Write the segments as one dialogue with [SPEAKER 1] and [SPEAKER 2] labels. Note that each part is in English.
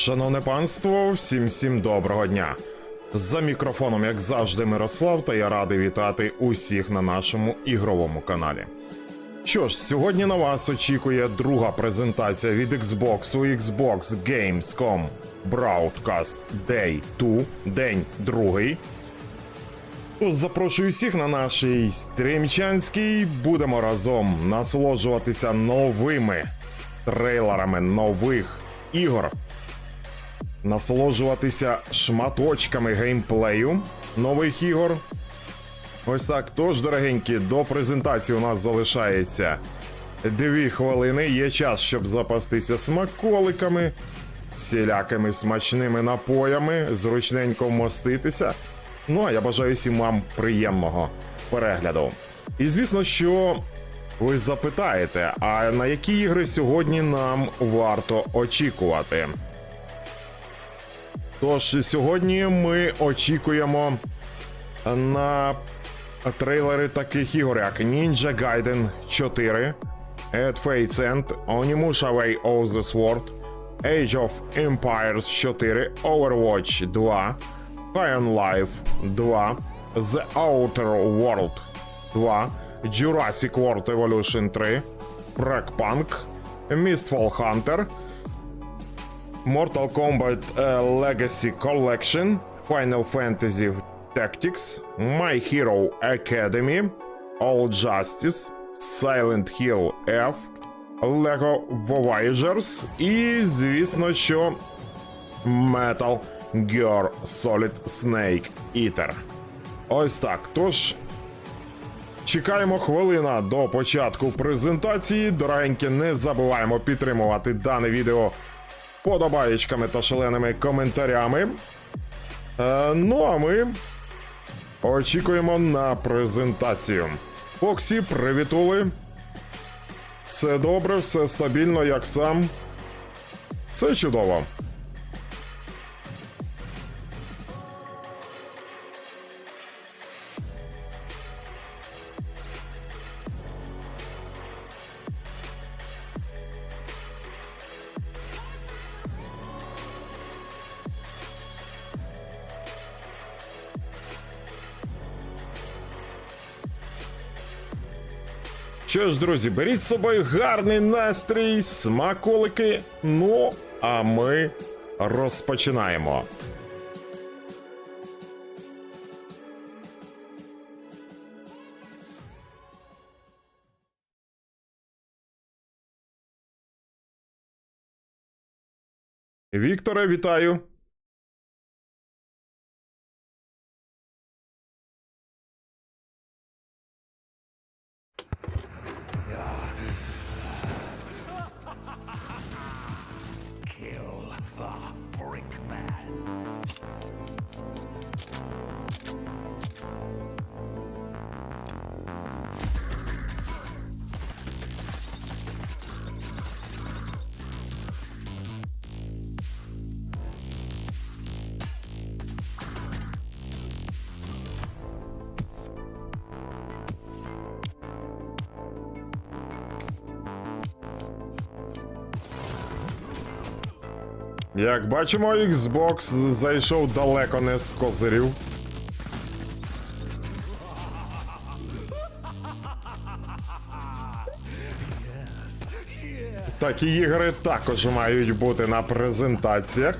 [SPEAKER 1] Шановне панство, всім доброго дня. За мікрофоном, як завжди, Мирослав, та я радий вітати усіх на нашому ігровому каналі. Що ж, сьогодні на вас очікує друга презентація від Xbox, Gamescom, Broadcast Day 2, День другий. Тож запрошую всіх на нашій стрімчанській, будемо разом насолоджуватися новими трейлерами нових ігор, насолоджуватися шматочками геймплею нових ігор. Ось так. Тож, дорогенькі, до презентації у нас залишається 2 хвилини. Є час, щоб запастися смаколиками, всілякими смачними напоями, зручненько вмоститися. Ну, а я бажаю всім вам приємного перегляду. І, звісно, що ви запитаєте, а на які ігри сьогодні нам варто очікувати? Тож, сьогодні ми очікуємо на трейлери таких ігор, як Ninja Gaiden 4, At Fate's End, Onimusha Way of the Sword, Age of Empires 4, Overwatch 2, High on Life 2, The Outer World 2, Jurassic World Evolution 3, Punk, Mistfall Hunter, Mortal Kombat Legacy Collection, Final Fantasy Tactics, My Hero Academy, All Justice, Silent Hill F, Lego Voyagers і, звісно, що Metal Gear Solid Snake Eater. Ось так. Тож, чекаємо хвилина до початку презентації. Дорогенькі, не забуваємо підтримувати дане відео подобаєчками та шаленими коментарями. Ну а ми очікуємо на презентацію. Фоксі, привітули. Все добре, все стабільно, як сам. Все чудово. Що ж, друзі, беріть з собою гарний настрій, смаколики, ну, а ми розпочинаємо. Вікторе, вітаю. Як бачимо, Xbox зайшов далеко не з козирів. Такі ігри також мають бути на презентаціях.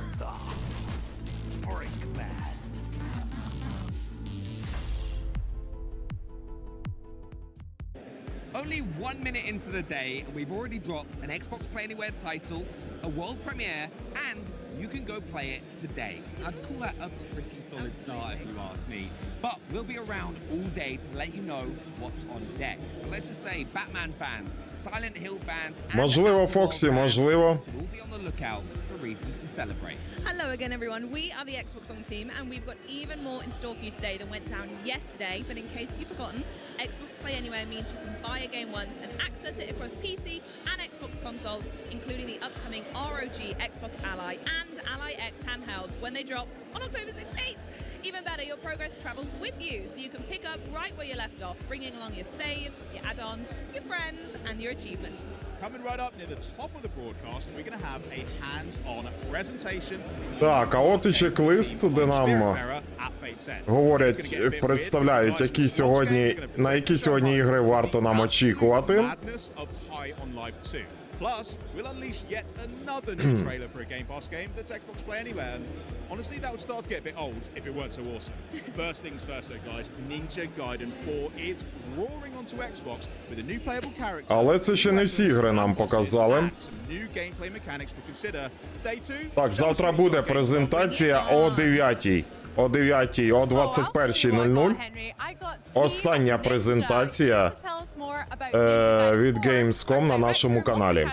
[SPEAKER 2] Only 1 minute into the day, and we've already dropped an Xbox Play Anywhere title, a world premiere, and you can go play it today. I'd call that a pretty solid start if you ask me. But we'll be around all day to let you know what's on deck. But let's just say Batman fans, Silent Hill fans, and
[SPEAKER 1] Можливо, Фоксі, можливо.
[SPEAKER 2] should all be on the lookout for reasons to celebrate.
[SPEAKER 3] Hello again, everyone. We are the Xbox On team, and we've got even more in store for you today than went down yesterday. But in case you've forgotten, Xbox Play Anywhere means you can buy a game once and access it across PC and Xbox consoles, including the upcoming ROG Xbox Ally and Ally X handhelds when they drop on October 16th. Even better, your progress travels with you, so you can pick up right where you left off, bringing along your saves, your add-ons, your friends, and your achievements.
[SPEAKER 4] Coming right up near the top of the broadcast, we're going to have a hands-on presentation.
[SPEAKER 1] Так, а от і чек-лист, де нам говорять, представляють, які сьогодні, на які сьогодні ігри варто нам очікувати.
[SPEAKER 4] Plus, we'll unleash yet another new trailer for a Game Pass game that's Xbox Play Anywhere, and honestly, that would start to get a bit old if it weren't so awesome. First things first, though, guys, Ninja Gaiden 4 is roaring onto Xbox with a new playable character.
[SPEAKER 1] Але це ще не всі ігри нам показали.
[SPEAKER 4] And some new gameplay mechanics to consider. Day 2.
[SPEAKER 1] Так, завтра буде презентація о 9-й. О 9-й, о 21:00. Остання презентація від Gamescom на нашому каналі.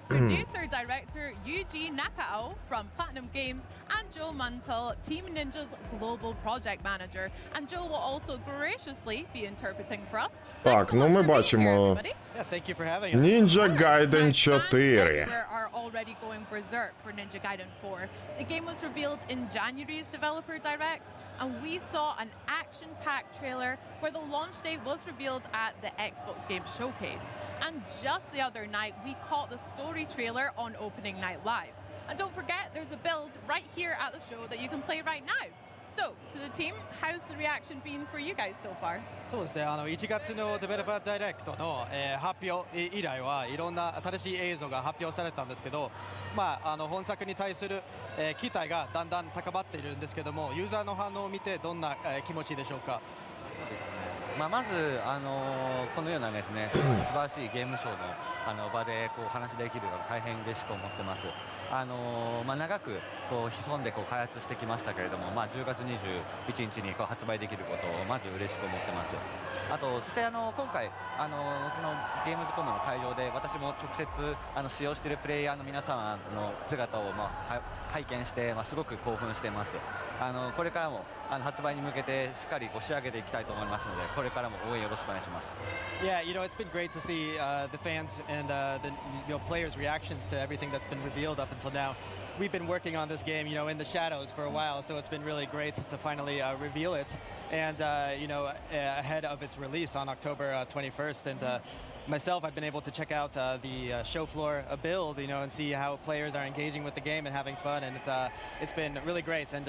[SPEAKER 5] Producer director Yuji Nakao from Platinum Games and Joe Muntel, Team Ninja's global project manager. And Joe will also graciously be interpreting for us.
[SPEAKER 1] Так, ну ми бачимо Ninja Gaiden 4.
[SPEAKER 5] We are already going berserk for Ninja Gaiden 4. The game was revealed in January's developer direct, and we saw an action-packed trailer where the launch date was revealed at the Xbox Game Showcase. And just the other night, we caught the story trailer on opening night live. And don't forget, there's a build right here at the show that you can play right now. So, to the team, how's the reaction been for you guys so far?
[SPEAKER 6] そうですね、1月のデベロッパーダイレクトの、発表以来はいろんな新しい映像が発表されたんですけど、本作に対する、期待がだんだん高まっているんですけども、ユーザーの反応を見てどんな、気持ちでしょうか。
[SPEAKER 7] そうですね。まずこのようなですね、素晴らしいゲームショーの場でこう話できるのが大変嬉しく思ってます。長くこう潜んでこう開発してきましたけれども、10月21日にこう発売できることをまず嬉しく思ってます。あとそして今回このゲームズコムの会場で私も直接使用しているプレイヤーの皆様の姿を拝見してすごく興奮しています。これからも発売に向けてしっかりこう仕上げていきたいと思いますので、これからも応援よろしくお願いします。
[SPEAKER 6] Yeah, it's been great to see the fans and the players' reactions to everything that's been revealed up until now. We've been working on this game, in the shadows for a while, so it's been really great to finally reveal it, and ahead of its release on October 21st. And myself, I've been able to check out the show floor build, and see how players are engaging with the game and having fun, and it's been really great. And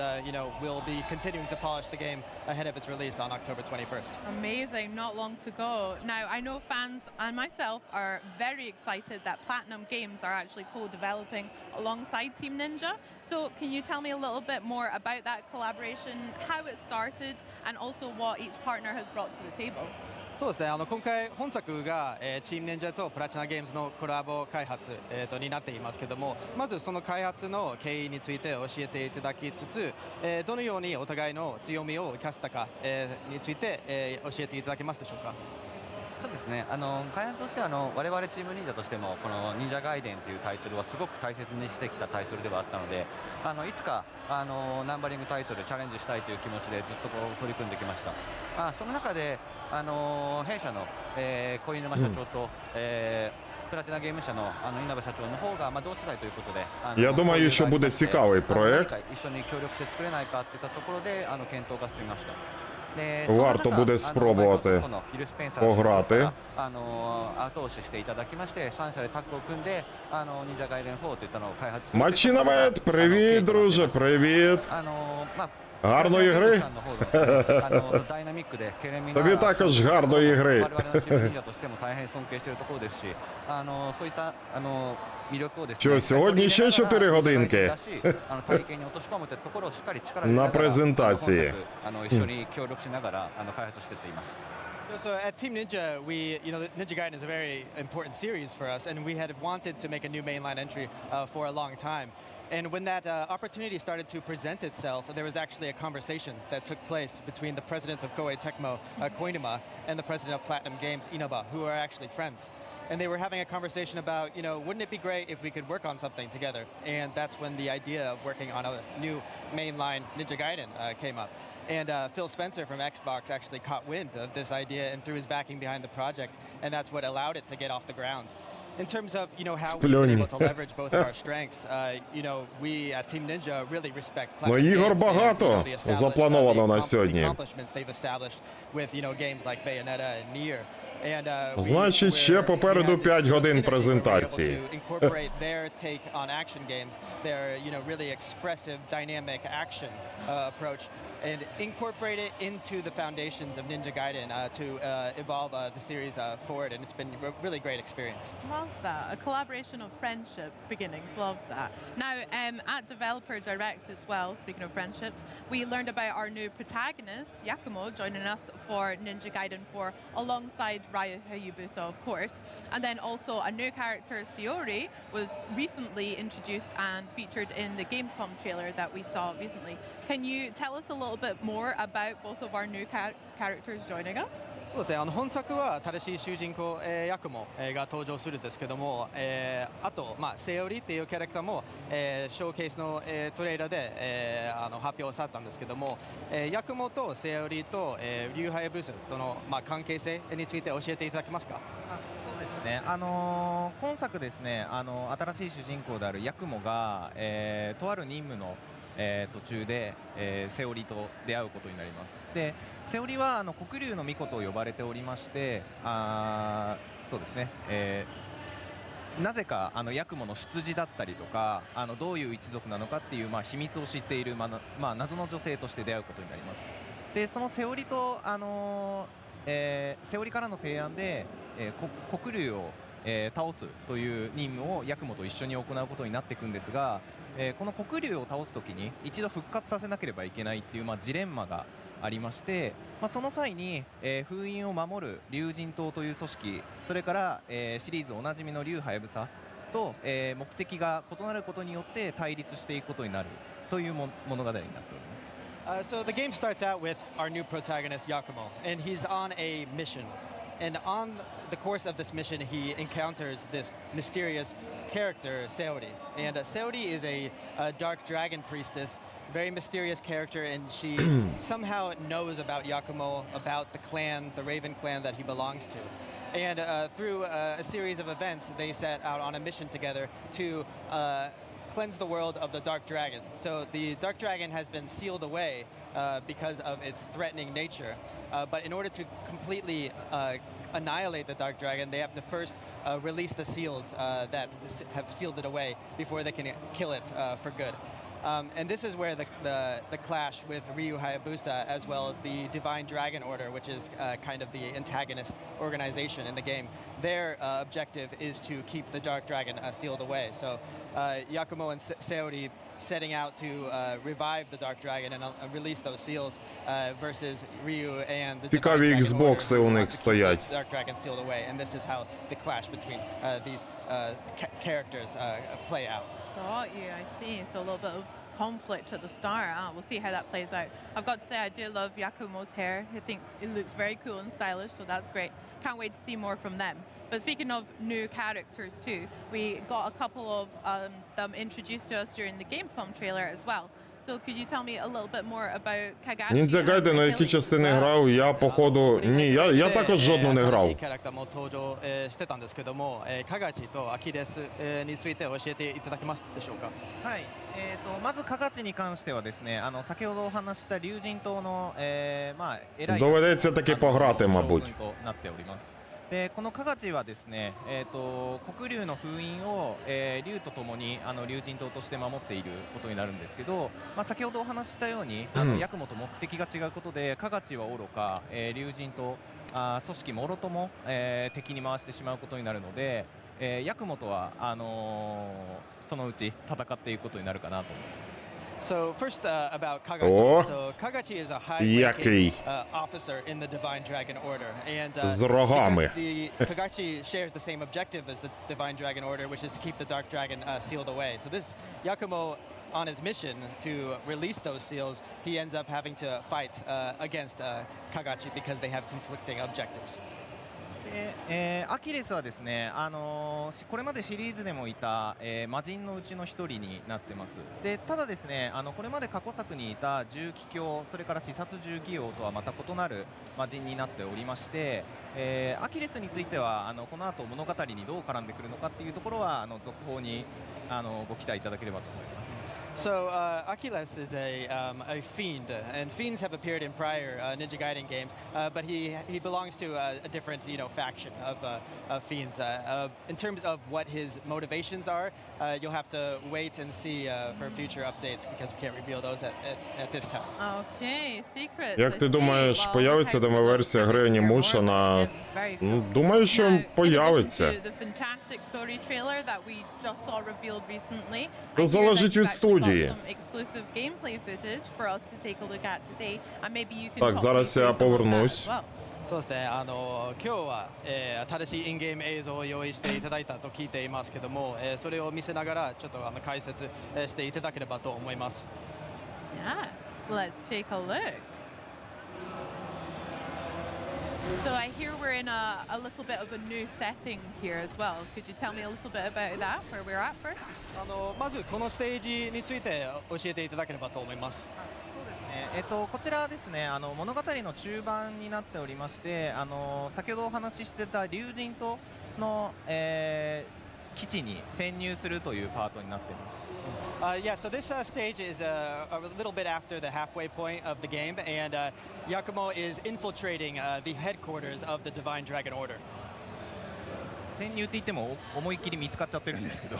[SPEAKER 6] we'll be continuing to polish the game ahead of its release on October 21st.
[SPEAKER 5] Amazing, not long to go. Now, I know fans and myself are very excited that Platinum Games are actually co-developing alongside Team Ninja. So can you tell me a little bit more about that collaboration, how it started, and also what each partner has brought to the table?
[SPEAKER 6] そうですね、今回本作が、チームネンジャとプラチナゲームズのコラボ開発、になっていますけども、まずその開発の経緯について教えていただきつつ、どのようにお互いの強みを生かしたか、について、教えていただけますでしょうか。
[SPEAKER 7] そうですね、開発としては我々チーム忍者としてもこの忍者ガイデンというタイトルはすごく大切にしてきたタイトルではあったので、いつかナンバリングタイトルチャレンジしたいという気持ちでずっとこう取り組んできました。その中で弊社の、小犬間社長と、プラチナゲーム社の稲葉社長の方が同世代ということで、
[SPEAKER 1] Я думаю, що буде цікавий проект.
[SPEAKER 7] 一緒に協力して作れないかといったところで検討が進みました。
[SPEAKER 1] Варто буде спробувати пограти.
[SPEAKER 7] 後押ししていただきまして、3社でタッグを組んで忍者ガイデン4といったのを開発して。
[SPEAKER 1] Мачінамет, привіт, друже, привіт. Гарної гри. Тобі також гарної гри. Що, сьогодні ще 4 годинки на презентації.
[SPEAKER 6] So at Team Ninja, Ninja Gaiden is a very important series for us, and we had wanted to make a new mainline entry for a long time. And when that opportunity started to present itself, there was actually a conversation that took place between the president of Koei Tecmo, Koinuma, and the president of Platinum Games, Inaba, who are actually friends. And they were having a conversation about, wouldn't it be great if we could work on something together? And that's when the idea of working on a new mainline Ninja Gaiden came up. And Phil Spencer from Xbox actually caught wind of this idea and threw his backing behind the project, and that's what allowed it to get off the ground. in terms of how we've
[SPEAKER 1] Сплюнь.
[SPEAKER 6] been able to leverage both of our strengths, we at Team Ninja really respect
[SPEAKER 1] Ну,
[SPEAKER 6] Platinum
[SPEAKER 1] ігор
[SPEAKER 6] Games and,
[SPEAKER 1] багато
[SPEAKER 6] the established,
[SPEAKER 1] заплановано на
[SPEAKER 6] the
[SPEAKER 1] сьогодні.
[SPEAKER 6] accomplishments they've established with games like Bayonetta and Nier. And,
[SPEAKER 1] Значить, ще попереду 5 годин презентації.
[SPEAKER 6] to incorporate their take on action games, their really expressive, dynamic action approach, and incorporate it into the foundations of Ninja Gaiden to evolve the series forward. And it's been a really great experience.
[SPEAKER 5] Love that. A collaboration of friendship beginnings. Love that. Now, at Developer Direct as well, speaking of friendships, we learned about our new protagonist, Yakumo, joining us for Ninja Gaiden 4 alongside Ryu Hayabusa, of course. And then also a new character, Sayori, was recently introduced and featured in the Gamescom trailer that we saw recently. Can you tell us a little bit more about both of our new characters joining us?
[SPEAKER 6] そうですね、本作は新しい主人公、ヤクモ、が登場するんですけども、あと、セオリっていうキャラクターも、ショーケースの、トレーラーで、発表されたんですけども、ヤクモとセオリと、リュウハヤブスとの、関係性について教えていただけますか。
[SPEAKER 8] そうですね、今作ですね、新しい主人公であるヤクモが、とある任務の途中で、セオリと出会うことになります。でセオリは黒竜の巫女と呼ばれておりまして、そうですね、なぜかヤクモの出自だったりとかどういう一族なのかっていう、秘密を知っている、謎の女性として出会うことになります。でそのセオリと、セオリからの提案で、黒竜を、倒すという任務をヤクモと一緒に行うことになっていくんですが、この黒竜を倒すときに一度復活させなければいけないっていう、ジレンマがありまして、その際に、封印を守る竜神党という組織、それから、シリーズおなじみの竜ハヤブサと、目的が異なることによって対立していくことになるという物語になっております。
[SPEAKER 6] So the game starts out with our new protagonist Yakumo, and he's on a mission. And on the course of this mission, he encounters this mysterious character, Seori. And Seori is a dark dragon priestess, very mysterious character, and she somehow knows about Yakumo, about the clan, the Raven clan that he belongs to. And through a series of events, they set out on a mission together to cleanse the world of the Dark Dragon. So the Dark Dragon has been sealed away because of its threatening nature. But in order to completely annihilate the Dark Dragon, they have to first release the seals that have sealed it away before they can kill it for good. And this is where the clash with Ryu Hayabusa, as well as the Divine Dragon Order, which is kind of the antagonist organization in the game. Their objective is to keep the Dark Dragon sealed away. So Yakumo and Seori setting out to revive the Dark Dragon and release those seals versus Ryu and the Divine
[SPEAKER 1] Цікаві
[SPEAKER 6] Dragon Order
[SPEAKER 1] Xboxи у них
[SPEAKER 6] to keep
[SPEAKER 1] стоять.
[SPEAKER 6] the Dark Dragon sealed away. And this is how the clash between these characters play out.
[SPEAKER 5] Got you, I see. So a little bit of conflict at the start. We'll see how that plays out. I've got to say, I do love Yakumo's hair. I think it looks very cool and stylish, so that's great. Can't wait to see more from them. But speaking of new characters too, we got a couple of them introduced to us during the Gamescom trailer as well. So could you tell me a little bit more about Kagachi?
[SPEAKER 1] Ніндзя Гайден, на які частини грав, я походу... Ні, я також жодну не грав.
[SPEAKER 6] 新しいキャラクターも登場してたんですけども、カガチとアキレスについて教えていただけますでしょうか。
[SPEAKER 8] はい、まずカガチに関してはですね、先ほどお話した竜神島の、偉い
[SPEAKER 1] Доведеться таки пограти, мабуть.
[SPEAKER 8] 将軍となっております。でこのカガチはですね、黒竜の封印を、竜とともに竜神島として守っていることになるんですけど、先ほどお話ししたようにヤクモと目的が違うことでカガチは愚か、竜神島組織もろとも、敵に回してしまうことになるので、ヤクモとはそのうち戦っていくことになるかなと思います。
[SPEAKER 6] So first about Kagachi.
[SPEAKER 1] Oh.
[SPEAKER 6] So Kagachi is a
[SPEAKER 1] Який.
[SPEAKER 6] high-ranking officer in the Divine Dragon Order, and
[SPEAKER 1] З рогами.
[SPEAKER 6] Kagachi shares the same objective as the Divine Dragon Order, which is to keep the Dark Dragon sealed away. So this Yakumo, on his mission to release those seals, he ends up having to fight against Kagachi because they have conflicting objectives.
[SPEAKER 8] でアキレスはですね、これまでシリーズでもいた、魔人のうちの一人になってます。でただですね、これまで過去作にいた重機卿、それから視察重機王とはまた異なる魔人になっておりまして、アキレスについてはこの後物語にどう絡んでくるのかっていうところは続報にご期待いただければと思います。
[SPEAKER 6] So Achilles is a fiend, and fiends have appeared in prior Ninja Gaiden games, but he belongs to a different faction of fiends. In terms of what his motivations are, you'll have to wait and see for future updates because we can't reveal those at this time.
[SPEAKER 5] Okay, secrets.
[SPEAKER 1] Як
[SPEAKER 5] I
[SPEAKER 1] ти
[SPEAKER 5] see.
[SPEAKER 1] думаєш,
[SPEAKER 5] Well,
[SPEAKER 1] появиться
[SPEAKER 5] thanks for
[SPEAKER 1] демо-версія
[SPEAKER 5] those
[SPEAKER 1] гри
[SPEAKER 5] comments there,
[SPEAKER 1] анімуша
[SPEAKER 5] Morgan.
[SPEAKER 1] на...
[SPEAKER 5] Yeah, very cool.
[SPEAKER 1] Думаю, що
[SPEAKER 5] Now, in
[SPEAKER 1] появиться.
[SPEAKER 5] addition to the fantastic story trailer that we just saw revealed recently,
[SPEAKER 1] То
[SPEAKER 5] I hear
[SPEAKER 1] залежить
[SPEAKER 5] that you've
[SPEAKER 1] від
[SPEAKER 5] actually
[SPEAKER 1] студії.
[SPEAKER 5] got some exclusive gameplay footage for us to take a look at today, and maybe you can
[SPEAKER 1] Так,
[SPEAKER 5] talk me
[SPEAKER 1] зараз
[SPEAKER 5] through
[SPEAKER 1] я
[SPEAKER 5] some of that
[SPEAKER 1] повернусь.
[SPEAKER 5] as well.
[SPEAKER 6] そうですね、今日は、新しいインゲーム映像を用意していただいたと聞いていますけども、それを見せながらちょっと解説、していただければと思います。
[SPEAKER 5] Yeah, let's take a look. So I hear we're in a little bit of a new setting here as well. Could you tell me a little bit about that, where we're at first?
[SPEAKER 6] まずこのステージについて教えていただければと思います。
[SPEAKER 8] そうですね、こちらはですね、物語の中盤になっておりまして、先ほどお話ししてた竜神島の、基地に潜入するというパートになっています。
[SPEAKER 6] Yeah, so this stage is a little bit after the halfway point of the game, and Yakumo is infiltrating the headquarters of the Divine Dragon Order.
[SPEAKER 8] 潜入って言っても思いっきり見つかっちゃってるんですけど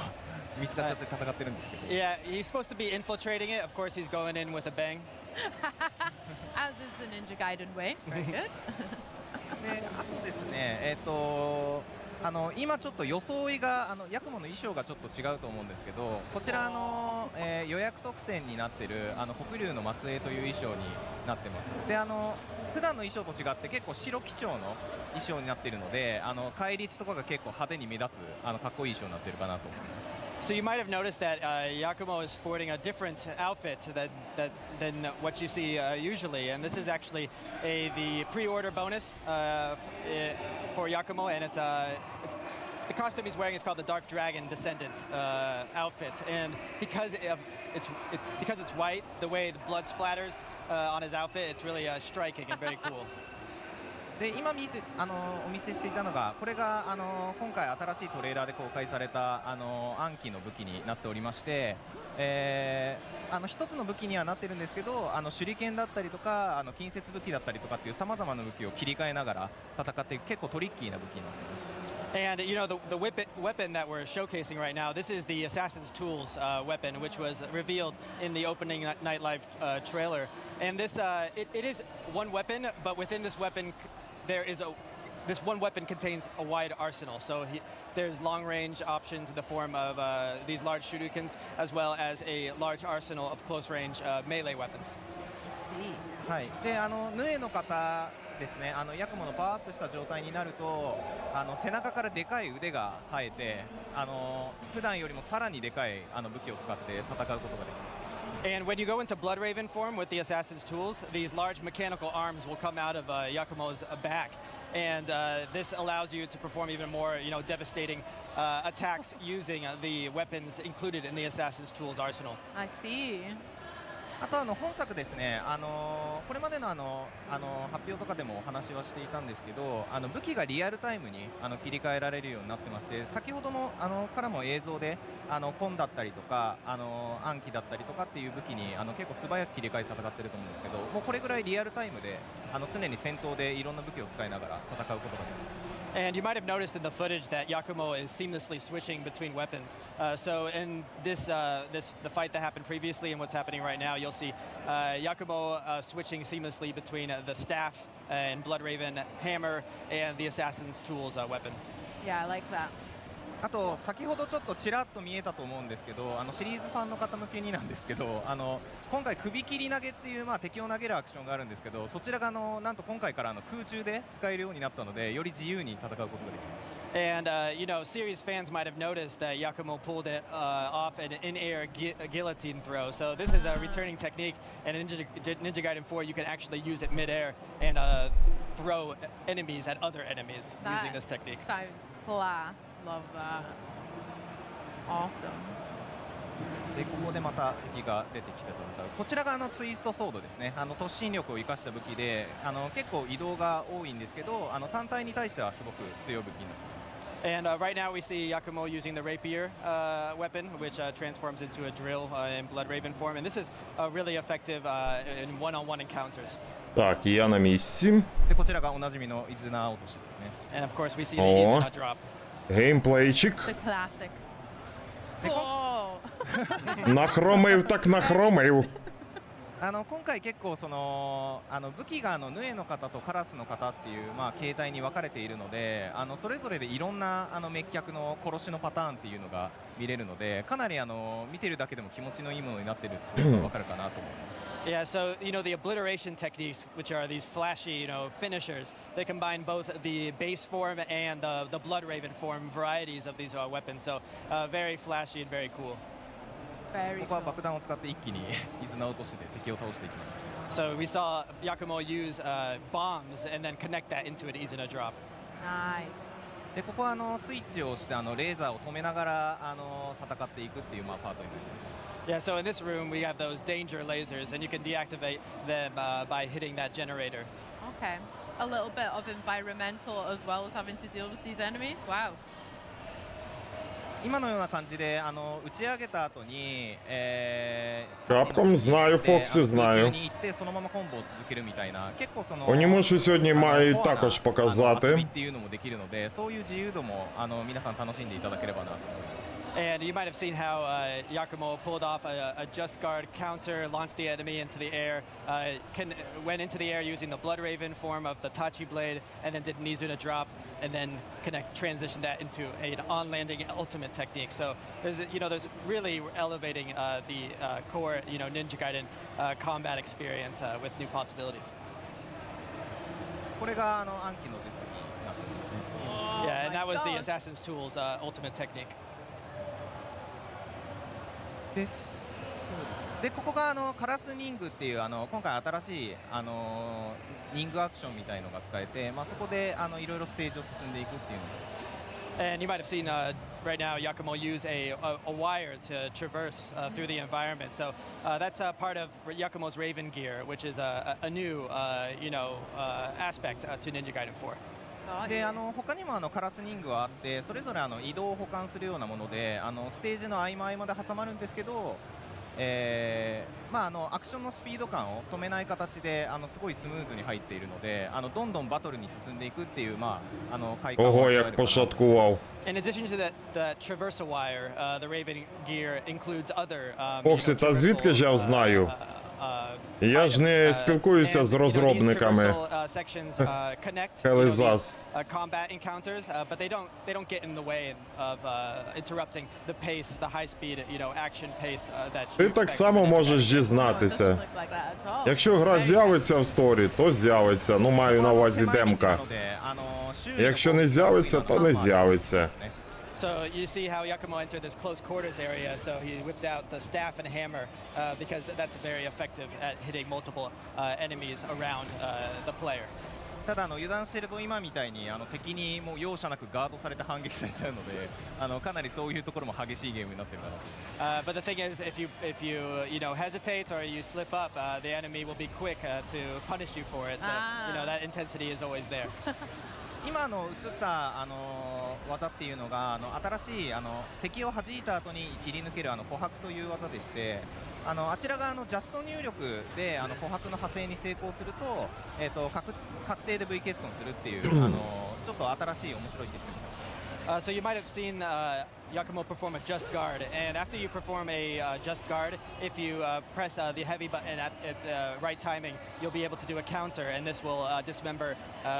[SPEAKER 8] 見つかっちゃって戦ってるんですけど、
[SPEAKER 6] Yeah, he's supposed to be infiltrating it. Of course, he's going in with a bang.
[SPEAKER 5] As is the Ninja Gaiden way. Very good.
[SPEAKER 8] であとですね、今ちょっと装いがヤクモの衣装がちょっと違うと思うんですけど、こちら予約特典になってる黒竜の末裔という衣装になってます。で普段の衣装と違って結構白基調の衣装になっているので、返り血とかが結構派手に目立つかっこいい衣装になっているかなと思います。
[SPEAKER 6] So you might have noticed that Yakumo is sporting a different outfit than what you see usually, and this is actually the pre-order bonus for Yakumo, and it's the costume he's wearing is called the Dark Dragon Descendant outfit, and because it's white, the way the blood splatters on his outfit, it's really striking and very cool.
[SPEAKER 8] で今お見せしていたのが、これが今回新しいトレーラーで公開された暗記の武器になっておりまして、一つの武器にはなってるんですけど、手裏剣だったりとか近接武器だったりとかっていうさまざまな武器を切り替えながら戦っていく結構トリッキーな武器になっています。
[SPEAKER 6] And the weapon that we're showcasing right now, this is the Assassin's Tools weapon, which was revealed in the opening night live trailer. And this it is one weapon, but within this weapon, this one weapon contains a wide arsenal. So there's long-range options in the form of these large shurikens, as well as a large arsenal of close-range melee weapons.
[SPEAKER 8] はい、でヌエの方ですね、ヤクモのパワーアップした状態になると背中からでかい腕が生えて普段よりもさらにでかい武器を使って戦うことができます。
[SPEAKER 6] And when you go into Blood Raven form with the Assassin's Tools, these large mechanical arms will come out of Yakumo's back. And this allows you to perform even more, devastating attacks using the weapons included in the Assassin's Tools arsenal.
[SPEAKER 5] I see.
[SPEAKER 8] あと本作ですね、これまでの発表とかでもお話はしていたんですけど、武器がリアルタイムに切り替えられるようになってまして、先ほどもからも映像でコンだったりとか暗記だったりとかっていう武器に結構素早く切り替えて戦ってると思うんですけど、もうこれぐらいリアルタイムで常に戦闘でいろんな武器を使いながら戦うことができます。
[SPEAKER 6] And you might have noticed in the footage that Yakumo is seamlessly switching between weapons. So in the fight that happened previously and what's happening right now, you'll see Yakumo switching seamlessly between the staff and Blood Raven hammer and the Assassin's Tools weapon.
[SPEAKER 5] Yeah, I like that.
[SPEAKER 8] あと先ほどちょっとちらっと見えたと思うんですけど、シリーズファンの方向けになんですけど、今回首切り投げっていう、敵を投げるアクションがあるんですけど、そちらがなんと今回から空中で使えるようになったので、より自由に戦うことができます。
[SPEAKER 6] And, series fans might have noticed that Yakumo pulled it off an in-air guillotine throw. So this is a returning technique, and in Ninja Gaiden 4, you can actually use it mid-air and throw enemies at other enemies using this technique.
[SPEAKER 5] Sounds class. Love that. Awesome.
[SPEAKER 8] でここでまた敵が出てきてというか、こちらがツイストソードですね。突進力を生かした武器で、結構移動が多いんですけど、単体に対してはすごく強い武器になっています。
[SPEAKER 6] And right now we see Yakumo using the rapier weapon, which transforms into a drill in Blood Raven form. And this is really effective in one-on-one encounters.
[SPEAKER 1] Так, я на місці.
[SPEAKER 8] でこちらがおなじみのイズナ落としですね。
[SPEAKER 6] And of course we see the
[SPEAKER 1] Oh.
[SPEAKER 6] Izuna drop.
[SPEAKER 1] Геймплейчик.
[SPEAKER 5] The classic. Oh.
[SPEAKER 1] Нахромив так нахромив.
[SPEAKER 8] 今回結構武器がヌエの方とカラスの方っていう、形態に分かれているので、それぞれでいろんな滅却の殺しのパターンっていうのが見れるので、かなり見てるだけでも気持ちのいいものになってるっていうのが分かるかなと思います。
[SPEAKER 6] Yeah, so the obliteration techniques, which are these flashy, finishers, they combine both the base form and the Blood Raven form varieties of these weapons. So very flashy and very cool.
[SPEAKER 5] Very
[SPEAKER 8] ここは
[SPEAKER 5] cool.
[SPEAKER 8] 爆弾を使って一気にイズナ落としで敵を倒していきました。
[SPEAKER 6] So we saw Yakumo use bombs and then connect that into an Izuna drop.
[SPEAKER 5] Nice.
[SPEAKER 8] でここはスイッチを押してレーザーを止めながら戦っていくっていうパートになります。
[SPEAKER 6] Yeah, so in this room we have those danger lasers, and you can deactivate them by hitting that generator.
[SPEAKER 5] Okay. A little bit of environmental as well as having to deal with these enemies. Wow.
[SPEAKER 8] 今のような感じで打ち上げた後に、
[SPEAKER 1] Capcom знаю, Foxy знаю.
[SPEAKER 8] に行ってそのままコンボを続けるみたいな、結構
[SPEAKER 1] Onimushu сьогодні мають також
[SPEAKER 8] 遊び
[SPEAKER 1] показати.
[SPEAKER 8] っていうのもできるので、そういう自由度も皆さん楽しんでいただければなと思います。
[SPEAKER 6] And you might have seen how Yakumo pulled off a just guard counter, launched the enemy into the air, went into the air using the Blood Raven form of the Tachi blade, and then did an Izuna drop, and then transitioned that into an on-landing ultimate technique. So there's really elevating the core Ninja Gaiden combat experience with new possibilities.
[SPEAKER 8] これが暗記の絶技になってますね。
[SPEAKER 6] Yeah, and that was the
[SPEAKER 5] God.
[SPEAKER 6] Assassin's Tools ultimate technique.
[SPEAKER 8] です。でここがカラスニングっていう今回新しいニングアクションみたいのが使えて、そこでいろいろステージを進んでいくっていうので。
[SPEAKER 6] And you might have seen right now Yakumo use a wire to traverse through the environment. So that's part of Yakumo's Raven gear, which is a new aspect to Ninja Gaiden 4.
[SPEAKER 8] で他にもカラスニングはあって、それぞれ移動を補完するようなものでステージの合間合間で挟まるんですけど、アクションのスピード感を止めない形ですごいスムーズに入っているのでどんどんバトルに進んでいくっていう快感を
[SPEAKER 1] Ого,
[SPEAKER 8] 味わえ
[SPEAKER 1] як
[SPEAKER 8] るかな。
[SPEAKER 1] пошаткував.
[SPEAKER 6] In addition to the traversal wire, the Raven gear includes other
[SPEAKER 1] Фоксі, та звідки ж я знаю? Я ж не спілкуюся з розробниками. Хелезас.
[SPEAKER 6] Combat encounters, but they don't get in the way of interrupting the pace, the high speed, action pace that you
[SPEAKER 1] Ти так
[SPEAKER 6] expect
[SPEAKER 1] само
[SPEAKER 6] from Ninja
[SPEAKER 1] можеш
[SPEAKER 6] Gaiden.
[SPEAKER 1] дізнатися.
[SPEAKER 5] Doesn't look like that at all.
[SPEAKER 1] Якщо гра з'явиться в сторі, то з'явиться. Ну, маю на увазі демка. Якщо не з'явиться, то не з'явиться.
[SPEAKER 6] So you see how Yakumo entered this close quarters area, so he whipped out the staff and hammer because that's very effective at hitting multiple enemies around the player.
[SPEAKER 8] ただ油断してると今みたいに敵にもう容赦なくガードされて反撃されちゃうのでかなりそういうところも激しいゲームになってるかなと。
[SPEAKER 6] But the thing is, if you hesitate or you slip up, the enemy will be quick to punish you for it. So that intensity is always there.
[SPEAKER 8] 今映った技っていうのが新しい敵を弾いた後に切り抜ける琥珀という技でして、あちらがジャスト入力で琥珀の派生に成功すると、確定で V 欠損するっていうちょっと新しい面白いシステムです。
[SPEAKER 6] So you might have seen Yakumo perform a just guard, and after you perform a just guard, if you press the heavy button at the right timing, you'll be able to do a counter, and this will dismember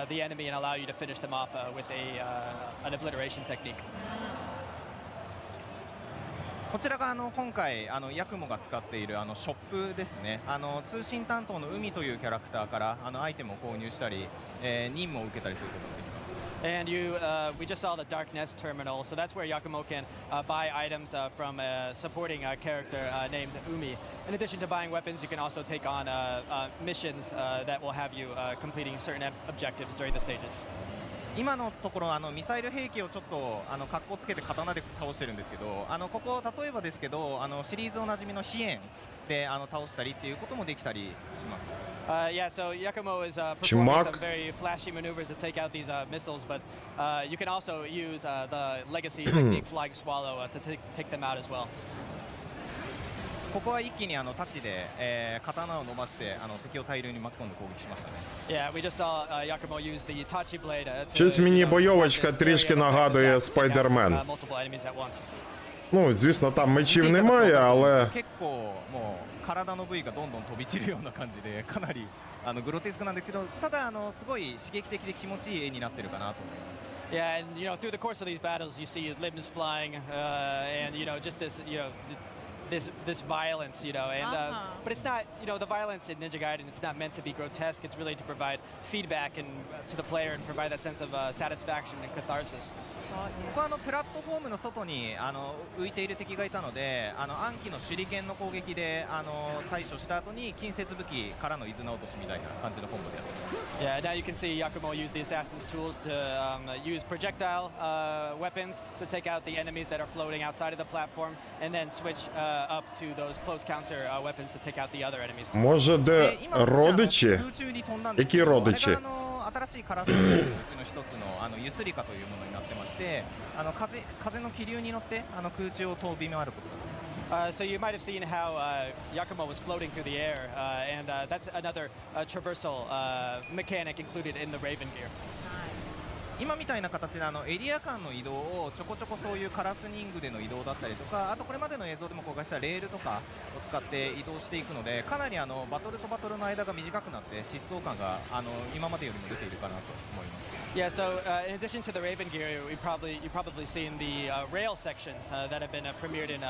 [SPEAKER 6] the enemy and allow you to finish them off with an obliteration technique.
[SPEAKER 8] こちらが今回ヤクモが使っているショップですね。通信担当の海というキャラクターからアイテムを購入したり、任務を受けたりすることができます。
[SPEAKER 6] And we just saw the Darkness terminal, so that's where Yakumo can buy items from a supporting character named Umi. In addition to buying weapons, you can also take on missions that will have you completing certain objectives during the stages.
[SPEAKER 8] 今のところミサイル兵器をちょっと格好つけて刀で倒してるんですけど、ここ例えばですけどシリーズおなじみの飛燕で倒したりっていうこともできたりします。
[SPEAKER 6] Yeah, so Yakumo is performing some very flashy maneuvers to take out these missiles, but you can also use the legacy technique, Flying Swallow, to take them out as well.
[SPEAKER 8] ここは一気にタッチで、刀を伸ばして敵を大量に巻き込んで攻撃しましたね。
[SPEAKER 6] Yeah, we just saw Yakumo use the Tachi blade.
[SPEAKER 1] Щось мені бойовочка трішки нагадує Спайдермен.
[SPEAKER 6] Multiple enemies at once.
[SPEAKER 1] Ну, звісно, там мечів немає, але
[SPEAKER 8] 結構もう体の部位がどんどん飛び散るような感じでかなりグロテスクなんですけど、ただすごい刺激的で気持ちいい絵になってるかなと思います。
[SPEAKER 6] Yeah, and through the course of these battles, you see limbs flying, and just this, this violence, and but it's not, the violence in Ninja Gaiden, it's not meant to be grotesque. It's really to provide feedback and to the player and provide that sense of satisfaction and catharsis.
[SPEAKER 8] ここはプラットフォームの外に浮いている敵がいたので、暗記の手裏剣の攻撃で対処した後に近接武器からの伊豆の落としみたいな感じのコンボでやってます。
[SPEAKER 6] Yeah, now you can see Yakumo use the assassin's tools to use projectile weapons to take out the enemies that are floating outside of the platform, and then switch up to those close counter weapons to take out the other enemies.
[SPEAKER 1] може де родичі?
[SPEAKER 8] 空中に飛んだんですけ
[SPEAKER 1] які
[SPEAKER 8] ど、
[SPEAKER 1] родичі?
[SPEAKER 8] あれが新しいカラスのうちの一つのユスリカというものになってまして、風の気流に乗って空中を飛び回ることができます。
[SPEAKER 6] So you might have seen how Yakumo was floating through the air, and that's another traversal mechanic included in the Raven gear.
[SPEAKER 8] 今みたいな形でエリア間の移動をちょこちょこそういうカラスニングでの移動だったりとか、あとこれまでの映像でも公開したレールとかを使って移動していくので、かなりバトルとバトルの間が短くなって疾走感が今までよりも出ているかなと思います。
[SPEAKER 6] Yeah, so in addition to the Raven gear, you've probably seen the rail sections that have been premiered in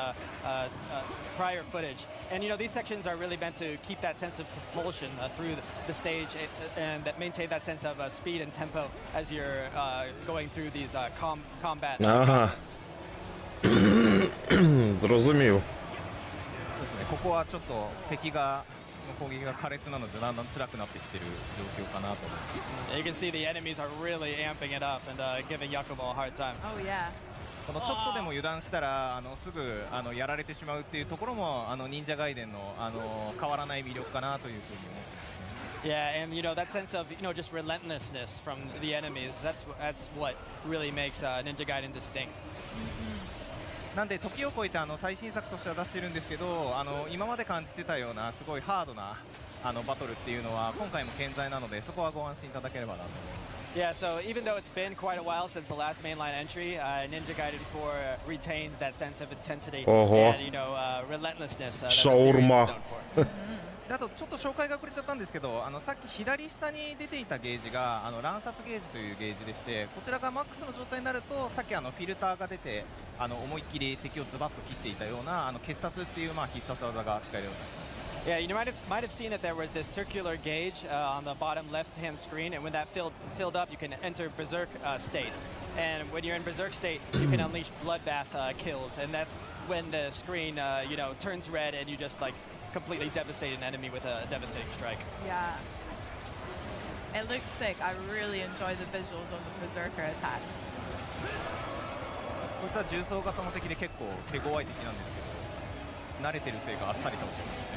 [SPEAKER 6] prior footage. And these sections are really meant to keep that sense of propulsion through the stage and that maintain that sense of speed and tempo as you're going through these combat elements.
[SPEAKER 1] Зрозумів.
[SPEAKER 8] ここはちょっと敵が攻撃が苛烈なのでだんだん辛くなってきてる状況かなと思います。
[SPEAKER 6] You can see the enemies are really amping it up and giving Yakumo a hard time.
[SPEAKER 5] Oh yeah.
[SPEAKER 8] このちょっとでも油断したらすぐやられてしまうっていうところも忍者ガイデンの変わらない魅力かなというふうに思ってますね。
[SPEAKER 6] Yeah, and that sense of just relentlessness from the enemies. That's what really makes Ninja Gaiden distinct.
[SPEAKER 8] なんで時を超えて最新作としては出してるんですけど、今まで感じてたようなすごいハードなバトルっていうのは今回も健在なので、そこはご安心いただければなと思います。
[SPEAKER 6] Yeah, so even though it's been quite a while since the last mainline entry, Ninja Gaiden 4 retains that sense of intensity and relentlessness that the series is known for.
[SPEAKER 8] であとちょっと紹介が遅れちゃったんですけど、さっき左下に出ていたゲージが乱殺ゲージというゲージでして、こちらがマックスの状態になるとさっきフィルターが出て思いっきり敵をズバッと切っていたような傑殺っていう必殺技が使えるようになります。
[SPEAKER 6] Yeah, you might have seen that there was this circular gauge on the bottom left-hand screen, and when that filled up, you can enter Berserk state. And when you're in Berserk state, you can unleash bloodbath kills, and that's when the screen turns red and you just completely devastate an enemy with a devastating strike.
[SPEAKER 5] Yeah. It looks sick. I really enjoy the visuals of the Berserker attack.
[SPEAKER 8] こいつは重装型の敵で結構手強い敵なんですけど、慣れてるせいかあっさり倒してますね。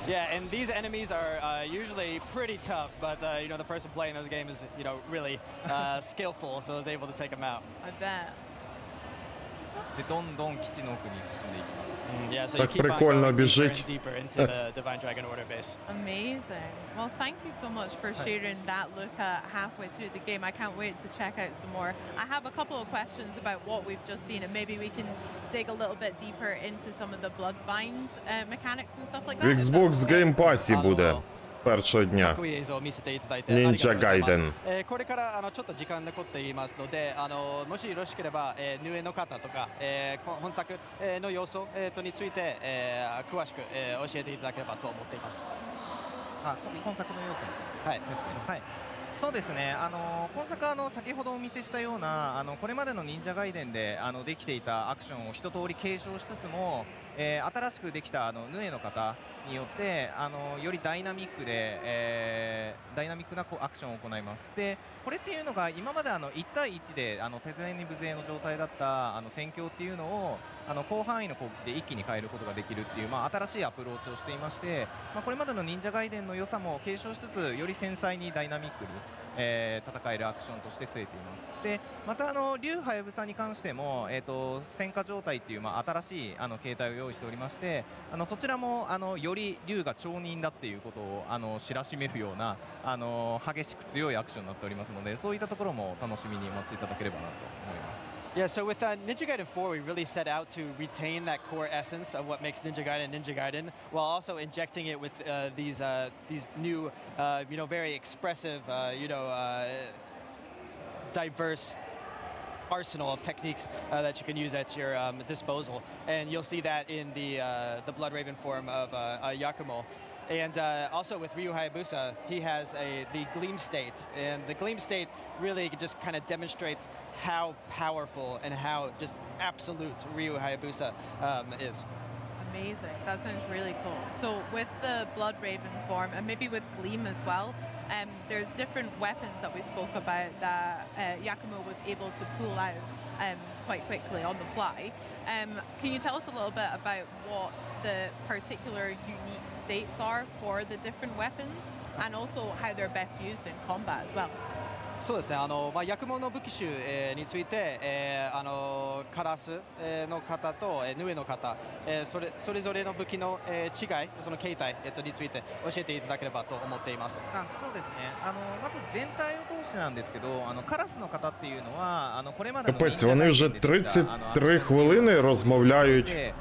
[SPEAKER 6] Yeah, and these enemies are usually pretty tough, but the person playing this game is really skillful, so is able to take them out.
[SPEAKER 5] I bet.
[SPEAKER 8] でどんどん基地の奥に進んでいきます。
[SPEAKER 6] Yeah, so you
[SPEAKER 1] Так
[SPEAKER 6] keep on
[SPEAKER 1] прикольно
[SPEAKER 6] going deeper
[SPEAKER 1] бежить.
[SPEAKER 6] and deeper into the Divine Dragon Order base.
[SPEAKER 5] Amazing. Well, thank you so much for sharing that look at halfway through the game. I can't wait to check out some more. I have a couple of questions about what we've just seen, and maybe we can dig a little bit deeper into some of the bloodbind mechanics and stuff like
[SPEAKER 1] В
[SPEAKER 5] that.
[SPEAKER 1] Xbox Game Pass буде. першого
[SPEAKER 6] かっ
[SPEAKER 1] дня
[SPEAKER 6] こいい映像を見せていただいてあ
[SPEAKER 1] Ninja
[SPEAKER 6] りがとうございます
[SPEAKER 1] Gaiden。
[SPEAKER 6] これからちょっと時間残っていますので、もしよろしければ、ヌエの方とか、本作、の要素、について、詳しく、教えていただければと思っています。
[SPEAKER 8] あ、今作の要素について
[SPEAKER 6] はい。
[SPEAKER 8] ですね。はい。そうですね。今作先ほどお見せしたようなこれまでの忍者外伝でできていたアクションを一通り継承しつつも、新しくできたヌエの方によってよりダイナミックで、ダイナミックなアクションを行います。で、これっていうのが今まで1対1で手勢に無勢の状態だった戦況っていうのを広範囲の攻撃で一気に変えることができるっていう、新しいアプローチをしていまして、これまでの忍者外伝の良さも継承しつつより繊細にダイナミックに戦えるアクションとして据えています。で、また竜はやぶさに関しても、戦火状態っていう、新しい形態を用意しておりまして、そちらもより竜が町人だっていうことを知らしめるような激しく強いアクションになっておりますので、そういったところも楽しみにお待ちいただければなと思います。
[SPEAKER 6] Yeah, so with Ninja Gaiden 4, we really set out to retain that core essence of what makes Ninja Gaiden, while also injecting it with these new, very expressive, diverse arsenal of techniques that you can use at your disposal, and you'll see that in the Blood Raven form of Yakumo. And also with Ryu Hayabusa, he has the Gleam State, and the Gleam State really just kind of demonstrates how powerful and how just absolute Ryu Hayabusa is.
[SPEAKER 5] Amazing. That sounds really cool. So with the Blood Raven form, and maybe with Gleam as well, there's different weapons that we spoke about that Yakumo was able to pull out quite quickly on the fly. Can you tell us a little bit about what the particular unique states are for the different weapons, and also how they're best used in combat as well?
[SPEAKER 6] そうですね、薬物の武器種、について、カラス、の方と、ヌエの方、それぞれの武器の、違い、その形態、について教えていただければと思っています。
[SPEAKER 8] そうですね。まず全体を通してなんですけど、カラスの方っていうのはこれまでの
[SPEAKER 1] Капець, вони вже 33 хвилини розмовляють.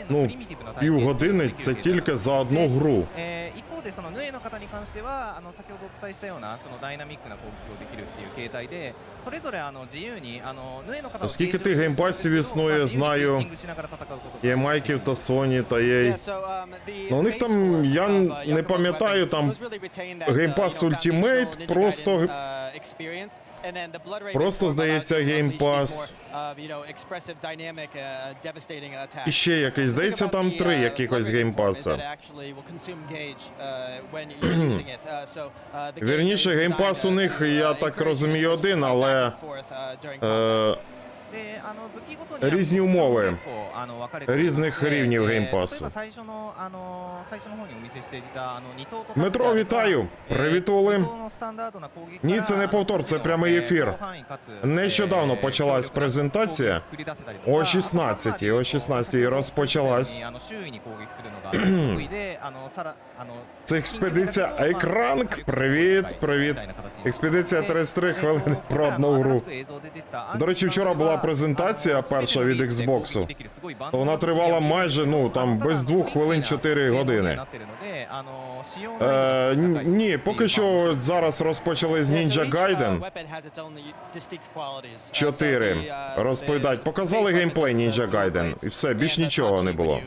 [SPEAKER 1] Ну, півгодини це тільки за одну гру.
[SPEAKER 8] 一方でそのヌエの方に関しては先ほどお伝えしたようなそのダイナミックな攻撃をできるっていう形態で、それぞれ自由にヌエの方を
[SPEAKER 1] Скільки тих геймпасів існує, знаю. Є Майків та Соні та є. Ну, у них там, я не пам'ятаю, там геймпас Ultimate, просто здається геймпас. І ще якийсь, здається, там 3 якихось геймпаса. Вірніше, геймпас у них, я так розумію, один, але різні умови різних рівнів геймпасу. Дмитро, вітаю! Привітули! Ні, це не повтор, це прямий ефір. Нещодавно почалась презентація. О 16 розпочалась. Це експедиція Екранк. Привіт. Експедиція 33 хвилини про одну гру. До речі, вчора була презентація перша від Xbox. То вона тривала майже, там, без 2 хвилин 4 години. Ні, поки що зараз розпочали з Ninja Gaiden 4 розповідають. Показали геймплей Ninja Gaiden і все, більш нічого не було.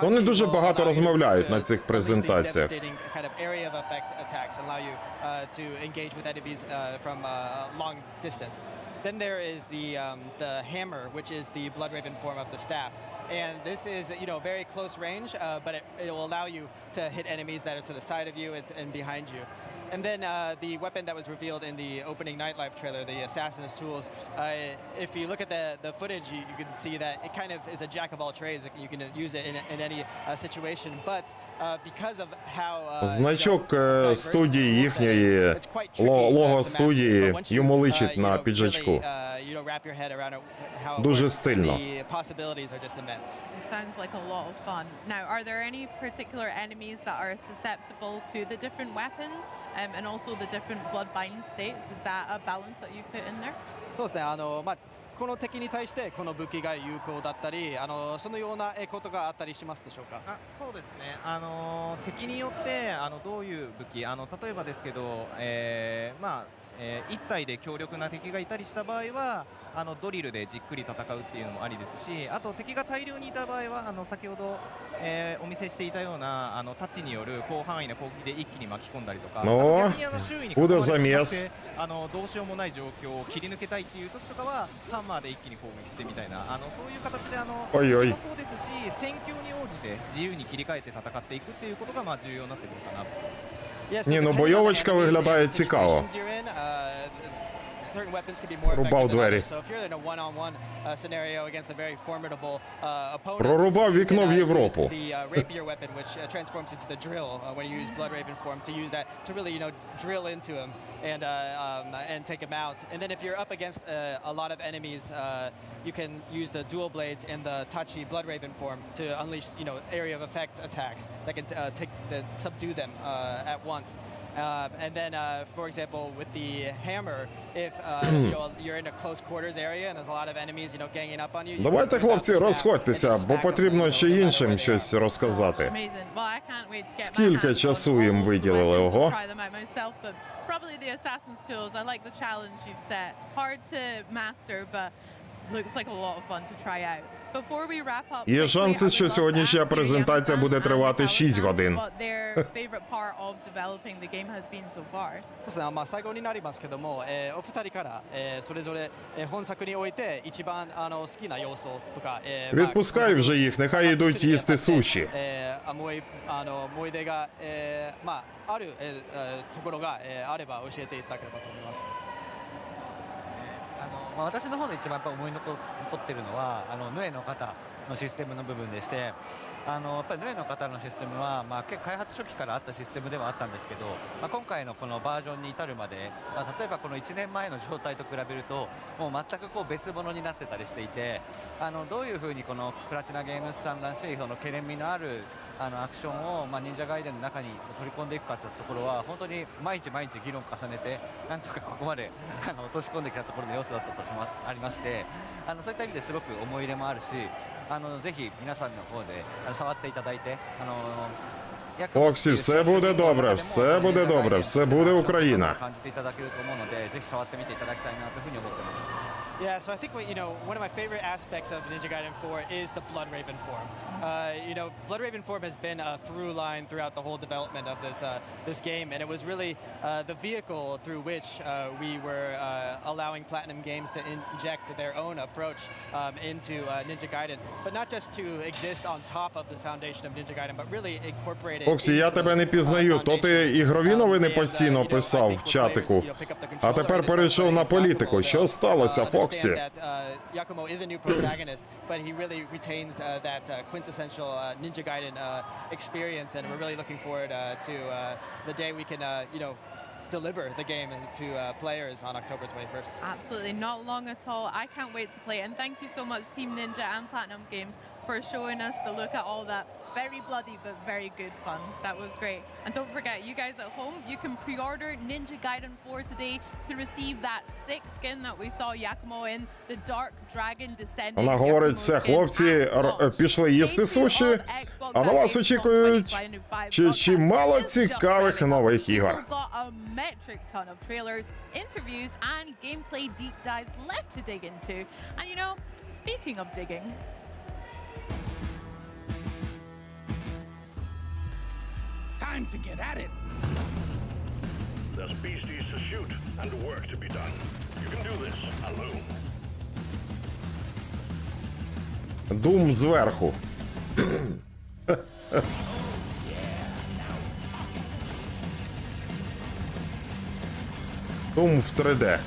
[SPEAKER 1] Вони дуже багато розмовляють на цих презентаціях.
[SPEAKER 6] Then there is the hammer, which is the Blood Raven form of the staff. And this is, very close range, but it will allow you to hit enemies that are to the side of you and behind you. And then the weapon that was revealed in the opening Nightlife trailer, the Assassin's Tools, if you look at the footage, you can see that it kind of is a jack of all trades. You can use it in any situation, but because of how
[SPEAKER 1] значок студії їхньої, лого студії йому личить на піджачку. Дуже стильно.
[SPEAKER 5] It sounds like a lot of fun. Now, are there any particular enemies that are susceptible to the different weapons and also the different blood bind states? Is that a balance that you've put in there?
[SPEAKER 6] そうですね。この敵に対してこの武器が有効だったりそのようなことがあったりしますでしょうか。
[SPEAKER 8] そうですね、敵によってどういう武器、例えばですけど、1体で強力な敵がいたりした場合はドリルでじっくり戦うっていうのもありですし、あと敵が大量にいた場合は先ほど、お見せしていたような太刀による広範囲な攻撃で一気に巻き込んだりとか、
[SPEAKER 1] No.
[SPEAKER 8] 逆に周囲に囲まれてしまっ
[SPEAKER 1] замес.
[SPEAKER 8] てどうしようもない状況を切り抜けたいっていう時とかはハンマーで一気に攻撃してみたいなそういう形で
[SPEAKER 1] おいおい
[SPEAKER 8] 敵もそうですし戦況に応じて自由に切り替えて戦っていくっていうことが重要になってくるかな。
[SPEAKER 1] Ні, ну бойовочка виглядає цікаво.
[SPEAKER 6] Certain weapons can be more
[SPEAKER 1] Рубав
[SPEAKER 6] effective than
[SPEAKER 1] двері.
[SPEAKER 6] others. So if you're in a one-on-one scenario against a very formidable opponent,
[SPEAKER 1] Прорубав вікно в
[SPEAKER 6] you can,
[SPEAKER 1] Європу.
[SPEAKER 6] use the rapier weapon, which transforms into the drill when you use blood raven form, to use that to really drill into him and take him out. And then if you're up against a lot of enemies, you can use the dual blades and the touchy blood raven form to unleash area of effect attacks that can subdue them at once. And then, for example, with the hammer, if you're in a close quarters area and there's a lot of enemies, ganging up on you.
[SPEAKER 1] Давайте, хлопці, розходьтеся, бо потрібно ще іншим щось розказати.
[SPEAKER 5] Amazing. Well, I can't wait to get my
[SPEAKER 1] Скільки
[SPEAKER 5] hands
[SPEAKER 1] часу
[SPEAKER 5] on
[SPEAKER 1] їм
[SPEAKER 5] all the
[SPEAKER 1] виділили,
[SPEAKER 5] weapons and
[SPEAKER 1] ого.
[SPEAKER 5] try them out myself, but probably the assassin's tools. I like the challenge you've set. Hard to master, but looks like a lot of fun to try out. Before we wrap up,
[SPEAKER 1] Є шанси, що сьогоднішня презентація буде тривати 6 годин.
[SPEAKER 5] What their favorite part of developing the game has been so far.
[SPEAKER 6] そうですね、最後になりますけども、お二人から、それぞれ、本作において一番好きな要素とか、
[SPEAKER 1] Відпускай вже їх, нехай йдуть їсти суші.
[SPEAKER 6] 思い出が、ある、ところが、あれば教えていただければと思います。
[SPEAKER 7] 私の方で一番やっぱ思い残ってるのはヌエの方のシステムの部分でして、やっぱりヌエの方のシステムは、結構開発初期からあったシステムではあったんですけど、今回のこのバージョンに至るまで、例えばこの1年前の状態と比べるともう全く別物になってたりしていて、どういうふうにこのプラチナゲームズさんらしいその懸念味のあるアクションを、忍者ガイデンの中に取り込んでいくかというところは本当に毎日毎日議論を重ねてなんとかここまで落とし込んできたところの要素だったとありまして、そういった意味ですごく思い入れもあるし、ぜひ皆さんの方で触っていただいて、
[SPEAKER 1] Оксі, все буде добре, все буде добре, все буде Україна.
[SPEAKER 7] 感じていただけると思うので、ぜひ触ってみていただきたいなというふうに思ってます。
[SPEAKER 6] Yeah, so I think one of my favorite aspects of Ninja Gaiden 4 is the Blood Raven form. Blood Raven form has been a through line throughout the whole development of this game, and it was really the vehicle through which we were allowing Platinum Games to inject their own approach into Ninja Gaiden, but not just to exist on top of the foundation of Ninja Gaiden, but really incorporate it.
[SPEAKER 1] Оксі, я тебе не пізнаю, то ти ігрові новини постійно писав в чатику, а тепер перейшов на політику. Що сталося, Фоксі?
[SPEAKER 6] Yakumo is a new protagonist, but he really retains that quintessential Ninja Gaiden experience, and we're really looking forward to the day we can, deliver the game to players on October 21st.
[SPEAKER 5] Absolutely, not long at all. I can't wait to play it, and thank you so much, Team Ninja and Platinum Games, for showing us the look at all that very bloody but very good fun. That was great. And don't forget, you guys at home, you can pre-order Ninja Gaiden 4 today to receive that sick skin that we saw Yakumo in, the Dark Dragon Descendant.
[SPEAKER 1] Вона говорить, все, хлопці пішли їсти суші, а на вас очікують чимало цікавих нових ігор.
[SPEAKER 5] A metric ton of trailers, interviews, and gameplay deep dives left to dig into. And speaking of digging,
[SPEAKER 9] time to get at it.
[SPEAKER 10] There's beasties to shoot and work to be done. You can do this alone.
[SPEAKER 1] Дум зверху. Дум в 3D.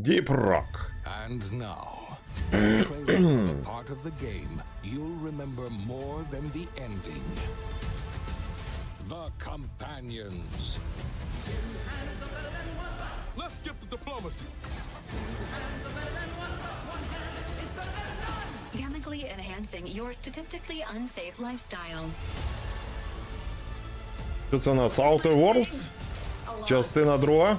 [SPEAKER 1] Deep Rock.
[SPEAKER 11] And now, trailers are a part of the game you'll remember more than the ending. The Companions.
[SPEAKER 9] Let's skip the diplomacy.
[SPEAKER 12] Chemically enhancing your statistically unsafe lifestyle.
[SPEAKER 1] Що це у нас? Outer Worlds? Частина друга?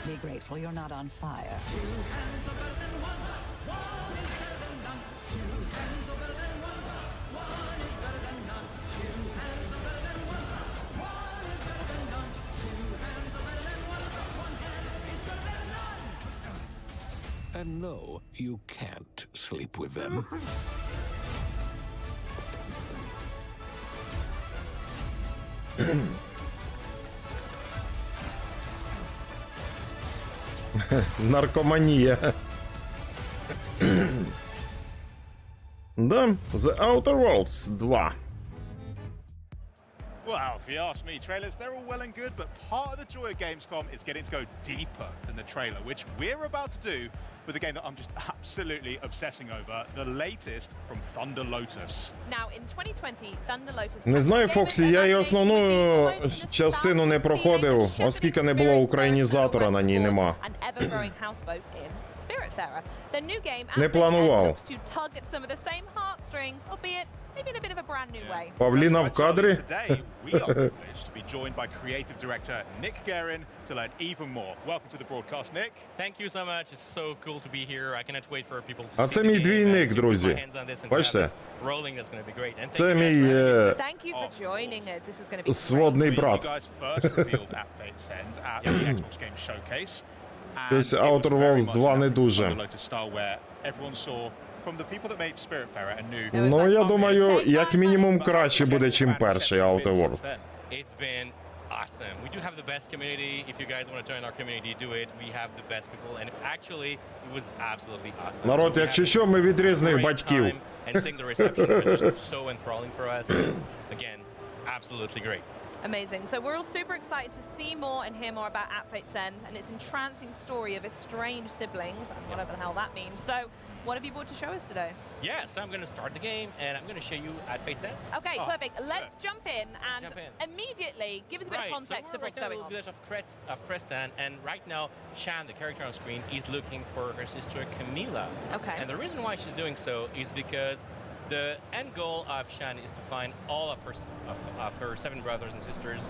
[SPEAKER 12] Be grateful you're not on fire.
[SPEAKER 11] And no, you can't sleep with them.
[SPEAKER 1] Наркоманія. Да, The Outer Worlds 2.
[SPEAKER 4] Well, if you ask me, trailers, they're all well and good, but part of the joy of Gamescom is getting to go deeper than the trailer, which we're about to do with a game that I'm just absolutely obsessing over, the latest from Thunder Lotus.
[SPEAKER 5] Now, in 2020, Thunder Lotus...
[SPEAKER 1] Не знаю, Фоксі, я і основну частину не проходив, оскільки не було українізатора, на ній нема. Не планував. Павліна в кадрі?
[SPEAKER 4] Today, we are privileged to be joined by creative director Nick Guerin to learn even more. Welcome to the broadcast, Nick.
[SPEAKER 13] Thank you so much. It's so cool to be here. I cannot wait for people to
[SPEAKER 1] А
[SPEAKER 13] see
[SPEAKER 1] це
[SPEAKER 13] the
[SPEAKER 1] мій
[SPEAKER 13] game
[SPEAKER 1] двійник,
[SPEAKER 13] and to put my
[SPEAKER 1] друзі.
[SPEAKER 13] hands on this and have
[SPEAKER 1] Бачите?
[SPEAKER 13] this rolling. That's going to be great. And
[SPEAKER 1] Це
[SPEAKER 13] thank you guys
[SPEAKER 1] мій
[SPEAKER 13] for having me.
[SPEAKER 5] Thank you for joining us. This is going to be
[SPEAKER 1] сводний
[SPEAKER 4] You
[SPEAKER 1] брат.
[SPEAKER 4] guys first revealed at Fate Send at the Xbox Game Showcase. And
[SPEAKER 1] Десь
[SPEAKER 4] it was
[SPEAKER 1] Outer
[SPEAKER 4] very
[SPEAKER 1] Worlds
[SPEAKER 4] much
[SPEAKER 1] 2 не
[SPEAKER 4] that
[SPEAKER 1] дуже.
[SPEAKER 4] Thunder Lotus style where everyone saw from the people that made Spiritfarer and knew.
[SPEAKER 1] Ну, я думаю, як мінімум краще буде, чим перший Outer Worlds.
[SPEAKER 13] It's been awesome. We do have the best community. If you guys want to join our community, do it. We have the best people, and actually, it was absolutely awesome.
[SPEAKER 1] Народ,
[SPEAKER 13] We
[SPEAKER 1] якщо
[SPEAKER 13] had
[SPEAKER 1] що, ми від різних
[SPEAKER 13] great
[SPEAKER 1] батьків.
[SPEAKER 13] time, And seeing the reception was just so enthralling for us. Again, absolutely great.
[SPEAKER 5] amazing. So we're all super excited to see more and hear more about At Fate's End and its entrancing story of estranged siblings, whatever the hell that means. So, what have you brought to show us today?
[SPEAKER 13] Yes, I'm going to start the game, and I'm going to show you At Fate's End.
[SPEAKER 5] Okay, perfect. Let's jump in and immediately give us a bit of context of what's going on.
[SPEAKER 13] Village of Crestan, and right now, Shan, the character on screen, is looking for her sister Camila.
[SPEAKER 5] Okay.
[SPEAKER 13] And the reason why she's doing so is because the end goal of Shan is to find all of her 7 brothers and sisters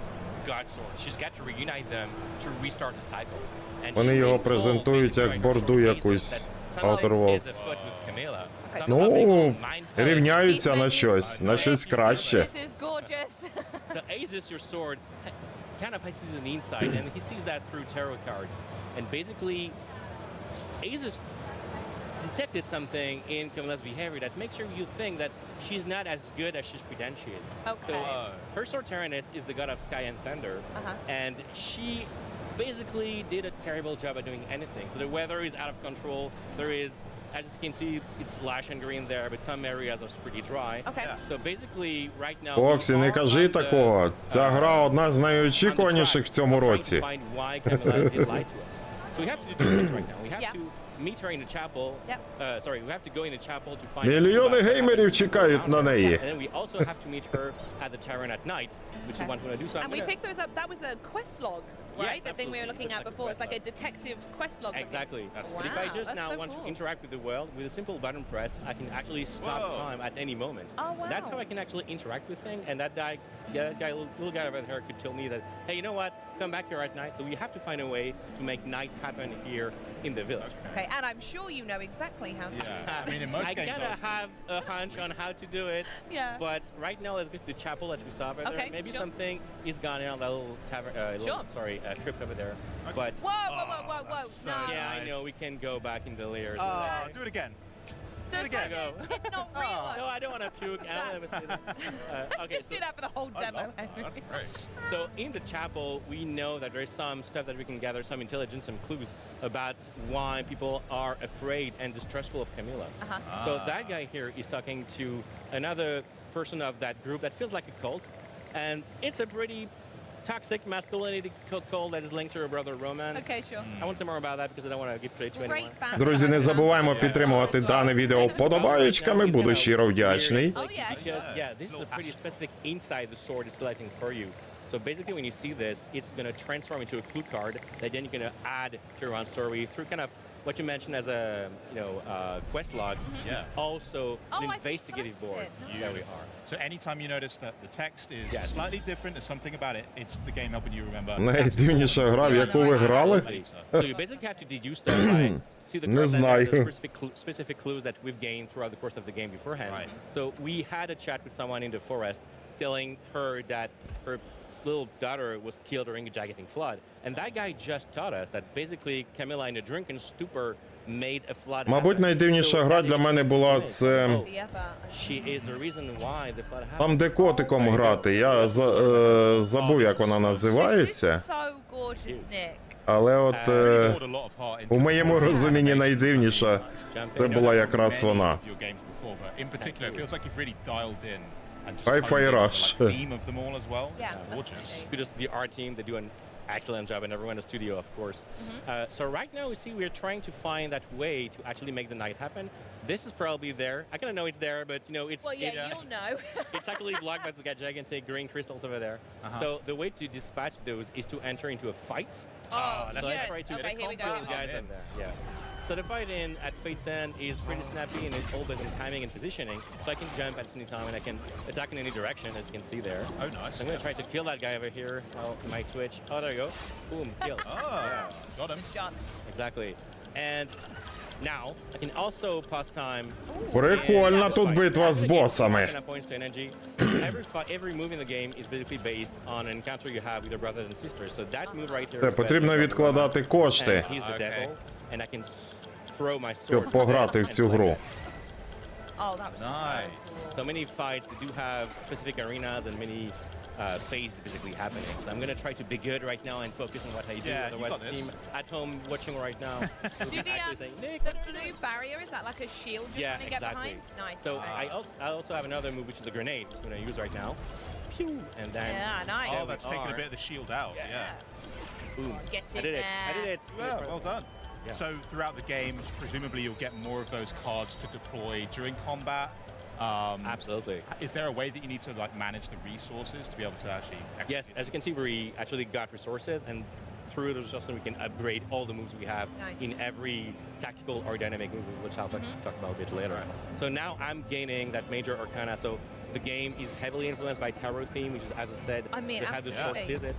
[SPEAKER 13] God swords. She's got to reunite them to restart the cycle. And
[SPEAKER 1] Вони
[SPEAKER 13] she's
[SPEAKER 1] його
[SPEAKER 13] being told,
[SPEAKER 1] презентують як
[SPEAKER 13] basically,
[SPEAKER 1] борду
[SPEAKER 13] on a short
[SPEAKER 1] якусь
[SPEAKER 13] basis, that something
[SPEAKER 1] Outer
[SPEAKER 13] is
[SPEAKER 1] Worlds.
[SPEAKER 13] afoot with Camila.
[SPEAKER 1] Ну, рівняються на щось краще.
[SPEAKER 5] This is gorgeous.
[SPEAKER 13] So Azus, your sword, kind of sees an inside, and he sees that through tarot cards. And basically, Azus detected something in Camilla's behavior that makes you think that she's not as good as she's pretends she is.
[SPEAKER 5] Okay.
[SPEAKER 13] So her sword Tyrannus is the god of sky and thunder, and she basically did a terrible job at doing anything. So the weather is out of control. There is, as you can see, it's lush and green there, but some areas are pretty dry.
[SPEAKER 5] Okay.
[SPEAKER 13] So basically, right now,
[SPEAKER 1] Фоксі, не кажи такого. Ця гра одна з найочікуваніших в цьому році.
[SPEAKER 13] find why Camilla did lie to us. So we have to do 2 things right now. We have to meet her in the chapel. Sorry, we have to go in the chapel to find.
[SPEAKER 1] Мільйони геймерів чекають на неї.
[SPEAKER 13] And then we also have to meet her at the tavern at night, which is what we're gonna do. So
[SPEAKER 5] And we picked those up. That was a quest log, right? The thing we were looking at before. It's like a detective quest log.
[SPEAKER 13] Exactly.
[SPEAKER 5] Wow,
[SPEAKER 13] But if I just
[SPEAKER 5] that's
[SPEAKER 13] now
[SPEAKER 5] so
[SPEAKER 13] want
[SPEAKER 5] cool.
[SPEAKER 13] to interact with the world with a simple button press, I can actually stop time at any moment.
[SPEAKER 5] Oh, wow.
[SPEAKER 13] That's how I can actually interact with things. And that guy, little guy over there, could tell me that, hey, you know what? Come back here at night. So we have to find a way to make night happen here in the village.
[SPEAKER 5] Okay, and I'm sure you know exactly how to do that.
[SPEAKER 4] I mean, in most
[SPEAKER 13] I
[SPEAKER 4] games,
[SPEAKER 13] kind of have a hunch on how to do it.
[SPEAKER 5] Yeah.
[SPEAKER 13] But right now, let's get to the chapel that we saw over
[SPEAKER 5] Okay,
[SPEAKER 13] there. Maybe
[SPEAKER 5] sure.
[SPEAKER 13] something is gone in on that little tavern, crypt over there. But
[SPEAKER 5] Whoa! No.
[SPEAKER 13] yeah, I know we can go back in the layers.
[SPEAKER 4] Do it again.
[SPEAKER 5] So it's like,
[SPEAKER 13] Go.
[SPEAKER 5] it's not real.
[SPEAKER 13] No, I don't want to puke. I don't want to okay,
[SPEAKER 5] Just do that for the whole demo.
[SPEAKER 4] That's great.
[SPEAKER 13] So in the chapel, we know that there's some stuff that we can gather, some intelligence, some clues about why people are afraid and distrustful of Camilla. So that guy here is talking to another person of that group that feels like a cult, and it's a pretty toxic masculinity cult that is linked to her brother Roman.
[SPEAKER 3] Okay, sure.
[SPEAKER 13] I won't say more about that because I don't want to give credit to anyone.
[SPEAKER 3] Great fan.
[SPEAKER 1] Друзі, не забуваємо підтримувати дане відео вподобаєчками. Буду щиро вдячний.
[SPEAKER 3] Oh, yeah,
[SPEAKER 13] Because, yeah, this is a pretty specific insight the sword is selecting for you. So basically, when you see this, it's going to transform into a clue card that then you're going to add to your own story through kind of what you mentioned as a quest log. Is also an investigative board. There we are.
[SPEAKER 4] So anytime you notice that the text is slightly different, there's something about it, it's the game helping you remember.
[SPEAKER 1] Найдивніша гра, в яку ви грали?
[SPEAKER 13] So you basically have to deduce stuff, right? See the
[SPEAKER 1] Не
[SPEAKER 13] cards and
[SPEAKER 1] знаю.
[SPEAKER 13] the specific clues that we've gained throughout the course of the game beforehand.
[SPEAKER 4] Right.
[SPEAKER 13] So we had a chat with someone in the forest telling her that her little daughter was killed during a gigantic flood. And that guy just taught us that basically Camilla in a drunken stupor made a flood
[SPEAKER 1] Мабуть,
[SPEAKER 13] happen.
[SPEAKER 1] найдивніша гра для мене була це
[SPEAKER 13] She is the reason why the flood happened.
[SPEAKER 1] там, де котиком грати. Я забув, як вона називається.
[SPEAKER 3] This is so gorgeous, Nick.
[SPEAKER 1] Але от
[SPEAKER 4] Poured a lot of heart into
[SPEAKER 1] у моєму розумінні найдивніша це була якраз вона.
[SPEAKER 4] of your games before, but in particular, it feels like you've really dialed in and just
[SPEAKER 1] Hi-Fi
[SPEAKER 4] honed in on
[SPEAKER 1] Rush.
[SPEAKER 4] the theme of them all as well.
[SPEAKER 3] Yeah,
[SPEAKER 4] It's gorgeous.
[SPEAKER 13] Kudos to the art team. They do an excellent job, and everyone in the studio, of course. So right now, we see we're trying to find that way to actually make the night happen. This is probably there. I kind of know it's there, but it's
[SPEAKER 3] Well, yeah, you'll know.
[SPEAKER 13] it's actually blocked by the gigantic green crystals over there. So the way to dispatch those is to enter into a fight.
[SPEAKER 3] Oh,
[SPEAKER 13] So let's
[SPEAKER 3] yes.
[SPEAKER 13] try to
[SPEAKER 3] Okay, here we go.
[SPEAKER 13] the guys in there. Yeah. So the fight in at Fate's End is pretty snappy and it's all based on timing and positioning. So I can jump at any time and I can attack in any direction, as you can see there.
[SPEAKER 4] Oh, nice.
[SPEAKER 13] So I'm gonna try to kill that guy over here. Oh, my switch. Oh, there you go. Boom, kill.
[SPEAKER 4] Got him.
[SPEAKER 13] Exactly. And now I can also pass time.
[SPEAKER 1] Прикольна тут битва з босами.
[SPEAKER 13] Points to energy. Every move in the game is basically based on an encounter you have with your brothers and sisters. So that move right there.
[SPEAKER 1] Це потрібно відкладати кошти,
[SPEAKER 13] And he's the devil, and I can throw my sword.
[SPEAKER 1] щоб пограти в цю гру.
[SPEAKER 3] Oh, that was
[SPEAKER 4] Nice.
[SPEAKER 13] So many fights, they do have specific arenas and many phases basically happening. So I'm gonna try to be good right now and focus on what I do.
[SPEAKER 4] Yeah, you
[SPEAKER 13] Otherwise,
[SPEAKER 4] got
[SPEAKER 13] the
[SPEAKER 4] this.
[SPEAKER 13] team at home watching right now will be
[SPEAKER 3] Do
[SPEAKER 13] actually saying, Nick,
[SPEAKER 3] the blue barrier, is that like a shield you're
[SPEAKER 13] yeah,
[SPEAKER 3] trying to get
[SPEAKER 13] exactly.
[SPEAKER 3] behind? Nice.
[SPEAKER 13] So
[SPEAKER 3] okay.
[SPEAKER 13] I also have another move, which is a grenade, which I'm gonna use right now. Pew! And then
[SPEAKER 3] Yeah, nice.
[SPEAKER 4] Oh, that's taken a bit of the shield out.
[SPEAKER 13] Yes.
[SPEAKER 4] Yeah.
[SPEAKER 13] boom.
[SPEAKER 3] Get
[SPEAKER 13] I
[SPEAKER 3] in
[SPEAKER 13] did it. I did
[SPEAKER 3] there.
[SPEAKER 13] it.
[SPEAKER 4] Well done.
[SPEAKER 13] Yeah.
[SPEAKER 4] So throughout the game, presumably you'll get more of those cards to deploy during combat.
[SPEAKER 13] Absolutely.
[SPEAKER 4] Is there a way that you need to manage the resources to be able to actually?
[SPEAKER 13] Yes, as you can see, we actually got resources, and through those resources we can upgrade all the moves we have
[SPEAKER 3] Nice.
[SPEAKER 13] in every tactical or dynamic move, which I'll talk about a bit later. So now I'm gaining that major arcana. So the game is heavily influenced by tarot theme, which is, as I said,
[SPEAKER 3] I mean,
[SPEAKER 13] they have the sword
[SPEAKER 3] absolutely.
[SPEAKER 13] sees it.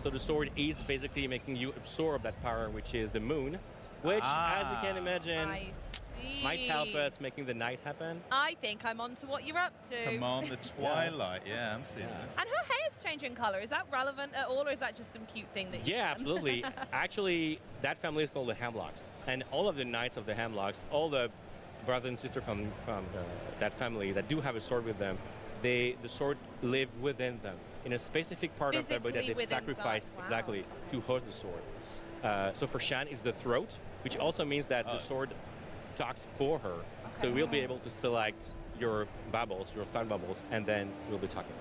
[SPEAKER 13] So the sword is basically making you absorb that power, which is the moon, which, as you can imagine,
[SPEAKER 3] I see.
[SPEAKER 13] might help us making the night happen.
[SPEAKER 3] I think I'm on to what you're up to.
[SPEAKER 4] Command the twilight. Yeah, I'm seeing this.
[SPEAKER 3] And her hair's changing colour. Is that relevant at all, or is that just some cute thing that you've
[SPEAKER 13] Yeah,
[SPEAKER 3] done?
[SPEAKER 13] absolutely. Actually, that family is called the Hemlocks, and all of the knights of the Hemlocks, all the brother and sister from that family that do have a sword with them, the sword live within them in a specific part of their body that
[SPEAKER 3] Physically
[SPEAKER 13] they've
[SPEAKER 3] within
[SPEAKER 13] sacrificed
[SPEAKER 3] inside. Wow.
[SPEAKER 13] exactly to hold the sword. So for Shan, it's the throat, which also means that the sword talks for her. So we'll be able to select your bubbles, your thought bubbles, and then we'll be talking.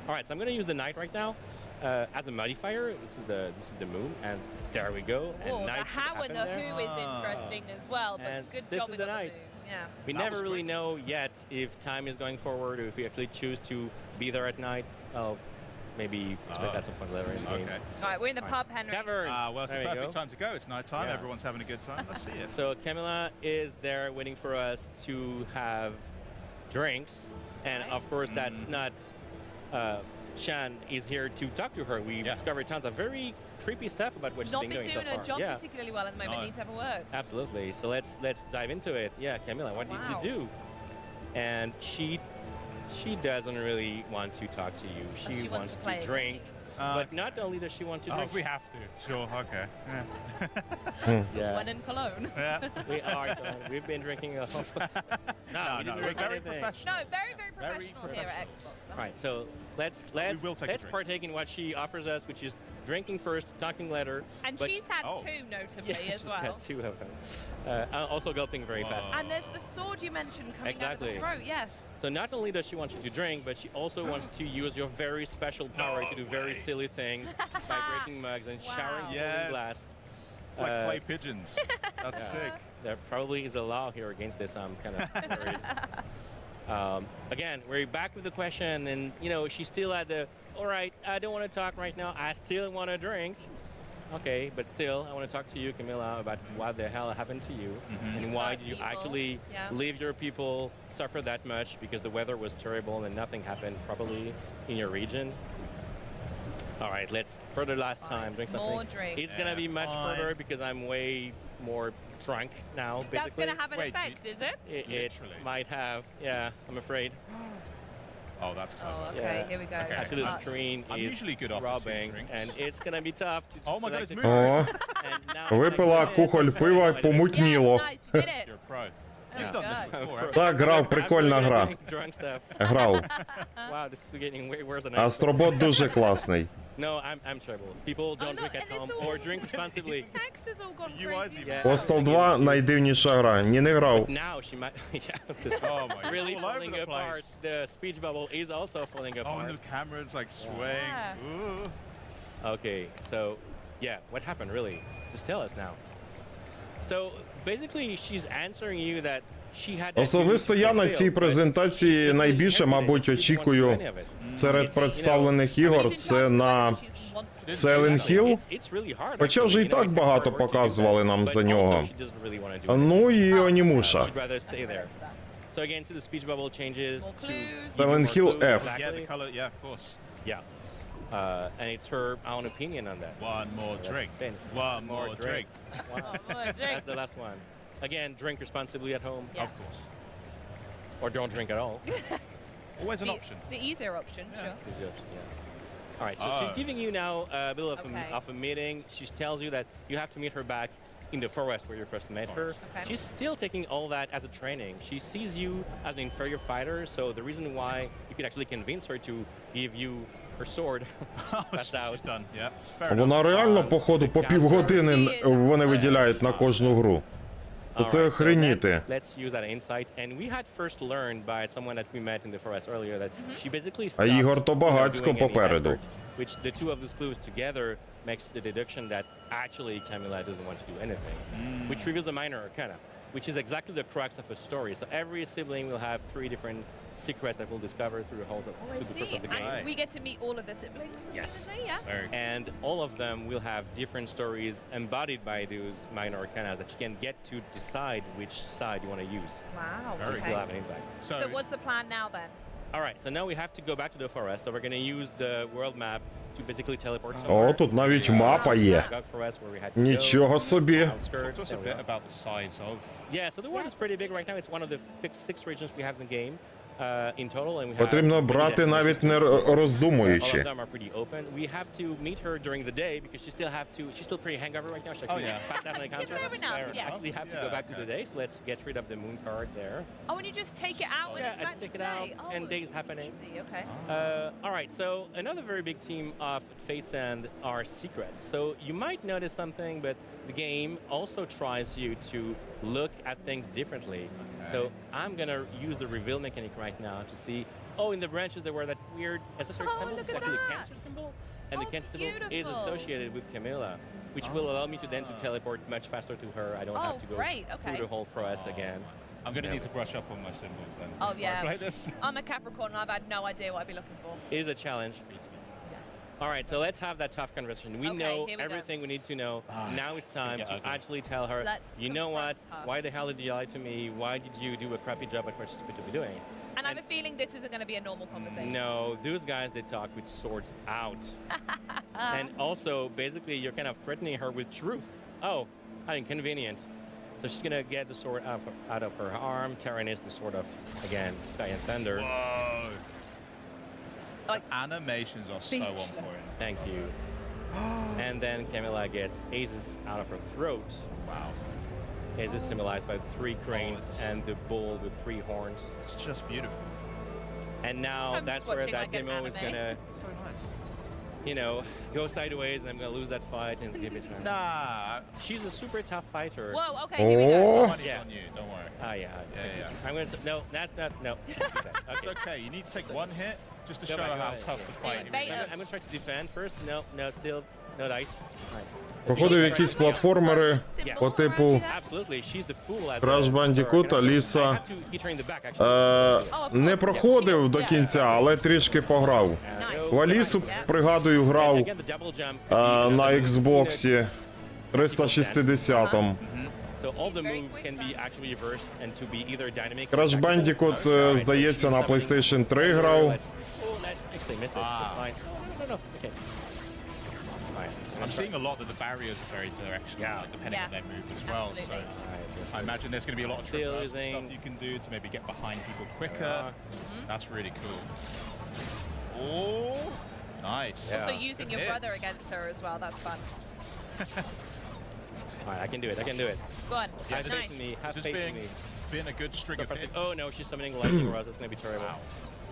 [SPEAKER 13] All right, so I'm going to use the knight right now as a modifier. This is the moon, and there we go. And
[SPEAKER 3] Oh, the
[SPEAKER 13] knight should
[SPEAKER 3] how and the
[SPEAKER 13] happen there.
[SPEAKER 3] who is interesting as well, but
[SPEAKER 13] And
[SPEAKER 3] good
[SPEAKER 13] this
[SPEAKER 3] job
[SPEAKER 13] is
[SPEAKER 3] with
[SPEAKER 13] the night.
[SPEAKER 3] moon. Yeah.
[SPEAKER 13] We
[SPEAKER 4] That
[SPEAKER 13] never
[SPEAKER 4] was
[SPEAKER 13] really
[SPEAKER 4] quick.
[SPEAKER 13] know yet if time is going forward or if we actually choose to be there at night. I'll maybe explain that some point later in the game.
[SPEAKER 4] Okay.
[SPEAKER 3] All right, we're in the pub, Henry.
[SPEAKER 13] Tavern.
[SPEAKER 4] Well, it's
[SPEAKER 13] There
[SPEAKER 4] the
[SPEAKER 13] we
[SPEAKER 4] perfect
[SPEAKER 13] go.
[SPEAKER 4] time to go. It's night time.
[SPEAKER 13] Yeah.
[SPEAKER 4] Everyone's having a good time. Let's see it.
[SPEAKER 13] So Camilla is there waiting for us to have drinks, and of course that's not. Shan is here to talk to her. We've discovered tons of very creepy stuff about what she's
[SPEAKER 3] Not
[SPEAKER 13] been
[SPEAKER 3] been
[SPEAKER 13] doing so
[SPEAKER 3] doing her
[SPEAKER 13] far.
[SPEAKER 3] job
[SPEAKER 13] Yeah,
[SPEAKER 3] particularly well at the moment.
[SPEAKER 4] No.
[SPEAKER 3] Needs to have a word.
[SPEAKER 13] absolutely. So let's dive into it. Yeah, Camilla, what did
[SPEAKER 3] Wow.
[SPEAKER 13] you do? And she doesn't really want to talk to you. She
[SPEAKER 3] She wants
[SPEAKER 13] wants
[SPEAKER 3] to play
[SPEAKER 13] to
[SPEAKER 3] a
[SPEAKER 13] drink. But not only does she want to
[SPEAKER 14] Oh,
[SPEAKER 13] drink,
[SPEAKER 14] if we have to, sure, okay.
[SPEAKER 13] yeah,
[SPEAKER 3] When in Cologne.
[SPEAKER 14] Yeah.
[SPEAKER 13] we are done. We've been drinking a whole. No, we didn't
[SPEAKER 14] we're
[SPEAKER 13] drink
[SPEAKER 14] very
[SPEAKER 13] anything.
[SPEAKER 14] professional.
[SPEAKER 3] No, very professional here at Xbox.
[SPEAKER 13] Right, so let's
[SPEAKER 14] will take a
[SPEAKER 13] let's
[SPEAKER 14] drink.
[SPEAKER 13] partake in what she offers us, which is drinking first, talking later.
[SPEAKER 3] And
[SPEAKER 13] but-
[SPEAKER 3] she's had
[SPEAKER 14] Oh.
[SPEAKER 3] two, notably,
[SPEAKER 13] Yeah,
[SPEAKER 3] as
[SPEAKER 13] she's
[SPEAKER 3] well.
[SPEAKER 13] got two of them. Also gulping very fast.
[SPEAKER 3] And there's the sword you mentioned coming out of
[SPEAKER 13] Exactly.
[SPEAKER 3] the throat, yes.
[SPEAKER 13] So not only does she want you to drink, but she also wants to use your very special power to do very silly things by breaking mugs and showering people
[SPEAKER 14] Yes.
[SPEAKER 13] in glass.
[SPEAKER 14] It's like clay pigeons. That's
[SPEAKER 13] Yeah.
[SPEAKER 14] sick.
[SPEAKER 13] There probably is a law here against this. I'm kind of worried. Again, we're back with the question, and you know, she's still at the. All right, I don't want to talk right now. I still want to drink. Okay, but still, I want to talk to you, Camilla, about what the hell happened to you, and why
[SPEAKER 3] About
[SPEAKER 13] did you
[SPEAKER 3] people,
[SPEAKER 13] actually
[SPEAKER 3] yeah.
[SPEAKER 13] leave your people suffer that much because the weather was terrible and nothing happened properly in your region. All right, let's for the last time drink something.
[SPEAKER 3] More drink.
[SPEAKER 13] It's gonna be much
[SPEAKER 14] fine.
[SPEAKER 13] harder because I'm way more drunk now. Basically,
[SPEAKER 3] That's going to have an
[SPEAKER 14] Wait,
[SPEAKER 3] effect, is it?
[SPEAKER 13] It
[SPEAKER 14] Literally.
[SPEAKER 13] might have. Yeah, I'm afraid.
[SPEAKER 14] Oh, that's clever.
[SPEAKER 3] Oh, okay,
[SPEAKER 13] Yeah.
[SPEAKER 3] here we go.
[SPEAKER 14] Okay.
[SPEAKER 13] Actually, the
[SPEAKER 3] Uh,
[SPEAKER 13] screen
[SPEAKER 14] I'm
[SPEAKER 13] is
[SPEAKER 14] usually good after
[SPEAKER 13] robbing,
[SPEAKER 14] 2 drinks.
[SPEAKER 13] and it's gonna be tough to
[SPEAKER 14] Oh my God,
[SPEAKER 13] select
[SPEAKER 14] it's
[SPEAKER 13] it.
[SPEAKER 1] О,
[SPEAKER 13] And now I'm
[SPEAKER 1] випила
[SPEAKER 13] gonna
[SPEAKER 1] кухоль
[SPEAKER 13] guess-
[SPEAKER 1] пива,
[SPEAKER 3] Yes,
[SPEAKER 1] помутніло.
[SPEAKER 3] nice, you did it.
[SPEAKER 14] You're a pro.
[SPEAKER 3] Oh,
[SPEAKER 14] You've done this
[SPEAKER 3] God.
[SPEAKER 14] before. haven't
[SPEAKER 1] Так, грав, прикольна гра.
[SPEAKER 13] Drunk stuff.
[SPEAKER 1] Грав.
[SPEAKER 13] Wow, this is getting way worse than I thought.
[SPEAKER 1] Астробот дуже класний.
[SPEAKER 13] No, I'm terrible. People don't
[SPEAKER 3] look,
[SPEAKER 13] drink at
[SPEAKER 3] and it's
[SPEAKER 13] home
[SPEAKER 3] all-
[SPEAKER 13] or drink responsibly.
[SPEAKER 3] Text has all gone
[SPEAKER 14] You are
[SPEAKER 3] crazy.
[SPEAKER 14] the-
[SPEAKER 3] as
[SPEAKER 13] Yeah.
[SPEAKER 3] well.
[SPEAKER 1] Postal 2 найдивніша гра. Ні, не грав.
[SPEAKER 13] Now she might. Yeah, this is
[SPEAKER 14] Oh my God.
[SPEAKER 13] really
[SPEAKER 14] All over
[SPEAKER 13] falling
[SPEAKER 14] the
[SPEAKER 13] apart.
[SPEAKER 14] place.
[SPEAKER 13] The speech bubble is also falling
[SPEAKER 14] Oh,
[SPEAKER 13] apart.
[SPEAKER 14] and the camera's like swaying.
[SPEAKER 3] Yeah.
[SPEAKER 14] Ooh.
[SPEAKER 13] Okay, so yeah, what happened really? Just tell us now. So basically, she's answering you that she had. that
[SPEAKER 1] Особисто
[SPEAKER 13] huge
[SPEAKER 1] я на
[SPEAKER 13] fail,
[SPEAKER 1] цій
[SPEAKER 13] but
[SPEAKER 1] презентації
[SPEAKER 13] basically
[SPEAKER 1] найбільше,
[SPEAKER 13] everything,
[SPEAKER 1] мабуть,
[SPEAKER 13] she didn't want to do
[SPEAKER 1] очікую
[SPEAKER 13] any of it.
[SPEAKER 1] серед представлених ігор. Це на Silent Hill.
[SPEAKER 13] It's really hard,
[SPEAKER 1] Хоча вже
[SPEAKER 13] actually,
[SPEAKER 1] і
[SPEAKER 13] you know,
[SPEAKER 1] так
[SPEAKER 13] it's
[SPEAKER 1] багато
[SPEAKER 13] hard work to do
[SPEAKER 1] показували
[SPEAKER 13] that,
[SPEAKER 1] нам
[SPEAKER 13] but
[SPEAKER 1] за
[SPEAKER 13] also
[SPEAKER 1] нього.
[SPEAKER 13] she doesn't really wanna do it.
[SPEAKER 1] Ну і Онімуша.
[SPEAKER 13] She'd rather stay there. So again, see the speech bubble changes
[SPEAKER 3] More
[SPEAKER 13] to
[SPEAKER 3] clues.
[SPEAKER 1] Silent
[SPEAKER 13] more
[SPEAKER 1] Hill
[SPEAKER 13] clues,
[SPEAKER 1] F.
[SPEAKER 14] Yeah,
[SPEAKER 13] exactly.
[SPEAKER 14] the color. Yeah, of course.
[SPEAKER 13] Yeah. And it's her own opinion on that.
[SPEAKER 14] One more
[SPEAKER 13] Let's
[SPEAKER 14] drink.
[SPEAKER 13] finish.
[SPEAKER 14] One more drink.
[SPEAKER 13] That's the last one. Again, drink responsibly at home.
[SPEAKER 3] Yeah.
[SPEAKER 14] Of course.
[SPEAKER 13] Or don't drink at all.
[SPEAKER 14] Always an
[SPEAKER 3] The-
[SPEAKER 14] option.
[SPEAKER 3] The easier option, sure.
[SPEAKER 13] Is the option, yeah. All right, so she's
[SPEAKER 14] Ah.
[SPEAKER 13] giving you now a bit
[SPEAKER 3] Okay.
[SPEAKER 13] of a meeting. She tells you that you have to meet her back in the forest where you first met her.
[SPEAKER 3] Okay.
[SPEAKER 13] She's still taking all that as a training. She sees you as an inferior fighter, so the reason why you could actually convince her to give you her sword passed out.
[SPEAKER 14] She's done. Yeah. Fair enough.
[SPEAKER 1] Вона реально, походу, по півгодини вони виділяють на кожну гру. То
[SPEAKER 13] All
[SPEAKER 1] це
[SPEAKER 13] right, so
[SPEAKER 1] охреніти.
[SPEAKER 13] let's use that insight. And we had first learned by someone that we met in the forest earlier that she basically
[SPEAKER 1] А
[SPEAKER 13] stopped,
[SPEAKER 1] ігор то
[SPEAKER 13] you know,
[SPEAKER 1] багацько
[SPEAKER 13] doing any
[SPEAKER 1] попереду.
[SPEAKER 13] effort, which the two of those clues together makes the deduction that actually Camilla doesn't want to do anything, which reveals a minor arcana, which is exactly the crux of a story. So every sibling will have 3 different secrets that we'll discover through the whole
[SPEAKER 3] Oh, I
[SPEAKER 13] through the course
[SPEAKER 3] see.
[SPEAKER 13] of the game.
[SPEAKER 3] And we get to meet all of the siblings,
[SPEAKER 13] Yes.
[SPEAKER 3] essentially, yeah.
[SPEAKER 14] Very
[SPEAKER 13] And all of them will have different stories embodied by those minor arcana that you can get to decide which side you want to use,
[SPEAKER 3] Wow,
[SPEAKER 14] Very
[SPEAKER 13] which
[SPEAKER 3] okay.
[SPEAKER 13] will have an impact.
[SPEAKER 3] So what's the plan now then?
[SPEAKER 13] All right, so now we have to go back to the forest. So we're going to use the world map to basically teleport
[SPEAKER 1] О,
[SPEAKER 13] somewhere.
[SPEAKER 1] тут навіть мапа є.
[SPEAKER 13] Forest where we had to
[SPEAKER 1] Нічого собі.
[SPEAKER 13] go, outskirts,
[SPEAKER 14] Talk to us a
[SPEAKER 13] there we
[SPEAKER 14] bit
[SPEAKER 13] are.
[SPEAKER 14] about the size of.
[SPEAKER 13] Yeah, so the world is pretty big right now. It's one of the 6 regions we have in the game in total, and we have
[SPEAKER 1] Потрібно
[SPEAKER 13] many
[SPEAKER 1] брати
[SPEAKER 13] destinations
[SPEAKER 1] навіть
[SPEAKER 13] to
[SPEAKER 1] не
[SPEAKER 13] explore. All
[SPEAKER 1] роздумуючи.
[SPEAKER 13] of them are pretty open. We have to meet her during the day because she's still pretty hangover right now. She actually
[SPEAKER 14] yeah.
[SPEAKER 13] passed out on the encounter.
[SPEAKER 3] fair enough,
[SPEAKER 13] Fair
[SPEAKER 3] yeah.
[SPEAKER 13] Actually have to go
[SPEAKER 14] Yeah,
[SPEAKER 13] back to the day, so let's get rid of the moon card there.
[SPEAKER 3] Oh, and you just take it out when
[SPEAKER 13] Yeah,
[SPEAKER 3] it's
[SPEAKER 13] I
[SPEAKER 3] back
[SPEAKER 13] just
[SPEAKER 3] to
[SPEAKER 13] take it
[SPEAKER 3] day.
[SPEAKER 13] out
[SPEAKER 3] Oh,
[SPEAKER 13] and days
[SPEAKER 3] easy,
[SPEAKER 13] happening.
[SPEAKER 3] easy, okay.
[SPEAKER 13] All right, so another very big theme of Fate's End are secrets. So you might notice something, but the game also tries you to look at things differently. So I'm gonna use the reveal mechanic right now to see. Oh, in the branches there were that weird esoteric
[SPEAKER 3] Oh,
[SPEAKER 13] symbol.
[SPEAKER 3] look
[SPEAKER 13] It's
[SPEAKER 3] at
[SPEAKER 13] actually the
[SPEAKER 3] that.
[SPEAKER 13] cancer symbol, and the
[SPEAKER 3] Oh,
[SPEAKER 13] cancer symbol is
[SPEAKER 3] beautiful.
[SPEAKER 13] associated with Camilla, which will allow me to then to teleport much faster to her. I don't have
[SPEAKER 3] Oh,
[SPEAKER 13] to go
[SPEAKER 3] great, okay.
[SPEAKER 13] through the whole forest again.
[SPEAKER 14] I'm going to
[SPEAKER 13] Yeah.
[SPEAKER 14] need to brush up on my symbols then.
[SPEAKER 3] Oh,
[SPEAKER 14] before
[SPEAKER 3] yeah.
[SPEAKER 14] I play this.
[SPEAKER 3] I'm a Capricorn and I've had no idea what I'd be looking for.
[SPEAKER 13] It is a challenge. All right, so let's have that tough conversation. We
[SPEAKER 3] Okay,
[SPEAKER 13] know
[SPEAKER 3] here we go.
[SPEAKER 13] everything we need to know. Now it's time
[SPEAKER 14] get
[SPEAKER 13] to
[SPEAKER 14] ugly.
[SPEAKER 13] actually tell her,
[SPEAKER 3] Let's
[SPEAKER 13] you know what?
[SPEAKER 3] confront her.
[SPEAKER 13] Why the hell did you lie to me? Why did you do a crappy job at what you're supposed to be doing?
[SPEAKER 3] And I have a feeling this isn't going to be a normal conversation.
[SPEAKER 13] No, those guys, they talk with swords out. And also, basically, you're kind of threatening her with truth. Oh, how inconvenient. So she's going to get the sword out of her arm. Terran is the sort of, again, sky and thunder.
[SPEAKER 14] Whoa.
[SPEAKER 3] Like,
[SPEAKER 14] Animations are so on point.
[SPEAKER 13] Thank you. And then Camilla gets aces out of her throat.
[SPEAKER 14] Wow.
[SPEAKER 13] Aces symbolized by 3 cranes and the bull with 3 horns.
[SPEAKER 14] It's just beautiful.
[SPEAKER 13] And now
[SPEAKER 3] I'm
[SPEAKER 13] that's
[SPEAKER 3] just
[SPEAKER 13] where
[SPEAKER 3] watching
[SPEAKER 13] that
[SPEAKER 3] like an
[SPEAKER 13] demo is
[SPEAKER 3] anime.
[SPEAKER 13] gonna,
[SPEAKER 14] So nice.
[SPEAKER 13] you know, go sideways, and I'm gonna lose that fight and skip it.
[SPEAKER 14] Nah.
[SPEAKER 13] She's a super tough fighter.
[SPEAKER 3] whoa, okay, here we go.
[SPEAKER 1] Oh.
[SPEAKER 14] Money's
[SPEAKER 13] Yeah.
[SPEAKER 14] on you, don't worry.
[SPEAKER 13] Oh yeah.
[SPEAKER 14] Yeah.
[SPEAKER 13] I'm gonna. No, that's not. No.
[SPEAKER 14] It's
[SPEAKER 13] Okay.
[SPEAKER 14] okay, you need to take one hit just to
[SPEAKER 13] Go
[SPEAKER 14] show
[SPEAKER 13] back,
[SPEAKER 14] her
[SPEAKER 13] go
[SPEAKER 14] how
[SPEAKER 13] back.
[SPEAKER 14] tough the fight
[SPEAKER 3] Bait
[SPEAKER 14] is.
[SPEAKER 3] him.
[SPEAKER 13] I'm gonna try to defend first. No, no, still no dice.
[SPEAKER 1] Походив якісь платформери по типу
[SPEAKER 13] Absolutely, she's the fool. as
[SPEAKER 1] Crash
[SPEAKER 13] a-
[SPEAKER 1] Bandicoot,
[SPEAKER 13] I
[SPEAKER 1] Аліса.
[SPEAKER 13] have to hit her in the back, actually.
[SPEAKER 1] Не проходив до кінця, але трішки пограв. В Алісу, пригадую, грав
[SPEAKER 13] Again, the double jump.
[SPEAKER 1] на Xbox 360.
[SPEAKER 13] So all the moves can be actually reversed and to be either dynamic.
[SPEAKER 1] Crash Bandicoot, здається, на PlayStation 3 грав.
[SPEAKER 13] Actually missed it. That's fine. No. Okay. Fine.
[SPEAKER 14] I'm seeing a lot that the barriers are very directional,
[SPEAKER 13] Yeah.
[SPEAKER 14] like, depending on
[SPEAKER 3] Yeah.
[SPEAKER 14] their moves as well. So I imagine there's going to be a lot of
[SPEAKER 13] Still
[SPEAKER 14] traversal
[SPEAKER 13] using-
[SPEAKER 14] stuff you can do to maybe get behind people quicker. That's really cool. Oh, nice.
[SPEAKER 13] Yeah.
[SPEAKER 3] So using your
[SPEAKER 14] Hits.
[SPEAKER 3] brother against her as well, that's fun.
[SPEAKER 13] Alright, I can do it. I can do it.
[SPEAKER 3] Go on.
[SPEAKER 13] Have
[SPEAKER 3] Nice.
[SPEAKER 13] faith in me. Have
[SPEAKER 14] Just
[SPEAKER 13] faith in me.
[SPEAKER 14] being a good string
[SPEAKER 13] So
[SPEAKER 14] of
[SPEAKER 13] fast-
[SPEAKER 14] hits.
[SPEAKER 13] oh no, she's summoning lightning rods. That's gonna be terrible.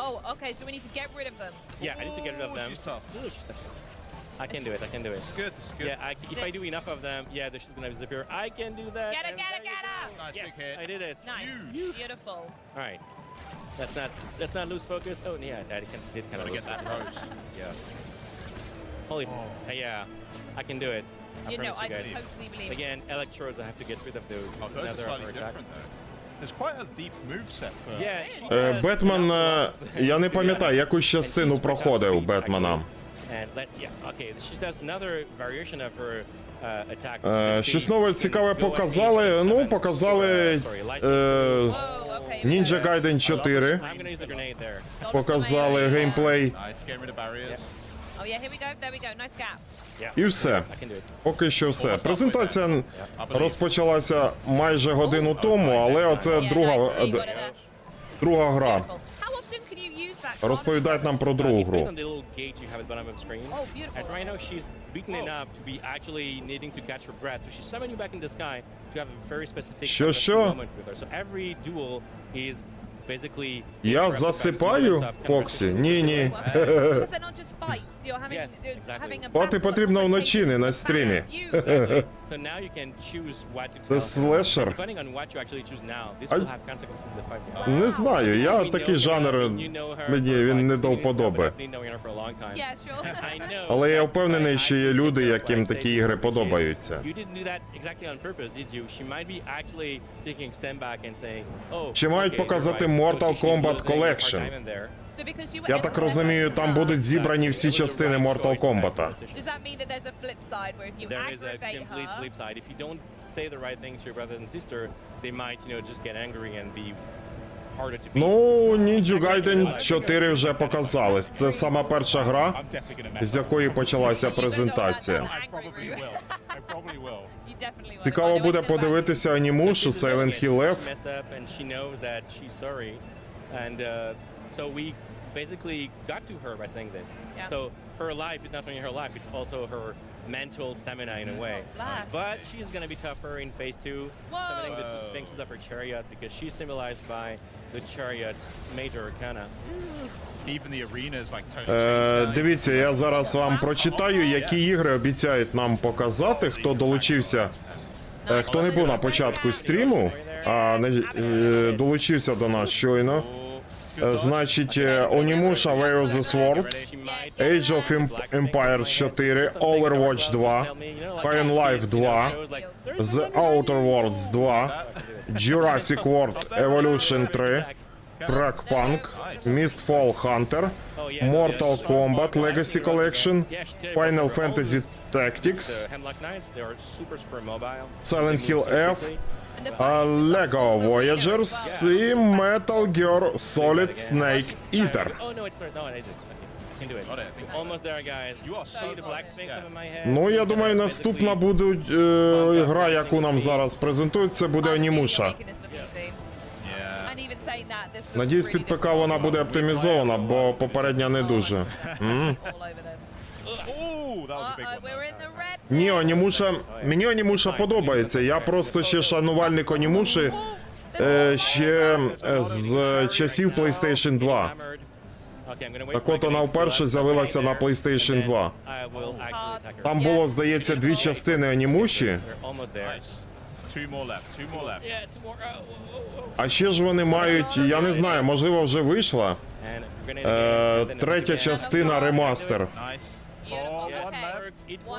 [SPEAKER 3] Oh, okay, so we need to get rid of them.
[SPEAKER 13] Yeah, I need to get rid of them.
[SPEAKER 14] She's tough.
[SPEAKER 13] Ooh, she's tough. I can do it. I can do it.
[SPEAKER 14] Good, it's good.
[SPEAKER 13] Yeah, if I do enough of them, yeah, she's gonna disappear. I can do that.
[SPEAKER 3] Get her,
[SPEAKER 13] and
[SPEAKER 3] get her,
[SPEAKER 13] there
[SPEAKER 3] get
[SPEAKER 13] you
[SPEAKER 3] her!
[SPEAKER 13] go.
[SPEAKER 14] Nice
[SPEAKER 13] Yes,
[SPEAKER 14] big hit.
[SPEAKER 13] I did it.
[SPEAKER 3] Nice. Beautiful.
[SPEAKER 13] All right. Let's not lose focus. Oh yeah, that did kind of
[SPEAKER 14] Gotta get that roast.
[SPEAKER 13] Yeah. Holy. Yeah, I can do it.
[SPEAKER 3] You know,
[SPEAKER 13] promise
[SPEAKER 3] I
[SPEAKER 13] guys.
[SPEAKER 3] totally believe it.
[SPEAKER 13] Again, electrodes. I have to get rid of those.
[SPEAKER 14] Oh, those are
[SPEAKER 13] Another
[SPEAKER 14] slightly
[SPEAKER 13] upper attacks.
[SPEAKER 14] different though. There's quite a deep move set for.
[SPEAKER 13] Yeah, she does.
[SPEAKER 1] Бетмен, я не пам'ятаю, якусь частину проходив Бетмена.
[SPEAKER 13] And okay, she does another variation of her attack.
[SPEAKER 1] Щось нове цікаве показали. Ну, показали Ninja Gaiden 4.
[SPEAKER 13] I'm gonna use the grenade there.
[SPEAKER 1] Показали геймплей.
[SPEAKER 14] Nice, getting rid of barriers.
[SPEAKER 3] Oh yeah, here we go. There we go. Nice gap.
[SPEAKER 1] І все.
[SPEAKER 13] I can do it.
[SPEAKER 1] Поки що все. Презентація розпочалася майже годину тому, але оце
[SPEAKER 3] Yeah, nice. So you got it there.
[SPEAKER 1] друга гра.
[SPEAKER 3] Beautiful. How often can you use that card?
[SPEAKER 1] Розповідають нам про другу
[SPEAKER 13] It's based
[SPEAKER 1] гру.
[SPEAKER 13] on the little gauge you have at the bottom of the screen.
[SPEAKER 3] Oh, beautiful.
[SPEAKER 13] And right now she's beaten enough to be actually needing to catch her breath. So she's summoning you back in the sky to have a very specific
[SPEAKER 1] Що?
[SPEAKER 13] moment with her. So every duel is basically...
[SPEAKER 1] Я засипаю, Фоксі? Ні.
[SPEAKER 3] Because they're not just fights. You're having,
[SPEAKER 13] Yes, exactly.
[SPEAKER 3] having a
[SPEAKER 1] Спати
[SPEAKER 3] battle
[SPEAKER 1] потрібно
[SPEAKER 3] that
[SPEAKER 1] вночі, не на
[SPEAKER 3] rotates
[SPEAKER 1] стрімі.
[SPEAKER 3] the fan view.
[SPEAKER 13] So now you can choose what to
[SPEAKER 1] Це
[SPEAKER 13] tell.
[SPEAKER 1] слешер.
[SPEAKER 13] Depending on what you actually choose now, this
[SPEAKER 1] А-
[SPEAKER 13] will have consequences in the fight.
[SPEAKER 1] Не знаю, я
[SPEAKER 13] We
[SPEAKER 1] такий
[SPEAKER 13] know
[SPEAKER 1] жанр,
[SPEAKER 13] her, you know her
[SPEAKER 1] мені
[SPEAKER 13] for,
[SPEAKER 1] він
[SPEAKER 13] like,
[SPEAKER 1] не до
[SPEAKER 13] 15 years now,
[SPEAKER 1] вподоби.
[SPEAKER 13] but definitely knowing her for a long time.
[SPEAKER 3] Yeah, sure.
[SPEAKER 13] I know
[SPEAKER 1] Але я
[SPEAKER 13] that
[SPEAKER 1] впевнений, що є
[SPEAKER 13] I
[SPEAKER 1] люди,
[SPEAKER 13] actually
[SPEAKER 1] яким
[SPEAKER 13] did
[SPEAKER 1] такі
[SPEAKER 13] say
[SPEAKER 1] ігри
[SPEAKER 13] she's-
[SPEAKER 1] подобаються.
[SPEAKER 13] You didn't do that exactly on purpose, did you? She might be actually taking a step back and saying, oh,
[SPEAKER 1] Чи мають
[SPEAKER 13] okay,
[SPEAKER 1] показати
[SPEAKER 13] you're right.
[SPEAKER 1] Mortal
[SPEAKER 13] So she's
[SPEAKER 1] Kombat
[SPEAKER 13] losing her
[SPEAKER 1] Collection?
[SPEAKER 13] time in there.
[SPEAKER 3] So because you were
[SPEAKER 1] Я так розумію, там будуть зібрані всі частини Mortal Kombat.
[SPEAKER 3] Does that mean that there's a flip side where if you
[SPEAKER 13] There is a
[SPEAKER 3] aggravate
[SPEAKER 13] complete
[SPEAKER 3] her,
[SPEAKER 13] flip side. If you don't say the right thing to your brother and sister, they might, just get angry and be harder to beat.
[SPEAKER 1] Ну, Ninja Gaiden 4 вже показали. Це сама перша гра,
[SPEAKER 14] I'm definitely gonna mess
[SPEAKER 1] з
[SPEAKER 14] up.
[SPEAKER 1] якої почалася презентація.
[SPEAKER 14] I probably will. I probably will.
[SPEAKER 3] you definitely will.
[SPEAKER 1] Цікаво буде подивитися анімушу Silent Hill F.
[SPEAKER 13] She messed up and she knows that she's sorry. And so we basically got to her by saying this.
[SPEAKER 3] Yeah.
[SPEAKER 13] So her life is not only her life, it's also her mental stamina in a way.
[SPEAKER 3] Blast.
[SPEAKER 13] But she's going to be tougher in phase 2, summoning the two sphinxes of her chariot because she's symbolized by the chariot's major arcana.
[SPEAKER 14] Even the arena is like totally changed.
[SPEAKER 1] Дивіться, я зараз вам прочитаю, які ігри обіцяють нам показати, хто долучився. Хто не був на початку стріму, а не долучився до нас щойно. Значить, Onimusha Way of the Sword, Age of Empires 4, Overwatch 2, High Life 2, The Outer Worlds 2, Jurassic World Evolution 3, Crack Punk, Mistfall Hunter, Mortal Kombat Legacy Collection, Final Fantasy Tactics,
[SPEAKER 13] The Hemlock Knights, they are super mobile.
[SPEAKER 1] Silent Hill F, Lego Voyagers і Metal Gear Solid Snake Eater.
[SPEAKER 13] Oh no, it's not. No, it isn't. Okay, I can do it.
[SPEAKER 14] Got it.
[SPEAKER 13] We're almost there, guys.
[SPEAKER 14] You are so
[SPEAKER 13] See the black
[SPEAKER 14] close,
[SPEAKER 13] sphinx
[SPEAKER 14] yeah.
[SPEAKER 13] over my head?
[SPEAKER 1] Ну, я
[SPEAKER 13] It's
[SPEAKER 1] думаю,
[SPEAKER 13] gonna
[SPEAKER 1] наступна
[SPEAKER 13] basically
[SPEAKER 1] буде гра, яку нам зараз презентують, це буде
[SPEAKER 3] Honestly, you're
[SPEAKER 1] Onimusha.
[SPEAKER 3] making this look easy.
[SPEAKER 14] Yeah.
[SPEAKER 3] And even saying that this looks
[SPEAKER 1] Надіюсь,
[SPEAKER 3] really
[SPEAKER 1] під ПК
[SPEAKER 3] different.
[SPEAKER 1] вона буде оптимізована, бо попередня не дуже.
[SPEAKER 3] All over this.
[SPEAKER 4] Oh, that was a big one.
[SPEAKER 3] We're in the red.
[SPEAKER 1] Ні, анімуша, мені анімуша подобається. Я просто ще шанувальник анімуші ще з часів PlayStation 2. Так от вона вперше з'явилася на PlayStation 2. Там було, здається, дві частини анімуші.
[SPEAKER 4] Two more left.
[SPEAKER 1] А ще ж вони мають, я не знаю, можливо вже вийшла третя частина ремастер.
[SPEAKER 4] Nice.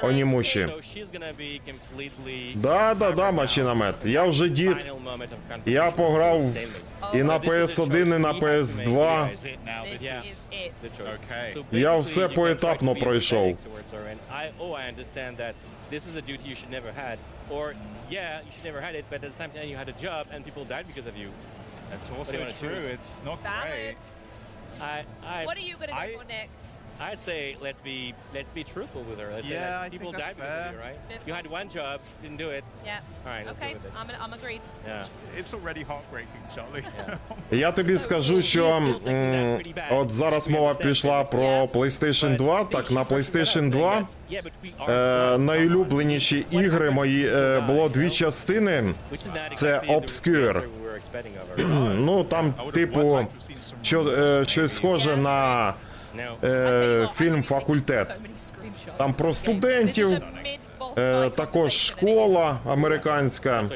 [SPEAKER 1] Онімуші. Да, машиномет. Я вже дід. Я пограв і на PS1, і на PS2. Я все поетапно пройшов.
[SPEAKER 13] This is a duty you should never had, or yeah, you should never had it, but at the same time you had a job and people died because of you.
[SPEAKER 4] That's also true. It's not great.
[SPEAKER 3] What are you gonna go for, Nick?
[SPEAKER 13] I say let's be truthful with her. Let's say that people died because of you, right? You had one job, didn't do it.
[SPEAKER 3] Yeah.
[SPEAKER 13] All right, let's
[SPEAKER 3] Okay,
[SPEAKER 13] go with it.
[SPEAKER 3] I'm agreed.
[SPEAKER 13] Yeah.
[SPEAKER 4] It's already heartbreaking, Charlie.
[SPEAKER 1] Я тобі скажу, що от зараз мова пішла про PlayStation 2, так на PlayStation 2 найулюбленіші ігри мої було дві частини. Це Obscure. Ну там типу щось схоже на фільм «Факультет». Там про студентів, також школа американська.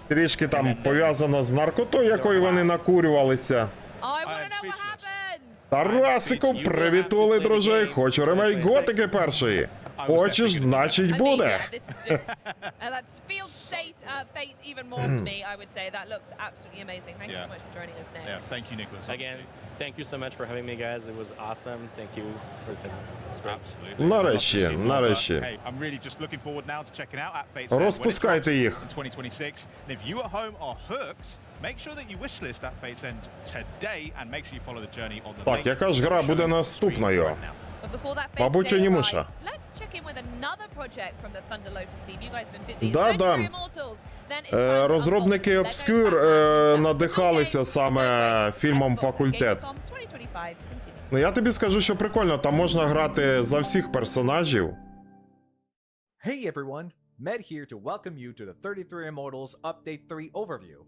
[SPEAKER 1] Трішки там пов'язано з наркотою, якою вони накурювалися. Тарасику, привітули, друже. Хочу ремейк Готики першої. Хочеш, значить буде.
[SPEAKER 3] Fate even more for me, I would say. That looked absolutely amazing. Thank you so much for joining us, Nick.
[SPEAKER 4] Yeah, thank you, Nicholas.
[SPEAKER 13] Again, thank you so much for having me, guys. It was awesome. Thank you for the segment.
[SPEAKER 4] Absolutely.
[SPEAKER 1] Нарешті.
[SPEAKER 4] Hey, I'm really just looking forward now to checking out at Fate's End when it
[SPEAKER 1] Розпускайте
[SPEAKER 4] drops
[SPEAKER 1] їх.
[SPEAKER 4] in 2026. And if you at home are hooked, make sure that you wishlist at Fate's End today and make sure you follow the journey on the
[SPEAKER 1] Так, яка ж гра буде наступною?
[SPEAKER 3] But before that
[SPEAKER 1] Мабуть,
[SPEAKER 3] Fate's Day
[SPEAKER 1] анімуша.
[SPEAKER 3] arrives, let's check in with another project from the Thunder Lotus team. You guys have been busy.
[SPEAKER 1] Да.
[SPEAKER 3] Legendary Immortals. Then it's time to
[SPEAKER 1] Розробники
[SPEAKER 3] unbox
[SPEAKER 1] Obscure
[SPEAKER 3] Lego Batman.
[SPEAKER 1] надихалися саме фільмом
[SPEAKER 3] Xbox
[SPEAKER 1] «Факультет».
[SPEAKER 3] Gamescom 2025 continues.
[SPEAKER 1] Ну я тобі скажу, що прикольно, там можна грати за всіх персонажів.
[SPEAKER 15] Hey everyone, Med here to welcome you to the 33 Immortals Update 3 overview.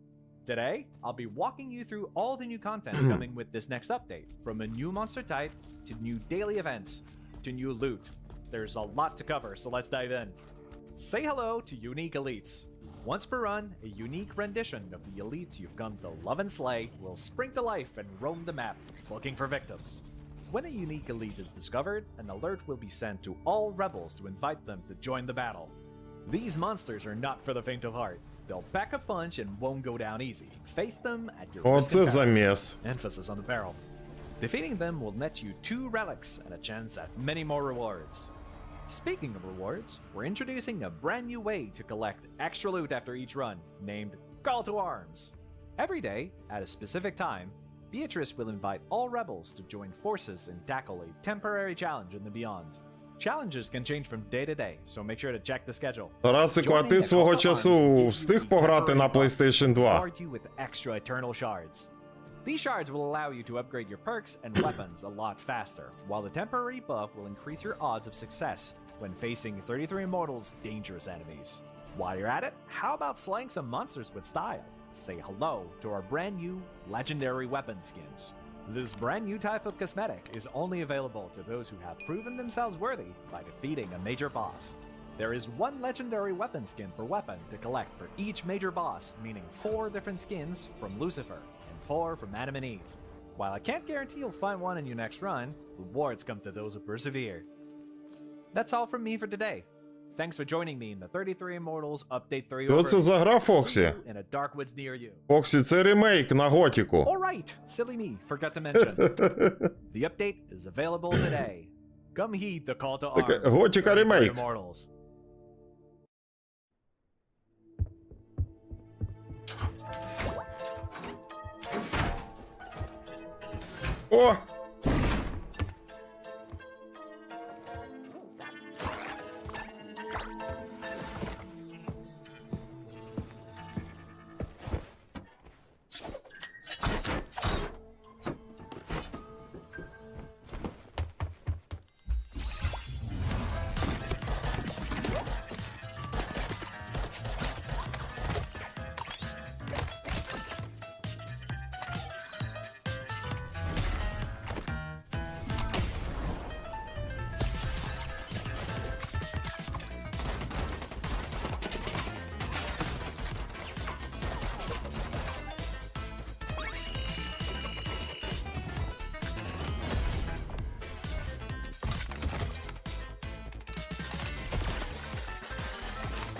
[SPEAKER 15] Today, I'll be walking you through all the new content coming with this next update, from a new monster type, to new daily events, to new loot. There's a lot to cover, so let's dive in. Say hello to Unique Elites. Once per run, a unique rendition of the elites you've come to love and slay will spring to life and roam the map, looking for victims. When a unique elite is discovered, an alert will be sent to all rebels to invite them to join the battle. These monsters are not for the faint of heart. They'll pack a punch and won't go down easy. Face them at your risk
[SPEAKER 1] Оце
[SPEAKER 15] and peril.
[SPEAKER 1] замес.
[SPEAKER 15] Emphasis on the barrel. Defeating them will net you 2 relics and a chance at many more rewards. Speaking of rewards, we're introducing a brand new way to collect extra loot after each run, named Call to Arms. Every day, at a specific time, Beatrice will invite all rebels to join forces and tackle a temporary challenge in the beyond. Challenges can change from day to day, so make sure to check the schedule.
[SPEAKER 1] Тарасику, а ти свого часу встиг пограти на PlayStation 2?
[SPEAKER 15] Reward you with extra eternal shards. These shards will allow you to upgrade your perks and weapons a lot faster, while the temporary buff will increase your odds of success when facing 33 Immortals' dangerous enemies. While you're at it, how about slaying some monsters with style? Say hello to our brand new legendary weapon skins. This brand new type of cosmetic is only available to those who have proven themselves worthy by defeating a major boss. There is 1 legendary weapon skin per weapon to collect for each major boss, meaning 4 different skins from Lucifer and 4 from Adam and Eve. While I can't guarantee you'll find one in your next run, rewards come to those who persevere. That's all from me for today. Thanks for joining me in the 33 Immortals Update 3
[SPEAKER 1] Що це за гра, Фоксі?
[SPEAKER 15] See you in a dark woods near you.
[SPEAKER 1] Фоксі, це ремейк на Готіку.
[SPEAKER 15] Alright, silly me, forgot to mention. The update is available today. Come heed the call to arms.
[SPEAKER 1] Готіка
[SPEAKER 15] 33
[SPEAKER 1] ремейк.
[SPEAKER 15] Immortals.
[SPEAKER 1] О!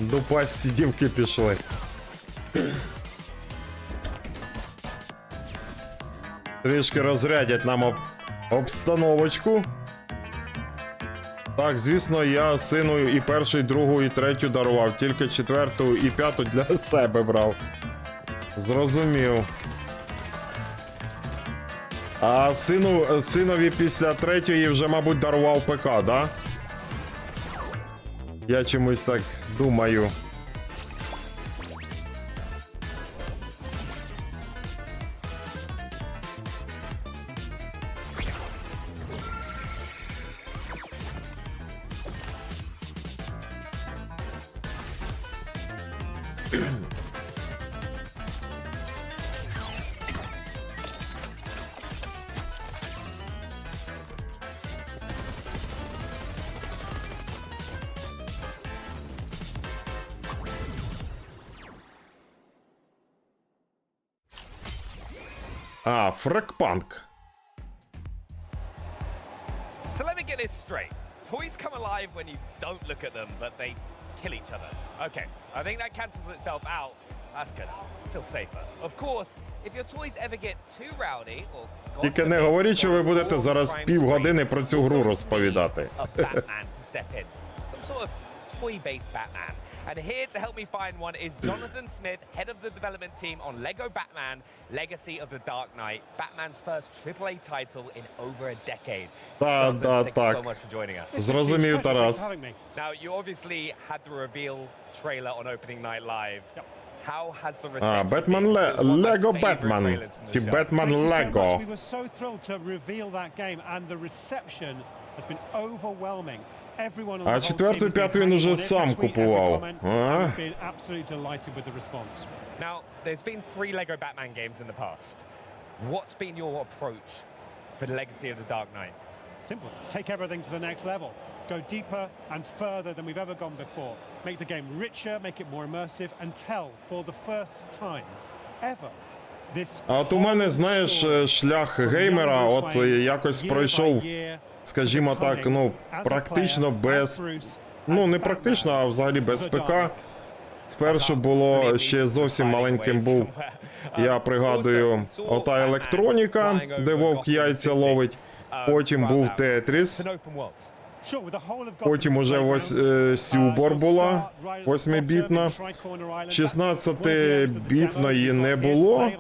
[SPEAKER 1] Дупасті дівки пішли. Трішки розрядять нам обстановочку. Так, звісно, я сину і першу, і другу, і третю дарував. Тільки четверту і п'яту для себе брав. Зрозумів. А синові після третьої вже, мабуть, дарував ПК, да? Я чомусь так думаю. А, фрекпанк.
[SPEAKER 16] So let me get this straight. Toys come alive when you don't look at them, but they kill each other. Okay, I think that cancels itself out. That's good. Feel safer. Of course, if your toys ever get too rowdy or
[SPEAKER 1] Тільки не говоріть, що ви будете зараз півгодини про цю гру розповідати.
[SPEAKER 16] a Batman to step in. Some sort of toy-based Batman. And here to help me find one is Jonathan Smith, head of the development team on Lego Batman, Legacy of the Dark Knight, Batman's first AAA title in over a decade. Jonathan, thank you so much for joining us.
[SPEAKER 1] Зрозумів, Тарас.
[SPEAKER 16] Now, you obviously had the reveal trailer on opening night live. How has the
[SPEAKER 1] А,
[SPEAKER 16] reception
[SPEAKER 1] Бетмен Лего Бетмен. Чи Бетмен Лего.
[SPEAKER 17] We were so thrilled to reveal that game and the reception has been overwhelming.
[SPEAKER 1] А четверту і п'яту він уже сам купував. А?
[SPEAKER 16] Now, there's been 3 Lego Batman games in the past. What's been your approach for the Legacy of the Dark Knight?
[SPEAKER 17] Simple. Take everything to the next level. Go deeper and further than we've ever gone before. Make the game richer, make it more immersive, and tell for the first time ever.
[SPEAKER 1] А от у мене, знаєш, шлях геймера, от якось пройшов, скажімо так, ну, практично без... Ну, не практично, а взагалі без ПК. Спершу було, ще зовсім маленьким був, я пригадую, ота електроніка, де вовк яйця ловить. Потім був Тетріс. Потім уже Сюбор була, 8-бітна. 16-бітної не було.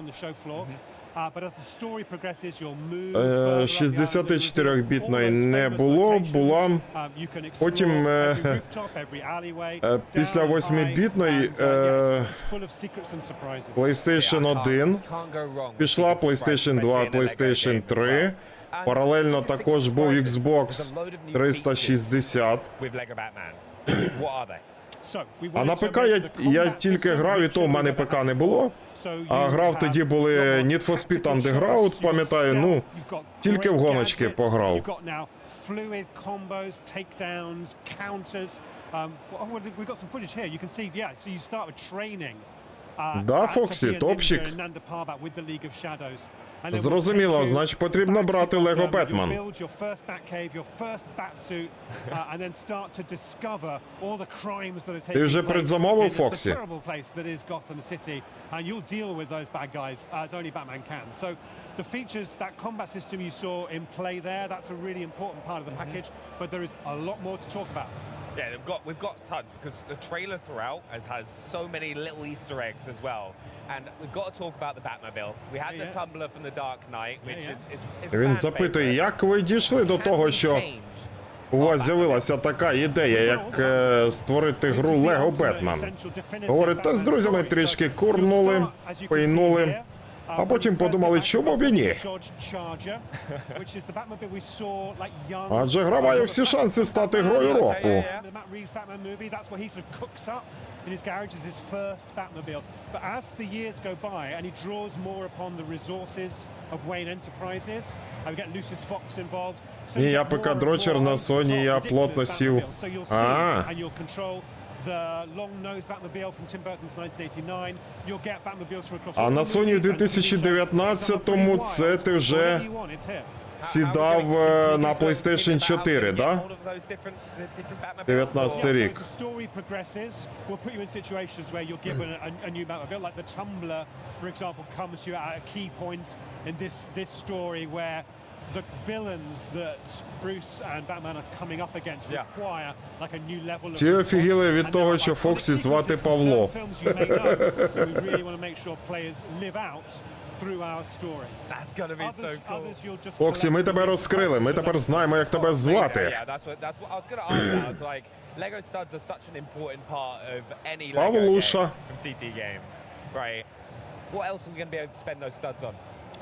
[SPEAKER 1] 64-бітної не було, була. Потім після 8-бітної PlayStation 1 пішла, PlayStation 2, PlayStation 3. Паралельно також був Xbox 360. А на ПК я тільки грав, і то в мене ПК не було. А грав тоді були Need for Speed Underground, пам'ятаю, ну, тільки в гоночки пограв. Да, Фоксі, топчик. Зрозуміло, значить потрібно брати Лего Бетмен. Ти вже предзамовив, Фоксі?
[SPEAKER 17] The features, that combat system you saw in play there, that's a really important part of the package, but there is a lot more to talk about.
[SPEAKER 16] Yeah, we've got tons, because the trailer throughout has so many little Easter eggs as well. And we've got to talk about the Batmobile. We had the tumbler from the Dark Knight, which is
[SPEAKER 1] Він запитує, як ви дійшли до того, що у вас з'явилася така ідея, як створити гру Лего Бетмен? Говорить, та з друзями трішки курнули, пийнули. А потім подумали, чому б і ні? Адже гра має всі шанси стати грою року.
[SPEAKER 17] In his garage is his first Batmobile. But as the years go by and he draws more upon the resources of Wayne Enterprises, we get Lucius Fox involved.
[SPEAKER 1] Ні, я ПК-дрочер на Sony, я плотно сів.
[SPEAKER 17] And you'll control the long-nosed Batmobile from Tim Burton's 1989. You'll get Batmobiles for across.
[SPEAKER 1] А на Sony в 2019-му це ти вже сідав на PlayStation 4, да? 19-й рік.
[SPEAKER 17] As the story progresses, we'll put you in situations where you're given a new map. A bit like the tumbler, for example, comes to you at a key point in this story where the villains that Bruce and Batman are coming up against require like a new level of
[SPEAKER 1] Ті офігіли від того, що Фоксі звати Павло.
[SPEAKER 17] we really want to make sure players live out through our story.
[SPEAKER 16] That's gonna be so cool.
[SPEAKER 1] Фоксі, ми тебе розкрили, ми тепер знаємо, як тебе звати.
[SPEAKER 16] Yeah, that's what I was gonna ask that. I was like, Lego studs are such an important part of any Lego
[SPEAKER 1] Павлуша.
[SPEAKER 16] game from TT Games, right? What else are we gonna be able to spend those studs on?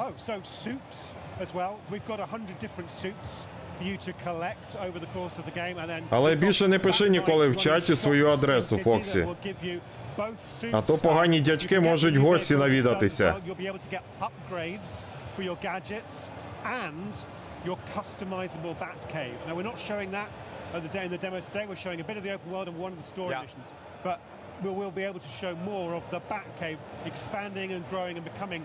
[SPEAKER 17] Oh, so suits as well. We've got 100 different suits for you to collect over the course of the game, and then.
[SPEAKER 1] Але більше не пиши ніколи в чаті свою адресу, Фоксі. А то погані дядьки можуть гості навідатися.
[SPEAKER 17] You'll be able to get upgrades for your gadgets and your customizable Batcave. Now we're not showing that in the demo today. We're showing a bit of the open world and one of the story missions, but we'll be able to show more of the Batcave expanding and growing and becoming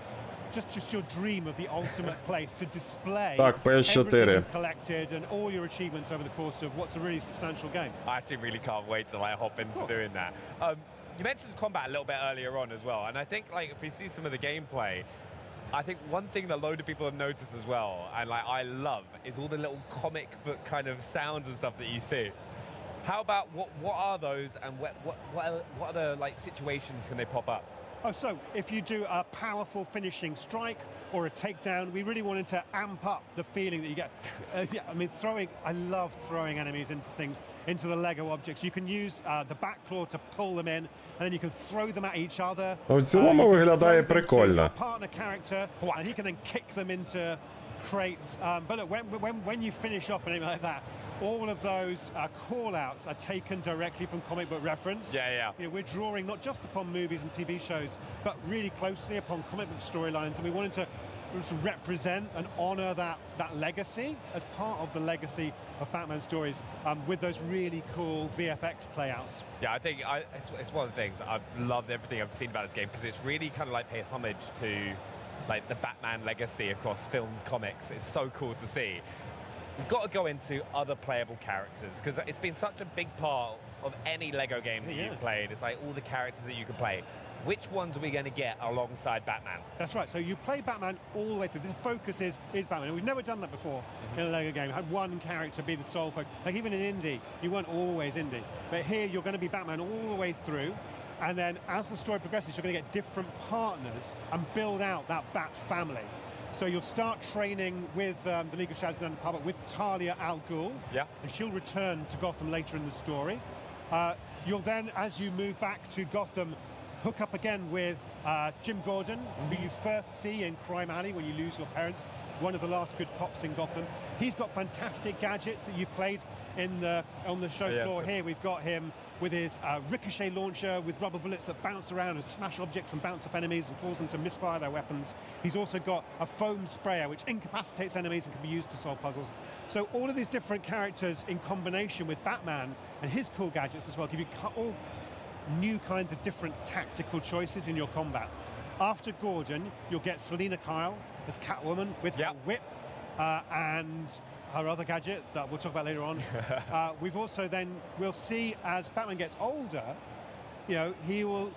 [SPEAKER 17] just your dream of the ultimate place to display everything you've collected and all your achievements over the course of what's a really substantial game.
[SPEAKER 16] I actually really can't wait to like hop into doing that. You mentioned combat a little bit earlier on as well, and I think like if we see some of the gameplay, I think one thing that a load of people have noticed as well, and like I love, is all the little comic book kind of sounds and stuff that you see. How about what are those, and what other like situations can they pop up?
[SPEAKER 17] Oh, so if you do a powerful finishing strike or a takedown, we really wanted to amp up the feeling that you get. Yeah, I mean, I love throwing enemies into things, into the Lego objects. You can use the back claw to pull them in, and then you can throw them at each other.
[SPEAKER 1] В цілому виглядає прикольно.
[SPEAKER 17] Partner character, and he can then kick them into crates. But look, when you finish off an enemy like that, all of those call-outs are taken directly from comic book reference.
[SPEAKER 16] Yeah.
[SPEAKER 17] You know, we're drawing not just upon movies and TV shows, but really closely upon comic book storylines, and we wanted to represent and honor that legacy as part of the legacy of Batman stories with those really cool VFX playouts.
[SPEAKER 16] Yeah, I think it's one of the things I've loved everything I've seen about this game because it's really kind of like paid homage to like the Batman legacy across films, comics. It's so cool to see. We've got to go into other playable characters because it's been such a big part of any Lego game that you've played. It's like all the characters that you can play. Which ones are we going to get alongside Batman?
[SPEAKER 17] That's right. So you play Batman all the way through. The focus is Batman. And we've never done that before in a Lego game. Had one character be the sole focus. Like even in Indie, you weren't always Indie. But here you're going to be Batman all the way through. And then as the story progresses, you're going to get different partners and build out that Bat family. So you'll start training with the League of Shadows and the Public with Talia al Ghul.
[SPEAKER 16] Yeah.
[SPEAKER 17] And she'll return to Gotham later in the story. You'll then, as you move back to Gotham, hook up again with Jim Gordon, who you first see in Crime Alley when you lose your parents. One of the last good pops in Gotham. He's got fantastic gadgets that you've played on the show floor here. We've got him with his ricochet launcher with rubber bullets that bounce around and smash objects and bounce off enemies and cause them to misfire their weapons. He's also got a foam sprayer which incapacitates enemies and can be used to solve puzzles. So all of these different characters in combination with Batman and his cool gadgets as well give you all new kinds of different tactical choices in your combat. After Gordon, you'll get Selina Kyle as Catwoman with her whip and her other gadget that we'll talk about later on. We've also then, we'll see as Batman gets older, you know, he'll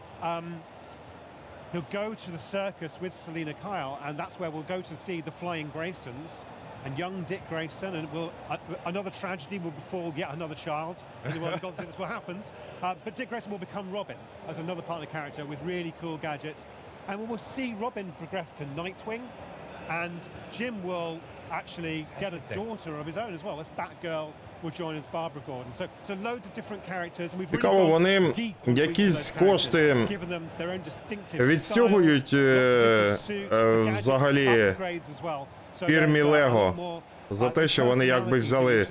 [SPEAKER 17] go to the circus with Selina Kyle, and that's where we'll go to see the Flying Graysons and young Dick Grayson, and another tragedy will befall yet another child in the world of Gotham. That's what happens. But Dick Grayson will become Robin as another partner character with really cool gadgets, and we will see Robin progress to Nightwing, and Jim will actually get a daughter of his own as well. This Batgirl will join as Barbara Gordon. So loads of different characters, and we've
[SPEAKER 1] Цікаво, вони якісь кошти відстягують взагалі фірмі Лего за те, що вони якби взяли,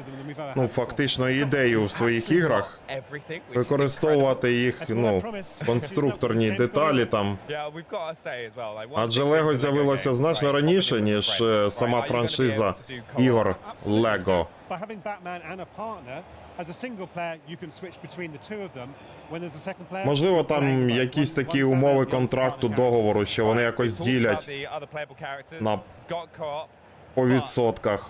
[SPEAKER 1] ну, фактично ідею в своїх іграх, використовувати їх, ну, конструкторні деталі там. Адже Лего з'явилося значно раніше, ніж сама франшиза ігор Лего. Можливо, там якісь такі умови контракту, договору, що вони якось ділять на по відсотках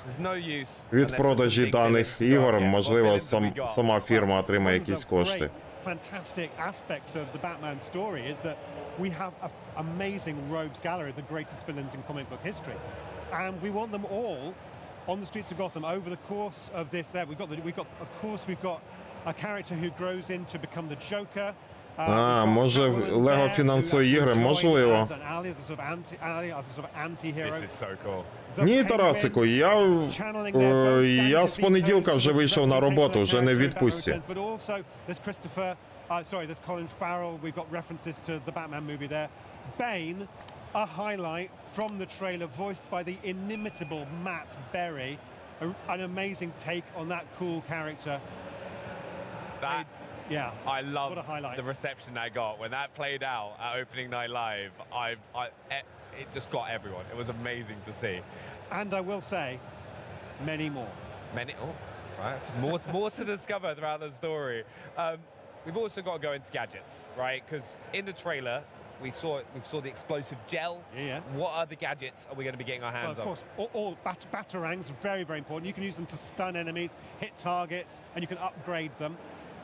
[SPEAKER 1] від продажі даних ігор, можливо, сама фірма отримає якісь кошти.
[SPEAKER 17] Fantastic aspects of the Batman story is that we have an amazing rogues gallery of the greatest villains in comic book history, and we want them all on the streets of Gotham over the course of this. There, we've got a character who grows in to become the Joker.
[SPEAKER 1] Може Лего фінансує ігри, можливо. Ні, Тарасику, я з понеділка вже вийшов на роботу, вже не в відпустці.
[SPEAKER 17] There's Colin Farrell, we've got references to the Batman movie there. Bane, a highlight from the trailer, voiced by the inimitable Matt Berry. An amazing take on that cool character. Yeah,
[SPEAKER 16] I love the reception that got when that played out at opening night live. It just got everyone. It was amazing to see.
[SPEAKER 17] And I will say, many more.
[SPEAKER 16] Right. More to discover throughout the story. We've also got to go into gadgets, right? Because in the trailer, we saw the explosive gel.
[SPEAKER 17] Yeah.
[SPEAKER 16] What other gadgets are we going to be getting our hands on?
[SPEAKER 17] Of course, all batarangs are very, very important. You can use them to stun enemies, hit targets, and you can upgrade them.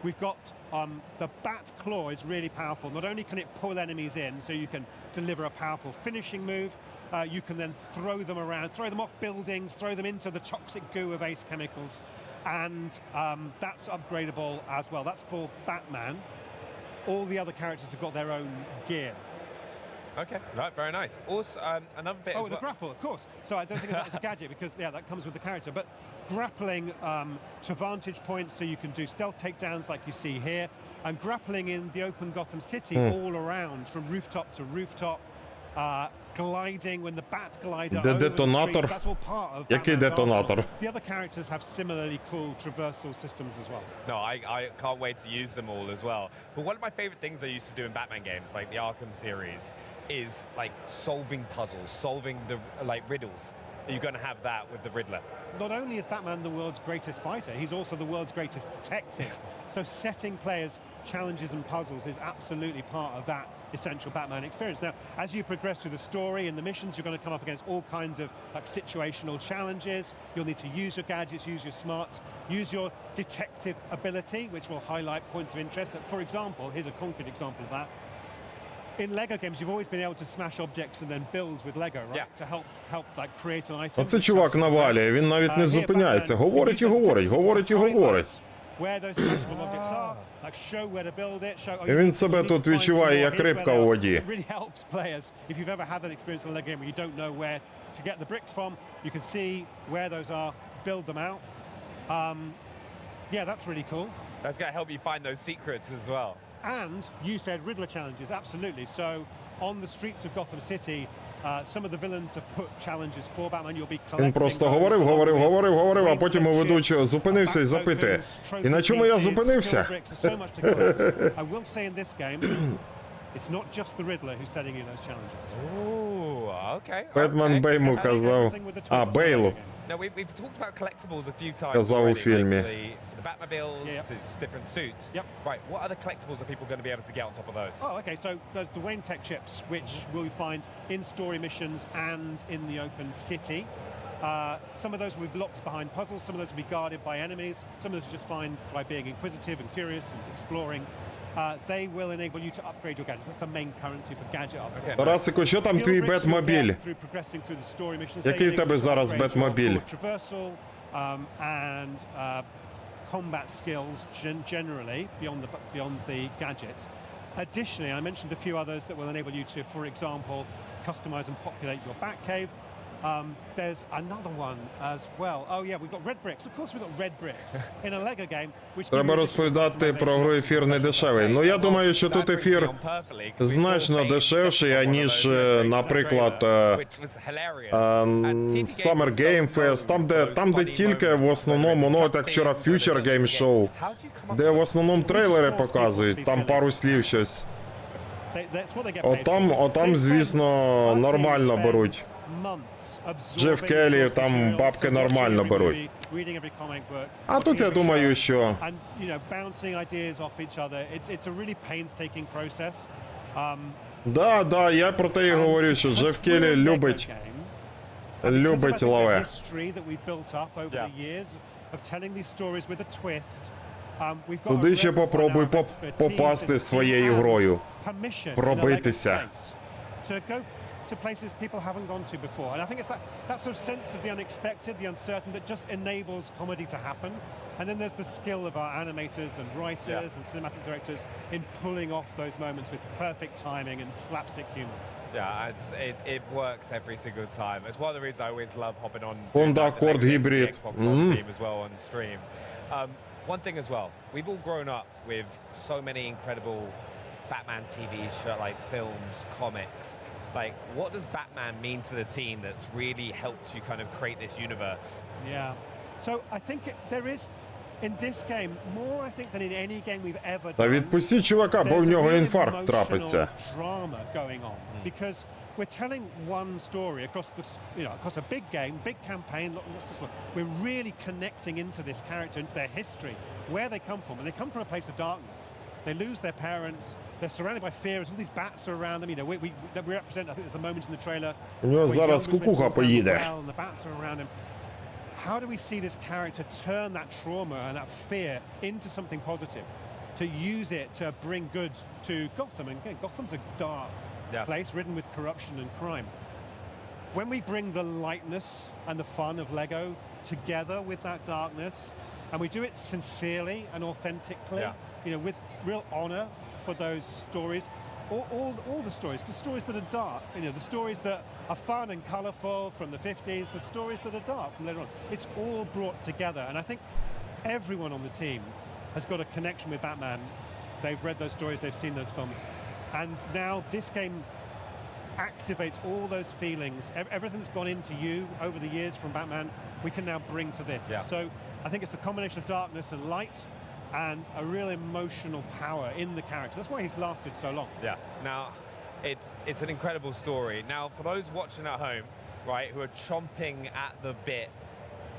[SPEAKER 17] We've got the Bat Claw is really powerful. Not only can it pull enemies in, so you can deliver a powerful finishing move, you can then throw them around, throw them off buildings, throw them into the toxic goo of Ace Chemicals, and that's upgradable as well. That's for Batman. All the other characters have got their own gear.
[SPEAKER 16] Okay, right, very nice. Also, another bit.
[SPEAKER 17] The grapple, of course. So I don't think that's a gadget because that comes with the character. But grappling to vantage points, so you can do stealth takedowns like you see here, and grappling in the open Gotham City all around, from rooftop to rooftop. Gliding when the bat glider over the streets, that's all part of Batman's The other characters have similarly cool traversal systems as well.
[SPEAKER 16] No, I can't wait to use them all as well. But one of my favorite things I used to do in Batman games, like the Arkham series, is like solving puzzles, solving the riddles. You're going to have that with the Riddler.
[SPEAKER 17] Not only is Batman the world's greatest fighter, he's also the world's greatest detective. So setting players challenges and puzzles is absolutely part of that essential Batman experience. Now, as you progress through the story and the missions, you're going to come up against all kinds of situational challenges. You'll need to use your gadgets, use your smarts, use your detective ability, which will highlight points of interest. For example, here's a concrete example of that. In Lego games, you've always been able to smash objects and then build with Lego, right? To help create an item.
[SPEAKER 1] Оце чувак навалює, він навіть не зупиняється. Говорить і говорить, говорить і говорить.
[SPEAKER 17] Where those smashable objects are, show where to build it, show.
[SPEAKER 1] І він себе тут відчуває як рибка у воді.
[SPEAKER 17] It really helps players if you've ever had that experience in a Lego game where you don't know where to get the bricks from. You can see where those are, build them out. Yeah, that's really cool.
[SPEAKER 16] That's going to help you find those secrets as well.
[SPEAKER 17] And you said Riddler challenges, absolutely. So on the streets of Gotham City, some of the villains have put challenges for Batman. You'll be collecting.
[SPEAKER 1] Він просто говорив, а потім у ведучого зупинився і запитує: "І на чому я зупинився?"
[SPEAKER 17] I will say in this game, it's not just the Riddler who's setting you those challenges.
[SPEAKER 16] Oh, okay.
[SPEAKER 1] Бетмен Бейму казав, Бейлу.
[SPEAKER 16] Now we've talked about collectibles a few times
[SPEAKER 1] Казав у фільмі.
[SPEAKER 16] The Batmobiles, different suits.
[SPEAKER 17] Yep.
[SPEAKER 16] Right, what other collectibles are people going to be able to get on top of those?
[SPEAKER 17] Oh, okay, so there's the Wayne Tech chips, which we'll find in story missions and in the open city. Some of those will be blocked behind puzzles, some of those will be guarded by enemies, some of those you just find by being inquisitive and curious and exploring. They will enable you to upgrade your gadgets. That's the main currency for gadget upgrade.
[SPEAKER 1] Тарасику, що там твій Бетмобіль? Який в тебе зараз Бетмобіль?
[SPEAKER 17] Traversal and combat skills generally beyond the gadgets. Additionally, I mentioned a few others that will enable you to, for example, customize and populate your Batcave. There's another one as well. Oh yeah, we've got red bricks. Of course we've got red bricks in a Lego game.
[SPEAKER 1] Треба розповідати про гру, ефір не дешевий. Ну я думаю, що тут ефір значно дешевший, аніж, наприклад, Summer Game Fest, там де тільки в основному, ну так вчора Future Game Show, де в основному трейлери показують, там пару слів щось. Отам, звісно, нормально беруть. Джеф Келлі, там бабки нормально беруть. А тут я думаю, що... Да, я про те і говорю, що Джеф Келлі любить Любить лаве. Туди ще попробуй попасти своєю грою. Пробитися.
[SPEAKER 17] To places people haven't gone to before. And I think it's that sort of sense of the unexpected, the uncertain, that just enables comedy to happen. And then there's the skill of our animators and writers and cinematic directors in pulling off those moments with perfect timing and slapstick humor.
[SPEAKER 16] Yeah, it works every single time. It's one of the reasons I always love hopping on
[SPEAKER 1] Honda
[SPEAKER 16] the
[SPEAKER 1] Accord Hybrid
[SPEAKER 16] Xbox team as well on stream. One thing as well, we've all grown up with so many incredible Batman TV shows, like films, comics. Like, what does Batman mean to the team that's really helped you kind of create this universe?
[SPEAKER 17] Yeah. So I think there is, in this game, more I think than in any game we've ever done.
[SPEAKER 1] Та відпустіть чувака, бо в нього інфаркт трапиться.
[SPEAKER 17] Drama going on because we're telling one story across the, across a big game, big campaign. We're really connecting into this character, into their history, where they come from, and they come from a place of darkness. They lose their parents. They're surrounded by fears. All these bats are around them. We represent. I think there's a moment in the trailer.
[SPEAKER 1] У нього зараз кукуха поїде.
[SPEAKER 17] And the bats are around him. How do we see this character turn that trauma and that fear into something positive? To use it to bring good to Gotham. And again, Gotham's a dark place ridden with corruption and crime. When we bring the lightness and the fun of Lego together with that darkness, and we do it sincerely and authentically, with real honor for those stories, all the stories that are dark, the stories that are fun and colorful from the 50s, the stories that are dark from later on. It's all brought together, and I think everyone on the team has got a connection with Batman. They've read those stories, they've seen those films, and now this game activates all those feelings. Everything that's gone into you over the years from Batman, we can now bring to this. So I think it's the combination of darkness and light and a real emotional power in the character. That's why he's lasted so long.
[SPEAKER 16] Yeah. Now, it's an incredible story. Now, for those watching at home, right, who are chomping at the bit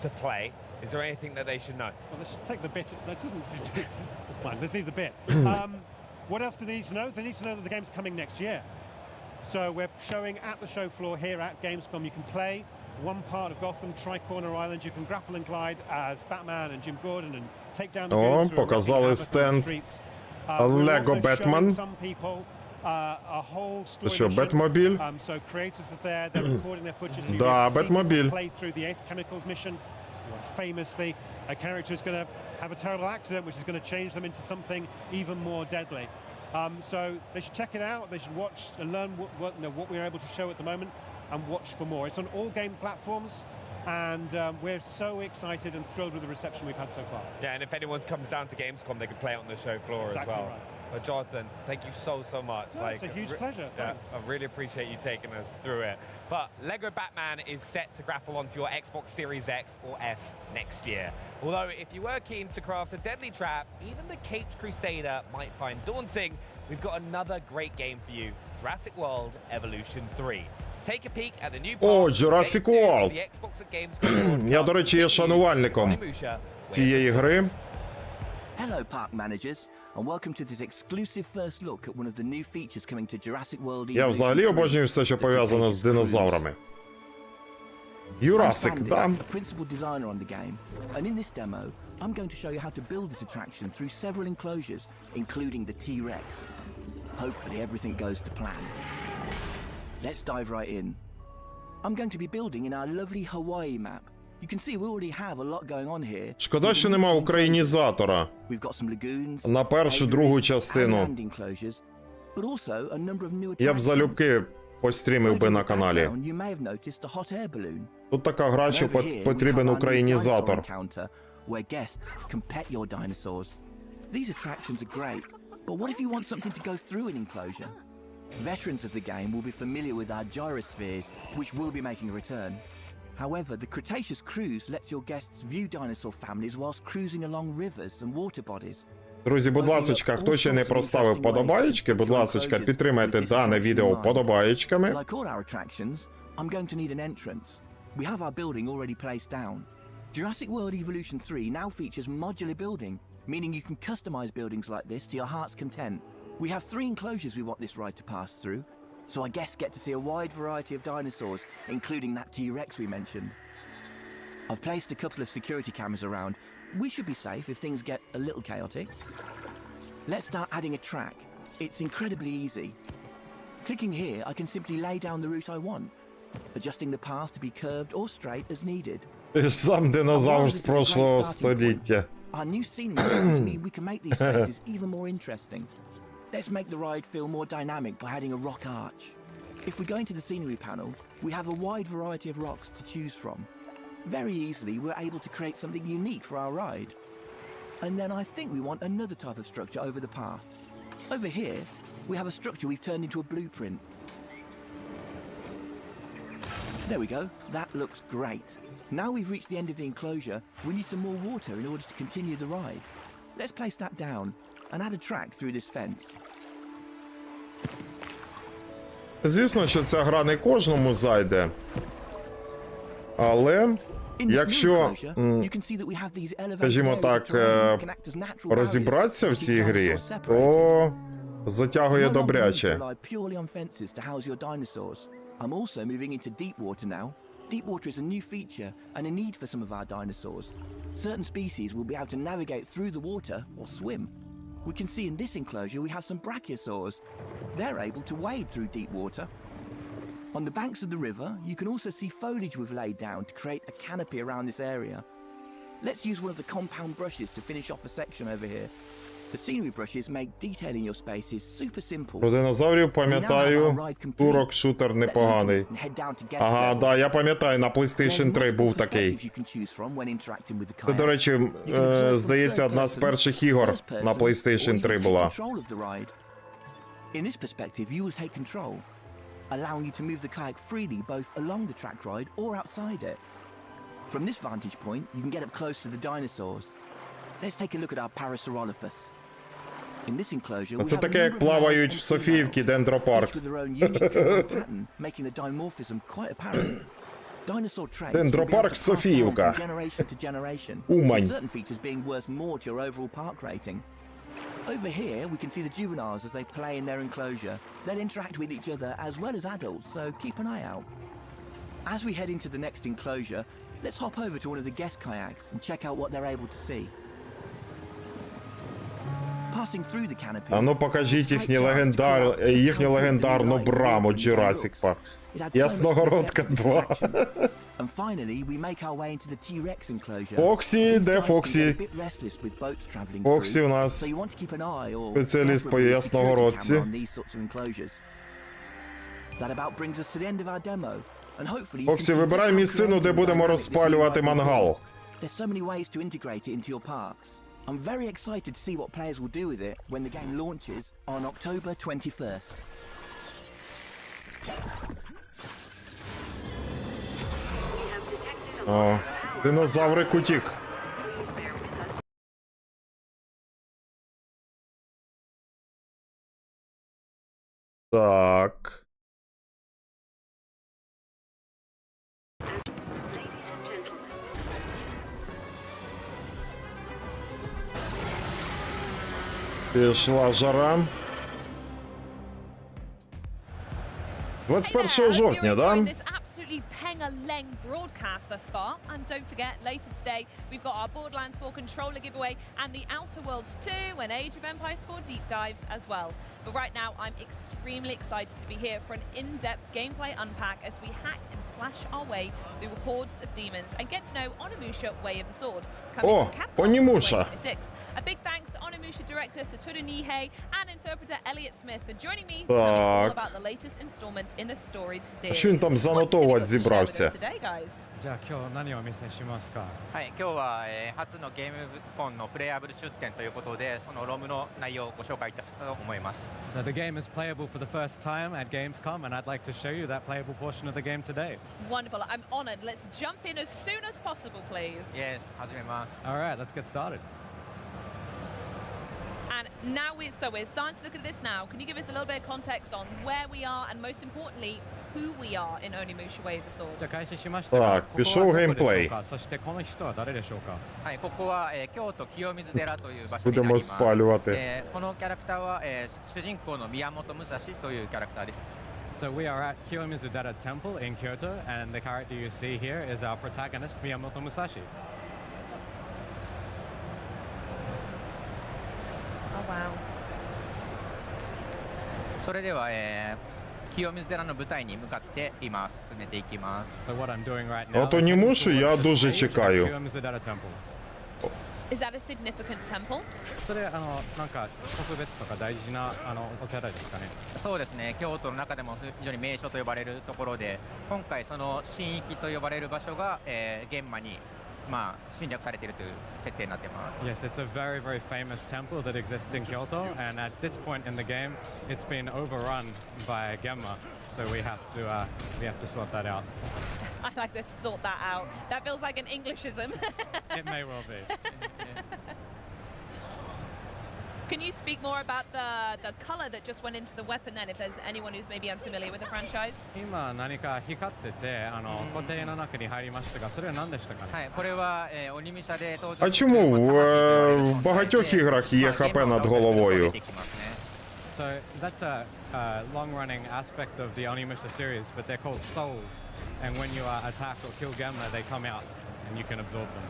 [SPEAKER 16] to play, is there anything that they should know?
[SPEAKER 17] Well, let's take the bit. It's fine. Let's leave the bit. What else do they need to know? They need to know that the game's coming next year. So we're showing at the show floor here at Gamescom. You can play one part of Gotham, Tri-Corner Island. You can grapple and glide as Batman and Jim Gordon and take down the goods through
[SPEAKER 1] показали стенд Lego Batman.
[SPEAKER 17] A whole story.
[SPEAKER 1] Що, Бетмобіль?
[SPEAKER 17] So creators are there, they're recording their footage.
[SPEAKER 1] Да, Бетмобіль.
[SPEAKER 17] Play through the Ace Chemicals mission. Famously, a character is going to have a terrible accident which is going to change them into something even more deadly. So they should check it out. They should watch and learn what we're able to show at the moment, and watch for more. It's on all game platforms, and we're so excited and thrilled with the reception we've had so far.
[SPEAKER 16] Yeah, and if anyone comes down to Gamescom, they can play it on the show floor as well.
[SPEAKER 17] Right.
[SPEAKER 16] But Jonathan, thank you so much.
[SPEAKER 17] No, it's a huge pleasure. Thanks.
[SPEAKER 16] I really appreciate you taking us through it. But Lego Batman is set to grapple onto your Xbox Series X or S next year. Although, if you were keen to craft a deadly trap, even the Caped Crusader might find daunting, we've got another great game for you, Jurassic World Evolution 3. Take a peek at the new
[SPEAKER 1] О, Jurassic World! Я, до речі, є шанувальником цієї гри.
[SPEAKER 18] Hello, park managers, and welcome to this exclusive first look at one of the new features coming to Jurassic World.
[SPEAKER 1] Я взагалі обожнюю все, що пов'язано з динозаврами. Jurassic, да.
[SPEAKER 18] I'm the principal designer on the game, and in this demo, I'm going to show you how to build this attraction through several enclosures, including the T-Rex. Hopefully everything goes to plan. Let's dive right in. I'm going to be building in our lovely Hawaii map. You can see we already have a lot going on here.
[SPEAKER 1] Шкода, що нема українізатора на першу, другу частину. Я б залюбки пострімив би на каналі. Тут така гра, що потрібен українізатор.
[SPEAKER 18] These attractions are great, but what if you want something to go through an enclosure? Veterans of the game will be familiar with our gyrospheres, which will be making a return. However, the Cretaceous cruise lets your guests view dinosaur families whilst cruising along rivers and water bodies.
[SPEAKER 1] Друзі, будь ласочка, хто ще не проставив подобаєчки, будь ласочка, підтримайте дане відео подобаєчками.
[SPEAKER 18] Like all our attractions, I'm going to need an entrance. We have our building already placed down. Jurassic World Evolution 3 now features modular building, meaning you can customize buildings like this to your heart's content. We have 3 enclosures we want this ride to pass through. so our guests get to see a wide variety of dinosaurs, including that T-Rex we mentioned. I've placed a couple of security cameras around. We should be safe if things get a little chaotic. Let's start adding a track. It's incredibly easy. Clicking here, I can simply lay down the route I want, adjusting the path to be curved or straight as needed.
[SPEAKER 1] Ти ж сам динозавр з прошлого століття.
[SPEAKER 18] Our new scenery lets mean we can make these spaces even more interesting. Let's make the ride feel more dynamic by adding a rock arch. If we go into the scenery panel, we have a wide variety of rocks to choose from. Very easily, we're able to create something unique for our ride. And then I think we want another type of structure over the path. Over here, we have a structure we've turned into a blueprint. There we go. That looks great. Now we've reached the end of the enclosure, we need some more water in order to continue the ride. Let's place that down and add a track through this fence.
[SPEAKER 1] Звісно, що ця гра не кожному зайде. Але, якщо, скажімо так, розібратися в цій грі, то затягує добряче.
[SPEAKER 18] I'm also moving into deep water now. Deep water is a new feature and a need for some of our dinosaurs. Certain species will be able to navigate through the water or swim. We can see in this enclosure we have some brachiosaurs. They're able to wade through deep water. On the banks of the river, you can also see foliage we've laid down to create a canopy around this area. Let's use one of the compound brushes to finish off a section over here. The scenery brushes make detailing your spaces super simple.
[SPEAKER 1] Про динозаврів пам'ятаю, турок шутер непоганий. Ага, да, я пам'ятаю, на PlayStation 3 був такий. Це, до речі, здається, одна з перших ігор на PlayStation 3 була.
[SPEAKER 18] In this perspective, you will take control, allowing you to move the kayak freely both along the track ride or outside it. From this vantage point, you can get up close to the dinosaurs. Let's take a look at our Parasaurolophus. In this enclosure,
[SPEAKER 1] це таке, як плавають в Софіївці дендропарк. Дендропарк Софіївка. Умань.
[SPEAKER 18] Over here, we can see the juveniles as they play in their enclosure. They'll interact with each other as well as adults, so keep an eye out. As we head into the next enclosure, let's hop over to one of the guest kayaks and check out what they're able to see. Passing through the canopy.
[SPEAKER 1] А ну покажіть їхню легендарну браму Jurassic Park. Ясногородка 2.
[SPEAKER 18] And finally, we make our way into the T-Rex enclosure.
[SPEAKER 1] Фоксі, де Фоксі? Фоксі у нас спеціаліст по Ясногородці.
[SPEAKER 18] That about brings us to the end of our demo. And hopefully
[SPEAKER 1] Фоксі, вибирай місцину, де будемо розпалювати мангал.
[SPEAKER 18] There's so many ways to integrate it into your parks. I'm very excited to see what players will do with it when the game launches on October 21st.
[SPEAKER 1] О, динозаврик утік. Так. Пішла жара. 21 жовтня, да?
[SPEAKER 3] Peng-a-leng broadcast thus far, and don't forget, later today we've got our Borderlands 4 controller giveaway and the Outer Worlds 2 and Age of Empires 4 deep dives as well. But right now I'm extremely excited to be here for an in-depth gameplay unpack as we hack and slash our way through hordes of demons and get to know Onimusha Way of the Sword.
[SPEAKER 1] О, Onimusha!
[SPEAKER 3] A big thanks to Onimusha director Satoru Nihei and interpreter Elliot Smith for joining me to tell me all about the latest installment in the storied series.
[SPEAKER 1] Що він там занотовувати зібрався?
[SPEAKER 19] じゃあ今日何をお見せしますか。
[SPEAKER 20] はい、今日は、初のゲームコンのプレイアブル出展ということで、そのロムの内容をご紹介いたしたと思います。
[SPEAKER 19] So the game is playable for the first time at Gamescom, and I'd like to show you that playable portion of the game today.
[SPEAKER 3] Wonderful. I'm honored. Let's jump in as soon as possible, please.
[SPEAKER 20] Yes, 始めます。
[SPEAKER 19] All right, let's get started.
[SPEAKER 3] And now we're starting to look at this now. Can you give us a little bit of context on where we are and most importantly, who we are in Onimusha Way of the Sword?
[SPEAKER 19] じゃあ開始しましたが、
[SPEAKER 1] Так, пішов геймплей.
[SPEAKER 19] そしてこの人は誰でしょうか。
[SPEAKER 20] はい、ここは、京都清水寺という場所になり
[SPEAKER 1] Будемо
[SPEAKER 20] ます。
[SPEAKER 1] спалювати.
[SPEAKER 20] このキャラクターは、主人公の宮本武蔵というキャラクターです。
[SPEAKER 19] So we are at Kiyomizu-dera Temple in Kyoto, and the character you see here is our protagonist, Miyamoto Musashi.
[SPEAKER 3] Oh wow.
[SPEAKER 20] それでは、清水寺の舞台に向かって今進めていきます。
[SPEAKER 19] So what I'm doing right now
[SPEAKER 1] Ото не мушу, я дуже чекаю.
[SPEAKER 19] Kiyomizu-dera Temple.
[SPEAKER 3] Is that a significant temple?
[SPEAKER 19] それなんか特別とか大事なお寺ですかね。
[SPEAKER 20] そうですね、京都の中でも非常に名所と呼ばれるところで、今回その神域と呼ばれる場所が、現場に侵略されているという設定になっています。
[SPEAKER 19] Yes, it's a very, very famous temple that exists in Kyoto, and at this point in the game, it's been overrun by Genma, so we have to sort that out.
[SPEAKER 3] I like to sort that out. That feels like an Englishism.
[SPEAKER 19] It may well be.
[SPEAKER 3] Can you speak more about the color that just went into the weapon then, if there's anyone who's maybe unfamiliar with the franchise?
[SPEAKER 19] 今何か光ってて固定の中に入りましたが、それは何でしたかね。
[SPEAKER 20] はい、これは、鬼武者で登場
[SPEAKER 1] А чому в багатьох іграх є ХП над головою?
[SPEAKER 19] So that's a long-running aspect of the Onimusha series, but they're called souls, and when you attack or kill Genma, they come out, and you can absorb them.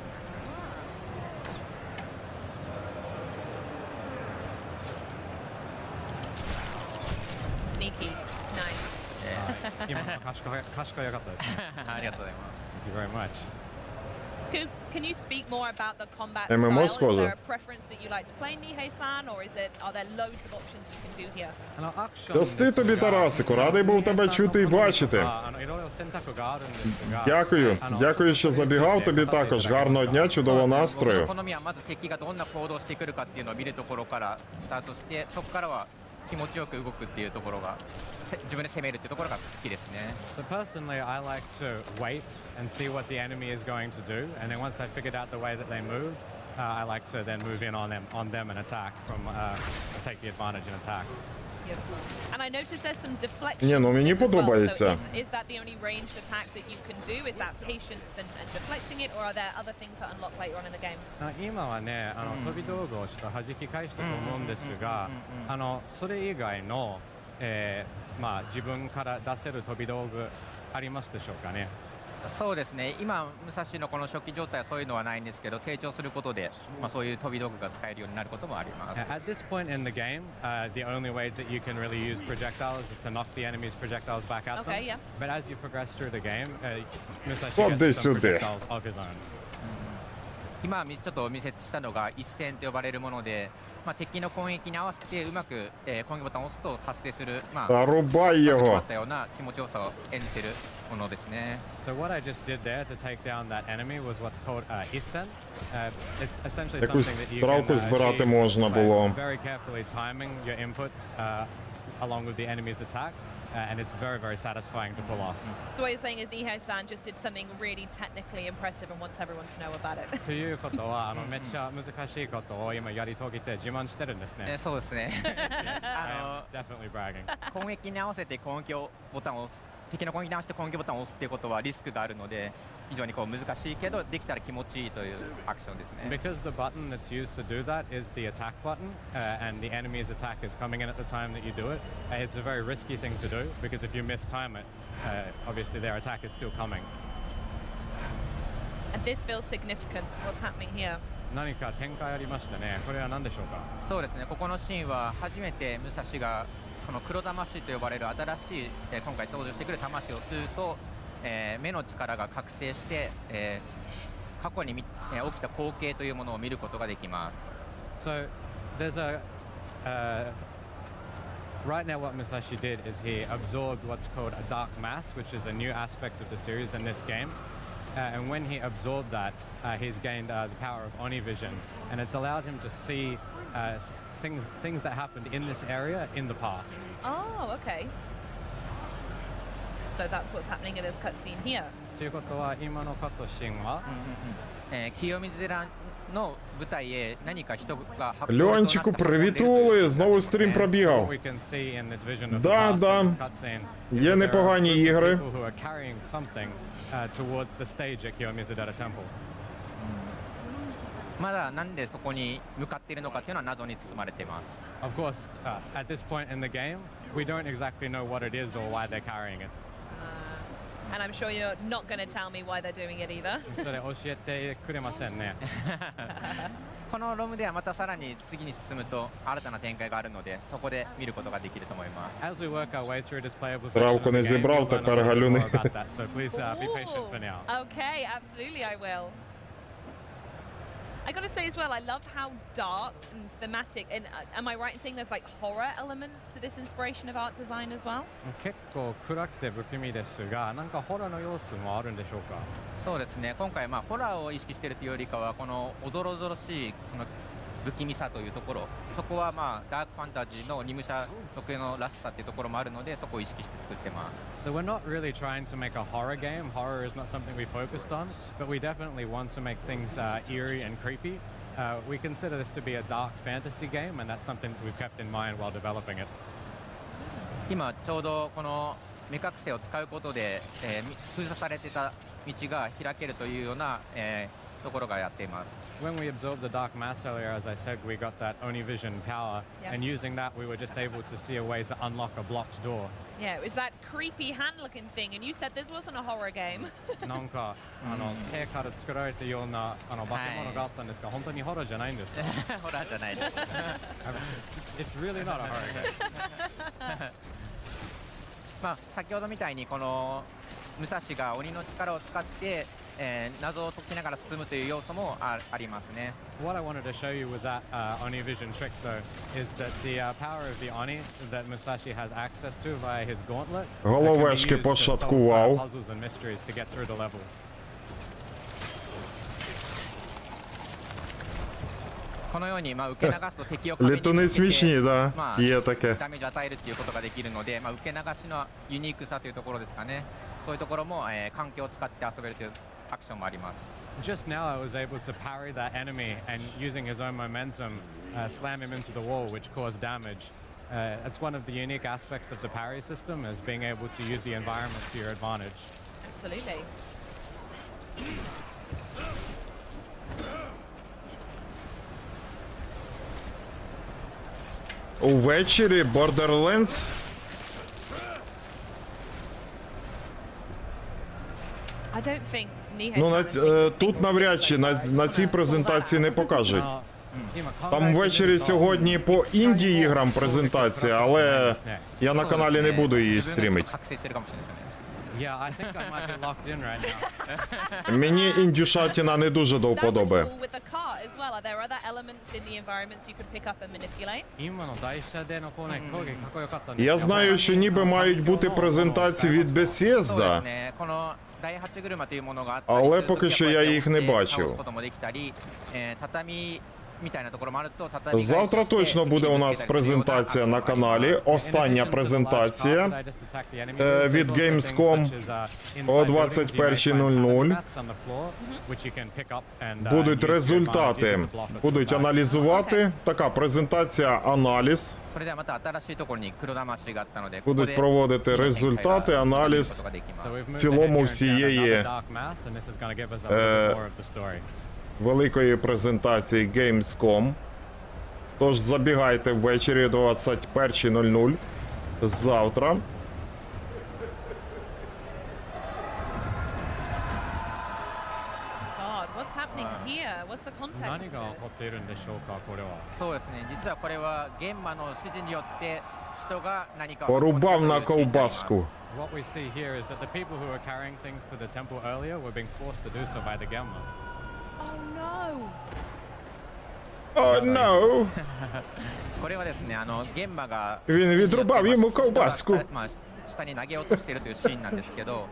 [SPEAKER 3] Sneaky. Nice.
[SPEAKER 19] 今賢いかったですね。
[SPEAKER 20] ありがとうございます。
[SPEAKER 19] Thank you very much.
[SPEAKER 3] Can you speak more about the combat
[SPEAKER 1] MMO
[SPEAKER 3] style? Is there
[SPEAKER 1] схоже.
[SPEAKER 3] a preference that you like to play Nihei-san, or are there loads of options you can do here?
[SPEAKER 1] Дасти тобі, Тарасику, радий був тебе чути і бачити. Дякую, що забігав. Тобі також гарного дня, чудового настрою.
[SPEAKER 20] 好みはまず敵がどんな行動をしてくるかっていうのを見るところからスタートして、そこからは気持ちよく動くっていうところが、自分で攻めるっていうところが好きですね。
[SPEAKER 19] So personally, I like to wait and see what the enemy is going to do, and then once I figured out the way that they move, I like to then move in on them and attack take the advantage and attack.
[SPEAKER 3] And I noticed there's some deflection.
[SPEAKER 1] Ні, ну мені подобається.
[SPEAKER 3] Is that the only ranged attack that you can do? Is that patience and deflecting it, or are there other things that unlock later on in the game?
[SPEAKER 19] 今はね、飛び道具をちょっと弾き返したと思うんですが、それ以外の、自分から出せる飛び道具ありますでしょうかね。
[SPEAKER 20] そうですね、今武蔵のこの初期状態はそういうのはないんですけど、成長することで、そういう飛び道具が使えるようになることもあります。
[SPEAKER 19] At this point in the game, the only way that you can really use projectiles is to knock the enemy's projectiles back at them.
[SPEAKER 3] Okay, yeah.
[SPEAKER 19] But as you progress through the game, Musashi
[SPEAKER 1] Ходи
[SPEAKER 19] gets some
[SPEAKER 1] сюди.
[SPEAKER 19] projectiles of his own.
[SPEAKER 20] 今ちょっとお見せしたのが一戦と呼ばれるもので、敵の攻撃に合わせてうまく、攻撃ボタンを押すと発生する、
[SPEAKER 1] Зарубай його.
[SPEAKER 20] あったような気持ちよさを演じているものですね。
[SPEAKER 19] So what I just did there to take down that enemy was what's called Isen. It's essentially
[SPEAKER 1] Якусь
[SPEAKER 19] something that you
[SPEAKER 1] травку
[SPEAKER 19] can
[SPEAKER 1] збирати
[SPEAKER 19] achieve
[SPEAKER 1] можна
[SPEAKER 19] by
[SPEAKER 1] було.
[SPEAKER 19] very carefully timing your inputs along with the enemy's attack, and it's very, very satisfying to pull off.
[SPEAKER 3] So what you're saying is Nihei-san just did something really technically impressive and wants everyone to know about it.
[SPEAKER 19] ということはめっちゃ難しいことを今やり遂げて自慢してるんですね。
[SPEAKER 20] そうですね。
[SPEAKER 19] Definitely bragging.
[SPEAKER 20] 攻撃に合わせて攻撃ボタンを押す、敵の攻撃に合わせて攻撃ボタンを押すっていうことはリスクがあるので、非常に難しいけどできたら気持ちいいというアクションですね。
[SPEAKER 19] Because the button that's used to do that is the attack button, and the enemy's attack is coming in at the time that you do it. It's a very risky thing to do because if you mistime it, obviously their attack is still coming.
[SPEAKER 3] And this feels significant. What's happening here?
[SPEAKER 19] 何か展開ありましたね。これは何でしょうか。
[SPEAKER 20] そうですね。ここのシーンは初めて武蔵がこの黒魂と呼ばれる新しい、今回登場してくる魂を吸うと、目の力が覚醒して、過去に起きた光景というものを見ることができます。
[SPEAKER 19] So there's right now what Musashi did is he absorbed what's called a dark mass, which is a new aspect of the series in this game. And when he absorbed that, he's gained the power of Oni vision, and it's allowed him to see things that happened in this area in the past.
[SPEAKER 3] Oh, okay. So that's what's happening in this cutscene here.
[SPEAKER 19] ということは今のカットシーンは、
[SPEAKER 20] 清水寺の舞台へ何か人が
[SPEAKER 1] Льончику, привітули! Знову стрім пробігав. Да. Є непогані ігри.
[SPEAKER 19] Who are carrying something towards the stage at Kiyomizu-dera Temple.
[SPEAKER 20] まだなんでそこに向かっているのかっていうのは謎に包まれています。
[SPEAKER 19] Of course, at this point in the game, we don't exactly know what it is or why they're carrying it.
[SPEAKER 3] And I'm sure you're not going to tell me why they're doing it either.
[SPEAKER 19] それ教えてくれませんね。
[SPEAKER 20] このロムではまたさらに次に進むと新たな展開があるので、そこで見ることができると思います。
[SPEAKER 19] As we work our way through this playable section
[SPEAKER 1] Травку
[SPEAKER 19] of
[SPEAKER 1] не
[SPEAKER 19] the game,
[SPEAKER 1] зібрав,
[SPEAKER 19] we'll learn a
[SPEAKER 1] тепер
[SPEAKER 19] little bit
[SPEAKER 1] галюни.
[SPEAKER 19] more about that, so please be patient for now.
[SPEAKER 3] Okay, absolutely I will. I gotta say as well, I love how dark and thematic, and am I right in saying there's like horror elements to this inspiration of art design as well?
[SPEAKER 19] 結構暗くて不気味ですが、なんかホラーの要素もあるんでしょうか。
[SPEAKER 20] そうですね。今回ホラーを意識しているというよりかはこのおどろおどろしいその不気味さというところ、そこはダークファンタジーのニム社特有のらしさっていうところもあるので、そこを意識して作ってます。
[SPEAKER 19] So we're not really trying to make a horror game. Horror is not something we focused on, but we definitely want to make things eerie and creepy. We consider this to be a dark fantasy game, and that's something we've kept in mind while developing it.
[SPEAKER 20] 今ちょうどこの目隠せを使うことで、封鎖されてた道が開けるというような、ところがやっています。
[SPEAKER 19] When we absorbed the dark mass earlier, as I said, we got that Onivision power, and using that, we were just able to see a way to unlock a blocked door.
[SPEAKER 3] Yeah, it was that creepy hand-looking thing, and you said this wasn't a horror game.
[SPEAKER 19] なんか手から作られたような化け物があったんですが、本当にホラーじゃないんですか？
[SPEAKER 20] ホラーじゃないです。
[SPEAKER 19] It's really not a horror game.
[SPEAKER 20] 先ほどみたいにこの武蔵が鬼の力を使って、謎を解きながら進むという要素もありますね。
[SPEAKER 19] What I wanted to show you with that Oni Vision trick, though, is that the power of the Oni that Musashi has access to via his gauntlet
[SPEAKER 1] Головешки
[SPEAKER 19] can be used to solve
[SPEAKER 1] пошаткував.
[SPEAKER 19] puzzles and mysteries to get through the levels.
[SPEAKER 20] このように受け流すと敵を壁に
[SPEAKER 1] リトネсмішні, да. Є таке.
[SPEAKER 20] ダメージを与えるっていうことができるので、受け流しのユニークさというところですかね。そういうところも、環境を使って遊べるというアクションもあります。
[SPEAKER 19] Just now, I was able to parry that enemy and using his own momentum, slam him into the wall, which caused damage. It's one of the unique aspects of the parry system, is being able to use the environment to your advantage.
[SPEAKER 3] Absolutely.
[SPEAKER 1] Увечері Borderlands.
[SPEAKER 3] I don't think
[SPEAKER 1] Ну, тут навряд чи на цій презентації не покажуть. Там ввечері сьогодні по інді-іграм презентація, але я на каналі не буду її стрімити.
[SPEAKER 19] Yeah, I think I might be locked in right now.
[SPEAKER 1] Мені індюшатіна не дуже до вподоби.
[SPEAKER 3] With the cart as well, are there other elements in the environments you could pick up and manipulate?
[SPEAKER 19] 今の台車での攻撃かっこよかったんですけど。
[SPEAKER 1] Я знаю, що ніби мають бути презентації від Bethesda,
[SPEAKER 20] この第8車というものがあったり、
[SPEAKER 1] але поки що я їх не бачив.
[SPEAKER 20] 畳みたいなところもあると、
[SPEAKER 1] Завтра точно буде у нас презентація на каналі. Остання презентація від Gamescom о 21:00. Будуть результати. Будуть аналізувати. Така презентація, аналіз.
[SPEAKER 20] それではまた新しいところに黒魂があったので、
[SPEAKER 1] Будуть проводити результати, аналіз в цілому всієї великої презентації Gamescom. Тож забігайте ввечері о 21:00 завтра.
[SPEAKER 3] God, what's happening here? What's the context?
[SPEAKER 19] 何が起こっているんでしょうか、これは。
[SPEAKER 20] そうですね。実はこれは現場の指示によって人が何か
[SPEAKER 1] Порубав на ковбаску.
[SPEAKER 19] What we see here is that the people who were carrying things to the temple earlier were being forced to do so by the Gemma.
[SPEAKER 3] Oh no!
[SPEAKER 1] Oh no!
[SPEAKER 20] これはですね、現場が
[SPEAKER 1] Він відрубав йому ковбаску.
[SPEAKER 20] 下に投げ落としているというシーンなんですけど、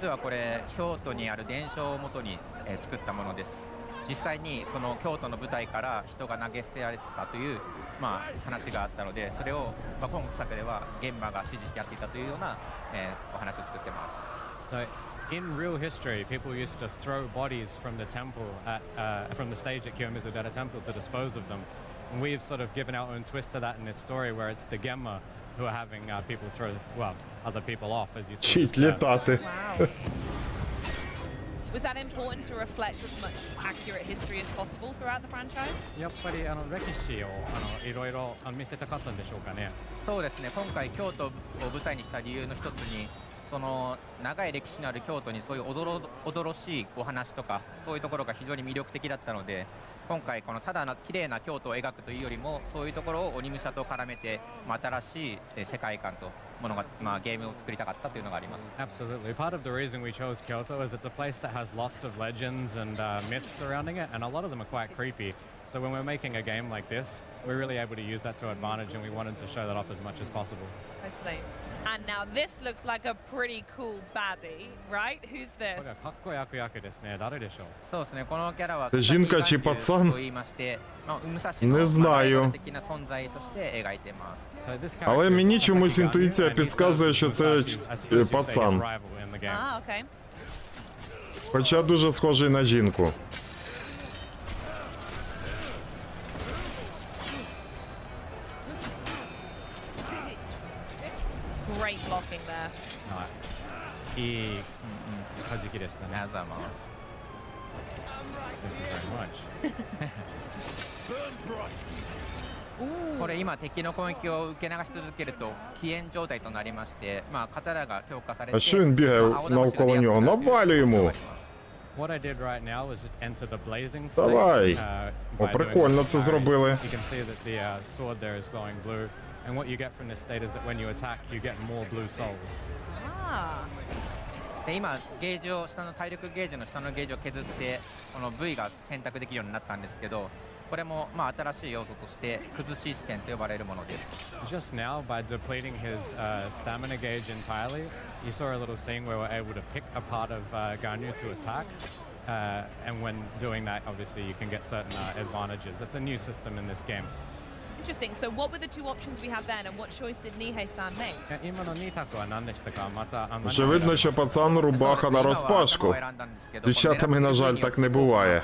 [SPEAKER 20] 実はこれ京都にある伝承をもとに、作ったものです。実際にその京都の舞台から人が投げ捨てられてたという、話があったので、それを、今作では現場が指示してやっていたというような、お話を作ってます。
[SPEAKER 19] So, in real history, people used to throw bodies from the temple from the stage at Kiyomizu-dera Temple to dispose of them. And we've sort of given our own twist to that in this story, where it's the Gemma who are having people throw, well, other people off, as you saw.
[SPEAKER 1] Вчить літати.
[SPEAKER 3] Was that important to reflect as much accurate history as possible throughout the franchise?
[SPEAKER 19] やっぱり歴史をいろいろ見せたかったんでしょうかね。
[SPEAKER 20] そうですね、今回京都を舞台にした理由の一つに、その長い歴史のある京都にそういうおどろしいお話とかそういうところが非常に魅力的だったので、今回このただの綺麗な京都を描くというよりも、そういうところを鬼武者と絡めて、新しい世界観とものが、ゲームを作りたかったというのがあります。
[SPEAKER 19] Absolutely. Part of the reason we chose Kyoto is it's a place that has lots of legends and myths surrounding it, and a lot of them are quite creepy. So when we're making a game like this, we're really able to use that to advantage, and we wanted to show that off as much as possible.
[SPEAKER 3] Mostly. And now this looks like a pretty cool baddie, right? Who's this?
[SPEAKER 19] これはかっこいい悪役ですね。誰でしょう？
[SPEAKER 20] そうですね、このキャラは
[SPEAKER 1] Це жінка чи пацан?
[SPEAKER 20] と言いまして、武蔵
[SPEAKER 1] Не
[SPEAKER 20] の
[SPEAKER 1] знаю.
[SPEAKER 20] 的な存在として描いています。
[SPEAKER 1] Але мені чомусь інтуїція підказує, що це пацан.
[SPEAKER 3] Ah, okay.
[SPEAKER 1] Хоча дуже схожий на жінку.
[SPEAKER 3] Great blocking there.
[SPEAKER 19] いい弾きでしたね。
[SPEAKER 20] ありがとうございます。
[SPEAKER 19] Thank you very much.
[SPEAKER 20] これ今敵の攻撃を受け流し続けると起煙状態となりまして、刀が強化されて、
[SPEAKER 1] А що він бігає навколо нього? Навалюй йому!
[SPEAKER 19] What I did right now was just enter the blazing state.
[SPEAKER 1] Давай! О,
[SPEAKER 19] by doing
[SPEAKER 1] прикольно
[SPEAKER 19] some
[SPEAKER 1] це
[SPEAKER 19] parries.
[SPEAKER 1] зробили.
[SPEAKER 19] You can see that the sword there is glowing blue. And what you get from this state is that when you attack, you get more blue souls.
[SPEAKER 3] Ah.
[SPEAKER 20] で今ゲージを体力ゲージの下のゲージを削ってこの V が選択できるようになったんですけど、これも新しい要素として崩し視線と呼ばれるものです。
[SPEAKER 19] Just now, by depleting his stamina gauge entirely, you saw a little scene where we're able to pick a part of Ganyu to attack. And when doing that, obviously, you can get certain advantages. It's a new system in this game.
[SPEAKER 3] Interesting. So what were the two options we had then, and what choice did Nihei-san make?
[SPEAKER 19] 今の2択は何でしたか？また
[SPEAKER 1] Очевидно, що пацан рубаха на розпашку. З дівчатами, на жаль, так не буває.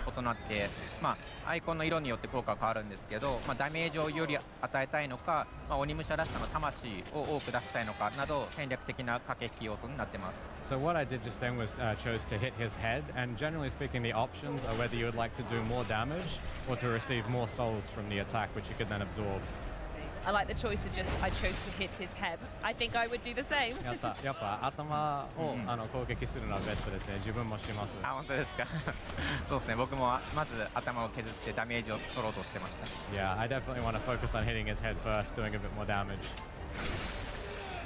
[SPEAKER 20] アイコンの色によって効果が変わるんですけど、ダメージをより与えたいのか、鬼武者らしさの魂を多く出したいのかなど戦略的な駆け引き要素になってます。
[SPEAKER 19] So what I did just then was chose to hit his head, and generally speaking, the options are whether you would like to do more damage or to receive more souls from the attack, which you could then absorb.
[SPEAKER 3] I like the choice of just I chose to hit his head. I think I would do the same.
[SPEAKER 19] やっぱ頭を攻撃するのはベストですね。自分もします。
[SPEAKER 20] あ、本当ですか。そうですね。僕もまず頭を削ってダメージを取ろうとしてました。
[SPEAKER 19] Yeah, I definitely want to focus on hitting his head first, doing a bit more damage.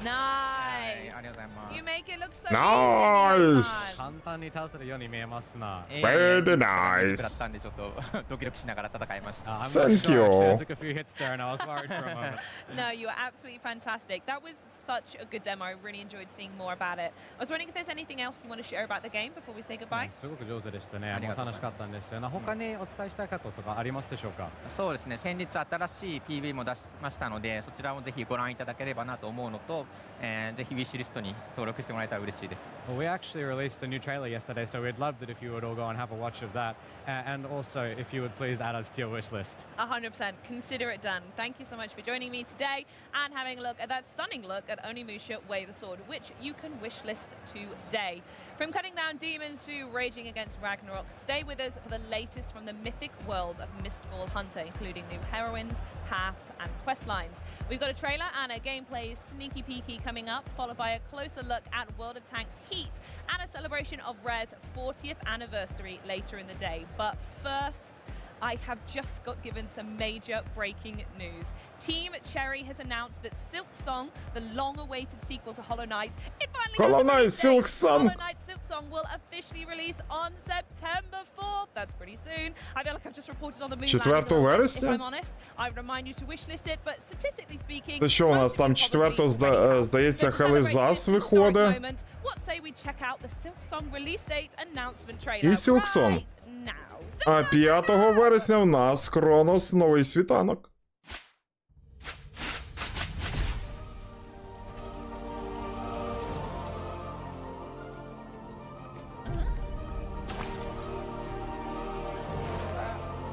[SPEAKER 3] Nice.
[SPEAKER 20] ありがとうございます。
[SPEAKER 3] You make it look so
[SPEAKER 1] Nice.
[SPEAKER 3] easy.
[SPEAKER 19] 簡単に倒せるように見えますな。
[SPEAKER 1] Very nice.
[SPEAKER 20] だったんでちょっとドキドキしながら戦いました。
[SPEAKER 19] I'm not
[SPEAKER 1] Thank
[SPEAKER 19] sure, actually. I
[SPEAKER 1] you.
[SPEAKER 19] took a few hits there and I was worried for a moment.
[SPEAKER 3] No, you were absolutely fantastic. That was such a good demo. I really enjoyed seeing more about it. I was wondering if there's anything else you want to share about the game before we say goodbye.
[SPEAKER 19] すごく上手でしたね。もう楽しかったんですよ。他にお伝えしたいこととかありますでしょうか？
[SPEAKER 20] そうですね。先日新しい PV も出しましたので、そちらもぜひご覧いただければなと思うのと、ぜひウィッシュリストに登録してもらえたら嬉しいです。
[SPEAKER 19] Well, we actually released a new trailer yesterday, so we'd love it if you would all go and have a watch of that. And also, if you would please add us to your wish list.
[SPEAKER 3] 100%. Consider it done. Thank you so much for joining me today and having a look at that stunning look at Onimusha Wave the Sword, which you can wishlist today. From cutting down demons to raging against Ragnarok, stay with us for the latest from the mythic world of Mistfall Hunter, including new heroines, paths, and quest lines. We've got a trailer and a gameplay sneaky peeky coming up, followed by a closer look at World of Tanks Heat and a celebration of Rare's 40th anniversary later in the day. But first, I have just got given some major breaking news. Team Cherry has announced that Silk Song, the long-awaited sequel to Hollow Knight, it finally
[SPEAKER 1] Hollow
[SPEAKER 3] has a
[SPEAKER 1] Knight
[SPEAKER 3] release
[SPEAKER 1] Silk
[SPEAKER 3] date.
[SPEAKER 1] Song.
[SPEAKER 3] Hollow Knight Silk Song will officially release on September 4th. That's pretty soon. I feel like I've just reported on the moon landing a
[SPEAKER 1] 4
[SPEAKER 3] little bit, if
[SPEAKER 1] вересня?
[SPEAKER 3] I'm honest. I would remind you to wishlist it, but statistically speaking,
[SPEAKER 1] Це що у нас там 4-го, здається, Хелизас виходить?
[SPEAKER 3] what say we check out the Silk Song release date announcement trailer
[SPEAKER 1] І Silk Song.
[SPEAKER 3] right now.
[SPEAKER 1] А 5 вересня в нас Кронос Новий світанок.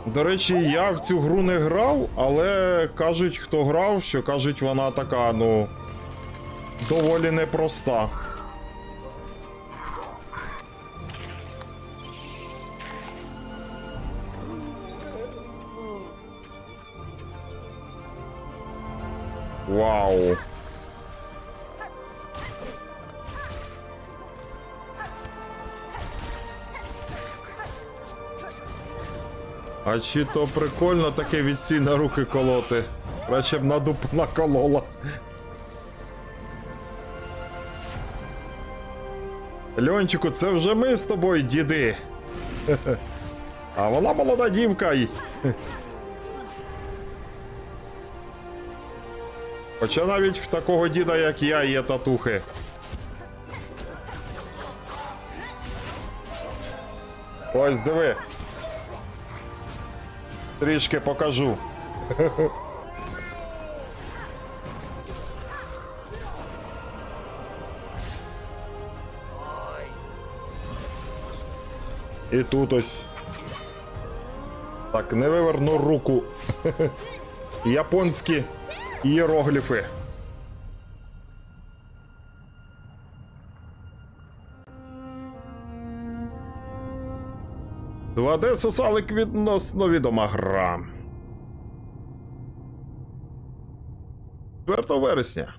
[SPEAKER 1] До речі, я в цю гру не грав, але кажуть, хто грав, що кажуть, вона така, ну, доволі непроста. Вау. А чи то прикольно таке відсій на руки колоти? Краще б на дупу наколола. Льончику, це вже ми з тобою, діди. А вона молода дівка. Хоча навіть в такого діда, як я, є татухи. Ось, диви. Трішки покажу. І тут ось. Так, не виверну руку. Японські іерогліфи. «2D сосалик» відносно відома гра. 4 вересня.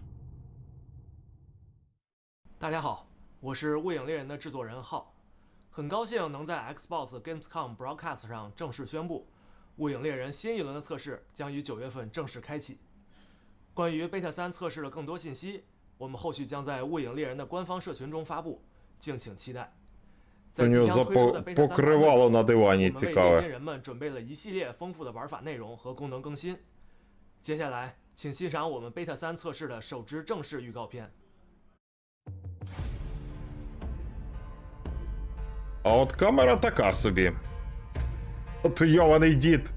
[SPEAKER 21] 大家好，我是《雾影猎人》的制作人浩，很高兴能在 Xbox Gamescom Broadcast 上正式宣布，《雾影猎人》新一轮的测试将于9月份正式开启。关于 Beta 3测试的更多信息，我们后续将在《雾影猎人》的官方社群中发布，敬请期待。在即将推出的 Beta 3版本，我们为猎金人们准备了一系列丰富的玩法内容和功能更新。接下来，请欣赏我们 Beta 3测試的首支正式預告片。
[SPEAKER 1] А от камера така собі. Татуйований дід.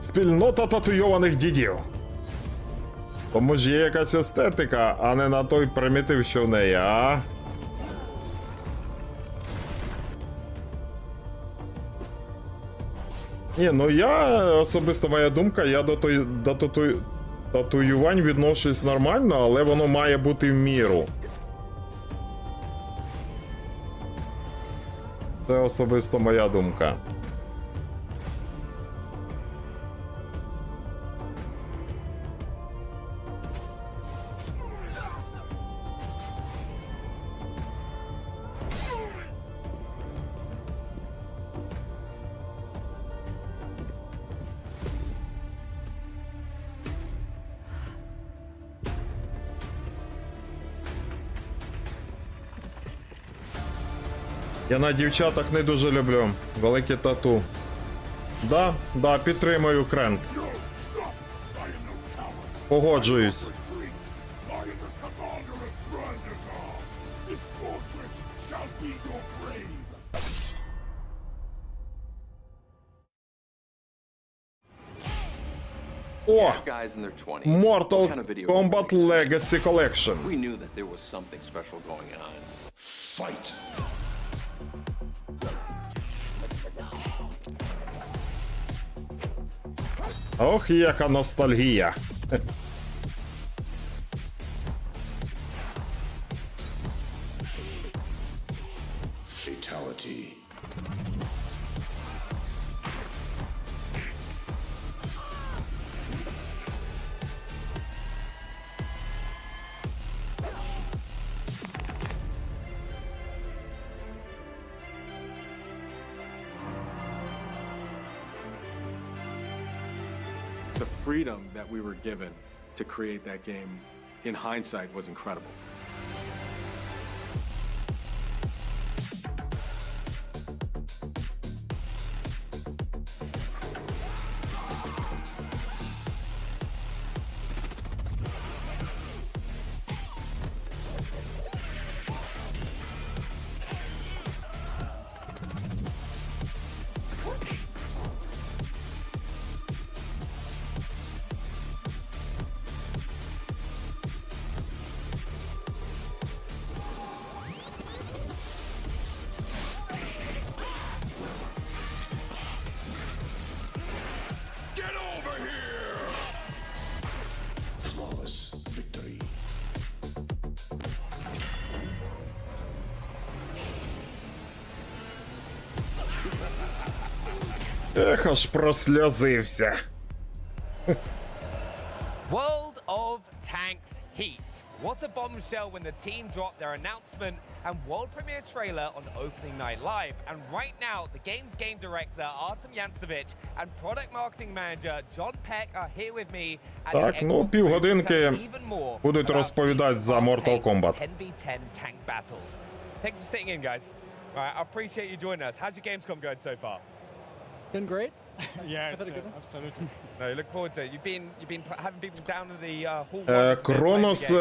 [SPEAKER 1] Спільнота татуйованих дідів. Тому ж є якась естетика, а не на той примітив, що в неї, а? Ні, ну я, особисто моя думка, я до татуювань відношусь нормально, але воно має бути в міру. Це особисто моя думка. Я на дівчатах не дуже люблю великі тату. Да, підтримую Кренк. Погоджуюсь. О! Mortal Kombat Legacy Collection.
[SPEAKER 22] We knew that there was something special going on. Fight!
[SPEAKER 1] Ох, яка ностальгія.
[SPEAKER 22] Fatality.
[SPEAKER 23] The freedom that we were given to create that game, in hindsight, was incredible.
[SPEAKER 1] Ех, аж просльозився.
[SPEAKER 16] World of Tanks Heat. What a bombshell when the team dropped their announcement and world premiere trailer on opening night live. And right now, the game's game director Artem Yantsevich and product marketing manager John Peck are here with me.
[SPEAKER 1] Так, ну півгодинки будуть розповідати за Mortal Kombat.
[SPEAKER 16] 10v10 tank battles. Thanks for sitting in, guys. All right, I appreciate you joining us. How's your Gamescom going so far?
[SPEAKER 2] Been great.
[SPEAKER 17] Yeah, it's, absolutely.
[SPEAKER 16] No, you look forward to it. You've been having people down to the hall.
[SPEAKER 1] Кронос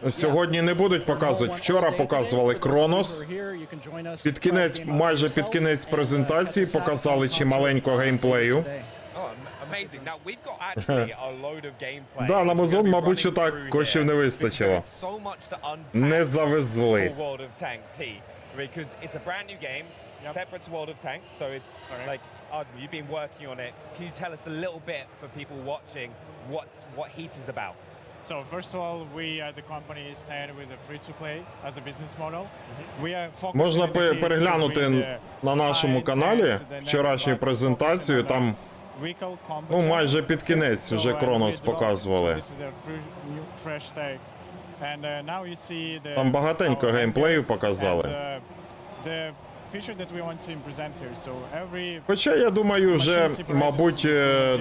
[SPEAKER 1] сьогодні не будуть показувати. Вчора показували Кронос. Під кінець, майже під кінець презентації показали чималенько геймплею. Да, на Amazon, мабуть, що так, коштів не вистачило. Не завезли.
[SPEAKER 16] Because it's a brand new game, separate to World of Tanks, so it's like, Artem, you've been working on it. Can you tell us a little bit for people watching what Heat is about?
[SPEAKER 2] So first of all, we at the company stand with a free-to-play as a business model. We are focusing
[SPEAKER 1] Можна переглянути на нашому каналі вчорашню презентацію, там ну, майже під кінець вже Кронос показували. Там багатенько геймплею показали. Хоча, я думаю, вже, мабуть,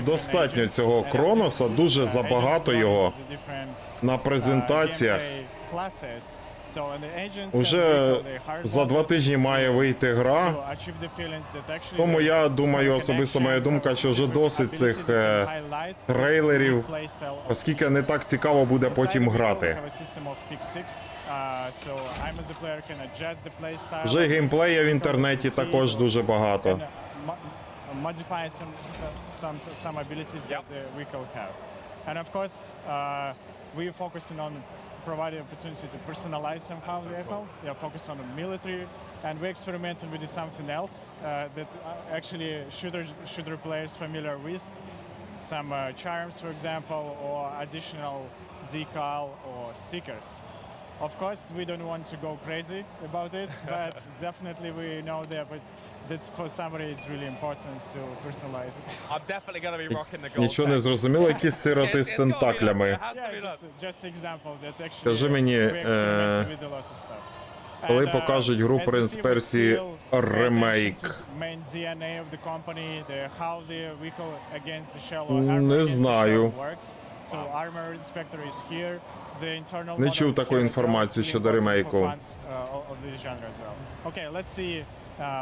[SPEAKER 1] достатньо цього Кроноса, дуже забагато його на презентаціях. Уже за 2 тижні має вийти гра, тому я думаю, особисто моя думка, що вже досить цих трейлерів, оскільки не так цікаво буде потім грати. Вже геймплея в інтернеті також дуже багато.
[SPEAKER 2] Provide the opportunity to personalize somehow the vehicle. Yeah, focus on the military, and we experimented with something else that actually shooter players familiar with. Some charms, for example, or additional decal or stickers. Of course, we don't want to go crazy about it, but definitely we know that for somebody it's really important to personalize it.
[SPEAKER 16] I'm definitely going to be rocking the gold.
[SPEAKER 1] Нічого не зрозуміло, якісь сироти з тентаклями. Скажи мені, коли покажуть гру Принц Персії ремейк? Не знаю. Не чув таку інформацію щодо ремейку.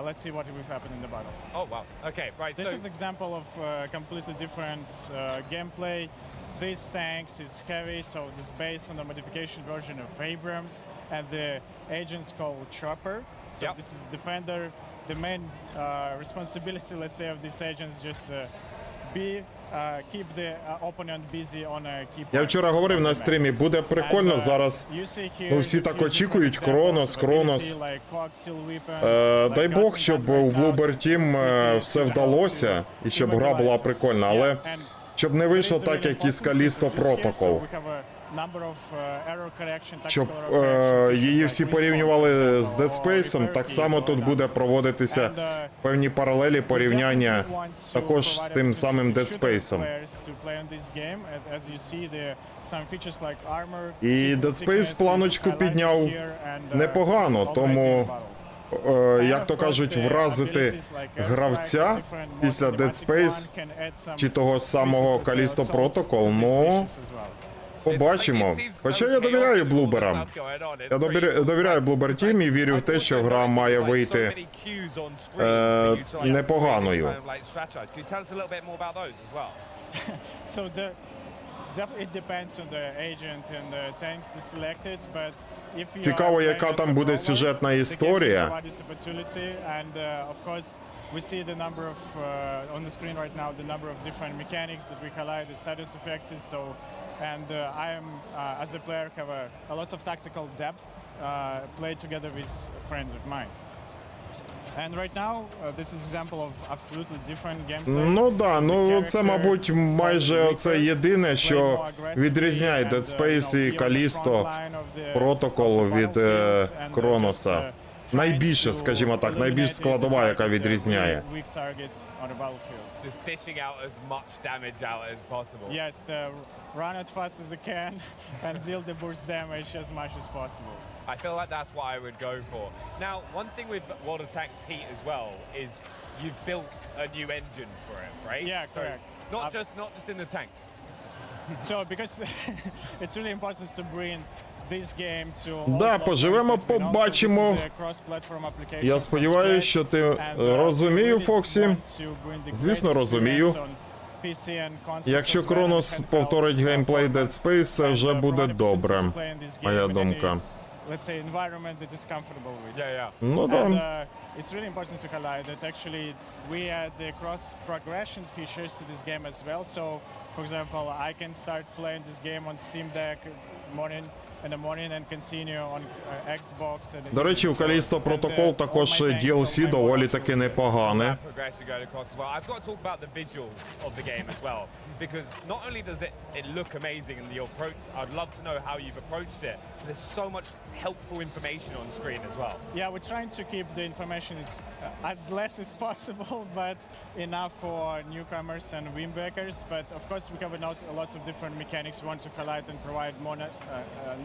[SPEAKER 2] Let's see what will happen in the battle.
[SPEAKER 16] Oh wow. Okay, right.
[SPEAKER 2] This is example of completely different gameplay. This tanks is heavy, so it's based on the modification version of Abrams, and the agent's called Chopper. So this is Defender. The main responsibility, let's say, of this agent is just keep the opponent busy on a key point.
[SPEAKER 1] Я вчора говорив на стрімі, буде прикольно зараз. Ну, всі так очікують, Кронос. Дай Бог, щоб у Bloober Team все вдалося, і щоб гра була прикольна, але щоб не вийшло так, як із Callisto Protocol. Щоб її всі порівнювали з Dead Space, так само тут буде проводитися певні паралелі, порівняння також з тим самим Dead Space. І Dead Space планочку підняв непогано, тому, як то кажуть, вразити гравця після Dead Space чи того самого Callisto Protocol, ну... Побачимо. Хоча я довіряю блуберам. Я довіряю Bloober Team і вірю в те, що гра має вийти непоганою. Цікаво, яка там буде сюжетна історія.
[SPEAKER 2] We see the number of on the screen right now, the number of different mechanics that we highlight, the status effects. So, and I am as a player have a lot of tactical depth, play together with friends of mine. And right now, this is example of absolutely different gameplay.
[SPEAKER 1] Ну да, ну це, мабуть, майже це єдине, що відрізняє Dead Space і Callisto Protocol від Кроноса. найбільше, скажімо так, найбільш складова, яка відрізняє.
[SPEAKER 16] Just dishing out as much damage out as possible.
[SPEAKER 2] Yes, run as fast as you can and deal the burst damage as much as possible.
[SPEAKER 16] I feel like that's what I would go for. Now, one thing with World of Tanks Heat as well is you've built a new engine for it, right?
[SPEAKER 2] Yeah, correct.
[SPEAKER 16] So not just in the tank.
[SPEAKER 2] So because it's really important to bring this game to
[SPEAKER 1] Да, поживемо, побачимо. Я сподіваюся, що ти розумію, Фоксі. Звісно, розумію. Якщо Кронос повторить геймплей Dead Space, це вже буде добре. Моя думка.
[SPEAKER 2] Let's say environment that is comfortable with.
[SPEAKER 16] Yeah.
[SPEAKER 1] Ну да.
[SPEAKER 2] It's really important to highlight that actually we add the cross progression features to this game as well. So, for example, I can start playing this game on Steam Deck in the morning and continue on Xbox.
[SPEAKER 1] До речі, у Калісто Протокол також DLC доволі таки непогане.
[SPEAKER 16] I've got to talk about the visuals of the game as well, because not only does it look amazing in the approach, I'd love to know how you've approached it. There's so much helpful information on screen as well.
[SPEAKER 2] Yeah, we're trying to keep the information as less as possible, but enough for newcomers and windbreakers. But of course, we have lots of different mechanics we want to highlight and provide more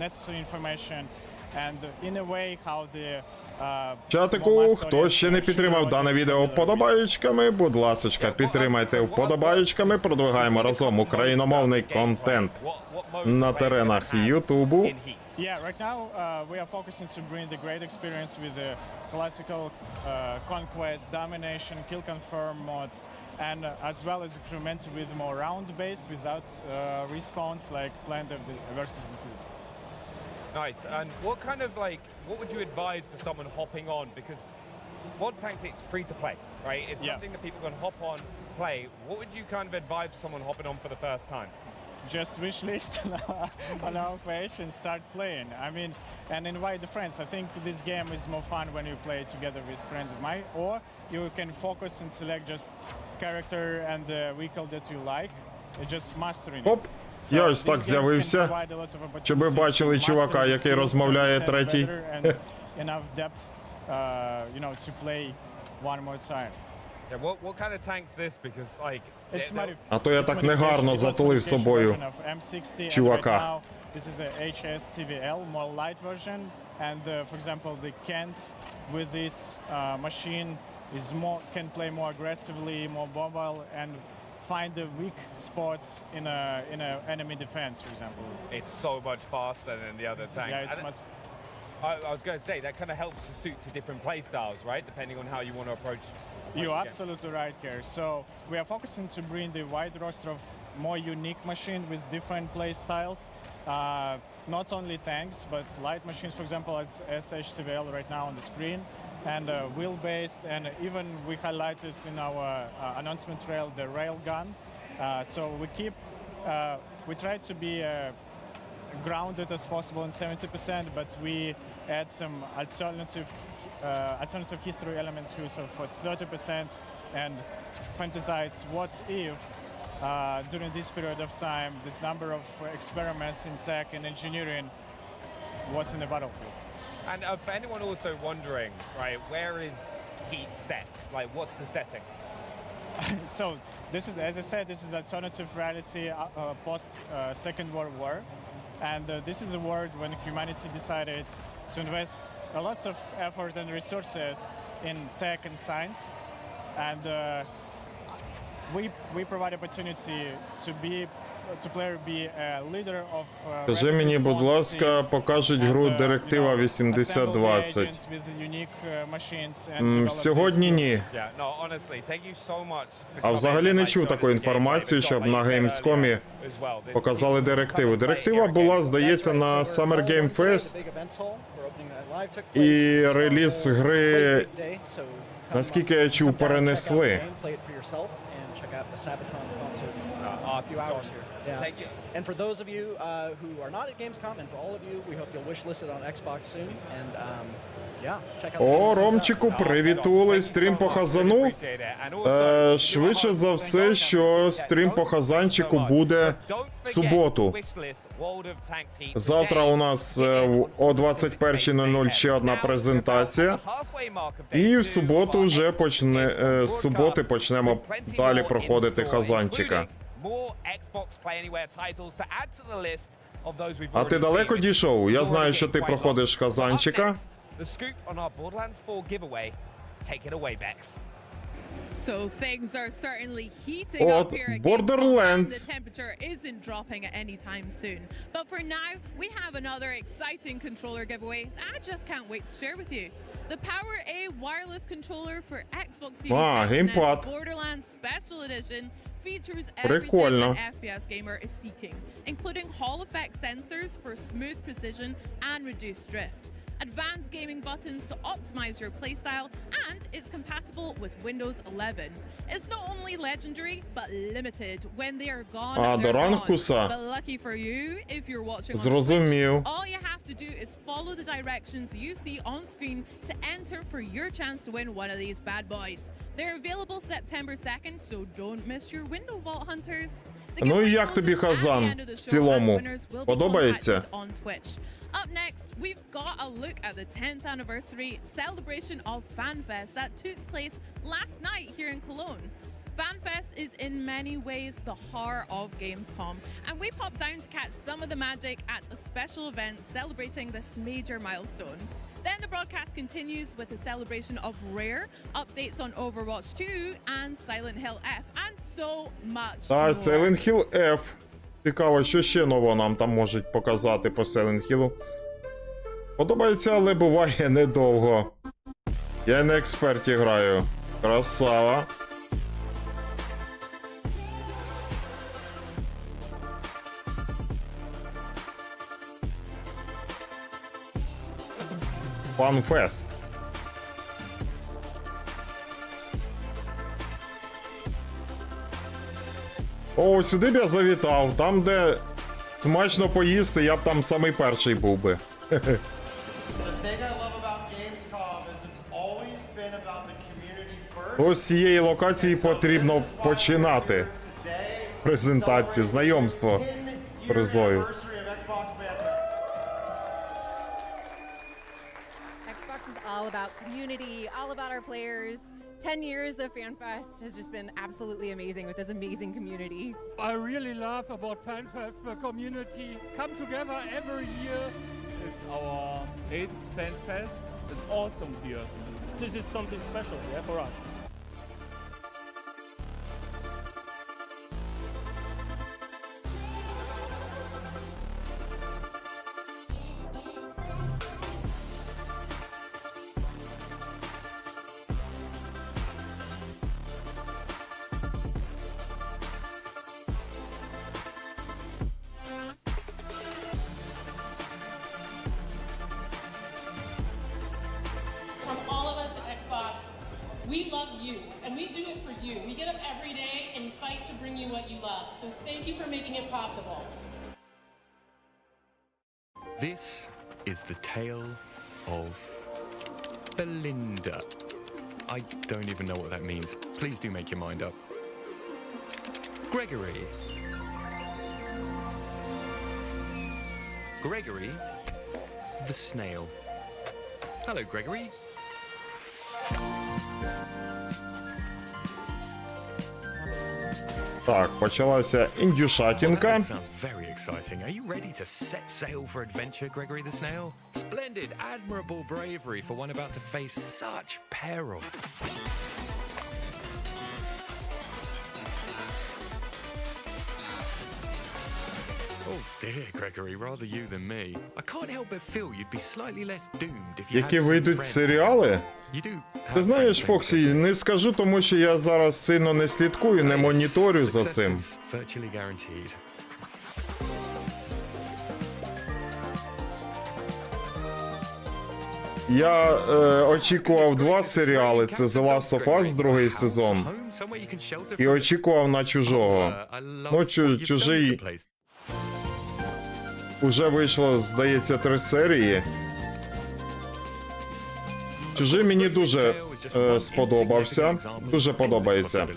[SPEAKER 2] necessary information, and in a way how the
[SPEAKER 1] Чатику, хто ще не підтримав дане відео вподобаєчками, будь ласочка, підтримайте вподобаєчками, продвигаємо разом україномовний контент на теренах Ютубу.
[SPEAKER 2] Yeah, right now we are focusing to bring the great experience with the classical conquest, domination, kill confirm mods, and as well as experimenting with more round-based without respawns like Plant of the versus Diffuse.
[SPEAKER 16] Nice. And what kind of what would you advise for someone hopping on? Because World of Tanks, it's free to play, right? It's something that people can hop on, play. What would you kind of advise someone hopping on for the first time?
[SPEAKER 2] Just wish list on our page and start playing. I mean, and invite the friends. I think this game is more fun when you play together with friends of mine, or you can focus and select just character and the vehicle that you like, just mastering it.
[SPEAKER 1] Оп, я ось так з'явився, щоб ви бачили чувака, який розмовляє третій.
[SPEAKER 2] Enough depth, you know, to play one more time.
[SPEAKER 16] Yeah, what kind of tank's this? Because
[SPEAKER 1] А то я так негарно затулив собою чувака.
[SPEAKER 2] This is a HS TVL, more light version, and for example, the Kent with this machine can play more aggressively, more mobile, and find the weak spots in a enemy defense, for example.
[SPEAKER 16] It's so much faster than the other tanks.
[SPEAKER 2] Yeah, it's much.
[SPEAKER 16] I was going to say that kind of helps to suit to different play styles, right? Depending on how you want to approach.
[SPEAKER 2] You're absolutely right here. So we are focusing to bring the wide roster of more unique machines with different play styles. Not only tanks, but light machines, for example, as SHTVL right now on the screen, and wheel-based, and even we highlighted in our announcement trail the railgun. So we try to be grounded as possible in 70%, but we add some alternative history elements here, so for 30%, and fantasize what if during this period of time this number of experiments in tech and engineering was in the battlefield.
[SPEAKER 16] And for anyone also wondering, right, where is Heat set? Like, what's the setting?
[SPEAKER 2] So this is, as I said, this is alternative reality post Second World War. And this is a world when humanity decided to invest a lot of effort and resources in tech and science. And we provide opportunity to player be a leader of
[SPEAKER 1] Скажи мені, будь ласка, покажуть гру Директива 8020. Сьогодні ні. А взагалі не чув таку інформацію, щоб на Gamescom показали Директиву. Директива була, здається, на Summer Game Fest. І реліз гри, наскільки я чув, перенесли.
[SPEAKER 6] Yeah. Thank you. And for those of you who are not at Gamescom, and for all of you, we hope you'll wish list it on Xbox soon. And
[SPEAKER 1] О, Ромчику, привітули, стрім по Хазану. Швидше за все, що стрім по Хазанчику буде в суботу. Завтра у нас о 21:00 ще одна презентація. І в суботу вже з суботи почнемо далі проходити Хазанчика. А ти далеко дійшов? Я знаю, що ти проходиш Хазанчика.
[SPEAKER 7] So things are certainly heating up here at
[SPEAKER 1] Borderlands.
[SPEAKER 7] Gamescom, and the temperature isn't dropping at any time soon. But for now, we have another exciting controller giveaway that I just can't wait to share with you. The Power A wireless controller for Xbox Series X and S Borderlands Special Edition features everything an FPS gamer is seeking, including Hall effect sensors for smooth precision and reduced drift, advanced gaming buttons to optimize your playstyle, and it's compatible with Windows 11. It's not only legendary, but limited. When they are gone, they're gone. But lucky for you, if you're watching on Twitch, all you have to do is follow the directions you see on screen to enter for your chance to win one of these bad boys. They're available September 2nd, so don't miss your window, Vault Hunters.
[SPEAKER 1] Ну і як тобі Хазан в цілому? Подобається?
[SPEAKER 7] Up next, we've got a look at the 10th anniversary celebration of FanFest that took place last night here in Cologne. FanFest is in many ways the heart of Gamescom, and we popped down to catch some of the magic at a special event celebrating this major milestone. Then the broadcast continues with a celebration of Rare, updates on Overwatch 2 and Silent Hill F, and so much more.
[SPEAKER 1] Silent Hill F. Цікаво, що ще нового нам там можуть показати по Silent Hill'у. Подобається, але буває недовго. Я на експерті граю. Красава. FanFest. О, сюди б я завітав. Там, де смачно поїсти, я б там самий перший був би. Ось з цієї локації потрібно починати презентацію, знайомство призою.
[SPEAKER 8] Xbox is all about community, all about our players. 10 years of FanFest has just been absolutely amazing with this amazing community.
[SPEAKER 10] I really love about FanFest, the community come together every year.
[SPEAKER 24] It's our 8th FanFest. It's awesome here. This is something special, yeah, for us.
[SPEAKER 25] We love you, and we do it for you. We get up every day and fight to bring you what you love. So thank you for making it possible.
[SPEAKER 26] This is the tale of Belinda. I don't even know what that means. Please do make your mind up. Gregory. Gregory the snail. Hello, Gregory.
[SPEAKER 1] Так, почалася індюшатінка.
[SPEAKER 26] That sounds very exciting. Are you ready to set sail for adventure, Gregory the Snail? Splendid, admirable bravery for one about to face such peril. Oh dear, Gregory, rather you than me. I can't help but feel you'd be slightly less doomed if you had
[SPEAKER 1] Які
[SPEAKER 26] some
[SPEAKER 1] вийдуть
[SPEAKER 26] friends.
[SPEAKER 1] серіали?
[SPEAKER 26] You do
[SPEAKER 1] Ти знаєш, Фоксі, не скажу, тому що я зараз сильно не слідкую, не моніторю за цим.
[SPEAKER 26] Success is virtually guaranteed.
[SPEAKER 1] Я очікував два серіали. Це The Last of Us, другий сезон. І очікував на Чужого. Ну, Чужий... Уже вийшло, здається, 3 серії. Чужий мені дуже сподобався. Дуже подобається.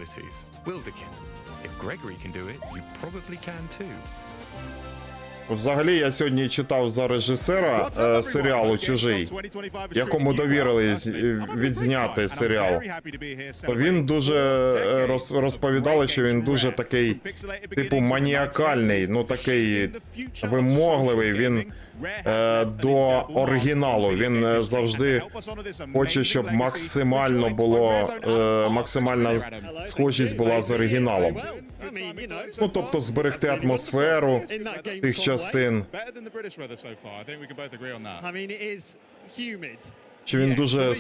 [SPEAKER 1] Взагалі, я сьогодні читав за режисера серіалу «Чужий», якому довірили відзняти серіал. То він дуже розповідали, що він дуже такий, типу, маніакальний, ну такий вимогливий, він до оригіналу. Він завжди хоче, щоб максимально було, максимальна схожість була з оригіналом. Ну, тобто зберегти атмосферу тих частин. Чи він дуже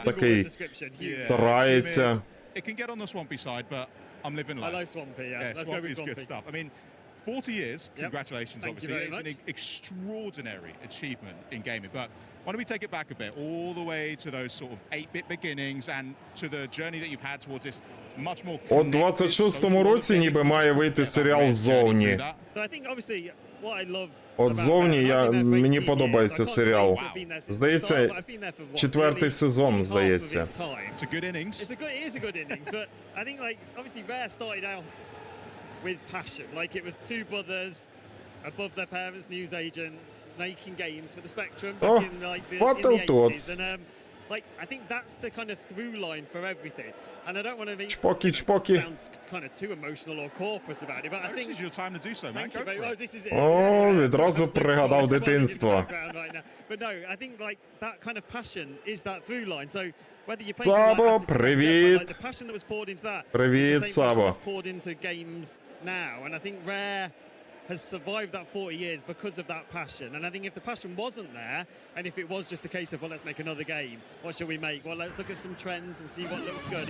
[SPEAKER 1] такий старається.
[SPEAKER 5] I like Swampy, yeah. Let's go with Swampy.
[SPEAKER 4] 40 years, congratulations, obviously. It's an extraordinary achievement in gaming. But why don't we take it back a bit, all the way to those sort of 8-bit beginnings and to the journey that you've had towards this much more connected...
[SPEAKER 1] От 26-му році ніби має вийти серіал «Зовні». От «Зовні» мені подобається серіал. Здається, 4-й сезон, здається.
[SPEAKER 5] With passion, like it was two brothers above their parents, news agents, making games for the Spectrum back in like the 80s, and like I think that's the kind of through line for everything. And I don't want to make sound kind of too emotional or corporate about it, but I think this is your time to do so, man. Go for it. This is it.
[SPEAKER 1] О, відразу пригадав дитинство.
[SPEAKER 5] But no, I think like that kind of passion is that through line. So whether you play
[SPEAKER 1] Сабо, привіт.
[SPEAKER 5] like the passion that was poured into that,
[SPEAKER 1] Привіт,
[SPEAKER 5] is the same passion
[SPEAKER 1] Сабо.
[SPEAKER 5] that's poured into games now, and I think Rare has survived that 40 years because of that passion. And I think if the passion wasn't there, and if it was just a case of, well, let's make another game, what shall we make? Well, let's look at some trends and see what looks good.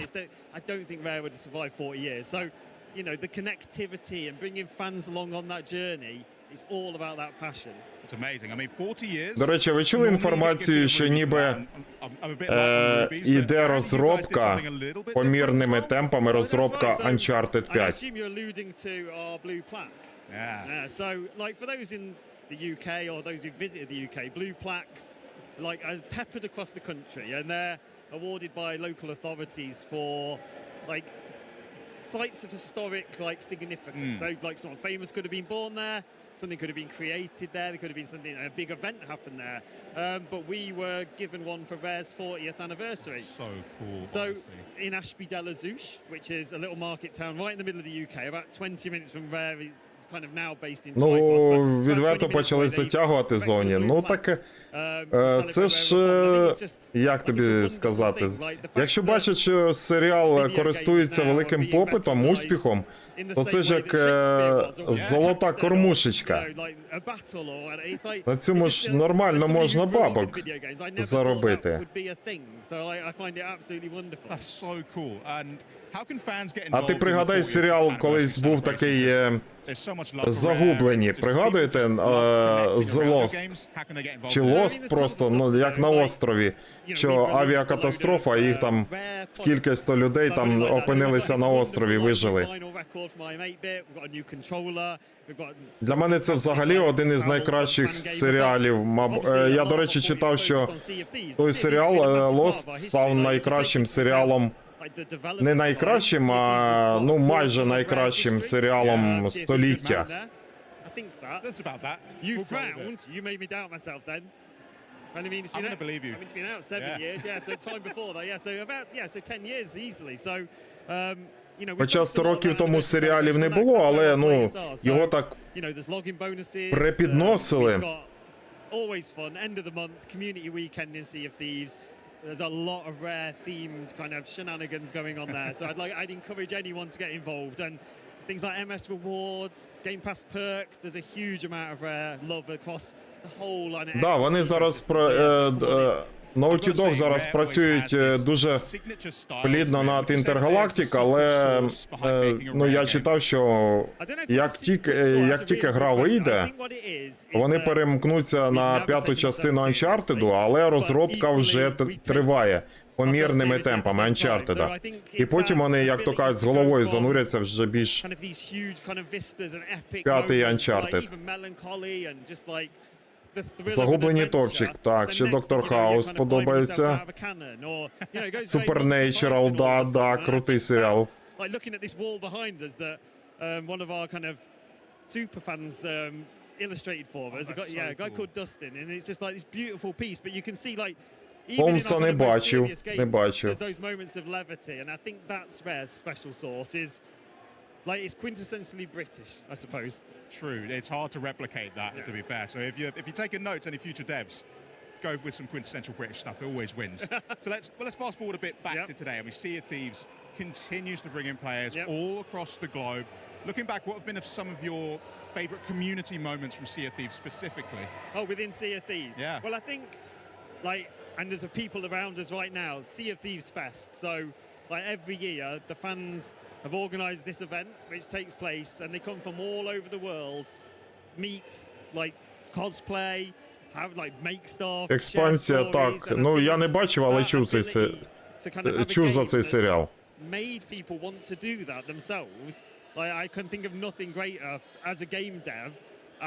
[SPEAKER 5] I don't think Rare would have survived 40 years. So, you know, the connectivity and bringing fans along on that journey is all about that passion.
[SPEAKER 4] It's amazing. I mean, 40 years...
[SPEAKER 1] До речі, ви чули інформацію, що ніби іде розробка, помірними темпами розробка Uncharted 5?
[SPEAKER 5] I assume you're alluding to our blue plaque. Yeah. So, like, for those in the UK or those who visited the UK, blue plaques, like, are peppered across the country, and they're awarded by local authorities for, like, sites of historic, like, significance. So, like, someone famous could have been born there, something could have been created there, there could have been something, a big event happened there. But we were given one for Rare's 40th anniversary.
[SPEAKER 4] That's so cool.
[SPEAKER 5] So, in Ashby de la Zouch, which is a little market town right in the middle of the UK, about 20 minutes from Rare, it's kind of now based in Twycross,
[SPEAKER 1] Ну, відверто почали затягувати «Зовні». Ну, так, це ж, як тобі сказати, якщо бачать, що серіал користується великим попитом, успіхом, то це ж як золота кормушечка. На цьому ж нормально можна бабок заробити. А ти пригадай, серіал колись був такий «Загублені». Пригадуєте? The Lost. Чи Lost просто, ну, як на острові. Що авіакатастрофа, їх там кількість людей там опинилися на острові, вижили. Для мене це взагалі один із найкращих серіалів. Я, до речі, читав, що той серіал Lost став найкращим серіалом. Не найкращим, а, ну, майже найкращим серіалом століття.
[SPEAKER 5] And I mean, I'm going to believe you. I mean, it's been out 7 years, yeah. So time before that, yeah. So about, yeah, so 10 years easily. So, you know,
[SPEAKER 1] хоча 100 років тому серіалів не було, але, ну, його так препідносили.
[SPEAKER 5] Always fun. End of the month, community weekend in Sea of Thieves. There's a lot of Rare themed kind of shenanigans going on there. So I'd encourage anyone to get involved. And things like MS rewards, Game Pass perks. There's a huge amount of Rare love across the whole line of
[SPEAKER 1] Да, вони зараз Naughty Dog зараз працюють дуже плідно над Intergalactic, але ну, я читав, що як тільки гра вийде, вони перемкнуться на 5-ту частину Uncharted, але розробка вже триває помірними темпами Uncharted. І потім вони, як то кажуть, з головою зануряться вже більш 5-й Uncharted. Загублений топчик. Так, ще Доктор Хаус подобається. Supernatural, да, крутий серіал.
[SPEAKER 5] Like looking at this wall behind us that one of our kind of super fans illustrated for us. A guy called Dustin, and it's just like this beautiful piece. But you can see like even in our
[SPEAKER 1] Холмса не
[SPEAKER 5] kind of most
[SPEAKER 1] бачив,
[SPEAKER 5] serious
[SPEAKER 1] не
[SPEAKER 5] games,
[SPEAKER 1] бачив.
[SPEAKER 5] there's those moments of levity, and I think that's Rare's special sauce. Is like it's quintessentially British, I suppose.
[SPEAKER 4] True, it's hard to replicate that. To be fair, so if you're taking notes, any future devs, go with some quintessential British stuff. It always wins. So let's fast forward a bit back to today, and we see Thieves continues to bring in players all across the globe. Looking back, what have been of some of your favourite community moments from Sea of Thieves specifically?
[SPEAKER 5] Oh, within Sea of Thieves?
[SPEAKER 4] Yeah.
[SPEAKER 5] Well, I think, like, and there's people around us right now, Sea of Thieves Fest. So, like, every year, the fans have organised this event, which takes place, and they come from all over the world, meet, like, cosplay, have, like, make stuff,
[SPEAKER 1] Експансія, так. Ну, я не бачив, але чув за цей серіал.
[SPEAKER 5] Made people want to do that themselves. Like, I can think of nothing greater as a game dev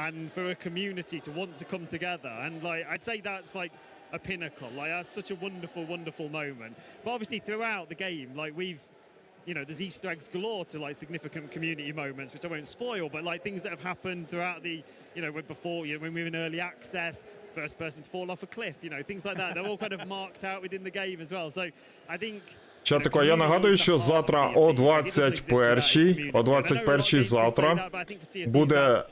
[SPEAKER 5] and for a community to want to come together. And like, I'd say that's like a pinnacle. Like, that's such a wonderful, wonderful moment. But obviously throughout the game, like there's Easter eggs galore to like significant community moments, which I won't spoil, but like things that have happened throughout the, when we were in early access, first person to fall off a cliff, things like that. They're all kind of marked out within the game as well. So I think
[SPEAKER 1] Чатико, я нагадую, що завтра о 21-й завтра буде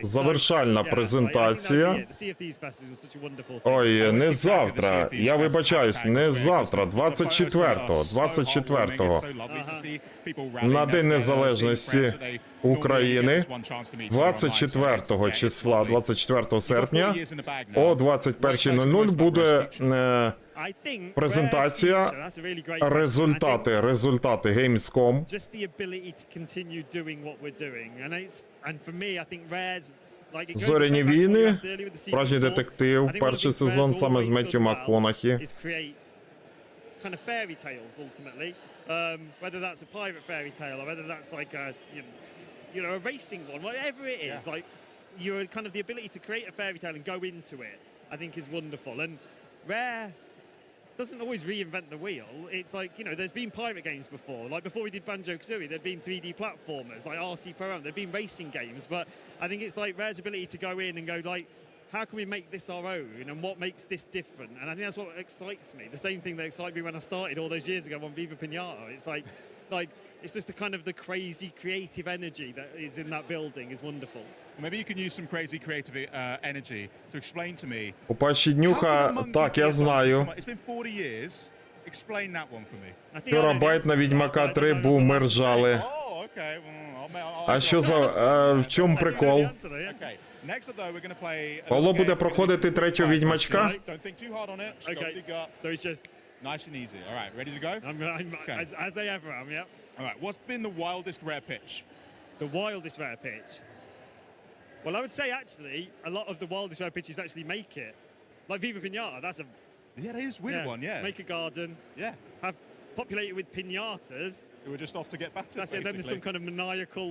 [SPEAKER 1] завершальна презентація. Ой, не завтра, я вибачаюсь, не завтра, 24-го, на День Незалежності України, 24 числа, 24 серпня, о 21:00 буде презентація, результати Gamescom. Зоряні війни, справжній детектив, перший сезон саме з Меттью МакКонахі.
[SPEAKER 5] Kind of fairy tales ultimately, whether that's a pirate fairy tale or whether that's like a a racing one, whatever it is, like you're kind of the ability to create a fairy tale and go into it, I think is wonderful. And Rare doesn't always reinvent the wheel. It's like, there's been pirate games before. Like before we did Banjo-Kazooie, there'd been 3D platformers like RC Pro Am. There'd been racing games, but I think it's like Rare's ability to go in and go like, how can we make this our own, and what makes this different? And I think that's what excites me. The same thing that excited me when I started all those years ago on Viva Pinata. It's like it's just the kind of the crazy creative energy that is in that building is wonderful.
[SPEAKER 4] Maybe you can use some crazy creative energy to explain to me.
[SPEAKER 1] Опаші днюха, так, я знаю.
[SPEAKER 4] It's been 40 years. Explain that one for me.
[SPEAKER 1] Терабайт на Відьмака 3 був, ми ржали.
[SPEAKER 4] Oh, okay.
[SPEAKER 1] А що за, в чому прикол?
[SPEAKER 4] Okay. Next up, though, we're going to play.
[SPEAKER 1] Павло буде проходити третього Відьмачка?
[SPEAKER 4] Don't think too hard on it. Just go with your gut.
[SPEAKER 5] So it's just
[SPEAKER 4] nice and easy. All right, ready to go?
[SPEAKER 5] I'm as I ever am. Yep.
[SPEAKER 4] All right. What's been the wildest Rare pitch?
[SPEAKER 5] The wildest Rare pitch. Well, I would say actually a lot of the wildest Rare pitches actually make it. Like Viva Pinata, that's a
[SPEAKER 4] that is a weird one. Yeah.
[SPEAKER 5] Make a garden.
[SPEAKER 4] Yeah.
[SPEAKER 5] Have populated with pinatas.
[SPEAKER 4] Who are just off to get battered.
[SPEAKER 5] That's it. Then there's some kind of maniacal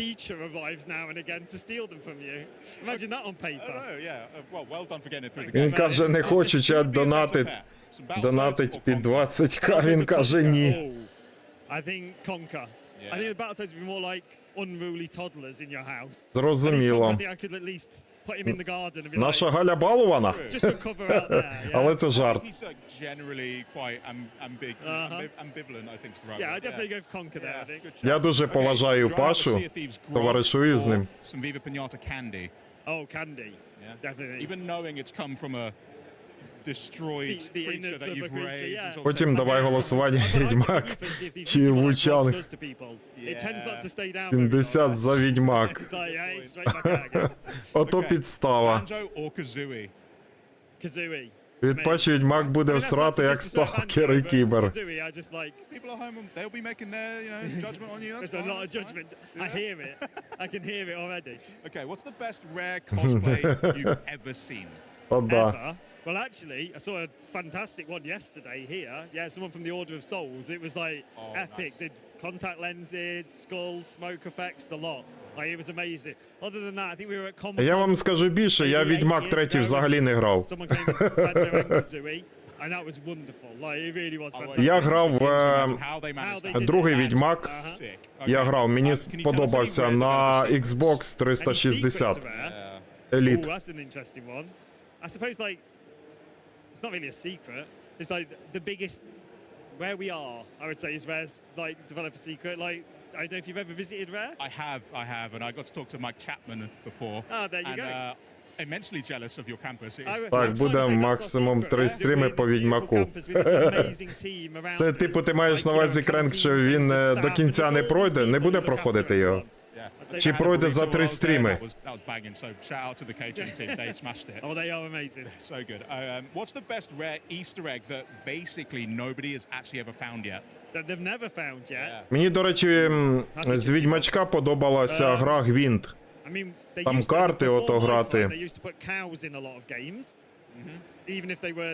[SPEAKER 5] teacher arrives now and again to steal them from you. Imagine that on paper.
[SPEAKER 4] Oh no, yeah. Well done for getting it through the game.
[SPEAKER 1] Він каже, не хочу, чат донатить під 20к, він каже ні.
[SPEAKER 5] I think Conquer. I think the Battletoads would be more like unruly toddlers in your house.
[SPEAKER 1] Зрозуміло.
[SPEAKER 5] I think I could at least put him in the garden and be
[SPEAKER 1] Наша Галя балована?
[SPEAKER 5] just to cover out there.
[SPEAKER 1] Але це жарт.
[SPEAKER 4] He's generally quite ambivalent, I think, to
[SPEAKER 5] Yeah, I definitely go for Conquer there, I think.
[SPEAKER 1] Я дуже поважаю Пашу, товаришую з ним.
[SPEAKER 4] Some Viva Pinata candy.
[SPEAKER 5] Oh, candy. Definitely.
[SPEAKER 4] Even knowing it's come from a destroyed creature that you've raised.
[SPEAKER 1] Потім давай голосування Відьмак чи Вучан. 70 за Відьмак. Ото підстава. Від Паші Відьмак буде всрати як сталкер і кібер.
[SPEAKER 4] People at home, they'll be making their, judgment on you.
[SPEAKER 5] There's a lot of judgment. I hear it. I can hear it already.
[SPEAKER 4] Okay, what's the best Rare cosplay you've ever seen?
[SPEAKER 1] Та да.
[SPEAKER 5] Well, actually, I saw a fantastic one yesterday here. Yeah, someone from the Order of Souls. It was like epic.
[SPEAKER 22] Nice.
[SPEAKER 5] Did contact lenses, skulls, smoke effects, the lot. Like, it was amazing. Other than that, I think we were at Comic-Con.
[SPEAKER 1] Я вам скажу більше, я Відьмак 3 взагалі не грав.
[SPEAKER 5] Someone came with Banjo-Kazooie, and that was wonderful. Like, it really was fantastic.
[SPEAKER 1] Я грав в другий Відьмак. Я грав, мені сподобався на Xbox 360. Elite.
[SPEAKER 5] Oh, that's an interesting one. I suppose, like, it's not really a secret. It's like the biggest, where we are, I would say, is Rare's, like, developer secret. Like, I don't know if you've ever visited Rare.
[SPEAKER 4] I have, and I got to talk to Mike Chapman before.
[SPEAKER 5] Oh, there you go.
[SPEAKER 4] Immensely jealous of your campus.
[SPEAKER 1] Так, буде максимум 3 стріми по Відьмаку. Це, типу, ти маєш на увазі Кренк, що він до кінця не пройде, не буде проходити його? Чи пройде за 3 стріми?
[SPEAKER 4] That was banging, so shout out to the catering team, they smashed it.
[SPEAKER 5] Oh, they are amazing.
[SPEAKER 4] So good. What's the best Rare Easter egg that basically nobody has actually ever found yet?
[SPEAKER 5] That they've never found yet.
[SPEAKER 1] Мені, до речі, з Відьмачка подобалася гра Гвинт. Там карти ото грати.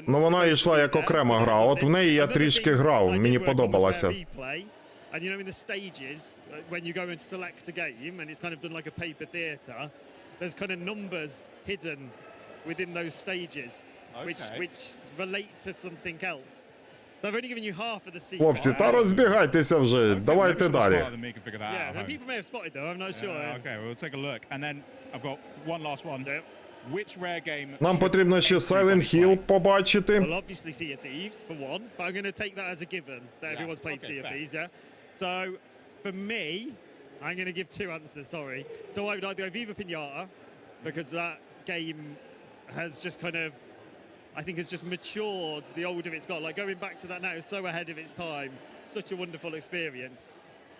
[SPEAKER 1] Ну, вона йшла як окрема гра. От в неї я трішки грав, мені подобалося.
[SPEAKER 5] And you know, in the stages, when you go and select a game, and it's kind of done like a paper theatre, there's kind of numbers hidden within those stages, which relate to something else. So I've only given you half of the secret.
[SPEAKER 1] Хлопці, та розбігайтеся вже, давайте далі.
[SPEAKER 5] Yeah, people may have spotted though, I'm not sure.
[SPEAKER 4] Okay, we'll take a look. And then I've got one last one. Which Rare game...
[SPEAKER 1] Нам потрібно ще Silent Hill побачити.
[SPEAKER 5] Well, obviously Sea of Thieves, for one, but I'm going to take that as a given, that everyone's played Sea of Thieves, yeah? So, for me, I'm going to give 2 answers, sorry. So I would either go Viva Pinata, because that game has just kind of, I think has just matured the older it's got. Like, going back to that now is so ahead of its time. Such a wonderful experience.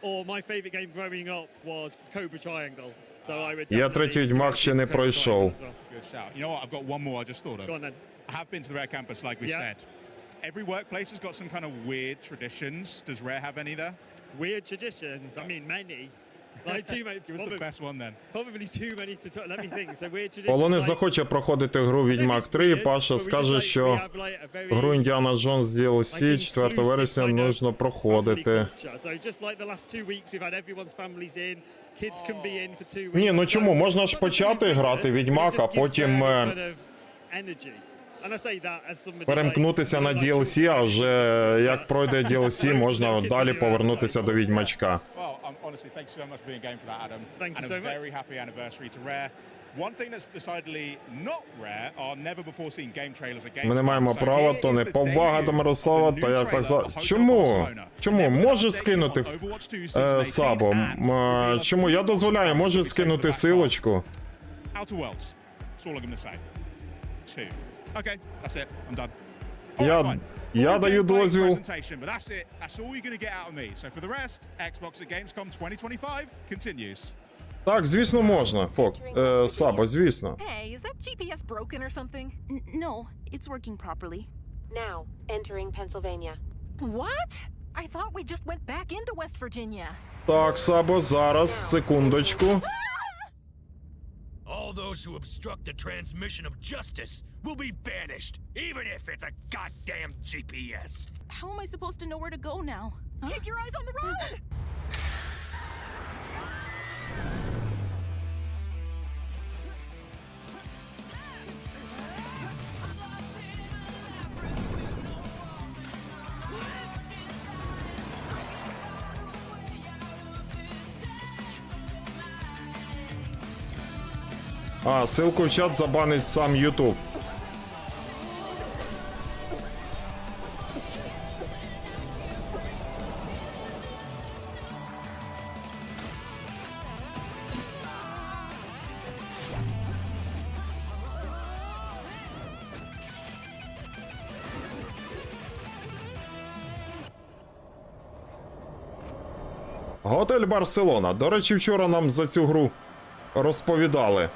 [SPEAKER 5] Or my favourite game growing up was Cobra Triangle. So I would
[SPEAKER 1] Я третій Відьмак ще не пройшов.
[SPEAKER 4] Good shout. You know what, I've got one more I just thought of.
[SPEAKER 5] Go on then.
[SPEAKER 4] I have been to the Rare campus, like we said. Every workplace has got some kind of weird traditions. Does Rare have any there?
[SPEAKER 5] Weird traditions? I mean, many. Like, too many.
[SPEAKER 4] What's the best one then?
[SPEAKER 5] Probably too many to talk. Let me think. So weird traditions.
[SPEAKER 1] Полонез захоче проходити гру Відьмак 3, і Паша скаже, що гру Індіана Джонс DLC 4 вересня нужно проходити.
[SPEAKER 5] So just like the last 2 weeks we've had everyone's families in. Kids can be in for 2 weeks.
[SPEAKER 1] Ні, ну чому? Можна ж почати грати Відьмак, а потім перемкнутися на DLC, а вже як пройде DLC, можна далі повернутися до Відьмачка.
[SPEAKER 4] Honestly, thanks so much for being game for that, Adam.
[SPEAKER 5] Thank you so much.
[SPEAKER 4] And a very happy anniversary to Rare. One thing that's decidedly not Rare are never before seen game trailers at Gamescom.
[SPEAKER 1] Ми не маємо права, то не повага до Мирослава, то я так за... Чому? Чому? Може скинути сабо? Чому? Я дозволяю, може скинути силочку.
[SPEAKER 4] Outer Worlds. That's all I'm going to say. 2. Okay, that's it. I'm done.
[SPEAKER 1] Я даю дозвіл.
[SPEAKER 4] But that's it. That's all you're going to get out of me. So for the rest, Xbox at Gamescom 2025 continues.
[SPEAKER 1] Так, звісно, можна. Фок, Сабо, звісно.
[SPEAKER 9] Hey, is that GPS broken or something? No, it's working properly.
[SPEAKER 11] Now, entering Pennsylvania.
[SPEAKER 9] What? I thought we just went back into West Virginia.
[SPEAKER 1] Так, Сабо, зараз, секундочку.
[SPEAKER 12] All those who obstruct the transmission of justice will be banished, even if it's a goddamn GPS.
[SPEAKER 9] How am I supposed to know where to go now? Keep your eyes on the road!
[SPEAKER 1] А, ссылку в чат забанить сам YouTube. Готель Барселона. До речі, вчора нам за цю гру розповідали.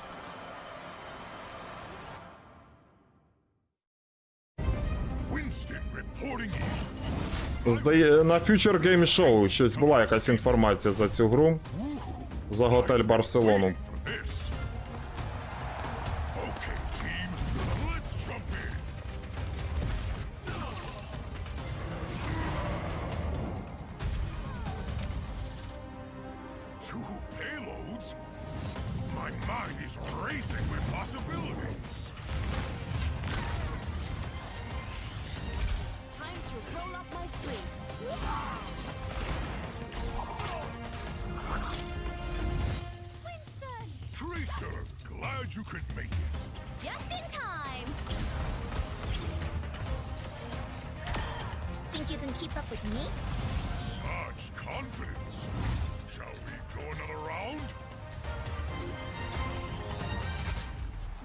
[SPEAKER 1] На Future Game Show щось була якась інформація за цю гру. За готель Барселону.
[SPEAKER 12] 2 payloads? My mind is racing with possibilities.
[SPEAKER 9] Time to roll up my sleeves. Winston!
[SPEAKER 12] Tracer, glad you could make it.
[SPEAKER 9] Just in time! Think you can keep up with me?
[SPEAKER 12] Such confidence. Shall we go another round?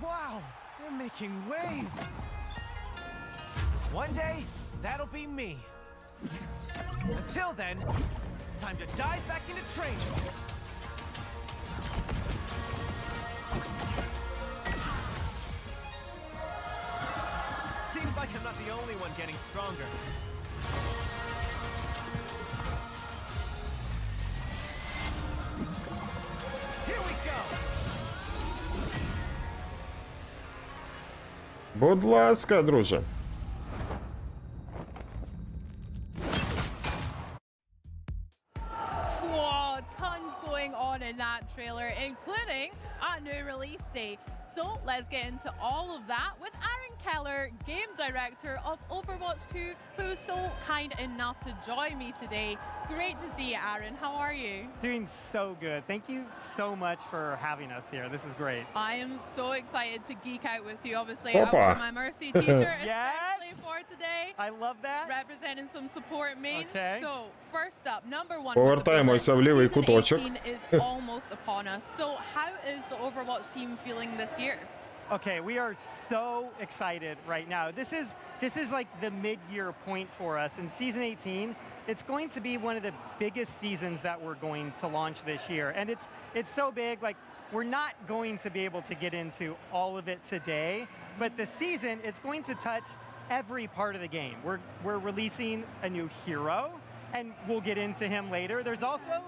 [SPEAKER 13] Wow, they're making waves. One day, that'll be me. Until then, time to dive back into training. Seems like I'm not the only one getting stronger. Here we go!
[SPEAKER 1] Будь ласка, друже.
[SPEAKER 7] Whoa, tons going on in that trailer, including a new release date. So let's get into all of that with Aaron Keller, game director of Overwatch 2, who's so kind enough to join me today. Great to see you, Aaron. How are you?
[SPEAKER 14] Doing so good. Thank you so much for having us here. This is great.
[SPEAKER 7] I am so excited to geek out with you. Obviously,
[SPEAKER 1] Opa.
[SPEAKER 7] I wore my Mercy t-shirt
[SPEAKER 14] Yes.
[SPEAKER 7] especially for today.
[SPEAKER 14] I love that.
[SPEAKER 7] Representing some support mains.
[SPEAKER 14] Okay.
[SPEAKER 7] So, first up, number one.
[SPEAKER 1] Повертаємося в лівий куточок.
[SPEAKER 7] Season 18 is almost upon us. So, how is the Overwatch team feeling this year?
[SPEAKER 14] Okay, we are so excited right now. This is like the mid-year point for us. In season 18, it's going to be one of the biggest seasons that we're going to launch this year. And it's so big, like we're not going to be able to get into all of it today, but the season, it's going to touch every part of the game. We're releasing a new hero, and we'll get into him later. There's also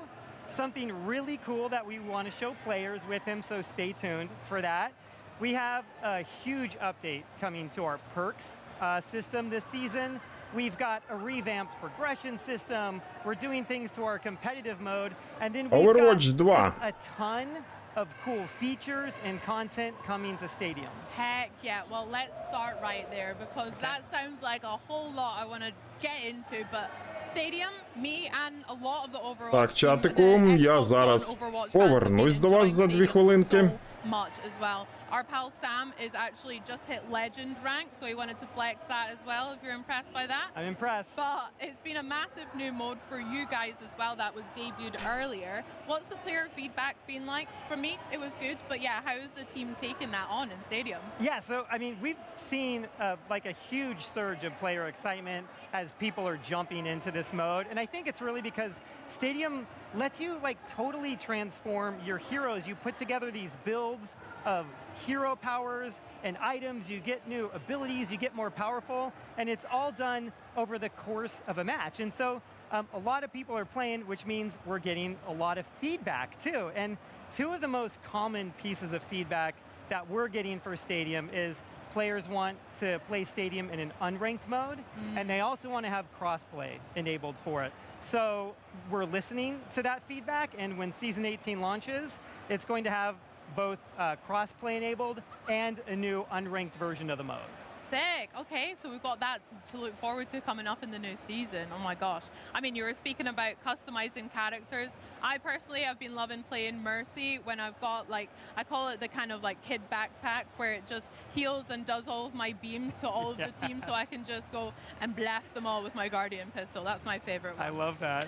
[SPEAKER 14] something really cool that we want to show players with him, so stay tuned for that. We have a huge update coming to our perks system this season. We've got a revamped progression system. We're doing things to our competitive mode. And then we've
[SPEAKER 1] Overwatch
[SPEAKER 14] got
[SPEAKER 1] 2.
[SPEAKER 14] just a ton of cool features and content coming to Stadium.
[SPEAKER 7] Heck yeah. Well, let's start right there because that sounds like a whole lot I want to get into. But Stadium, me and a lot of the Overwatch
[SPEAKER 1] Так, чатику, я зараз повернусь до вас за 2 хвилинки.
[SPEAKER 7] Much as well. Our pal Sam is actually just hit legend rank, so he wanted to flex that as well, if you're impressed by that.
[SPEAKER 14] I'm impressed.
[SPEAKER 7] But it's been a massive new mode for you guys as well that was debuted earlier. What's the player feedback been like? For me, it was good, but yeah, how's the team taking that on in Stadium?
[SPEAKER 14] Yeah, so I mean, we've seen like a huge surge of player excitement as people are jumping into this mode, and I think it's really because Stadium lets you like totally transform your heroes. You put together these builds of hero powers and items, you get new abilities, you get more powerful, and it's all done over the course of a match. And so a lot of people are playing, which means we're getting a lot of feedback too. And two of the most common pieces of feedback that we're getting for Stadium is players want to play Stadium in an unranked mode, and they also want to have crossplay enabled for it. So we're listening to that feedback, and when Season 18 launches, it's going to have both crossplay enabled and a new unranked version of the mode.
[SPEAKER 7] Sick. Okay, so we've got that to look forward to coming up in the new season. Oh my gosh. I mean, you were speaking about customizing characters. I personally have been loving playing Mercy when I've got like, I call it the kind of like kid backpack where it just heals and does all of my beams to all of the teams so I can just go and blast them all with my Guardian pistol. That's my favorite one.
[SPEAKER 14] I love that.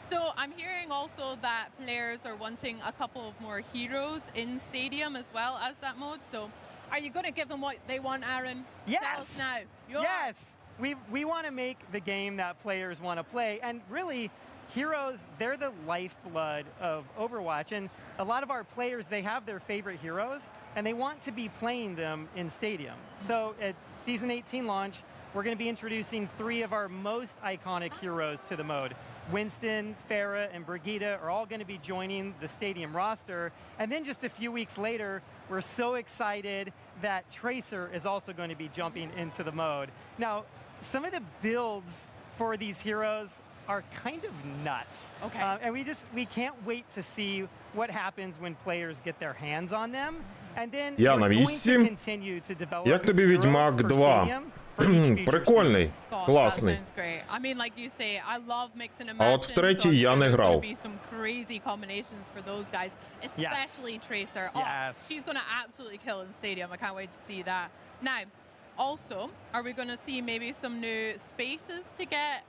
[SPEAKER 7] So I'm hearing also that players are wanting a couple of more heroes in Stadium as well as that mode. So are you going to give them what they want, Aaron?
[SPEAKER 14] Yes.
[SPEAKER 7] Tell us now.
[SPEAKER 14] Yes. We want to make the game that players want to play. And really, heroes, they're the lifeblood of Overwatch. And a lot of our players, they have their favorite heroes, and they want to be playing them in Stadium. So at Season 18 launch, we're going to be introducing 3 of our most iconic heroes to the mode. Winston, Pharah, and Brigitte are all going to be joining the Stadium roster. And then just a few weeks later, we're so excited that Tracer is also going to be jumping into the mode. Now, some of the builds for these heroes are kind of nuts.
[SPEAKER 7] Okay.
[SPEAKER 14] And we can't wait to see what happens when players get their hands on them. And then
[SPEAKER 1] Я
[SPEAKER 14] we're
[SPEAKER 1] на
[SPEAKER 14] going
[SPEAKER 1] місці.
[SPEAKER 14] to continue to develop
[SPEAKER 1] Як тобі
[SPEAKER 14] heroes
[SPEAKER 1] Відьмак
[SPEAKER 14] for
[SPEAKER 1] 2?
[SPEAKER 14] Stadium for each feature
[SPEAKER 1] Прикольний,
[SPEAKER 7] Gosh,
[SPEAKER 1] класний.
[SPEAKER 7] that sounds great. I mean, like you say, I love mixing and
[SPEAKER 1] А от
[SPEAKER 7] matching,
[SPEAKER 1] в третій
[SPEAKER 7] so I'm
[SPEAKER 1] я
[SPEAKER 7] sure
[SPEAKER 1] не
[SPEAKER 7] there's
[SPEAKER 1] грав.
[SPEAKER 7] gonna be some crazy combinations for those guys, especially Tracer. Oh,
[SPEAKER 14] Yes.
[SPEAKER 7] she's gonna absolutely kill in Stadium. I can't wait to see that. Now, also, are we gonna see maybe some new spaces to get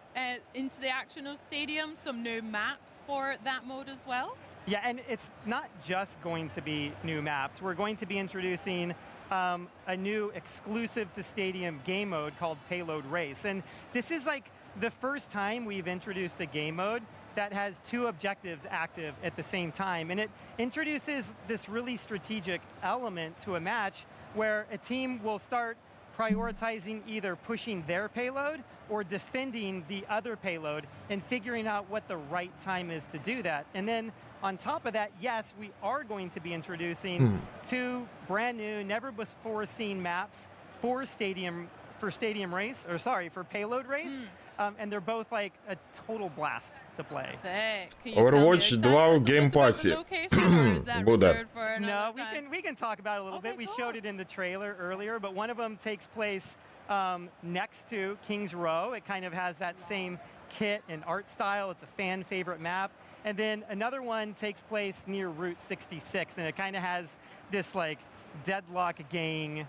[SPEAKER 7] into the action of Stadium? Some new maps for that mode as well?
[SPEAKER 14] Yeah, and it's not just going to be new maps. We're going to be introducing a new exclusive to Stadium game mode called Payload Race. And this is like the first time we've introduced a game mode that has two objectives active at the same time. And it introduces this really strategic element to a match where a team will start prioritizing either pushing their payload or defending the other payload and figuring out what the right time is to do that. And then on top of that, yes, we are going to be introducing two brand new, never before seen maps for Stadium Race, or sorry, for Payload Race. And they're both like a total blast to play.
[SPEAKER 7] Sick. Can you tell me
[SPEAKER 1] Overwatch
[SPEAKER 7] exactly
[SPEAKER 1] 2 у
[SPEAKER 7] what's
[SPEAKER 1] Game
[SPEAKER 7] about the
[SPEAKER 1] Passі.
[SPEAKER 7] location, or is that
[SPEAKER 1] Буде.
[SPEAKER 7] reserved for another
[SPEAKER 14] No,
[SPEAKER 7] time?
[SPEAKER 14] we can talk about it a little
[SPEAKER 7] Okay,
[SPEAKER 14] bit. We
[SPEAKER 7] cool.
[SPEAKER 14] showed it in the trailer earlier, but one of them takes place next to King's Row. It kind of has that same kit and art style. It's a fan favorite map. And then another one takes place near Route 66, and it kind of has this like Deadlock gang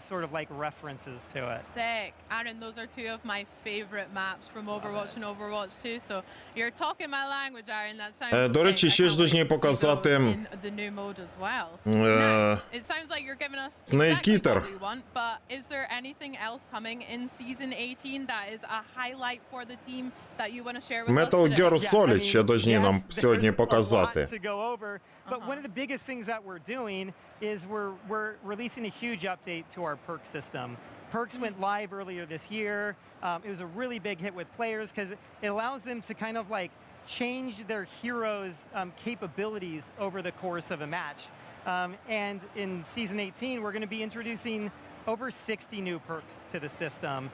[SPEAKER 14] sort of like references to it.
[SPEAKER 7] Sick. Aaron, those are two of my favorite maps from Overwatch and Overwatch 2. So you're talking my language, Aaron. That sounds
[SPEAKER 1] До речі,
[SPEAKER 7] sick. I
[SPEAKER 1] ще ж
[SPEAKER 7] can't
[SPEAKER 1] должні
[SPEAKER 7] wait to see
[SPEAKER 1] показати
[SPEAKER 7] those in the new mode as well. Now, it sounds like you're giving us
[SPEAKER 1] Snake
[SPEAKER 7] exactly
[SPEAKER 1] Eater.
[SPEAKER 7] what we want, but is there anything else coming in Season 18 that is a highlight for the team that you want to share with us
[SPEAKER 1] Metal
[SPEAKER 7] today?
[SPEAKER 1] Gear Solid ще должні нам сьогодні
[SPEAKER 14] there's a lot
[SPEAKER 1] показати.
[SPEAKER 14] to go over, but one of the biggest things that we're doing is we're releasing a huge update to our perk system. Perks went live earlier this year. It was a really big hit with players because it allows them to kind of like change their heroes' capabilities over the course of a match. And in Season 18, we're going to be introducing over 60 new perks to the system.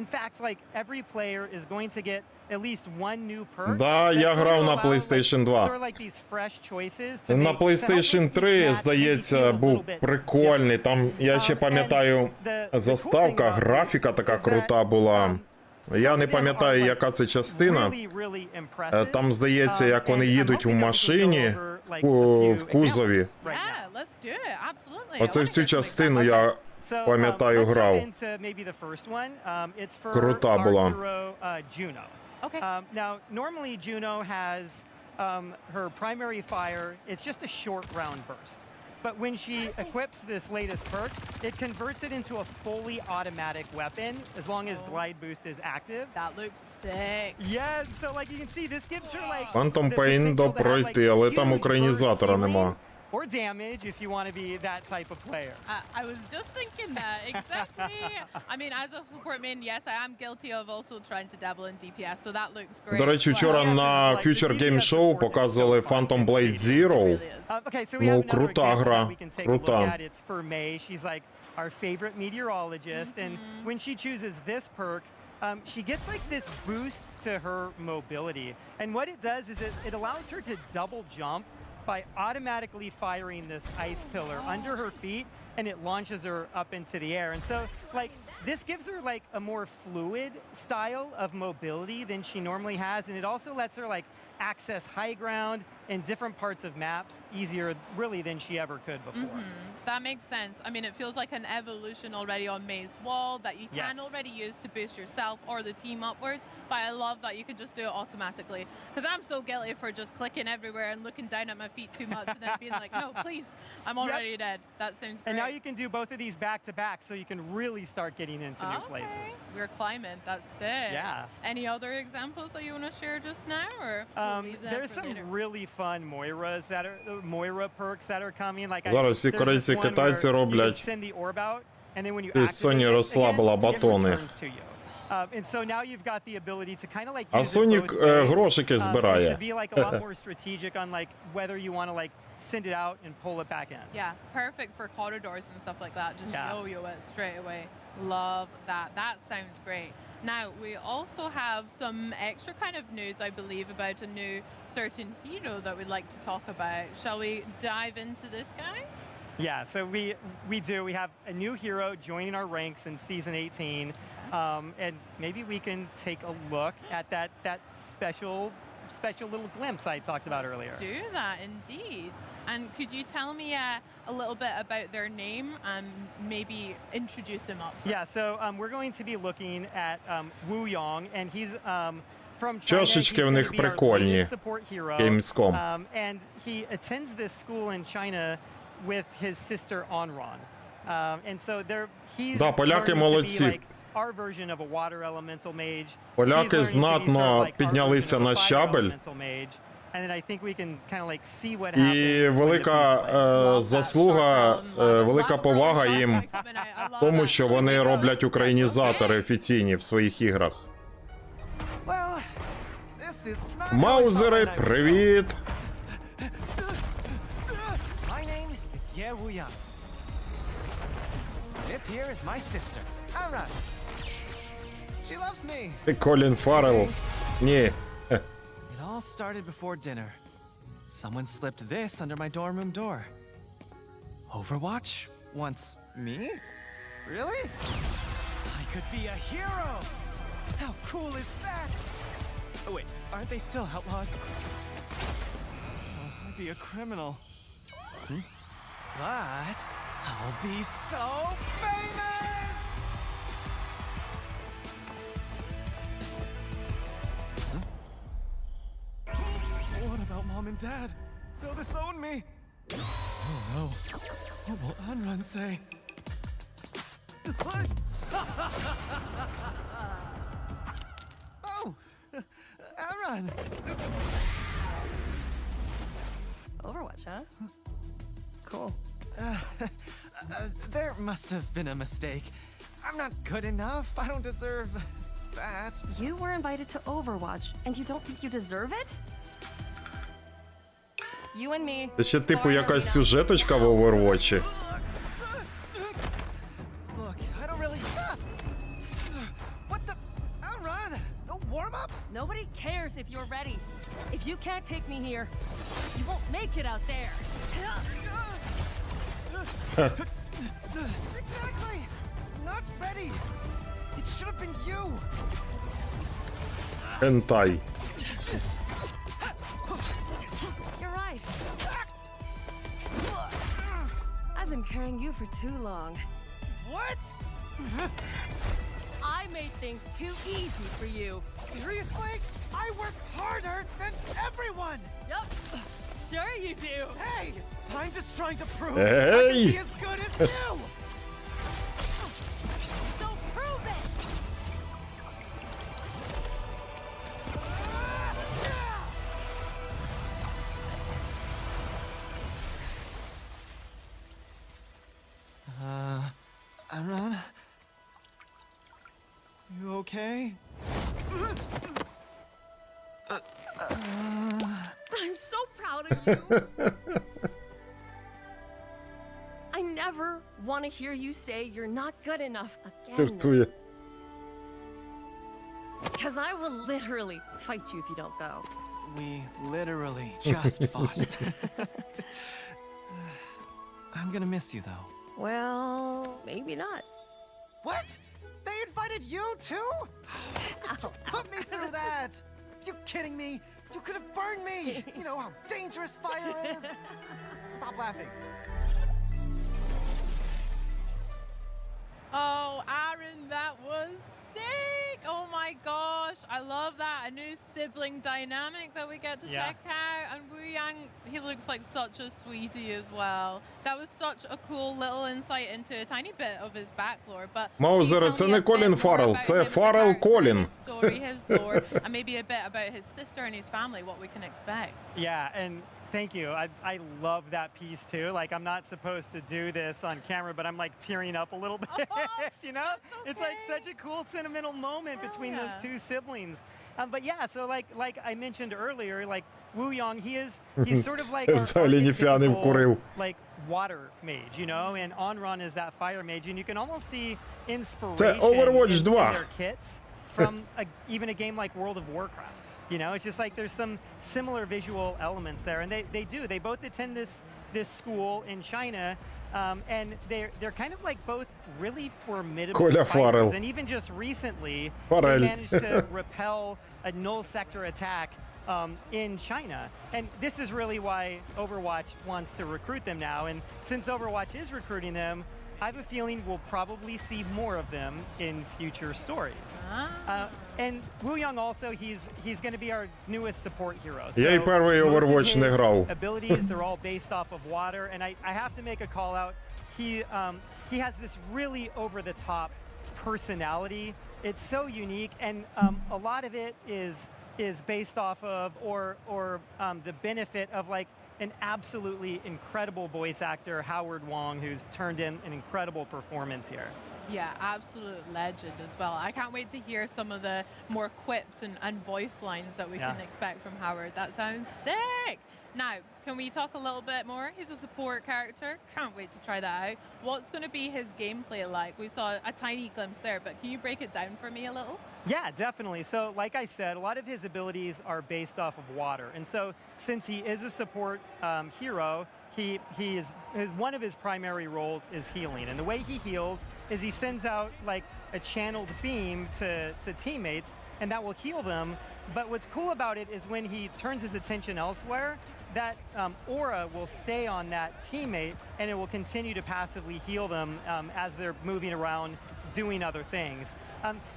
[SPEAKER 14] In fact, like every player is going to get at least one new perk.
[SPEAKER 1] Да, я грав на PlayStation 2. На PlayStation 3, здається, був прикольний. Там, я ще пам'ятаю, заставка, графіка така крута була. Я не пам'ятаю, яка це частина. Там, здається, як вони їдуть в машині, в кузові. Оце в цю частину я пам'ятаю, грав. Крута була.
[SPEAKER 14] Okay. Now, normally Juno has her primary fire, it's just a short round burst. But when she equips this latest perk, it converts it into a fully automatic weapon as long as glide boost is active.
[SPEAKER 7] That looks sick.
[SPEAKER 14] Yes, so like you can see, this gives her like
[SPEAKER 1] Phantom Pain до пройти, але там українізатора нема.
[SPEAKER 14] Or damage if you want to be that type of player.
[SPEAKER 7] I was just thinking that, exactly. I mean, as a support main, yes, I am guilty of also trying to dabble in DPS, so that looks great.
[SPEAKER 1] До речі, вчора на Future Game Show показували Phantom Blade Zero.
[SPEAKER 14] Okay, so we have another
[SPEAKER 1] крута
[SPEAKER 14] example
[SPEAKER 1] гра,
[SPEAKER 14] that we can take a look
[SPEAKER 1] крута.
[SPEAKER 14] at. It's for May. She's like our favorite meteorologist, and when she chooses this perk, she gets like this boost to her mobility. And what it does is it allows her to double jump by automatically firing this ice pillar under her feet, and it launches her up into the air. And so, like, this gives her like a more fluid style of mobility than she normally has, and it also lets her like access high ground in different parts of maps easier really than she ever could before.
[SPEAKER 7] That makes sense. I mean, it feels like an evolution already on May's wall that you can
[SPEAKER 14] Yes.
[SPEAKER 7] already use to boost yourself or the team upwards, but I love that you can just do it automatically. Because I'm so guilty for just clicking everywhere and looking down at my feet too much and then being like, no, please, I'm already dead. That sounds great.
[SPEAKER 14] And now you can do both of these back to back, so you can really start getting into new places.
[SPEAKER 7] We're climbing. That's sick.
[SPEAKER 14] Yeah.
[SPEAKER 7] Any other examples that you want to share just now, or we'll leave that
[SPEAKER 14] There's
[SPEAKER 7] for
[SPEAKER 14] some
[SPEAKER 7] later?
[SPEAKER 14] really fun Moiras that are Moira perks that are coming. Like
[SPEAKER 1] Зараз всі
[SPEAKER 14] there's
[SPEAKER 1] корейці,
[SPEAKER 14] this one
[SPEAKER 1] китайці
[SPEAKER 14] where you
[SPEAKER 1] роблять.
[SPEAKER 14] can send the orb out, and then when you
[SPEAKER 1] І Sony розслабила батони.
[SPEAKER 14] returns to you. And so now you've got the ability to kind of like
[SPEAKER 1] А
[SPEAKER 14] use it
[SPEAKER 1] Sonic
[SPEAKER 14] both ways,
[SPEAKER 1] грошики
[SPEAKER 14] and
[SPEAKER 1] збирає.
[SPEAKER 14] to be like a lot more strategic on like whether you want to like send it out and pull it back in.
[SPEAKER 7] Yeah, perfect for corridors and stuff like that. Just
[SPEAKER 14] Yeah.
[SPEAKER 7] yo-yo it straight away. Love that. That sounds great. Now, we also have some extra kind of news, I believe, about a new certain hero that we'd like to talk about. Shall we dive into this guy?
[SPEAKER 14] Yeah, so we do. We have a new hero joining our ranks in Season 18. And maybe we can take a look at that special little glimpse I talked about earlier.
[SPEAKER 7] Let's do that, indeed. And could you tell me a little bit about their name and maybe introduce him up?
[SPEAKER 14] Yeah, so we're going to be looking at Wu Yong, and he's from China.
[SPEAKER 1] Чашечки в них прикольні. Gamescom.
[SPEAKER 14] And he attends this school in China with his sister Onron. And so he's
[SPEAKER 1] Да, поляки молодці.
[SPEAKER 14] Our version of a water elemental mage.
[SPEAKER 1] Поляки знатно піднялися на щабель.
[SPEAKER 14] And then I think we can kind of like see what happens.
[SPEAKER 1] І велика заслуга, велика повага їм тому, що вони роблять українізатори офіційні в своїх іграх. Маузери, привіт!
[SPEAKER 13] My name is Ye Wuyang. This here is my sister, Amra. She loves me.
[SPEAKER 1] Ти Колін Фаррелл. Ні.
[SPEAKER 13] It all started before dinner. Someone slipped this under my dorm room door. Overwatch wants me? Really? I could be a hero! How cool is that? Oh wait, aren't they still outlaws? I'd be a criminal. But I'll be so famous! What about Mom and Dad? They'll disown me. Oh no. What will Anran say? Oh! Anran!
[SPEAKER 9] Overwatch, huh? Cool.
[SPEAKER 13] There must have been a mistake. I'm not good enough. I don't deserve that.
[SPEAKER 9] You were invited to Overwatch, and you don't think you deserve it? You and me.
[SPEAKER 1] Це ще типу якась сюжеточка в Overwatch.
[SPEAKER 13] Look, I don't really... What the... Anran! No warm-up?
[SPEAKER 9] Nobody cares if you're ready. If you can't take me here, you won't make it out there.
[SPEAKER 13] Exactly! Not ready! It should have been you!
[SPEAKER 1] Hentai.
[SPEAKER 9] You're right. I've been carrying you for too long.
[SPEAKER 13] What?
[SPEAKER 9] I made things too easy for you.
[SPEAKER 13] Seriously? I work harder than everyone!
[SPEAKER 9] Yup. Sure you do.
[SPEAKER 13] Hey! I'm just trying to prove
[SPEAKER 1] Hey!
[SPEAKER 13] I can be as good as you!
[SPEAKER 9] So prove it!
[SPEAKER 13] Anran? You okay?
[SPEAKER 9] I'm so proud of you. I never want to hear you say you're not good enough again.
[SPEAKER 1] Жартує.
[SPEAKER 9] Because I will literally fight you if you don't go.
[SPEAKER 13] We literally just fought. I'm gonna miss you though.
[SPEAKER 9] Well, maybe not.
[SPEAKER 13] What? They invited you too? Put me through that! You kidding me? You could have burned me! You know how dangerous fire is! Stop laughing.
[SPEAKER 7] Oh, Aaron, that was sick! Oh my gosh, I love that. A new sibling dynamic that we get to check out. And Wu Yang, he looks like such a sweetie as well. That was such a cool little insight into a tiny bit of his backlore. But
[SPEAKER 1] Маузери, це не Колін Фаррелл, це Фаррелл Колін.
[SPEAKER 7] His story, his lore, and maybe a bit about his sister and his family, what we can expect.
[SPEAKER 14] Yeah, and thank you. I love that piece too. Like, I'm not supposed to do this on camera, but I'm like tearing up a little bit. You know, it's like such a cool sentimental moment between those two siblings. But yeah, so like I mentioned earlier, like Wu Yong, he's sort of like our archetypical, like water mage, you know, and Onron is that fire mage, and you can almost see inspiration in their kits from even a game like World of Warcraft. You know, it's just like there's some similar visual elements there, and they both attend this school in China, and they're kind of like both really formidable fighters. And even just recently, they managed to repel a null sector attack in China. And this is really why Overwatch wants to recruit them now. And since Overwatch is recruiting them, I have a feeling we'll probably see more of them in future stories. And Wu Young also, he's going to be our newest support hero.
[SPEAKER 1] Я і перший Overwatch не грав.
[SPEAKER 14] Abilities, they're all based off of water, and I have to make a call out. He has this really over-the-top personality. It's so unique, and a lot of it is based off of or the benefit of like an absolutely incredible voice actor, Howard Wong, who's turned in an incredible performance here.
[SPEAKER 7] Yeah, absolute legend as well. I can't wait to hear some of the more quips and voice lines that we can expect from Howard. That sounds sick. Now, can we talk a little bit more? He's a support character. Can't wait to try that out. What's going to be his gameplay like? We saw a tiny glimpse there, but can you break it down for me a little?
[SPEAKER 14] Yeah, definitely. So like I said, a lot of his abilities are based off of water. And so since he is a support hero, one of his primary roles is healing. And the way he heals is he sends out like a channeled beam to teammates, and that will heal them. But what's cool about it is when he turns his attention elsewhere, that aura will stay on that teammate, and it will continue to passively heal them as they're moving around doing other things.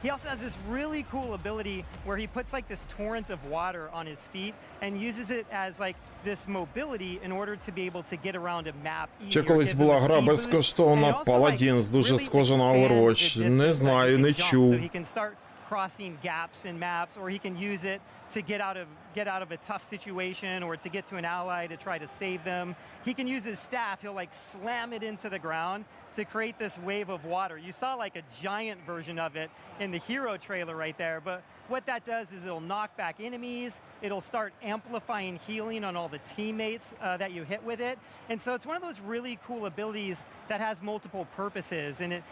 [SPEAKER 14] He also has this really cool ability where he puts like this torrent of water on his feet and uses it as like this mobility in order to be able to get around a map.
[SPEAKER 1] Ще колись була гра безкоштовна, Paladins, дуже схожа на Overwatch. Не знаю, не чув.
[SPEAKER 14] So he can start crossing gaps in maps, or he can use it to get out of a tough situation or to get to an ally to try to save them. He can use his staff, he'll like slam it into the ground to create this wave of water. You saw like a giant version of it in the hero trailer right there, but what that does is it'll knock back enemies, it'll start amplifying healing on all the teammates that you hit with it. And so it's one of those really cool abilities that has multiple purposes, and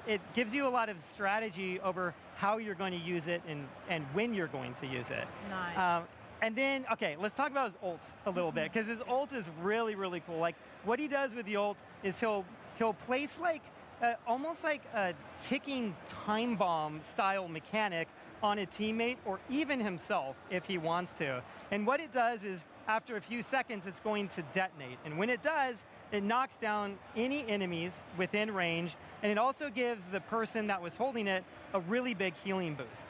[SPEAKER 14] it gives you a lot of strategy over how you're going to use it and when you're going to use it.
[SPEAKER 7] Nice.
[SPEAKER 14] And then, okay, let's talk about his ult a little bit, because his ult is really, really cool. Like, what he does with the ult is he'll place like almost like a ticking time bomb style mechanic on a teammate or even himself if he wants to. And what it does is after a few seconds, it's going to detonate. And when it does, it knocks down any enemies within range, and it also gives the person that was holding it a really big healing boost.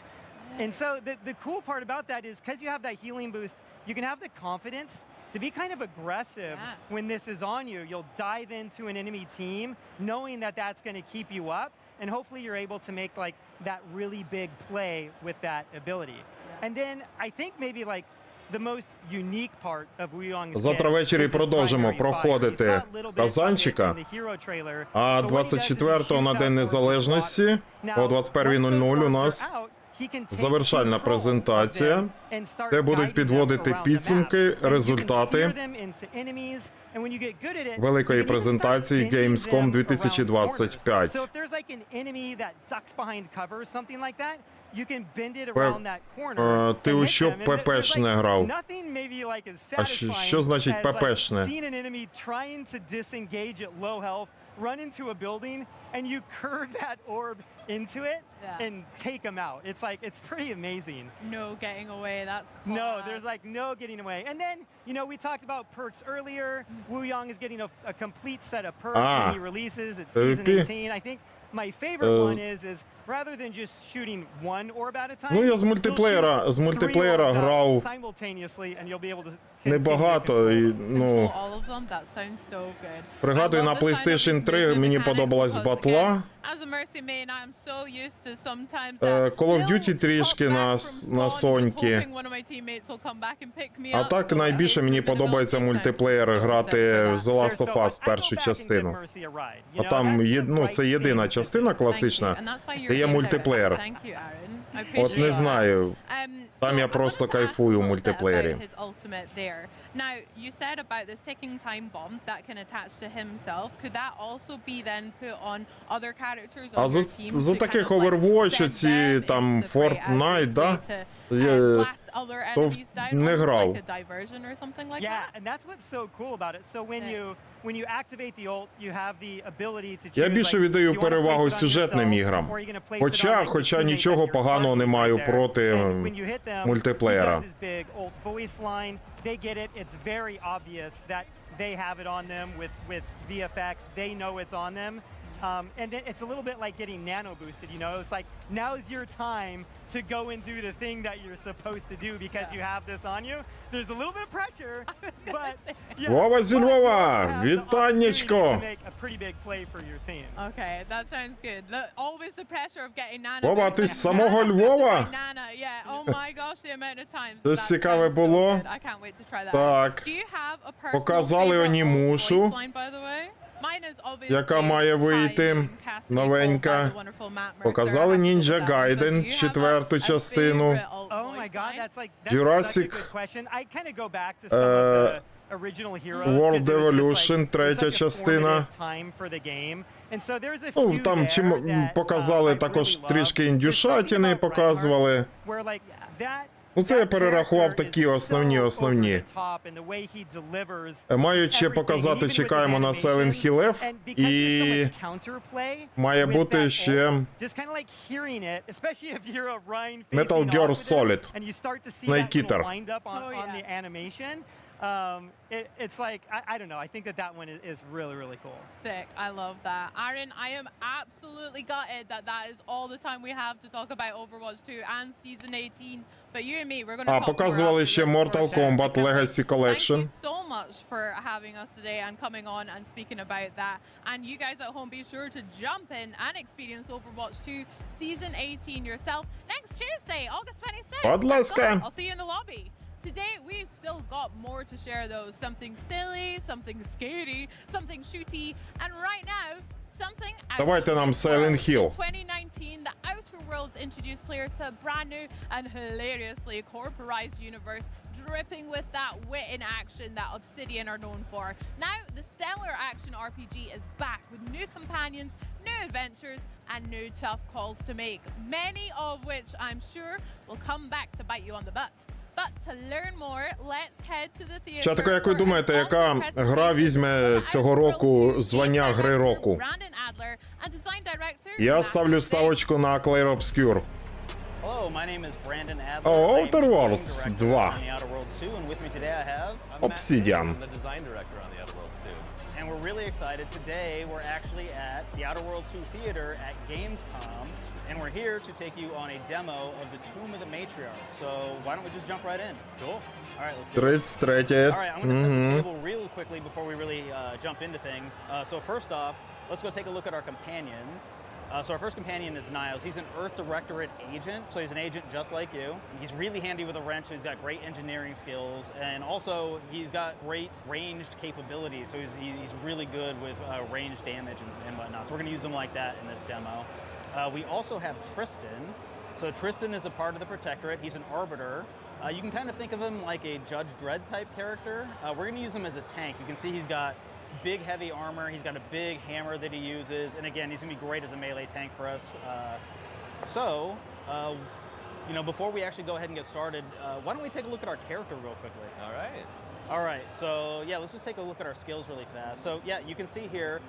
[SPEAKER 14] And so the cool part about that is because you have that healing boost, you can have the confidence to be kind of aggressive when this is on you. You'll dive into an enemy team knowing that that's going to keep you up, and hopefully you're able to make like that really big play with that ability. And then I think maybe like the most unique part of Wu Young's
[SPEAKER 1] Завтра ввечері продовжимо проходити Казанчика, а 24-го на День Незалежності о 21:00 у нас завершальна презентація, де будуть підводити підсумки, результати великої презентації Gamescom 2025. Ти у що ППшне грав? А що значить ППшне?
[SPEAKER 14] Run into a building and you curve that orb into it and take them out. It's like, it's pretty amazing.
[SPEAKER 7] No getting away, that's class.
[SPEAKER 14] No, there's like no getting away. And then, you know, we talked about perks earlier. Wu Young is getting a complete set of perks when he releases. It's season 18. I think my favorite one is rather than just shooting one orb at a time.
[SPEAKER 1] Ну, я з мультиплеєра грав небагато, і, ну, пригадую, на PlayStation 3 мені подобалась батла. Call of Duty трішки на Соньки. А так найбільше мені подобається мультиплеєр грати в The Last of Us першу частину. А там, ну, це єдина частина класична, де є мультиплеєр. От не знаю. Там я просто кайфую в мультиплеєрі.
[SPEAKER 7] Now, you said about this ticking time bomb that can attach to himself. Could that also be then put on other characters on your team?
[SPEAKER 1] А за таких Overwatch, ці там Fortnite, да? То не грав. Я більше віддаю перевагу сюжетним іграм. Хоча нічого поганого не маю проти мультиплеєра.
[SPEAKER 14] They get it. It's very obvious that they have it on them with VFX. They know it's on them. And it's a little bit like getting nano boosted, you know? It's like, now's your time to go and do the thing that you're supposed to do because you have this on you. There's a little bit of pressure, but
[SPEAKER 1] Вова зі Львова! Вітаннячко!
[SPEAKER 7] Okay, that sounds good. Always the pressure of getting nano.
[SPEAKER 1] Вова, ти з самого Львова?
[SPEAKER 7] Oh my gosh, the amount of times.
[SPEAKER 1] Щось цікаве було?
[SPEAKER 7] I can't wait to try that.
[SPEAKER 1] Так. Показали анімушу, яка має вийти, новенька. Показали Ninja Gaiden, 4-ту частину. Jurassic World Evolution, 3-та частина. Ну, там показали також трішки індюшатини, показували. Ну, це я перерахував такі основні. Мають ще показати «Чекаємо» на Silent Hill F, і має бути ще Metal Gear Solid, Snake Eater.
[SPEAKER 14] It's like, I don't know, I think that one is really, really cool.
[SPEAKER 7] Sick, I love that. Aaron, I am absolutely gutted that is all the time we have to talk about Overwatch 2 and Season 18. But you and me, we're going to talk
[SPEAKER 1] показували ще Mortal Kombat Legacy Collection.
[SPEAKER 7] Thank you so much for having us today and coming on and speaking about that. And you guys at home, be sure to jump in and experience Overwatch 2 Season 18 yourself next Tuesday, August 26th.
[SPEAKER 1] Будь ласка.
[SPEAKER 7] I'll see you in the lobby. Today, we've still got more to share though. Something silly, something scary, something shooty, and right now, something
[SPEAKER 1] Давайте нам Silent Hill.
[SPEAKER 7] In 2019, the Outer Worlds introduced players to a brand new and hilariously corporized universe, dripping with that wit in action that Obsidian are known for. Now, the stellar action RPG is back with new companions, new adventures, and new tough calls to make, many of which I'm sure will come back to bite you on the butt.
[SPEAKER 1] Чату, як ви думаєте, яка гра візьме цього року звання гри року? Я ставлю ставочку на Clair Obscure. Outer Worlds 2. Obsidian.
[SPEAKER 6] And we're really excited. Today, we're actually at the Outer Worlds 2 Theater at Gamescom, and we're here to take you on a demo of the Tomb of the Matriarch. So why don't we just jump right in? Cool. All right, let's get it. All right, I'm going to set the table real quickly before we really jump into things. So first off, let's go take a look at our companions. So our first companion is Niles. He's an Earth Directorate agent, so he's an agent just like you. He's really handy with a wrench, so he's got great engineering skills, and also he's got great ranged capabilities, so he's really good with ranged damage and whatnot. So we're going to use him like that in this demo. We also have Tristan. So Tristan is a part of the Protectorate. He's an Arbiter. You can kind of think of him like a Judge Dredd type character. We're going to use him as a tank. You can see he's got big heavy armor, he's got a big hammer that he uses, and again, he's gonna be great as a melee tank for us. You know, before we actually go ahead and get started, why don't we take a look at our character real quickly? All right, so yeah, let's just take a look at our skills really fast. So yeah, you can see here,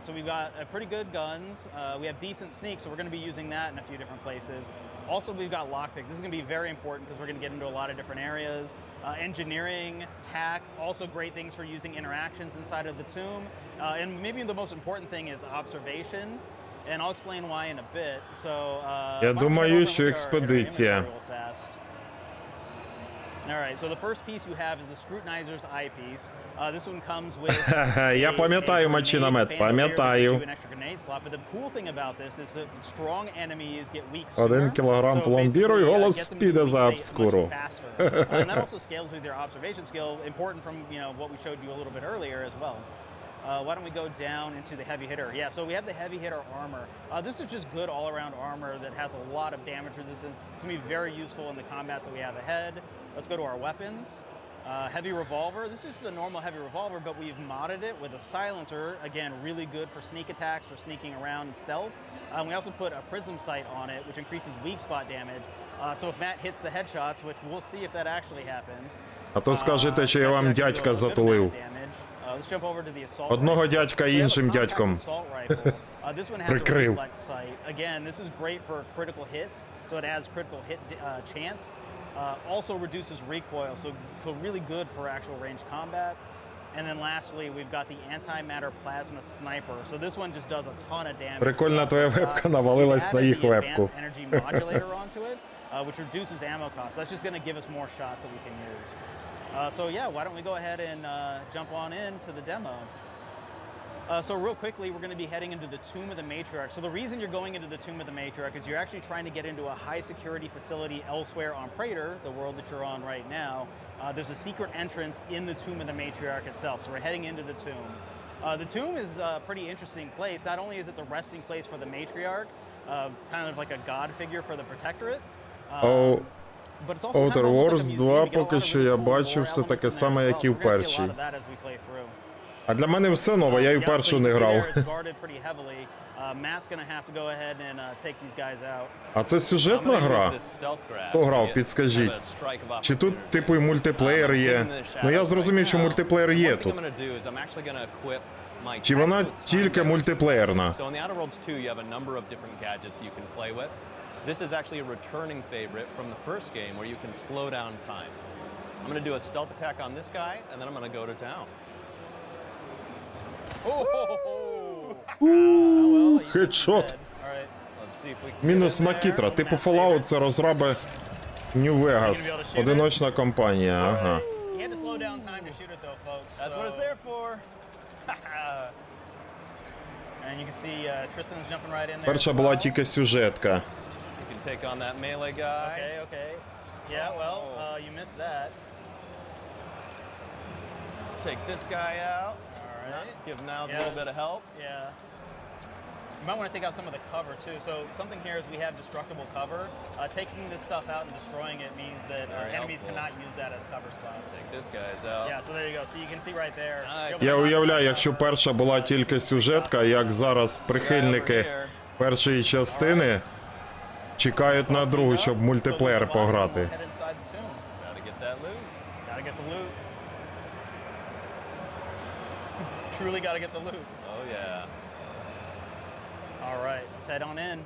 [SPEAKER 6] so we've got pretty good guns, we have decent sneak, so we're gonna be using that in a few different places. Also, we've got lockpick. This is going to be very important because we're going to get into a lot of different areas. Engineering, hack, also great things for using interactions inside of the tomb. And maybe the most important thing is observation. And I'll explain why in a bit. So,
[SPEAKER 1] я думаю, що експедиція.
[SPEAKER 6] All right, so the first piece you have is the Scrutinizer's eyepiece. This one comes with
[SPEAKER 1] я пам'ятаю мачиномет, пам'ятаю.
[SPEAKER 6] But the cool thing about this is that strong enemies get weak sooner.
[SPEAKER 1] 1 кілограм пломбіру і голос піде за обскуру.
[SPEAKER 6] And that also scales with your observation skill, important from, you know, what we showed you a little bit earlier as well. why don't we go down into the heavy hitter? Yeah, so we have the heavy hitter armor. This is just good all-around armor that has a lot of damage resistance. It's gonna be very useful in the combats that we have ahead. Let's go to our weapons. Heavy revolver. This is just a normal heavy revolver, but we've modded it with a silencer. Again, really good for sneak attacks, for sneaking around and stealth. We also put a prism sight on it, which increases weak spot damage. So if Matt hits the headshots, which we'll see if that actually happens.
[SPEAKER 1] А то скажете, що я вам дядька затулив.
[SPEAKER 6] Let's jump over to the assault
[SPEAKER 1] Одного
[SPEAKER 6] rifle.
[SPEAKER 1] дядька
[SPEAKER 6] We have a
[SPEAKER 1] іншим
[SPEAKER 6] compact
[SPEAKER 1] дядьком.
[SPEAKER 6] assault rifle. This one has a
[SPEAKER 1] Прикрив.
[SPEAKER 6] reflex sight. Again, this is great for critical hits, so it adds critical hit chance. Also reduces recoil, so really good for actual range combat. And then lastly, we've got the antimatter plasma sniper. So this one just does a ton of damage.
[SPEAKER 1] Прикольно, твоя вебка навалилась на їх вебку.
[SPEAKER 6] Energy modulator onto it, which reduces ammo cost. That's just going to give us more shots that we can use. So yeah, why don't we go ahead and jump on into the demo. So real quickly, we're going to be heading into the Tomb of the Matriarch. So the reason you're going into the Tomb of the Matriarch is you're actually trying to get into a high security facility elsewhere on Praetor, the world that you're on right now. There's a secret entrance in the Tomb of the Matriarch itself. So we're heading into the tomb. The tomb is a pretty interesting place. Not only is it the resting place for the Matriarch, kind of like a god figure for the Protectorate, but it's also kind of
[SPEAKER 1] Outer
[SPEAKER 6] almost like a
[SPEAKER 1] Wars
[SPEAKER 6] museum.
[SPEAKER 1] 2
[SPEAKER 6] You get a lot
[SPEAKER 1] поки
[SPEAKER 6] of
[SPEAKER 1] що
[SPEAKER 6] really
[SPEAKER 1] я
[SPEAKER 6] cool
[SPEAKER 1] бачив
[SPEAKER 6] lore
[SPEAKER 1] все
[SPEAKER 6] elements
[SPEAKER 1] таке
[SPEAKER 6] in there
[SPEAKER 1] саме,
[SPEAKER 6] as well.
[SPEAKER 1] як і
[SPEAKER 6] So
[SPEAKER 1] в
[SPEAKER 6] we're gonna see a lot
[SPEAKER 1] першій.
[SPEAKER 6] of that as we play through.
[SPEAKER 1] А для мене все нове, я і в
[SPEAKER 6] Yeah,
[SPEAKER 1] першу
[SPEAKER 6] so
[SPEAKER 1] не
[SPEAKER 6] you can see
[SPEAKER 1] грав.
[SPEAKER 6] there it's guarded pretty heavily. Matt's gonna have to go ahead and take these guys out.
[SPEAKER 1] А це сюжетна гра? Хто грав, підскажіть. Чи тут типу і мультиплеєр є? Ну я зрозумів, що мультиплеєр є тут. Чи вона тільки мультиплеєрна?
[SPEAKER 3] So in the Outer Worlds 2, you have a number of different gadgets you can play with. This is actually a returning favorite from the first game where you can slow down time. I'm going to do a stealth attack on this guy, and then I'm going to go to town.
[SPEAKER 1] Хедшот. Мінус Макітра. Типу Fallout це розроби Нью-Вегас. Одиночна компанія, ага.
[SPEAKER 6] You had to slow down time to shoot it though, folks.
[SPEAKER 3] That's what it's there for.
[SPEAKER 6] And you can see Tristan's jumping right in there.
[SPEAKER 1] Перша була тільки сюжетка.
[SPEAKER 3] You can take on that melee guy.
[SPEAKER 6] Okay. Yeah, well, you missed that.
[SPEAKER 3] Let's take this guy out.
[SPEAKER 6] All right.
[SPEAKER 3] Give Niles a little bit of help.
[SPEAKER 6] Yeah. You might want to take out some of the cover too. So something here is we have destructible cover. Taking this stuff out and destroying it means that enemies cannot use that as cover spots.
[SPEAKER 3] Take this guy's out.
[SPEAKER 6] Yeah, so there you go. So you can see right there.
[SPEAKER 1] Я уявляю, якщо перша була тільки сюжетка, як зараз прихильники першої частини чекають на другу, щоб в мультиплеєр пограти.
[SPEAKER 3] Gotta get that loot.
[SPEAKER 6] Gotta get the loot. Truly gotta get the loot.
[SPEAKER 3] Oh yeah.
[SPEAKER 6] All right, let's head on in.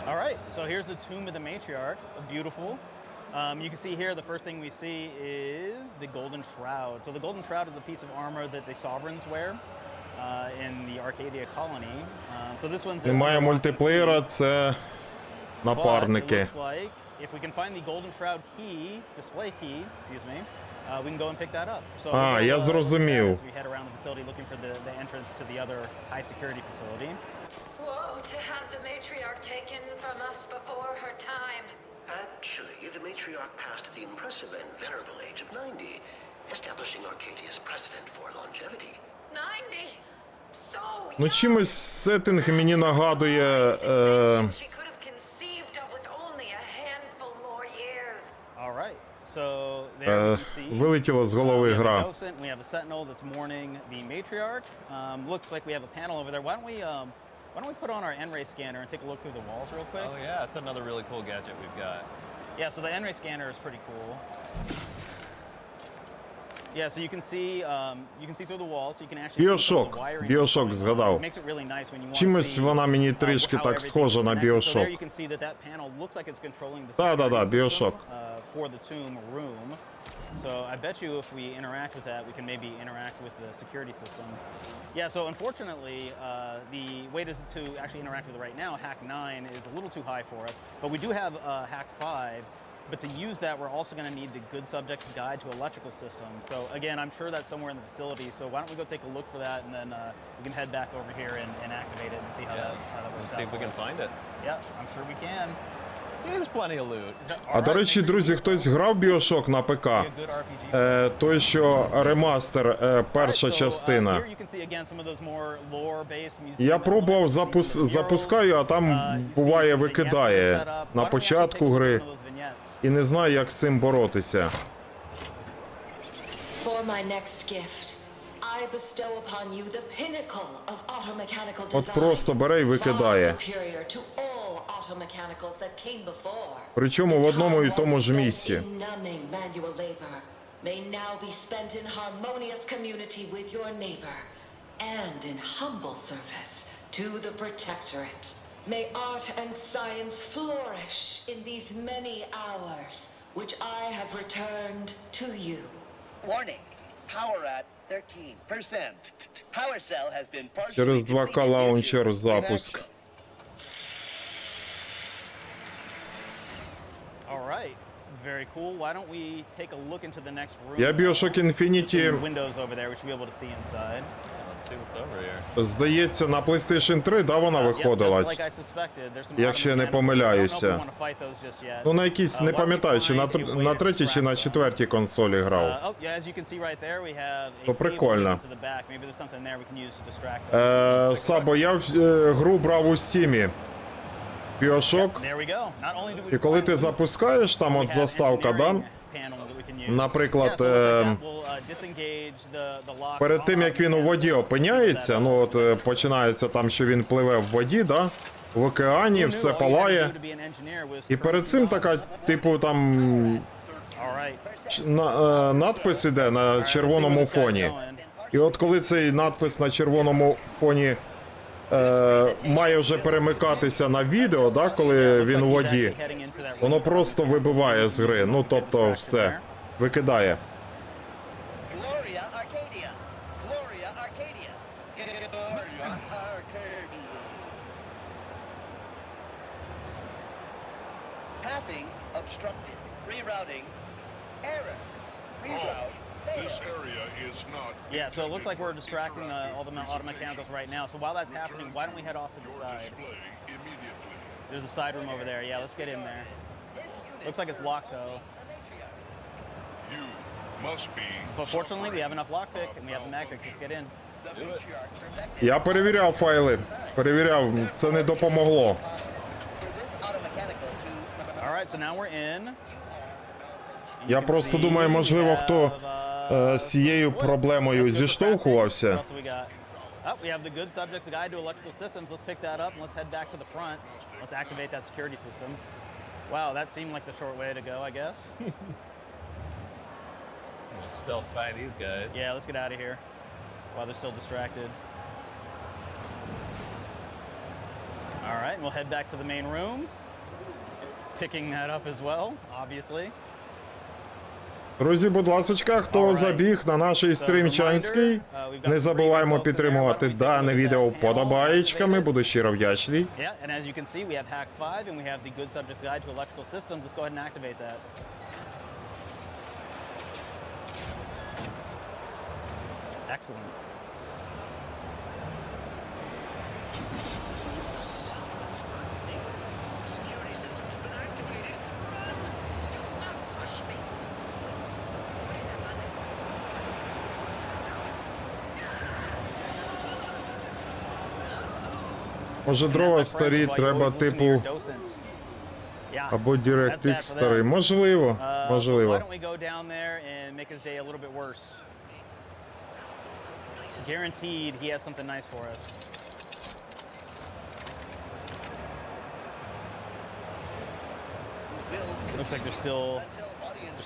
[SPEAKER 6] All right, so here's the Tomb of the Matriarch. Beautiful. You can see here the first thing we see is the Golden Shroud. So the Golden Shroud is a piece of armor that the Sovereigns wear in the Arcadia colony. So this one's
[SPEAKER 1] Немає мультиплеєра, це напарники.
[SPEAKER 6] But it looks like if we can find the Golden Shroud key, display key, excuse me, we can go and pick that up. So
[SPEAKER 1] Я зрозумів.
[SPEAKER 6] as we head around the facility looking for the entrance to the other high security facility.
[SPEAKER 15] Whoa, to have the matriarch taken from us before her time.
[SPEAKER 18] Actually, the matriarch passed the impressive and venerable age of 90, establishing Arcadia's precedent for longevity.
[SPEAKER 15] 90? So
[SPEAKER 1] Ну чимось сеттинг мені нагадує
[SPEAKER 15] she could have conceived of with only a handful more years.
[SPEAKER 6] All right. So there we see.
[SPEAKER 1] Вилетіла з голови гра.
[SPEAKER 6] We have a sentinel that's mourning the matriarch. Looks like we have a panel over there. Why don't we put on our N-ray scanner and take a look through the walls real quick?
[SPEAKER 3] Oh yeah, that's another really cool gadget we've got.
[SPEAKER 6] Yeah, so the N-ray scanner is pretty cool. Yeah, so you can see through the wall, so you can actually
[SPEAKER 1] Біошок.
[SPEAKER 6] see the wiring.
[SPEAKER 1] Біошок згадав.
[SPEAKER 6] It makes it really nice when you want to
[SPEAKER 1] Чимось
[SPEAKER 6] see
[SPEAKER 1] вона мені
[SPEAKER 6] how
[SPEAKER 1] трішки так
[SPEAKER 6] everything
[SPEAKER 1] схожа
[SPEAKER 6] is
[SPEAKER 1] на
[SPEAKER 6] connected. So
[SPEAKER 1] Біошок.
[SPEAKER 6] there you can see that panel looks like it's controlling the
[SPEAKER 1] Да,
[SPEAKER 6] security
[SPEAKER 1] Біошок.
[SPEAKER 6] system for the tomb room. So I bet you if we interact with that, we can maybe interact with the security system. Yeah, so unfortunately, the way to actually interact with it right now, Hack 9, is a little too high for us. But we do have Hack 5. But to use that, we're also going to need the Good Subject's Guide to Electrical Systems. So again, I'm sure that's somewhere in the facility. So why don't we go take a look for that, and then we can head back over here and activate it and see how that works out.
[SPEAKER 3] Let's see if we can find it.
[SPEAKER 6] Yeah, I'm sure we can.
[SPEAKER 3] See, there's plenty of loot.
[SPEAKER 1] А до речі, друзі, хтось грав Біошок на ПК? Той, що ремастер, перша частина. Я пробував, запускаю, а там буває викидає на початку гри. І не знаю, як з цим боротися.
[SPEAKER 15] For my next gift, I bestow upon you the pinnacle of automechanical design.
[SPEAKER 1] От просто бере і викидає.
[SPEAKER 15] Far superior to all automechanicals that came before.
[SPEAKER 1] Причому в одному і тому ж місці.
[SPEAKER 15] Numbing manual labor may now be spent in harmonious community with your neighbor and in humble service to the protectorate. May art and science flourish in these many hours which I have returned to you.
[SPEAKER 18] Warning. Power at 13%. Power cell has been partially
[SPEAKER 1] Через 2К лаунчер запуск.
[SPEAKER 6] All right. Very cool. Why don't we take a look into the next room?
[SPEAKER 1] Я Bioshock Infinity,
[SPEAKER 6] Windows over there. We should be able to see inside.
[SPEAKER 3] Let's see what's over here.
[SPEAKER 1] здається, на PlayStation 3, да, вона виходила? Якщо я не помиляюся. Ну, на якійсь, не пам'ятаю, чи на третій, чи на четвертій консолі грав. То прикольно. Сабо, я гру брав у Стімі. Bioshock. І коли ти запускаєш, там от заставка, да? Наприклад, перед тим, як він у воді опиняється, ну от починається там, що він пливе в воді, да? В океані, все палає. І перед цим така, типу, там надпис іде на червоному фоні. І от коли цей надпис на червоному фоні має вже перемикатися на відео, да, коли він у воді, воно просто вибиває з гри, ну тобто все, викидає.
[SPEAKER 18] Pathing obstructed. Rerouting. Error. Reroute.
[SPEAKER 22] This area is not.
[SPEAKER 6] Yeah, so it looks like we're distracting all the automechanicals right now. So while that's happening, why don't we head off to the side? There's a side room over there. Yeah, let's get in there. Looks like it's locked though.
[SPEAKER 22] You must be.
[SPEAKER 6] But fortunately, we have enough lockpick and we have the magnets. Let's get in.
[SPEAKER 1] Я перевіряв файли, перевіряв, це не допомогло.
[SPEAKER 6] All right, so now we're in.
[SPEAKER 1] Я просто думаю, можливо, хто з цією проблемою зіштовхувався.
[SPEAKER 6] Oh, we have the good subject's guide to electrical systems. Let's pick that up and let's head back to the front. Let's activate that security system. Wow, that seemed like the short way to go, I guess.
[SPEAKER 3] Stealth by these guys.
[SPEAKER 6] Yeah, let's get out of here while they're still distracted. All right, and we'll head back to the main room. Picking that up as well, obviously.
[SPEAKER 1] Друзі, будь ласочка, хто забіг на наш стрім чанський, не забуваємо підтримувати дане відео вподобаєчками, буду щиро вдячний.
[SPEAKER 6] Yeah, and as you can see, we have Hack 5 and we have the Good Subject's Guide to Electrical Systems. Let's go ahead and activate that. Excellent.
[SPEAKER 1] Може дрова старі, треба типу, або DirectX старий. Можливо, можливо.
[SPEAKER 6] Guaranteed he has something nice for us. Looks like they're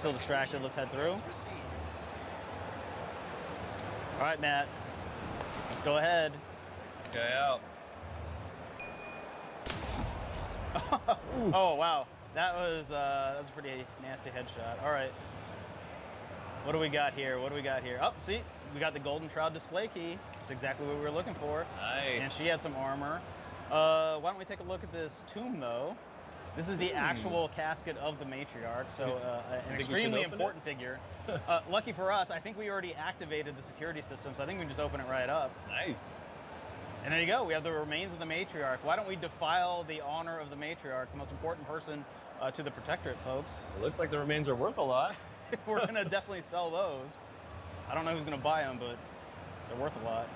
[SPEAKER 6] still distracted. Let's head through. All right, Matt. Let's go ahead.
[SPEAKER 3] This guy out.
[SPEAKER 6] Oh wow, that was a pretty nasty headshot. All right, what do we got here? What do we got here? Oh, see, we got the golden shroud display key. That's exactly what we were looking for.
[SPEAKER 3] Nice.
[SPEAKER 6] And she had some armor. Why don't we take a look at this tomb though? This is the actual casket of the matriarch, so an extremely important figure. Lucky for us, I think we already activated the security system, so I think we can just open it right up.
[SPEAKER 3] Nice.
[SPEAKER 6] And there you go. We have the remains of the matriarch. Why don't we defile the honor of the matriarch, the most important person to the protectorate, folks?
[SPEAKER 3] It looks like the remains are worth a lot.
[SPEAKER 6] We're gonna definitely sell those. I don't know who's gonna buy them, but they're worth a lot.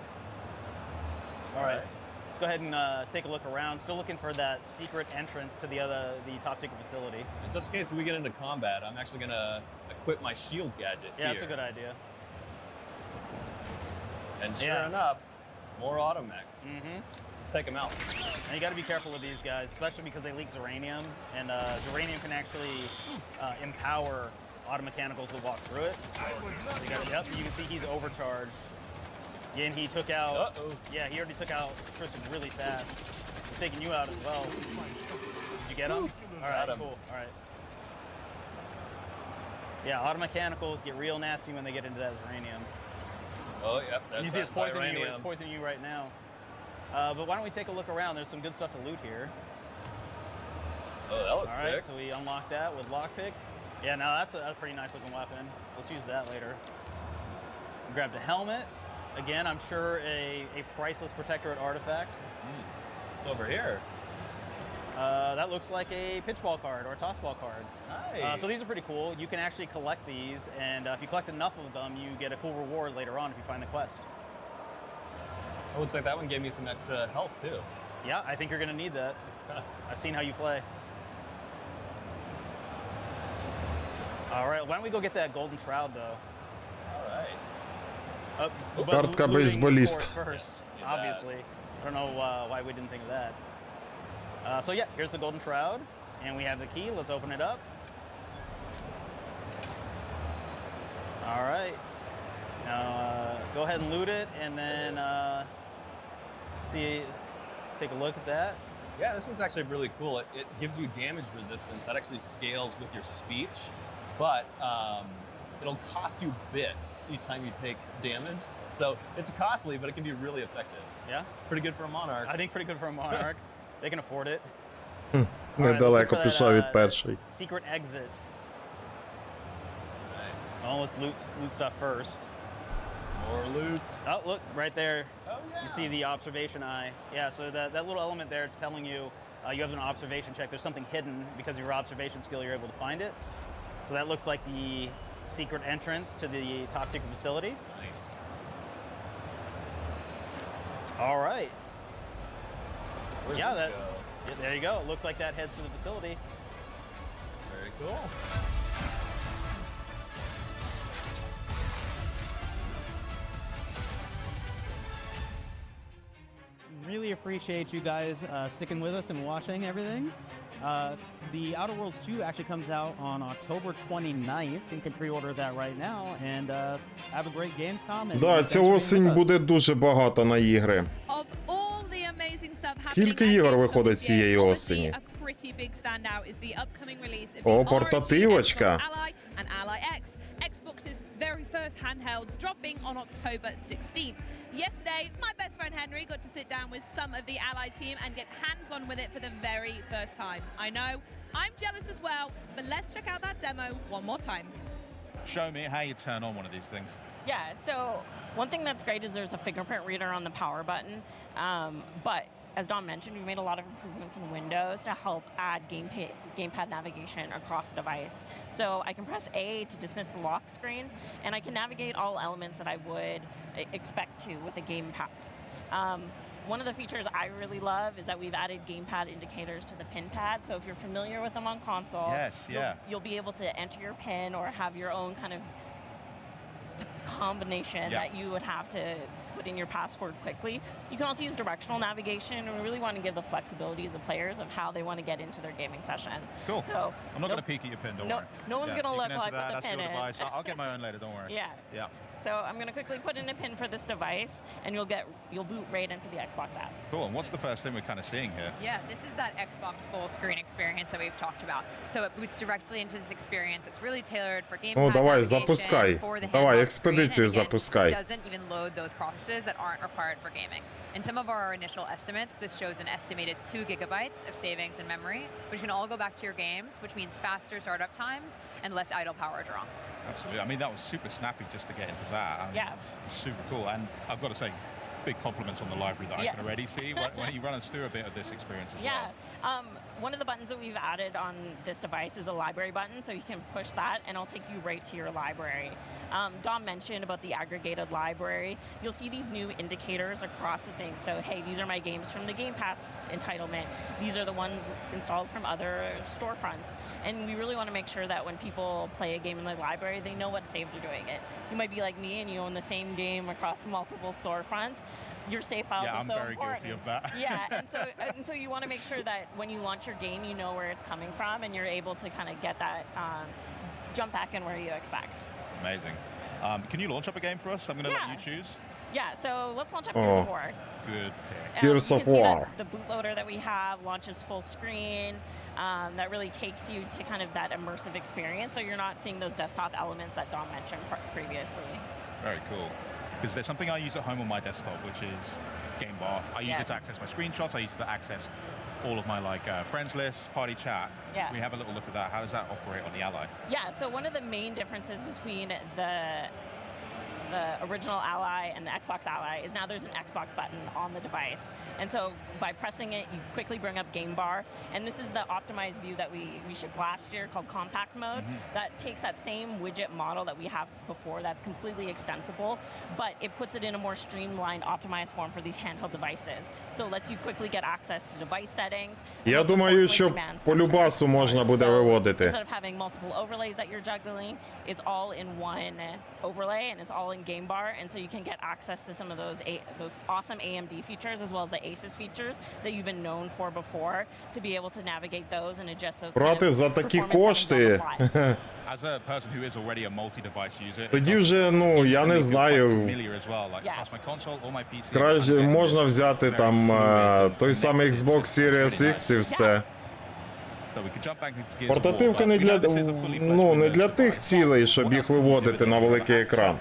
[SPEAKER 6] All right. Let's go ahead and take a look around. Still looking for that secret entrance to the top secret facility.
[SPEAKER 3] And just in case we get into combat, I'm actually gonna equip my shield gadget
[SPEAKER 6] Yeah,
[SPEAKER 3] here.
[SPEAKER 6] that's a good idea.
[SPEAKER 3] And sure enough, more automechs. Let's take them out.
[SPEAKER 6] And you got to be careful with these guys, especially because they leak Zeranium, and Zeranium can actually empower automechanicals to walk through it. Yep, you can see he's overcharged. Yeah, and he took out. Yeah, he already took out Tristan really fast. He's taking you out as well. Did you get him? All right, cool. All right. Yeah, automechanicals get real nasty when they get into that Zeranium.
[SPEAKER 3] Oh, yep.
[SPEAKER 6] You see it's poisoning you. It's poisoning you right now. But why don't we take a look around? There's some good stuff to loot here.
[SPEAKER 3] Oh, that looks
[SPEAKER 6] sick. All right,
[SPEAKER 3] sick.
[SPEAKER 6] so we unlock that with lockpick. Yeah, now that's a pretty nice looking weapon. Let's use that later. We grabbed a helmet. Again, I'm sure a priceless protectorate artifact.
[SPEAKER 3] It's over here.
[SPEAKER 6] That looks like a pitchball card or a tossball card.
[SPEAKER 3] Nice.
[SPEAKER 6] So these are pretty cool. You can actually collect these, and if you collect enough of them, you get a cool reward later on if you find the quest.
[SPEAKER 3] It looks like that one gave me some extra health too.
[SPEAKER 6] Yeah, I think you're gonna need that. I've seen how you play. All right, why don't we go get that golden shroud though?
[SPEAKER 3] All right.
[SPEAKER 1] Картка бейсболист.
[SPEAKER 6] First, obviously. I don't know why we didn't think of that. So yeah, here's the golden shroud, and we have the key. Let's open it up. All right. Now go ahead and loot it, and then let's take a look at that.
[SPEAKER 3] Yeah, this one's actually really cool. It gives you damage resistance that actually scales with your speech, but it'll cost you bits each time you take damage. So it's costly, but it can be really effective.
[SPEAKER 6] Yeah?
[SPEAKER 3] Pretty good for a monarch.
[SPEAKER 6] I think pretty good for a monarch. They can afford it.
[SPEAKER 1] Недалеко пішов від першої.
[SPEAKER 6] Secret exit. Well, let's loot stuff first.
[SPEAKER 3] More loot.
[SPEAKER 6] Oh, look, right there. Oh, yeah. You see the observation eye. Yeah, so that little element there is telling you you have an observation check. There's something hidden because of your observation skill, you're able to find it. So that looks like the secret entrance to the top secret facility.
[SPEAKER 3] Nice.
[SPEAKER 6] All right.
[SPEAKER 3] Where's
[SPEAKER 6] yeah,
[SPEAKER 3] this go?
[SPEAKER 6] Yeah, there you go. It looks like that heads to the facility.
[SPEAKER 3] Very cool.
[SPEAKER 6] Really appreciate you guys sticking with us and watching everything. The Outer Worlds 2 actually comes out on October 29th. You can pre-order that right now, and have a great Gamescom.
[SPEAKER 1] Да, ця осінь буде дуже багато на ігри.
[SPEAKER 7] Of all the amazing stuff happening
[SPEAKER 1] Скільки
[SPEAKER 7] at
[SPEAKER 1] ігор
[SPEAKER 7] Gamescom
[SPEAKER 1] виходить
[SPEAKER 7] this year,
[SPEAKER 1] цієї
[SPEAKER 7] obviously
[SPEAKER 1] осені?
[SPEAKER 7] a pretty big standout is the upcoming release of
[SPEAKER 1] О,
[SPEAKER 7] the
[SPEAKER 1] портативочка.
[SPEAKER 7] Xbox Ally and Ally X, Xbox's very first handhelds, dropping on October 16th. Yesterday, my best friend Henry got to sit down with some of the Ally team and get hands-on with it for the very first time. I know, I'm jealous as well, but let's check out that demo one more time.
[SPEAKER 16] Show me how you turn on one of these things.
[SPEAKER 17] Yeah, so one thing that's great is there's a fingerprint reader on the power button, but as Don mentioned, we made a lot of improvements in Windows to help add gamepad navigation across the device. So I can press A to dismiss the lock screen, and I can navigate all elements that I would expect to with a gamepad. One of the features I really love is that we've added gamepad indicators to the pin pad. So if you're familiar with them on console, you'll be able to enter your pin or have your own kind of combination that you would have to put in your password quickly. You can also use directional navigation, and we really want to give the flexibility to the players of how they want to get into their gaming session.
[SPEAKER 16] Cool.
[SPEAKER 17] So
[SPEAKER 16] I'm not going to peek at your pin, don't worry.
[SPEAKER 17] No one's going to look like what the
[SPEAKER 16] that's
[SPEAKER 17] pin
[SPEAKER 16] your
[SPEAKER 17] is.
[SPEAKER 16] device. I'll get my own later, don't worry.
[SPEAKER 17] Yeah. So I'm going to quickly put in a pin for this device, and you'll boot right into the Xbox app.
[SPEAKER 16] Cool. And what's the first thing we're kind of seeing here?
[SPEAKER 19] Yeah, this is that Xbox full screen experience that we've talked about. So it boots directly into this experience. It's really tailored for gamepad
[SPEAKER 1] О, давай,
[SPEAKER 19] navigation,
[SPEAKER 1] запускай.
[SPEAKER 19] for the
[SPEAKER 1] Давай,
[SPEAKER 19] handheld
[SPEAKER 1] експедицію
[SPEAKER 19] screen, and again,
[SPEAKER 1] запускай.
[SPEAKER 19] it doesn't even load those processes that aren't required for gaming. In some of our initial estimates, this shows an estimated 2 gigabytes of savings in memory, which can all go back to your games, which means faster startup times and less idle power draw.
[SPEAKER 16] Absolutely. I mean, that was super snappy just to get into that. I mean, super cool. And I've got to say, big compliments on the library that I can already see. Why don't you run us through a bit of this experience as well?
[SPEAKER 17] One of the buttons that we've added on this device is a library button, so you can push that and it'll take you right to your library. Dom mentioned about the aggregated library. You'll see these new indicators across the thing. So, hey, these are my games from the Game Pass entitlement. These are the ones installed from other storefronts. And we really want to make sure that when people play a game in the library, they know what save they're doing it. You might be like me and you own the same game across multiple storefronts. Your save files are so important.
[SPEAKER 16] Yeah, I'm very guilty of that.
[SPEAKER 17] And so you want to make sure that when you launch your game, you know where it's coming from, and you're able to kind of get that jump back in where you expect.
[SPEAKER 16] Amazing. Can you launch up a game for us? I'm going to let you choose.
[SPEAKER 17] Yeah, so let's launch up Gears of War.
[SPEAKER 16] Good pick.
[SPEAKER 1] Gears of War.
[SPEAKER 17] The bootloader that we have launches full screen. That really takes you to kind of that immersive experience, so you're not seeing those desktop elements that Dom mentioned previously.
[SPEAKER 16] Very cool. Because there's something I use at home on my desktop, which is Game Bar. I use it to access my screenshots. I use it to access all of my friends lists, party chat.
[SPEAKER 17] Yeah.
[SPEAKER 16] We have a little look at that. How does that operate on the Ally?
[SPEAKER 17] Yeah, so one of the main differences between the original Ally and the Xbox Ally is now there's an Xbox button on the device. And so by pressing it, you quickly bring up Game Bar. And this is the optimized view that we shipped last year called Compact Mode. That takes that same widget model that we have before that's completely extensible, but it puts it in a more streamlined, optimized form for these handheld devices. So it lets you quickly get access to device settings.
[SPEAKER 1] Я думаю, що по любасу можна буде виводити.
[SPEAKER 17] Instead of having multiple overlays that you're juggling, it's all in one overlay and it's all in Game Bar, and so you can get access to some of those awesome AMD features as well as the Asus features that you've been known for before, to be able to navigate those and adjust those.
[SPEAKER 1] Брати, за такі кошти.
[SPEAKER 16] As a person who is already a multi-device user,
[SPEAKER 1] Тоді вже, ну, я не знаю. Краще можна взяти там той самий Xbox Series X і все. Портативка не для, ну, не для тих цілей, щоб їх виводити на великий екран.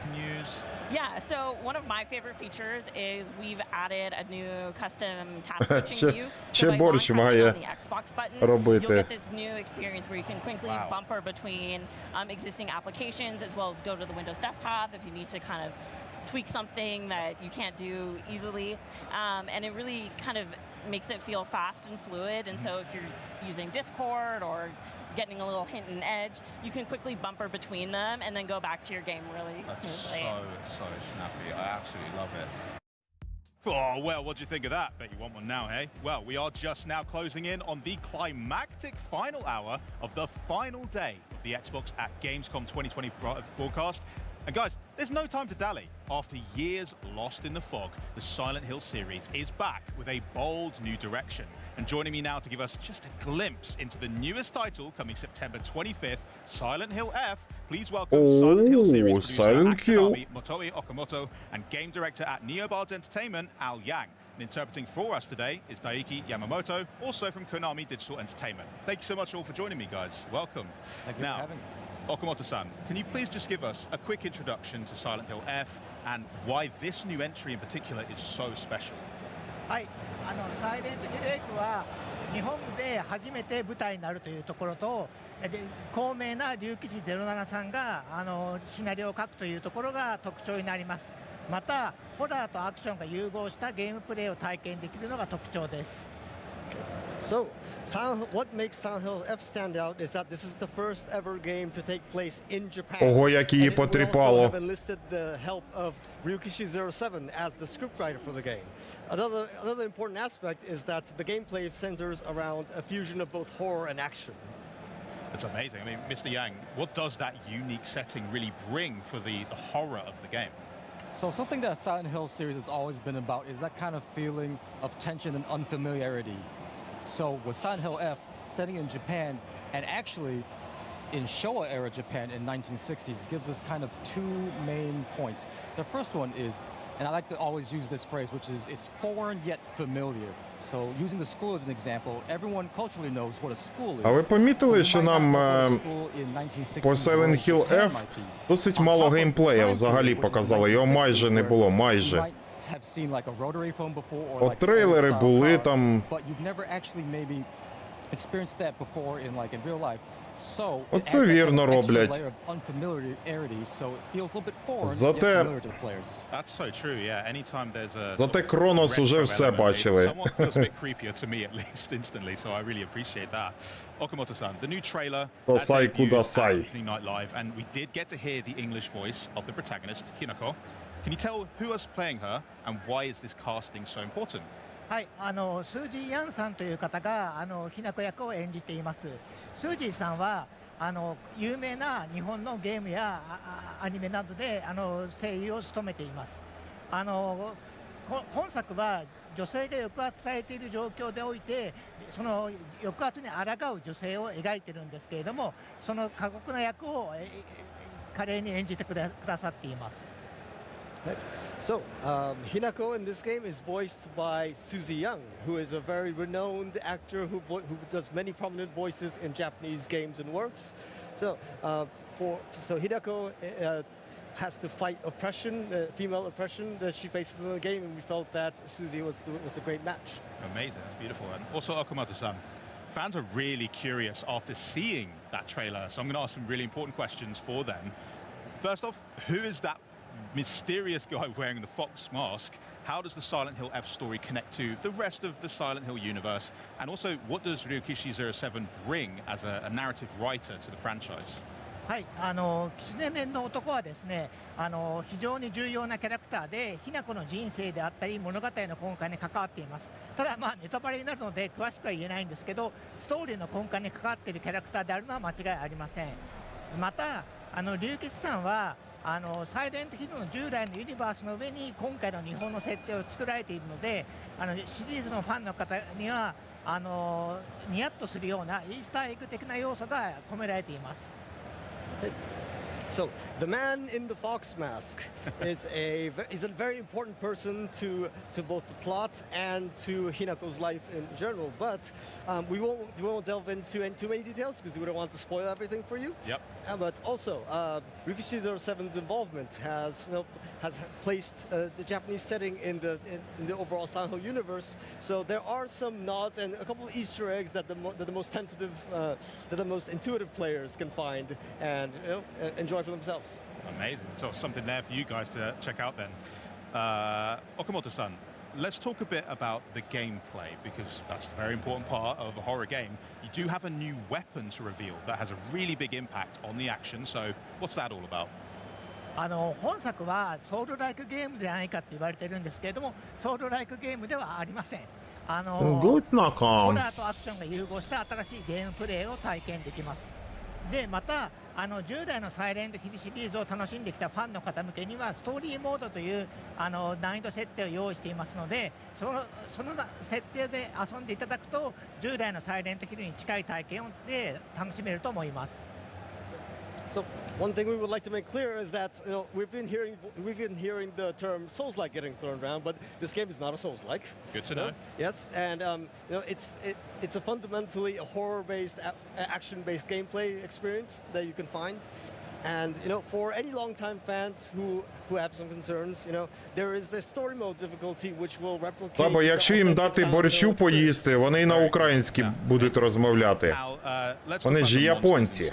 [SPEAKER 17] Yeah, so one of my favorite features is we've added a new custom task switching view. So by long pressing on the Xbox button, you'll get this new experience where you can quickly bumper between existing applications as well as go to the Windows desktop if you need to kind of tweak something that you can't do easily. And it really kind of makes it feel fast and fluid. And so if you're using Discord or getting a little hint and edge, you can quickly bumper between them and then go back to your game really smoothly.
[SPEAKER 16] So snappy. I absolutely love it. Oh, well, what do you think of that? Bet you want one now, hey? Well, we are just now closing in on the climactic final hour of the final day of the Xbox at Gamescom 2020 broadcast. And guys, there's no time to dally. After years lost in the fog, the Silent Hill series is back with a bold new direction. And joining me now to give us just a glimpse into the newest title coming September 25th, Silent Hill F, please welcome Silent Hill series producer Akami Motoi Okamoto and game director at Neobards Entertainment, Al Yang. And interpreting for us today is Daiki Yamamoto, also from Konami Digital Entertainment. Thank you so much all for joining me, guys. Welcome.
[SPEAKER 2] Thank you for having us.
[SPEAKER 16] Okamoto-san, can you please just give us a quick introduction to Silent Hill F and why this new entry in particular is so special?
[SPEAKER 8] はい、サイレントヒル F は日本で初めて舞台になるというところと、高名な竜騎士07さんがシナリオを書くというところが特徴になります。また、ホラーとアクションが融合したゲームプレイを体験できるのが特徴です。
[SPEAKER 10] So, what makes Silent Hill F stand out is that this is the first ever game to take place in Japan.
[SPEAKER 1] Ого, як її потріпало.
[SPEAKER 10] We also have enlisted the help of Ryukishi07 as the scriptwriter for the game. Another important aspect is that the gameplay centers around a fusion of both horror and action.
[SPEAKER 16] That's amazing. I mean, Mr. Yang, what does that unique setting really bring for the horror of the game?
[SPEAKER 2] So something that Silent Hill series has always been about is that kind of feeling of tension and unfamiliarity. So with Silent Hill F setting in Japan and actually in Showa-era Japan in 1960s gives us kind of two main points. The first one is, and I like to always use this phrase, which is it's foreign yet familiar. So using the school as an example, everyone culturally knows what a school is.
[SPEAKER 1] А ви помітили, що нам по Silent Hill F досить мало геймплея взагалі показали, його майже не було, майже. От трейлери були там.
[SPEAKER 2] But you've never actually maybe experienced that before in real life. So
[SPEAKER 1] Оце вірно роблять. Зате
[SPEAKER 16] That's so true, yeah. Anytime there's a
[SPEAKER 1] Зате Кронос уже все бачили.
[SPEAKER 16] somewhat feels a bit creepier to me at least instantly, so I really appreciate that. Okamoto-san, the new trailer that
[SPEAKER 1] Дасай
[SPEAKER 16] debuted
[SPEAKER 1] кудасай.
[SPEAKER 16] at Opening Night Live, and we did get to hear the English voice of the protagonist, Hinako. Can you tell who is playing her and why is this casting so important?
[SPEAKER 8] はい、スージー・ヤンさんという方がひなこ役を演じています。スージーさんは有名な日本のゲームやアニメなどで声優を務めています。本作は女性が抑圧されている状況でおいてその抑圧に抗う女性を描いているんですけれども、その過酷な役を華麗に演じてくださっています。
[SPEAKER 10] So, Hinako in this game is voiced by Suzy Young, who is a very renowned actor who does many prominent voices in Japanese games and works. So, Hinako has to fight oppression, female oppression that she faces in the game, and we felt that Suzy was a great match.
[SPEAKER 16] Amazing, that's beautiful. And also Okamoto-san, fans are really curious after seeing that trailer, so I'm going to ask some really important questions for them. First off, who is that mysterious guy wearing the fox mask? How does the Silent Hill F story connect to the rest of the Silent Hill universe? And also, what does Ryukishi07 bring as a narrative writer to the franchise?
[SPEAKER 8] はい、キツネ面の男はですね、非常に重要なキャラクターで、ひなこの人生であったり物語の根幹に関わっています。ただネタバレになるので詳しくは言えないんですけど、ストーリーの根幹に関わっているキャラクターであるのは間違いありません。また龍吉さんはサイレントヒルの従来のユニバースの上に今回の日本の設定を作られているので、シリーズのファンの方にはニヤッとするようなイースターエッグ的な要素が込められています。
[SPEAKER 10] So the man in the fox mask is a very important person to both the plot and to Hinako's life in general. But we won't delve into too many details because we don't want to spoil everything for you.
[SPEAKER 16] Yep.
[SPEAKER 10] But also, Ryukishi07's involvement has placed the Japanese setting in the overall Silent Hill universe. So there are some nods and a couple of Easter eggs that the most tentative, that the most intuitive players can find and enjoy for themselves.
[SPEAKER 16] Amazing. So something there for you guys to check out then. Okamoto-san, let's talk a bit about the gameplay because that's a very important part of a horror game. You do have a new weapon to reveal that has a really big impact on the action. So what's that all about?
[SPEAKER 8] 本作はソウルライクゲームではないかって言われてるんですけれども、ソウルライクゲームではありません。ホラーとアクションが融合した新しいゲームプレイを体験できます。でまた従来のサイレントヒルシリーズを楽しんできたファンの方向けにはストーリーモードという難易度設定を用意していますので、その設定で遊んでいただくと従来のサイレントヒルに近い体験で楽しめると思います。
[SPEAKER 10] So one thing we would like to make clear is that we've been hearing the term Souls-like getting thrown around, but this game is not a Souls-like.
[SPEAKER 16] Good to know.
[SPEAKER 10] Yes, and it's a fundamentally a horror-based, action-based gameplay experience that you can find. And for any long-time fans who have some concerns, there is the story mode difficulty which will replicate.
[SPEAKER 1] Та, бо якщо їм дати борщу поїсти, вони і на українській будуть розмовляти. Вони ж японці.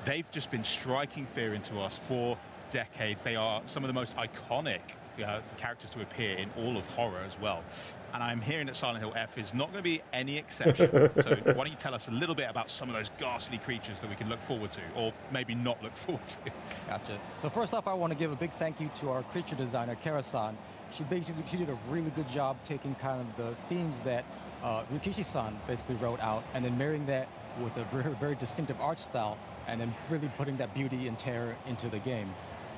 [SPEAKER 16] They've just been striking fear into us for decades. They are some of the most iconic characters to appear in all of horror as well. And I'm hearing that Silent Hill F is not going to be any exception. So why don't you tell us a little bit about some of those ghastly creatures that we can look forward to, or maybe not look forward to?
[SPEAKER 2] Gotcha. So first off, I want to give a big thank you to our creature designer, Kara-san. She did a really good job taking kind of the themes that Ryukishi-san basically wrote out and then marrying that with a very, very distinctive art style and then really putting that beauty and terror into the game.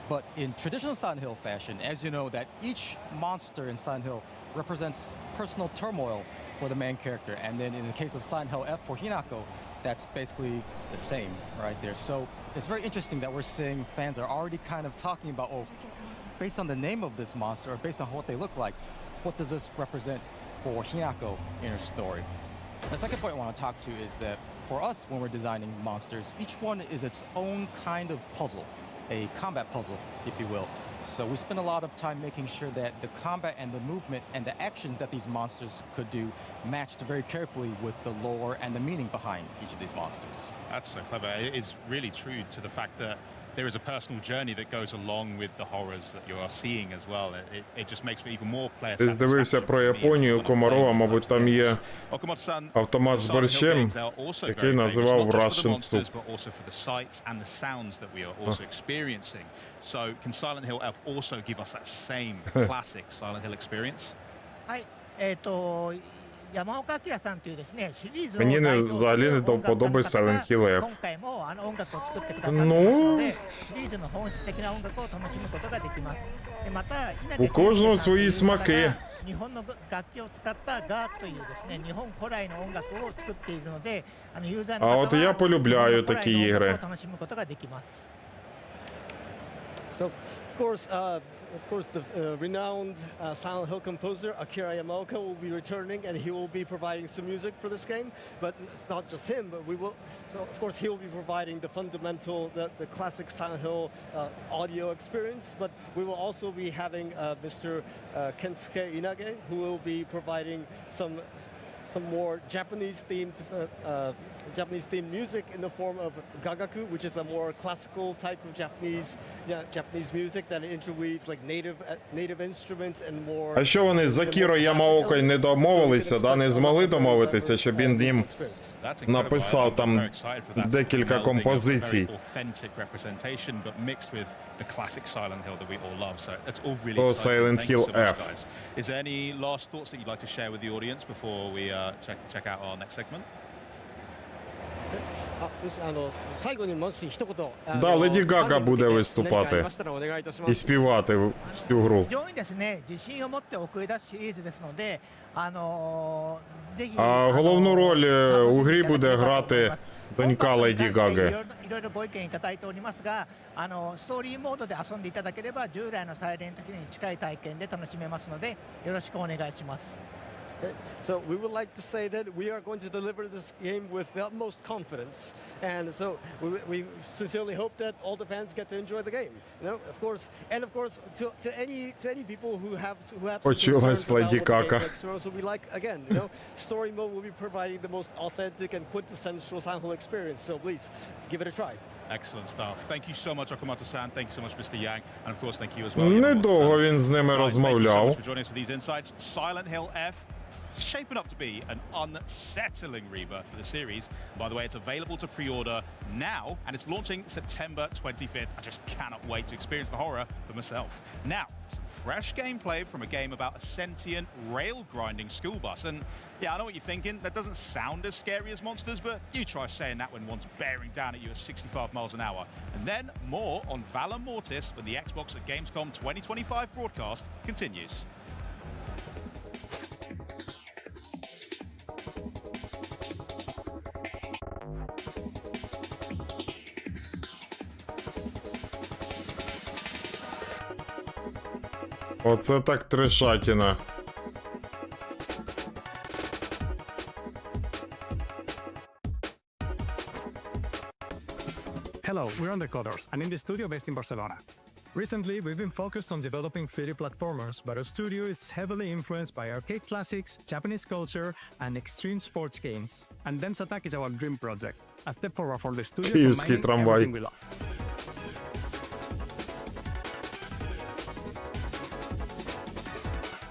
[SPEAKER 2] But in traditional Silent Hill fashion, as you know, that each monster in Silent Hill represents personal turmoil for the main character. And then in the case of Silent Hill F for Hinako, that's basically the same right there. So it's very interesting that we're seeing fans are already kind of talking about, oh, based on the name of this monster or based on what they look like, what does this represent for Hinako in her story? The second point I want to talk to is that for us, when we're designing monsters, each one is its own kind of puzzle, a combat puzzle, if you will. So we spent a lot of time making sure that the combat and the movement and the actions that these monsters could do matched very carefully with the lore and the meaning behind each of these monsters.
[SPEAKER 16] That's so clever. It is really true to the fact that there is a personal journey that goes along with the horrors that you are seeing as well. It just makes for even more player
[SPEAKER 1] Ти здивився про Японію, Комарова, мабуть, там є автомат з борщем, який називав Russian Soup.
[SPEAKER 16] but also for the sights and the sounds that we are also experiencing. So can Silent Hill F also give us that same classic Silent Hill experience?
[SPEAKER 8] はい、山岡明さんというですね、シリーズを
[SPEAKER 1] Мені
[SPEAKER 8] 代
[SPEAKER 1] не
[SPEAKER 8] 表す
[SPEAKER 1] взагалі
[SPEAKER 8] る
[SPEAKER 1] не
[SPEAKER 8] 音
[SPEAKER 1] до
[SPEAKER 8] 楽家の
[SPEAKER 1] вподоби
[SPEAKER 8] 方
[SPEAKER 1] Silent
[SPEAKER 8] が
[SPEAKER 1] Hill F.
[SPEAKER 8] 今回も音楽を作ってくださってますので、シリーズの本質的な音楽を楽しむことができます。でまた、
[SPEAKER 1] У кожного свої смаки.
[SPEAKER 8] 日本の楽器を使ったガークというですね、日本古来の音楽を作っているので、ユーザーの方
[SPEAKER 1] А
[SPEAKER 8] は
[SPEAKER 1] от я полюбляю такі
[SPEAKER 8] 日本の古来の音
[SPEAKER 1] ігри.
[SPEAKER 8] 楽を楽しむことができます。
[SPEAKER 10] So, of course, the renowned Silent Hill composer Akira Yamaoka will be returning, and he will be providing some music for this game. But it's not just him, but we will. So, of course, he will be providing the fundamental, the classic Silent Hill audio experience. But we will also be having Mr. Kensuke Inage, who will be providing some more Japanese-themed music in the form of gagaku, which is a more classical type of Japanese music that interweaves like native instruments and more.
[SPEAKER 1] А що вони з Акірою Ямаокою не домовилися, да? Не змогли домовитися, щоб він їм написав там декілька композицій. Про Silent Hill F.
[SPEAKER 16] Is there any last thoughts that you'd like to share with the audience before we check out our next segment?
[SPEAKER 1] Да, Леді Гага буде виступати і співати в цю гру.
[SPEAKER 8] 非常にですね、自信を持って送り出すシリーズですので、ぜひ
[SPEAKER 1] А головну роль у грі буде грати донька Леді Гаги.
[SPEAKER 8] いろいろご意見いただいておりますが、ストーリーモードで遊んでいただければ従来のサイレントヒルに近い体験で楽しめますので、よろしくお願いします。
[SPEAKER 10] So we would like to say that we are going to deliver this game with the utmost confidence, and so we sincerely hope that all the fans get to enjoy the game. You know, of course, to any people who have some
[SPEAKER 1] Почулась
[SPEAKER 10] concerns about
[SPEAKER 1] Леді
[SPEAKER 10] what the game
[SPEAKER 1] Гага.
[SPEAKER 10] makes for us, so we like again, you know, story mode will be providing the most authentic and quintessential Silent Hill experience. So please give it a try.
[SPEAKER 16] Excellent stuff. Thank you so much, Okamoto-san. Thank you so much, Mr. Yang. And of course, thank you as well.
[SPEAKER 1] Недовго він з ними
[SPEAKER 16] Guys, thank you so
[SPEAKER 1] розмовляв.
[SPEAKER 16] much for joining us for these insights. Silent Hill F shaping up to be an unsettling rebirth for the series. By the way, it's available to pre-order now, and it's launching September 25th. I just cannot wait to experience the horror for myself. Now, some fresh gameplay from a game about a sentient, rail-grinding school bus. And yeah, I know what you're thinking. That doesn't sound as scary as monsters, but you try saying that when one's bearing down at you at 65 miles an hour. And then more on Valor Mortis when the Xbox at Gamescom 2025 broadcast continues.
[SPEAKER 1] Оце так трешатіна.
[SPEAKER 20] Hello, we're Undercoders, and in the studio based in Barcelona. Recently, we've been focused on developing 3D platformers, but our studio is heavily influenced by arcade classics, Japanese culture, and extreme sports games. And Dem's Attack is our dream project, a step forward for the studio
[SPEAKER 1] Київський
[SPEAKER 20] combining
[SPEAKER 1] трамвай.
[SPEAKER 20] everything we love.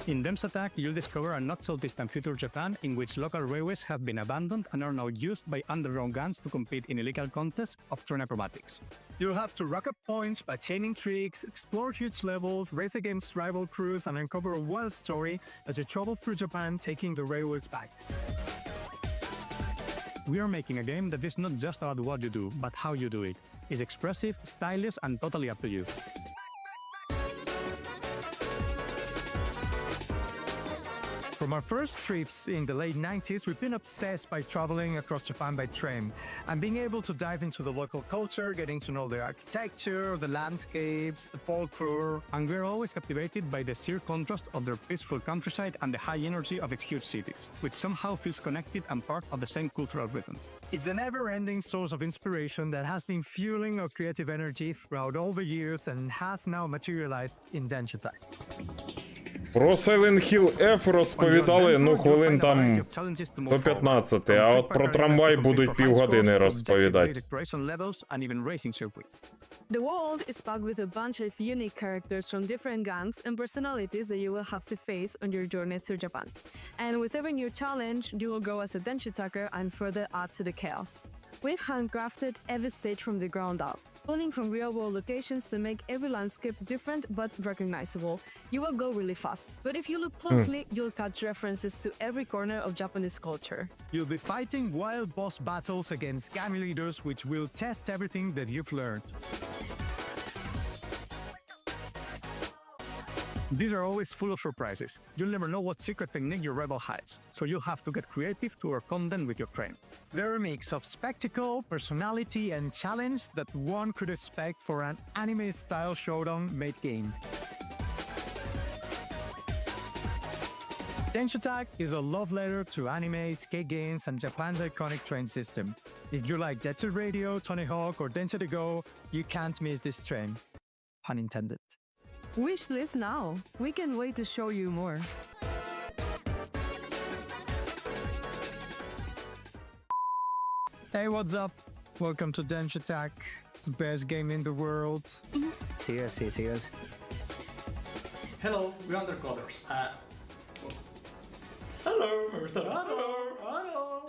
[SPEAKER 20] In Dem's Attack, you'll discover a not-so-distant future Japan in which local railways have been abandoned and are now used by underground gangs to compete in illegal contests of train acrobatics. You'll have to rack up points by chaining tricks, explore huge levels, race against rival crews, and uncover a wild story as you travel through Japan taking the railways back. We are making a game that is not just about what you do, but how you do it. It's expressive, stylish, and totally up to you. From our first trips in the late 90s, we've been obsessed by traveling across Japan by train and being able to dive into the local culture, getting to know the architecture, the landscapes, the folklore, and we're always captivated by the sheer contrast of their peaceful countryside and the high energy of its huge cities, which somehow feels connected and part of the same cultural rhythm. It's a never-ending source of inspiration that has been fueling our creative energy throughout all the years and has now materialized in Denshitai.
[SPEAKER 1] Про Silent Hill F розповідали, ну, хвилин там до 15, а от про трамвай будуть півгодини розповідати.
[SPEAKER 5] The world is packed with a bunch of unique characters from different gangs and personalities that you will have to face on your journey through Japan. And with every new challenge, you will grow as a Denshitaker and further add to the chaos. We've handcrafted every stage from the ground up, pulling from real-world locations to make every landscape different but recognizable. You will go really fast, but if you look closely, you'll catch references to every corner of Japanese culture.
[SPEAKER 20] You'll be fighting wild boss battles against gang leaders, which will test everything that you've learned. These are always full of surprises. You'll never know what secret technique your rebel hides, so you'll have to get creative to overcome them with your train. They're a mix of spectacle, personality, and challenge that one could expect for an anime-style showdown-made game. Denshitai is a love letter to anime, skate games, and Japan's iconic train system. If you like Jet Set Radio, Tony Hawk, or Densha to Go, you can't miss this train. Pun intended.
[SPEAKER 5] Wishlist now. We can't wait to show you more.
[SPEAKER 20] Hey, what's up? Welcome to Denshitai. It's the best game in the world.
[SPEAKER 21] Serious. Hello, we're undercovers. Hello, hello.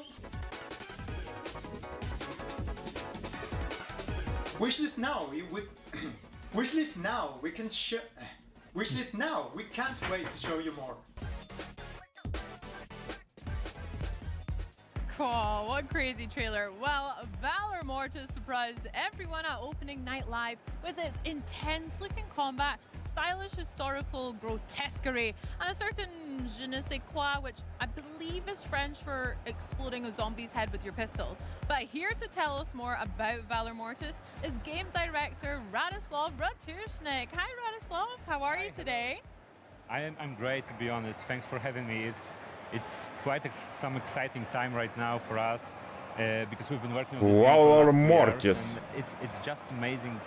[SPEAKER 21] Wishlist now. Wishlist now. Wishlist now. We can't wait to show you more.
[SPEAKER 23] Cool, what crazy trailer. Well, Valor Mortis surprised everyone at opening night live with its intense looking combat, stylish historical grotesquerie, and a certain je ne sais quoi, which I believe is French for exploding a zombie's head with your pistol. But here to tell us more about Valor Mortis is game director Radislav Ratushnik. Hi Radislav, how are you today?
[SPEAKER 24] I'm great, to be honest. Thanks for having me. It's quite some exciting time right now for us because we've been working on this game for the last 2 years, and it's just amazing.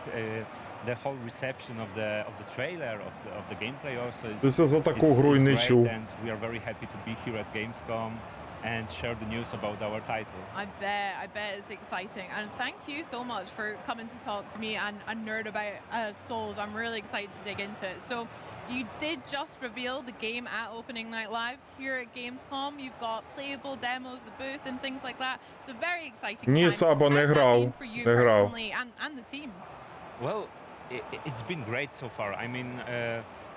[SPEAKER 24] The whole reception of the trailer of the gameplay also is great, and we are very happy to be here at Gamescom and share the news about our title.
[SPEAKER 23] I bet it's exciting, and thank you so much for coming to talk to me and nerd about Souls. I'm really excited to dig into it. So you did just reveal the game at opening night live here at Gamescom. You've got playable demos, the booth and things like that. It's a very exciting time. How's that been for you personally and the team?
[SPEAKER 24] Well, it's been great so far. I mean,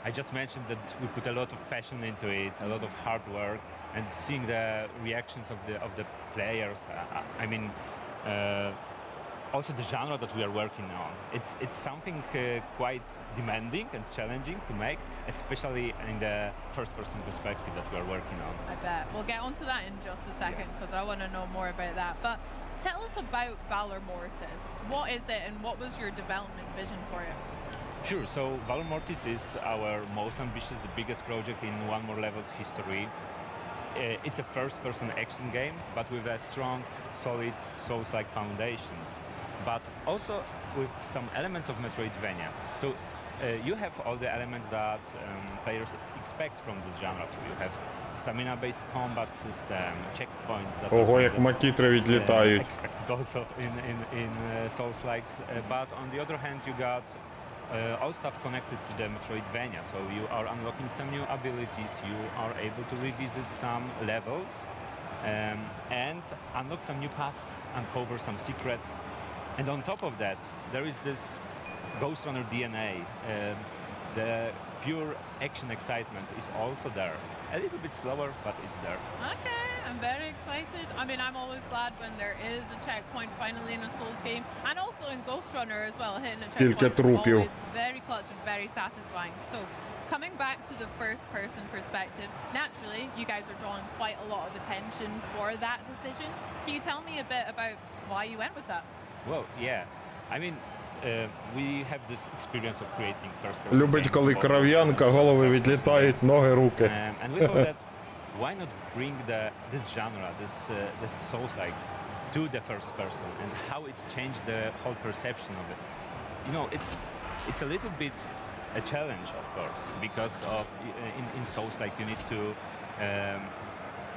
[SPEAKER 24] I just mentioned that we put a lot of passion into it, a lot of hard work, and seeing the reactions of the players. I mean, also the genre that we are working on. It's something quite demanding and challenging to make, especially in the first-person perspective that we are working on.
[SPEAKER 23] I bet. We'll get onto that in just a second because I want to know more about that. But tell us about Valor Mortis. What is it and what was your development vision for it?
[SPEAKER 24] Sure, so Valor Mortis is our most ambitious, the biggest project in One More Level's history. It's a first-person action game, but with a strong, solid Souls-like foundations, but also with some elements of Metroidvania. So you have all the elements that players expect from this genre. You have stamina-based combat system, checkpoints that
[SPEAKER 1] Ого, як макітри відлітають.
[SPEAKER 24] Expected also in Souls-likes, but on the other hand you got all stuff connected to the Metroidvania, so you are unlocking some new abilities, you are able to revisit some levels and unlock some new paths, uncover some secrets, and on top of that there is this Ghost Runner DNA. The pure action excitement is also there. A little bit slower, but it's there.
[SPEAKER 23] Okay,
[SPEAKER 7] I'm very excited. I mean, I'm always glad when there is a checkpoint finally in a Souls game, and also in Ghost Runner as well. Hitting a
[SPEAKER 1] Кілька
[SPEAKER 7] checkpoint is
[SPEAKER 1] трупів.
[SPEAKER 7] always very clutch and very satisfying. So, coming back to the first-person perspective, naturally, you guys are drawing quite a lot of attention for that decision. Can you tell me a bit about why you went with that?
[SPEAKER 24] Well, yeah. I mean, we have this experience of creating first-person
[SPEAKER 1] Любить,
[SPEAKER 24] games
[SPEAKER 1] коли
[SPEAKER 24] for-
[SPEAKER 1] кров'янка, голови відлітають, ноги, руки.
[SPEAKER 24] And we thought that why not bring this genre, this Souls-like, to the first person, and how it's changed the whole perception of it. You know, it's a little bit a challenge, of course, because of in Souls-like you need to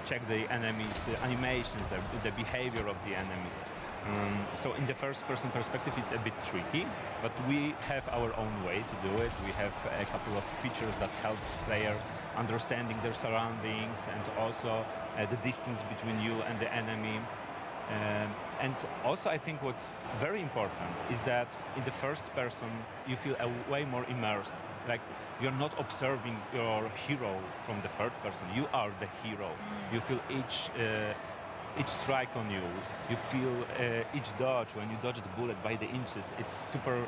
[SPEAKER 24] check the enemies, the animations, the behavior of the enemies. So in the first-person perspective, it's a bit tricky, but we have our own way to do it. We have a couple of features that help players understanding their surroundings and also the distance between you and the enemy. And also, I think what's very important is that in the first person, you feel way more immersed. Like you're not observing your hero from the third person. You are the hero. You feel each strike on you. You feel each dodge when you dodge the bullet by the inches. It's super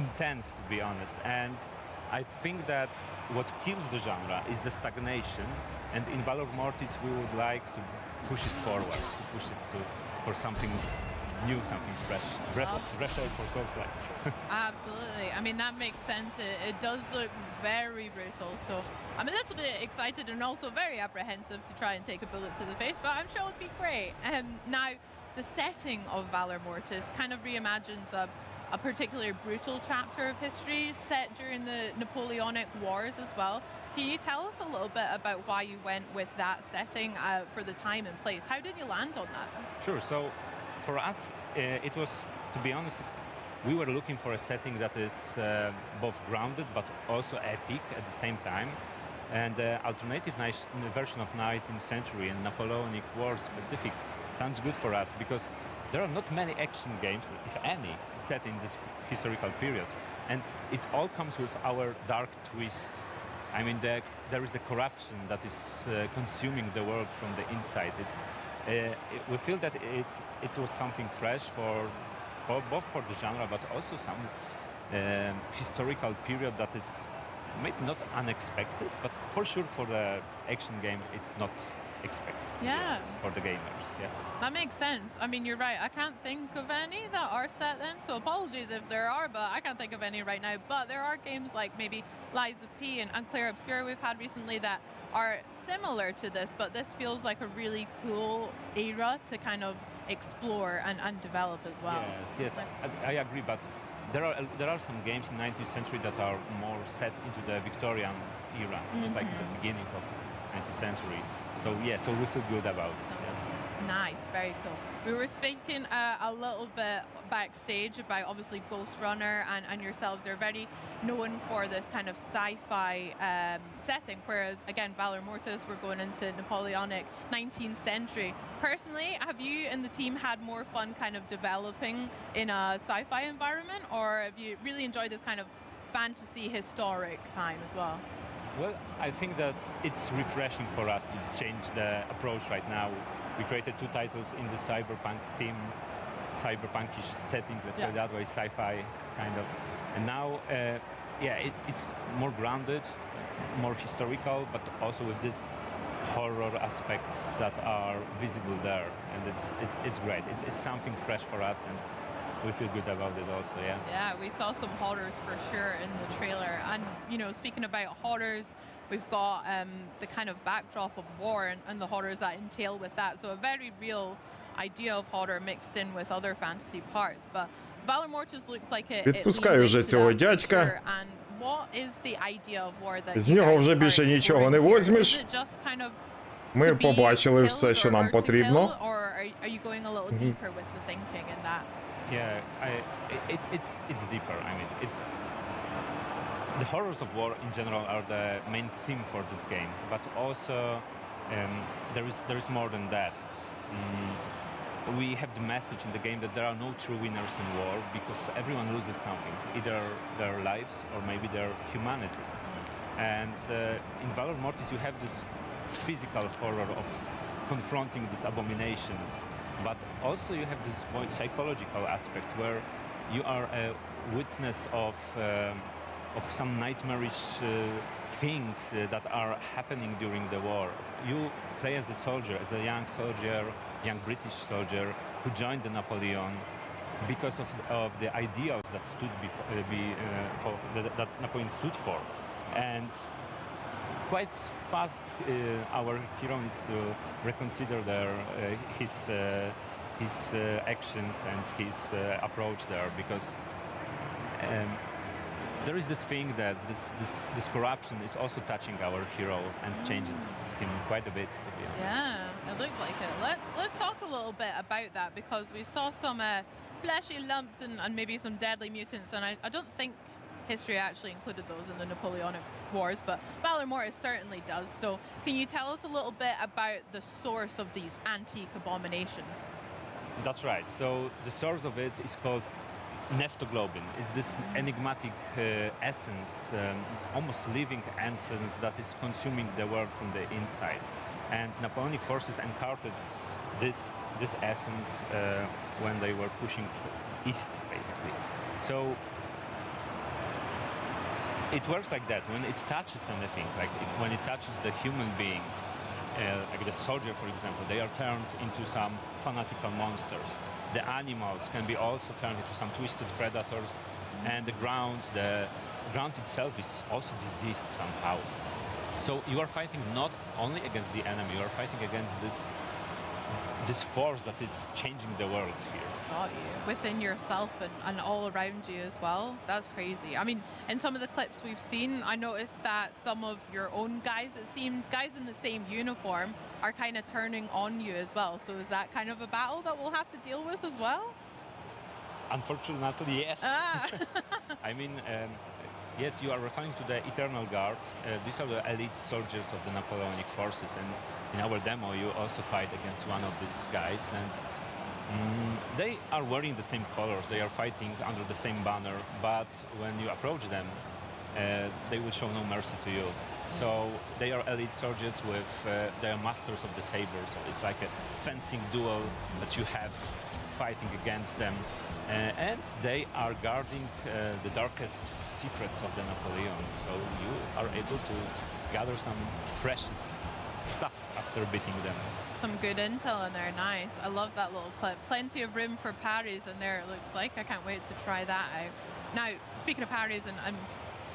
[SPEAKER 24] intense, to be honest. And I think that what kills the genre is the stagnation. And in Valor Mortis, we would like to push it forward, to push it for something new, something fresh. Fresh air for Souls-likes.
[SPEAKER 7] Absolutely. I mean, that makes sense. It does look very brutal. So I'm a little bit excited and also very apprehensive to try and take a bullet to the face, but I'm sure it'll be great. Now, the setting of Valor Mortis kind of reimagines a particularly brutal chapter of history set during the Napoleonic Wars as well. Can you tell us a little bit about why you went with that setting for the time and place? How did you land on that?
[SPEAKER 24] Sure. So for us, it was, to be honest, we were looking for a setting that is both grounded but also epic at the same time. And the alternative version of 19th century and Napoleonic Wars specific sounds good for us because there are not many action games, if any, set in this historical period. And it all comes with our dark twist. I mean, there is the corruption that is consuming the world from the inside. We feel that it was something fresh for both for the genre, but also some historical period that is maybe not unexpected, but for sure for the action game, it's not expected.
[SPEAKER 7] Yeah.
[SPEAKER 24] For the gamers, yeah.
[SPEAKER 7] That makes sense. I mean, you're right. I can't think of any that are set then, so apologies if there are, but I can't think of any right now. But there are games like maybe Lies of P and Unclear Obscure we've had recently that are similar to this, but this feels like a really cool era to kind of explore and develop as well.
[SPEAKER 24] Yes, I agree, but there are some games in 19th century that are more set into the Victorian era, like the beginning of 19th century. So yeah, so we feel good about it.
[SPEAKER 7] Nice, very cool. We were speaking a little bit backstage about obviously Ghost Runner and yourselves. They're very known for this kind of sci-fi setting, whereas again, Valor Mortis, we're going into Napoleonic 19th century. Personally, have you and the team had more fun kind of developing in a sci-fi environment, or have you really enjoyed this kind of fantasy historic time as well?
[SPEAKER 24] Well, I think that it's refreshing for us to change the approach right now. We created 2 titles in the cyberpunk theme, cyberpunkish setting, let's put it that way, sci-fi kind of. And now, it's more grounded, more historical, but also with this horror aspects that are visible there. And it's great. It's something fresh for us, and we feel good about it also, yeah.
[SPEAKER 7] Yeah, we saw some horrors for sure in the trailer. And, you know, speaking about horrors, we've got the kind of backdrop of war and the horrors that entail with that. So a very real idea of horror mixed in with other fantasy parts. But Valor Mortis looks like it
[SPEAKER 1] Відпускаю вже цього дядька.
[SPEAKER 7] And what is the idea of war that
[SPEAKER 1] З нього вже більше нічого не возьмеш.
[SPEAKER 7] Is it just kind of
[SPEAKER 1] Ми побачили все, що нам потрібно.
[SPEAKER 7] or are you going a little deeper with the thinking in that?
[SPEAKER 24] Yeah, it's deeper. I mean, it's the horrors of war in general are the main theme for this game, but also there is more than that. We have the message in the game that there are no true winners in war because everyone loses something, either their lives or maybe their humanity. And in Valor Mortis, you have this physical horror of confronting these abominations. But also you have this psychological aspect where you are a witness of some nightmarish things that are happening during the war. You play as a soldier, as a young soldier, young British soldier who joined the Napoleon because of the ideals that stood that Napoleon stood for. And quite fast, our hero needs to reconsider his actions and his approach there, because there is this thing that this corruption is also touching our hero and changes him quite a bit, to be honest.
[SPEAKER 7] Yeah, it looked like it. Let's talk a little bit about that, because we saw some fleshy lumps and maybe some deadly mutants, and I don't think history actually included those in the Napoleonic Wars, but Valor Mortis certainly does. So can you tell us a little bit about the source of these antique abominations?
[SPEAKER 24] That's right. So the source of it is called neptoglobin. It's this enigmatic essence, almost living essence that is consuming the world from the inside. And Napoleonic forces encountered this essence when they were pushing east, basically. So it works like that. When it touches anything, like when it touches the human being, like the soldier, for example, they are turned into some fanatical monsters. The animals can be also turned into some twisted predators, and the ground itself is also diseased somehow. So you are fighting not only against the enemy, you are fighting against this force that is changing the world here.
[SPEAKER 7] Got you. Within yourself and all around you as well. That's crazy. I mean, in some of the clips we've seen, I noticed that some of your own guys, it seemed, guys in the same uniform, are kind of turning on you as well. So is that kind of a battle that we'll have to deal with as well?
[SPEAKER 24] Unfortunately, yes. I mean, yes, you are referring to the Eternal Guard. These are the elite soldiers of the Napoleonic forces, and in our demo you also fight against one of these guys, and they are wearing the same colors, they are fighting under the same banner, but when you approach them, they will show no mercy to you. So they are elite soldiers with, they are masters of the saber, so it's like a fencing duel that you have fighting against them. And they are guarding the darkest secrets of the Napoleon, so you are able to gather some precious stuff after beating them.
[SPEAKER 7] Some good intel in there, nice. I love that little clip. Plenty of room for parries in there, it looks like. I can't wait to try that out. Now, speaking of parries and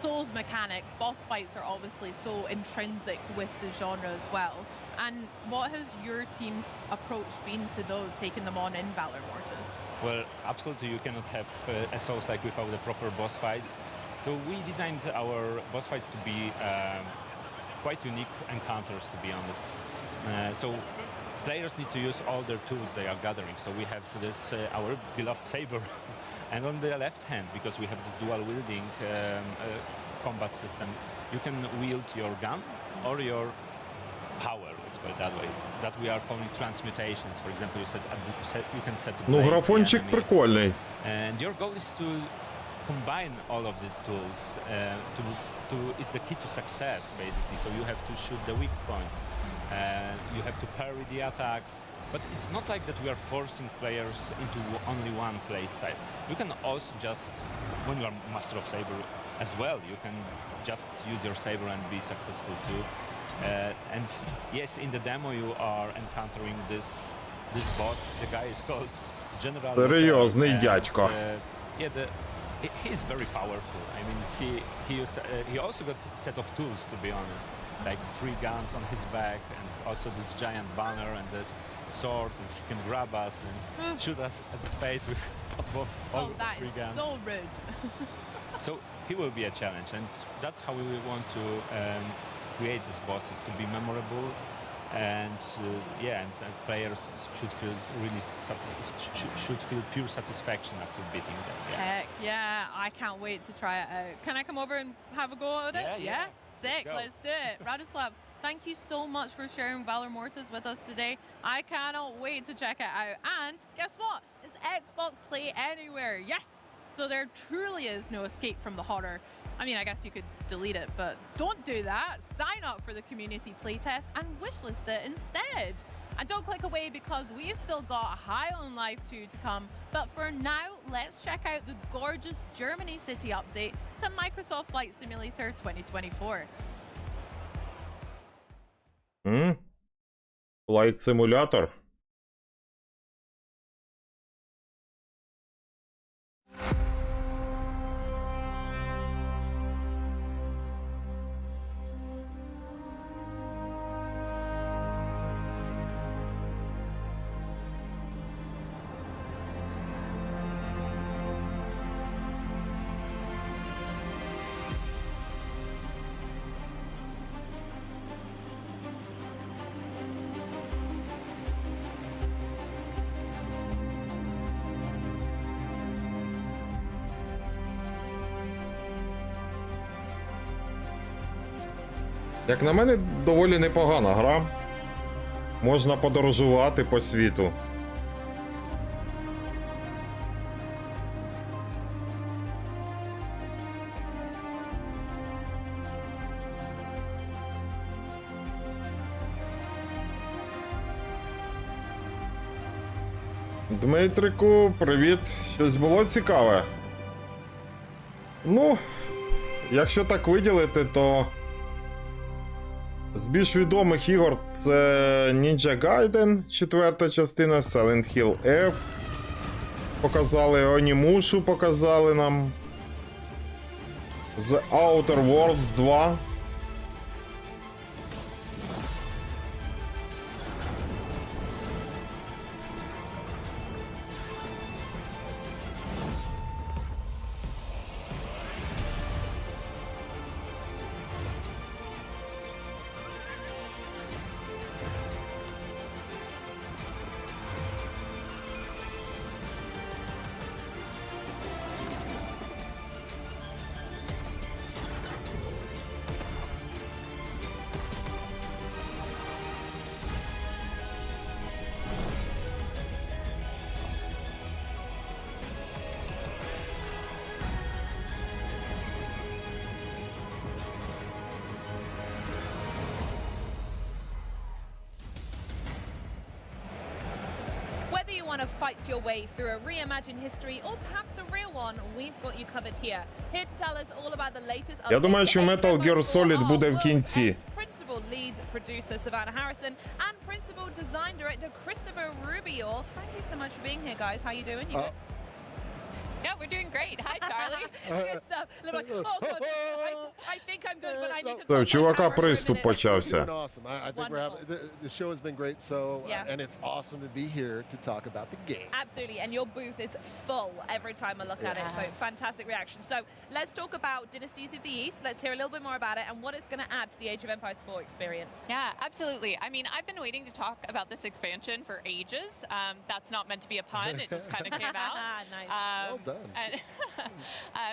[SPEAKER 7] Souls mechanics, boss fights are obviously so intrinsic with the genre as well. And what has your team's approach been to those, taking them on in Valor Mortis?
[SPEAKER 24] Well, absolutely, you cannot have a Souls-like without the proper boss fights. So we designed our boss fights to be quite unique encounters, to be honest. So players need to use all their tools they are gathering. So we have this, our beloved saber, and on the left hand, because we have this dual-wielding combat system, you can wield your gun or your power, let's put it that way, that we are calling transmutations. For example, you can set
[SPEAKER 1] Ну, графончик прикольний.
[SPEAKER 24] And your goal is to combine all of these tools. It's the key to success, basically. So you have to shoot the weak points. You have to parry the attacks. But it's not like that we are forcing players into only one play style. You can also just, when you are Master of Saber as well, you can just use your saber and be successful too. And yes, in the demo you are encountering this boss. The guy is called General.
[SPEAKER 1] Серйозний дядько.
[SPEAKER 24] Yeah, he is very powerful. I mean, he also got a set of tools, to be honest, like 3 guns on his back, and also this giant banner and this sword, and he can grab us and shoot us at the face with all 3 guns.
[SPEAKER 7] So rude.
[SPEAKER 24] So he will be a challenge, and that's how we want to create these bosses, to be memorable, and and players should feel really should feel pure satisfaction after beating them.
[SPEAKER 7] Heck yeah, I can't wait to try it out. Can I come over and have a go at it?
[SPEAKER 24] Yeah.
[SPEAKER 7] Sick,
[SPEAKER 24] Go.
[SPEAKER 7] let's do it. Radislav, thank you so much for sharing Valor Mortis with us today. I cannot wait to check it out. And guess what? It's Xbox Play Anywhere, yes! So there truly is no escape from the horror. I mean, I guess you could delete it, but don't do that. Sign up for the community playtest and wishlist it instead. And don't click away because we've still got High on Life 2 to come. But for now, let's check out the gorgeous Germany City update to Microsoft Flight Simulator 2024.
[SPEAKER 1] Flight Simulator. Як на мене, доволі непогана гра. Можна подорожувати по світу. Дмитрику, привіт. Щось було цікаве? Ну, якщо так виділити, то з більш відомих ігор це Ninja Gaiden, 4-та частина, Silent Hill F. Показали Онімушу, показали нам. The Outer Worlds 2.
[SPEAKER 4] Want to fight your way through a reimagined history or perhaps a real one, we've got you covered here. Here to tell us all about the latest
[SPEAKER 1] Я думаю, що Metal Gear Solid буде в кінці.
[SPEAKER 4] Principal lead producer Savannah Harrison and principal design director Christopher Rubio. Thank you so much for being here, guys. How you doing? You guys?
[SPEAKER 19] Yeah, we're doing great. Hi, Charlie.
[SPEAKER 4] Good stuff. Look like, oh God, I think I'm good, but I need to.
[SPEAKER 1] Це у чувака приступ почався.
[SPEAKER 10] Awesome. I think we're having the show has been great. So and it's awesome to be here to talk about the game.
[SPEAKER 4] Absolutely, and your booth is full every time I look at it. So fantastic reaction. So let's talk about Dynasties of the East. Let's hear a little bit more about it and what it's going to add to the Age of Empires 4 experience.
[SPEAKER 19] Yeah, absolutely. I mean, I've been waiting to talk about this expansion for ages. That's not meant to be a pun. It just kind of came out.
[SPEAKER 4] Nice.
[SPEAKER 10] Well done.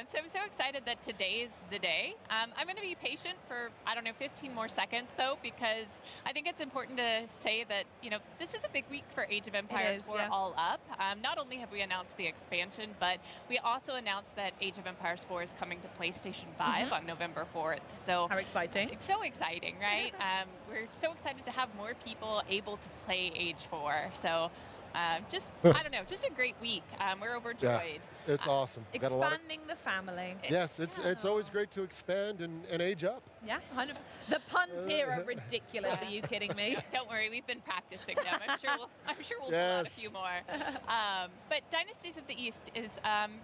[SPEAKER 19] So I'm so excited that today is the day. I'm going to be patient for, I don't know, 15 more seconds, though, because I think it's important to say that, you know, this is a big week for Age of Empires 4 All Up. Not only have we announced the expansion, but we also announced that Age of Empires 4 is coming to PlayStation 5 on November 4th. So
[SPEAKER 4] how exciting.
[SPEAKER 19] It's so exciting, right? We're so excited to have more people able to play Age 4. So just, I don't know, just a great week. We're overjoyed.
[SPEAKER 10] Yeah, it's awesome.
[SPEAKER 4] Expanding the family.
[SPEAKER 10] Yes, it's always great to expand and age up.
[SPEAKER 4] Yeah, 100%. The puns here are ridiculous. Are you kidding me?
[SPEAKER 19] Don't worry, we've been practicing them. I'm sure we'll pull out a few more. But Dynasties of the East is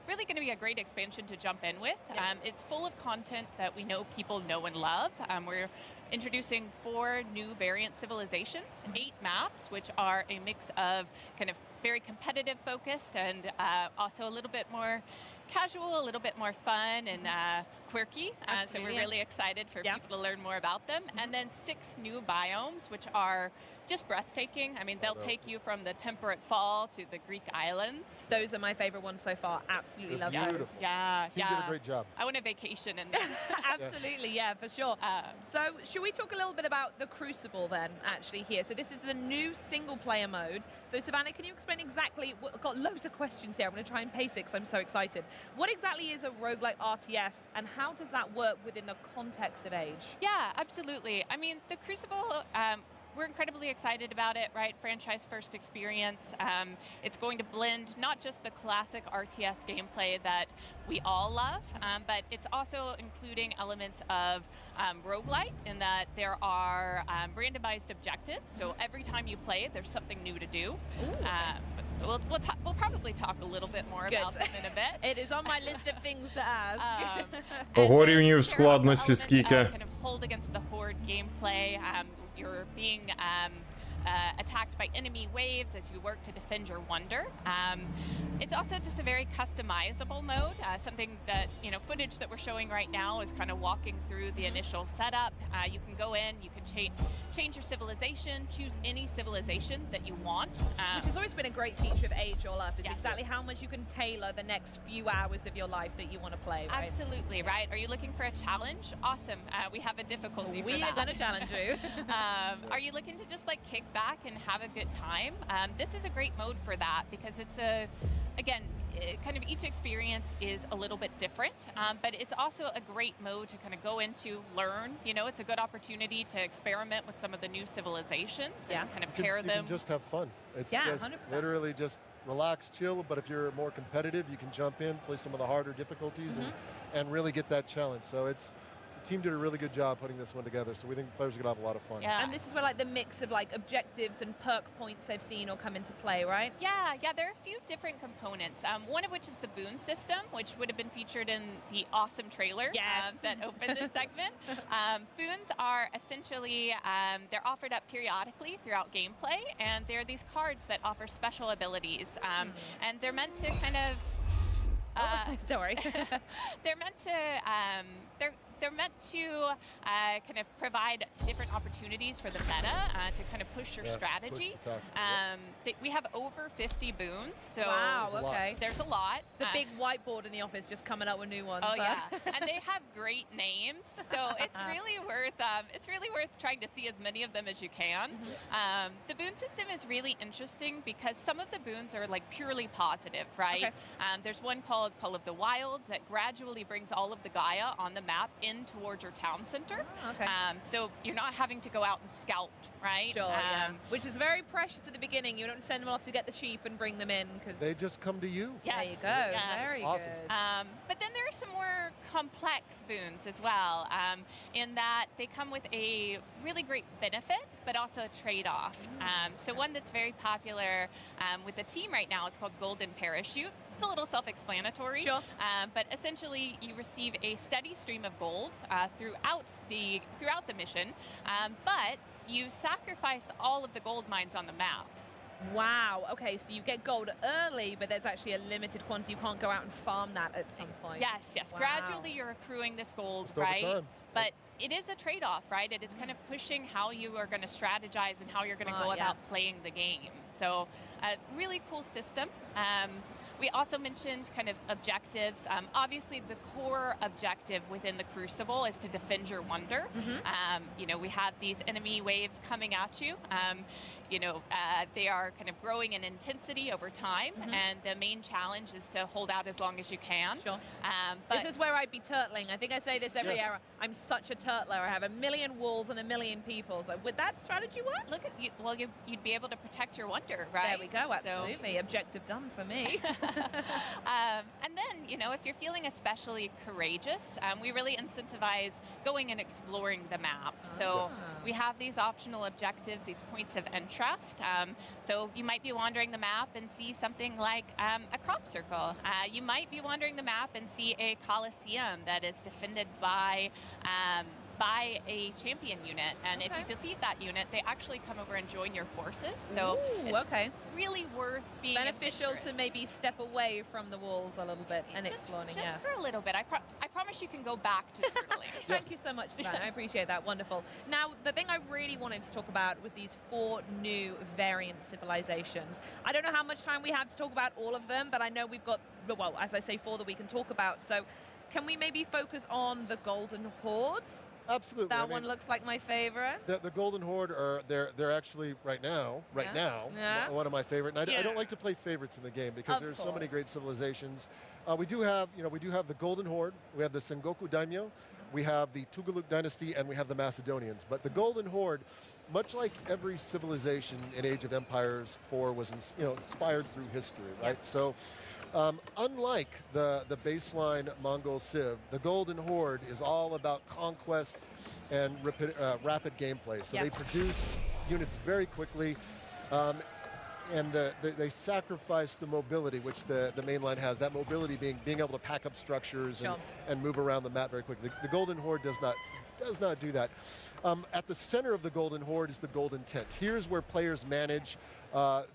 [SPEAKER 19] really going to be a great expansion to jump in with. It's full of content that we know people know and love. We're introducing 4 new variant civilizations, 8 maps, which are a mix of kind of very competitive focused and also a little bit more casual, a little bit more fun and quirky. So we're really excited for people to learn more about them. And then 6 new biomes, which are just breathtaking. I mean, they'll take you from the temperate fall to the Greek islands.
[SPEAKER 4] Those are my favorite ones so far. Absolutely love those.
[SPEAKER 19] Yeah,
[SPEAKER 10] You did a great job.
[SPEAKER 19] I want a vacation in them.
[SPEAKER 4] Absolutely, yeah, for sure. So should we talk a little bit about the Crucible then, actually, here? So this is the new single-player mode. So Savannah, can you explain exactly, I've got loads of questions here. I'm going to try and pace it because I'm so excited. What exactly is a roguelike RTS and how does that work within the context of Age?
[SPEAKER 19] Yeah, absolutely. I mean, the Crucible,
[SPEAKER 9] we're incredibly excited about it, right? Franchise first experience. It's going to blend not just the classic RTS gameplay that we all love, but it's also including elements of roguelite in that there are randomized objectives. So every time you play, there's something new to do. We'll probably talk a little bit more about them in a bit.
[SPEAKER 4] It is on my list of things to ask.
[SPEAKER 1] Ого, рівнів складності скільки.
[SPEAKER 9] Kind of hold against the horde gameplay. You're being attacked by enemy waves as you work to defend your wonder. It's also just a very customizable mode, something that, footage that we're showing right now is kind of walking through the initial setup. You can go in, you can change your civilization, choose any civilization that you want.
[SPEAKER 4] Which has always been a great feature of Age or Love, is exactly how much you can tailor the next few hours of your life that you want to play, right?
[SPEAKER 9] Absolutely, right? Are you looking for a challenge? Awesome. We have a difficulty for that.
[SPEAKER 4] We are going to challenge you.
[SPEAKER 9] Are you looking to just kick back and have a good time? This is a great mode for that because it's again, kind of each experience is a little bit different, but it's also a great mode to kind of go into, learn. It's a good opportunity to experiment with some of the new civilizations and kind of pair them.
[SPEAKER 11] You can just have fun. It's just
[SPEAKER 9] 100%.
[SPEAKER 11] literally just relax, chill, but if you're more competitive, you can jump in, play some of the harder difficulties and really get that challenge. So the team did a really good job putting this one together, so we think players are going to have a lot of fun.
[SPEAKER 4] And this is where the mix of objectives and perk points they've seen all come into play, right?
[SPEAKER 9] Yeah, there are a few different components. One of which is the boon system, which would have been featured in the awesome trailer that opened this segment. Boons are essentially, they're offered up periodically throughout gameplay, and they're these cards that offer special abilities, and they're meant to kind of
[SPEAKER 4] don't worry.
[SPEAKER 9] They're meant to kind of provide different opportunities for the meta to kind of push your strategy. We have over 50 boons, so
[SPEAKER 4] wow, okay.
[SPEAKER 9] There's a lot.
[SPEAKER 4] It's a big whiteboard in the office just coming up with new ones.
[SPEAKER 9] Oh yeah, and they have great names, so it's really worth trying to see as many of them as you can. The boon system is really interesting because some of the boons are purely positive, right?
[SPEAKER 4] Okay.
[SPEAKER 9] There's one called Call of the Wild that gradually brings all of the Gaia on the map in towards your town center.
[SPEAKER 4] Okay.
[SPEAKER 9] So you're not having to go out and scout, right?
[SPEAKER 4] Sure, which is very precious at the beginning. You don't send them off to get the sheep and bring them in because
[SPEAKER 11] they just come to you.
[SPEAKER 9] Yes,
[SPEAKER 4] there you go.
[SPEAKER 9] Yes.
[SPEAKER 4] Very
[SPEAKER 11] awesome.
[SPEAKER 4] good.
[SPEAKER 9] But then there are some more complex boons as well, in that they come with a really great benefit, but also a trade-off. So one that's very popular with the team right now is called Golden Parachute. It's a little self-explanatory,
[SPEAKER 4] sure.
[SPEAKER 9] But essentially you receive a steady stream of gold throughout the mission, but you sacrifice all of the gold mines on the map.
[SPEAKER 4] Wow, okay, so you get gold early, but there's actually a limited quantity. You can't go out and farm that at some point.
[SPEAKER 9] Yes.
[SPEAKER 4] Wow.
[SPEAKER 9] Gradually you're accruing this gold, right? But it is a trade-off, right? It is kind of pushing how you are going to strategize and how you're going to go about playing the game. So a really cool system. We also mentioned kind of objectives. Obviously, the core objective within the Crucible is to defend your wonder. We have these enemy waves coming at you. They are kind of growing in intensity over time, and the main challenge is to hold out as long as you can.
[SPEAKER 4] Sure. This is where I'd be turtling. I think I say this every hour. I'm such a turtler. I have a million walls and a million people. So would that strategy work?
[SPEAKER 9] Look at you. Well, you'd be able to protect your wonder, right?
[SPEAKER 4] There we go. Absolutely. Objective done for me.
[SPEAKER 9] And then, if you're feeling especially courageous, we really incentivize going and exploring the map. So we have these optional objectives, these points of interest. So you might be wandering the map and see something like a crop circle. You might be wandering the map and see a coliseum that is defended by a champion unit, and if you defeat that unit, they actually come over and join your forces. So it's really worth being
[SPEAKER 4] beneficial to maybe step away from the walls a little bit and exploring.
[SPEAKER 9] Just for a little bit. I promise you can go back to turtling.
[SPEAKER 4] Thank you so much, Savannah. I appreciate that. Wonderful. Now, the thing I really wanted to talk about was these 4 new variant civilizations. I don't know how much time we have to talk about all of them, but I know we've got, well, as I say, 4 that we can talk about. So can we maybe focus on the Golden Hordes?
[SPEAKER 11] Absolutely.
[SPEAKER 4] That one looks like my favorite.
[SPEAKER 11] The Golden Horde they're actually right now one of my favorite. And I don't like to play favorites in the game because there's so many great civilizations. We do have the Golden Horde. We have the Sengoku Daimyo. we have the Tugaluk dynasty, and we have the Macedonians. But the Golden Horde, much like every civilization in Age of Empires 4 was inspired through history, right? So unlike the baseline Mongol Civ, the Golden Horde is all about conquest and rapid gameplay. So they produce units very quickly, and they sacrifice the mobility, which the main line has. That mobility being able to pack up structures and move around the map very quickly. The Golden Horde does not do that. At the center of the Golden Horde is the Golden Tent. Here's where players manage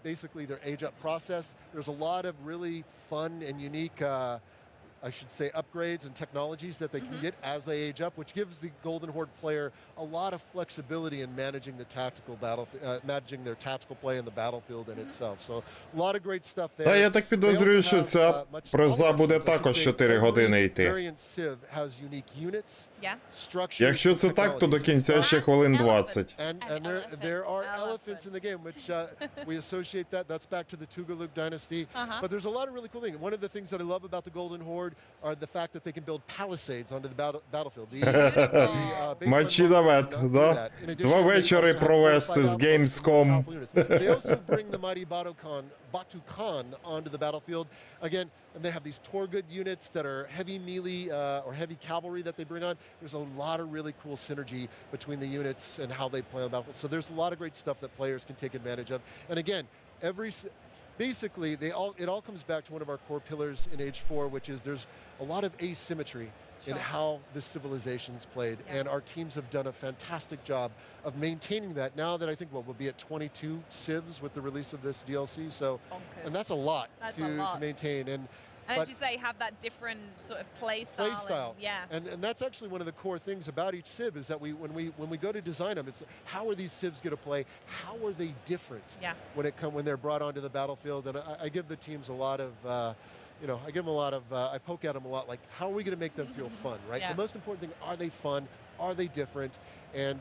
[SPEAKER 11] basically their age-up process. There's a lot of really fun and unique I should say, upgrades and technologies that they can get as they age up, which gives the Golden Horde player a lot of flexibility in managing the tactical managing their tactical play in the battlefield in itself. So a lot of great stuff there.
[SPEAKER 1] Та я так підозрюю, що ця приза буде також 4 години йти. Якщо це так, то до кінця ще хвилин 20.
[SPEAKER 11] And there are elephants in the game, which we associate that's back to the Tugaluk dynasty. But there's a lot of really cool things. One of the things that I love about the Golden Horde are the fact that they can build palisades onto the battlefield.
[SPEAKER 1] Матчі навет, да? 2 вечори провести з Gamescom.
[SPEAKER 11] They also bring the mighty Batu Khan onto the battlefield. Again, and they have these Torgut units that are heavy melee or heavy cavalry that they bring on. There's a lot of really cool synergy between the units and how they play on the battlefield. So there's a lot of great stuff that players can take advantage of. And again, basically, it all comes back to one of our core pillars in Age 4, which is there's a lot of asymmetry in how this civilization's played, and our teams have done a fantastic job of maintaining that. Now that I think we'll be at 22 civs with the release of this DLC, so and that's a lot to maintain. And
[SPEAKER 4] as you say, have that different sort of play style.
[SPEAKER 11] And that's actually one of the core things about each civ is that when we go to design them, it's how are these civs going to play? How are they different when they're brought onto the battlefield? And I give the teams a lot of I give them a lot of I poke at them a lot, like how are we going to make them feel fun, right? The most important thing, are they fun? Are they different? And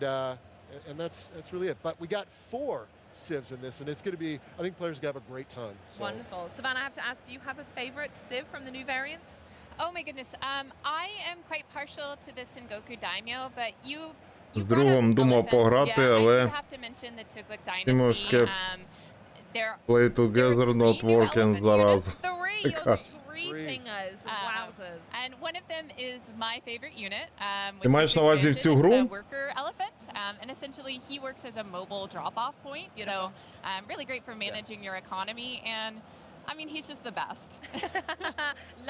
[SPEAKER 11] that's really it. But we got 4 civs in this, and it's going to be, I think players are going to have a great time. So.
[SPEAKER 4] Wonderful. Savannah, I have to ask, do you have a favorite civ from the new variants?
[SPEAKER 9] Oh my goodness. I am quite partial to the Sengoku Daimyo, but you
[SPEAKER 1] З другом думав пограти, але Тимовське play together not working зараз.
[SPEAKER 9] And one of them is my favorite unit.
[SPEAKER 1] Ти маєш на увазі в цю гру?
[SPEAKER 9] Worker elephant, and essentially he works as a mobile drop-off point. So really great for managing your economy, and I mean he's just the best.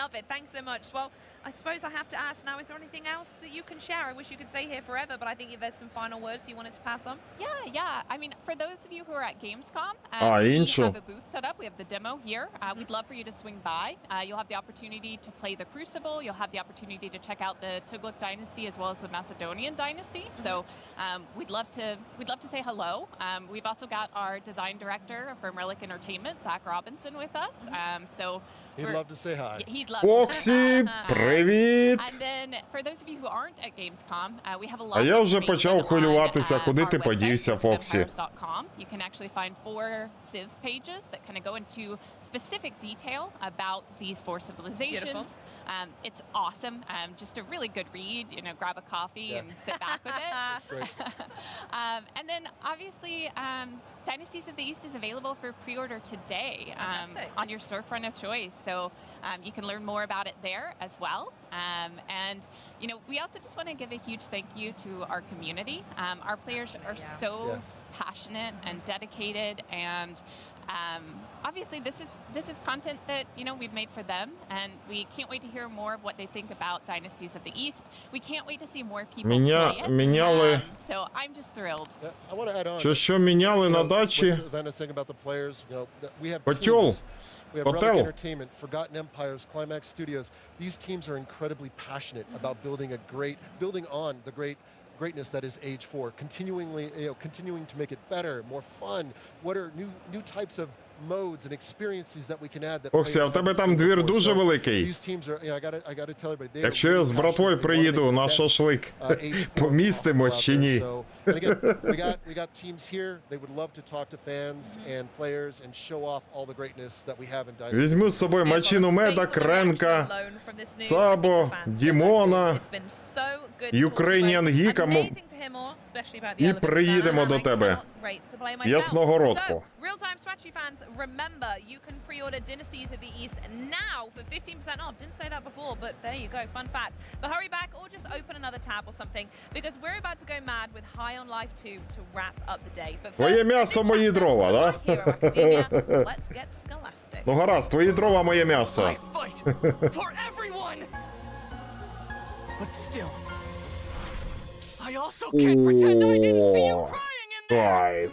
[SPEAKER 4] Love it. Thanks so much. Well, I suppose I have to ask now, is there anything else that you can share? I wish you could stay here forever, but I think there's some final words you wanted to pass on.
[SPEAKER 9] Yeah. I mean, for those of you who are at Gamescom, we have a booth set up. We have the demo here. We'd love for you to swing by. You'll have the opportunity to play the Crucible. You'll have the opportunity to check out the Tugaluk dynasty as well as the Macedonian dynasty. So we'd love to say hello. We've also got our design director from Relic Entertainment, Zach Robinson, with us. So
[SPEAKER 11] he'd love to say hi.
[SPEAKER 9] He'd love to say hi.
[SPEAKER 1] Привіт!
[SPEAKER 9] And then for those of you who aren't at Gamescom, we have a lot
[SPEAKER 1] А я вже почав хвилюватися, куди ти подівся, Фоксі.
[SPEAKER 9] You can actually find 4 civ pages that kind of go into specific detail about these 4 civilizations. It's awesome. Just a really good read. Grab a coffee and sit back with it. And then obviously, Dynasties of the East is available for pre-order today on your storefront of choice. So you can learn more about it there as well. And we also just want to give a huge thank you to our community. Our players are so passionate and dedicated, and obviously this is content that we've made for them, and we can't wait to hear more of what they think about Dynasties of the East. We can't wait to see more people play it. So I'm just thrilled.
[SPEAKER 11] I want to add on.
[SPEAKER 1] Що міняли на дачі? Котел.
[SPEAKER 11] We have Relic Entertainment, Forgotten Empires, Climax Studios. These teams are incredibly passionate about building on the greatness that is Age 4, continuing to make it better, more fun. What are new types of modes and experiences that we can add that
[SPEAKER 1] Фоксі, а в тебе там двір дуже великий.
[SPEAKER 11] These teams are, I got to tell everybody.
[SPEAKER 1] Якщо я з братвою приїду на шашлик, помістимо чи ні?
[SPEAKER 11] And again, we got teams here. They would love to talk to fans and players and show off all the greatness that we have in Dynasty.
[SPEAKER 1] Візьму з собою Мачину Меда, Кренка, Цабо, Дімона, Ukrainian Geek і приїдемо до тебе. Ясногородку.
[SPEAKER 4] Real-time strategy fans, remember you can pre-order Dynasties of the East now for 15% off. Didn't say that before, but there you go, fun fact. But hurry back or just open another tab or something because we're about to go mad with High on Life 2 to wrap up the day. But
[SPEAKER 1] Твоє м'ясо, мої дрова, да?
[SPEAKER 4] Let's get scholastic.
[SPEAKER 1] Ну гаразд, твої дрова, моє м'ясо.
[SPEAKER 12] Fight for everyone. But still, I also can't pretend I didn't see you crying in there.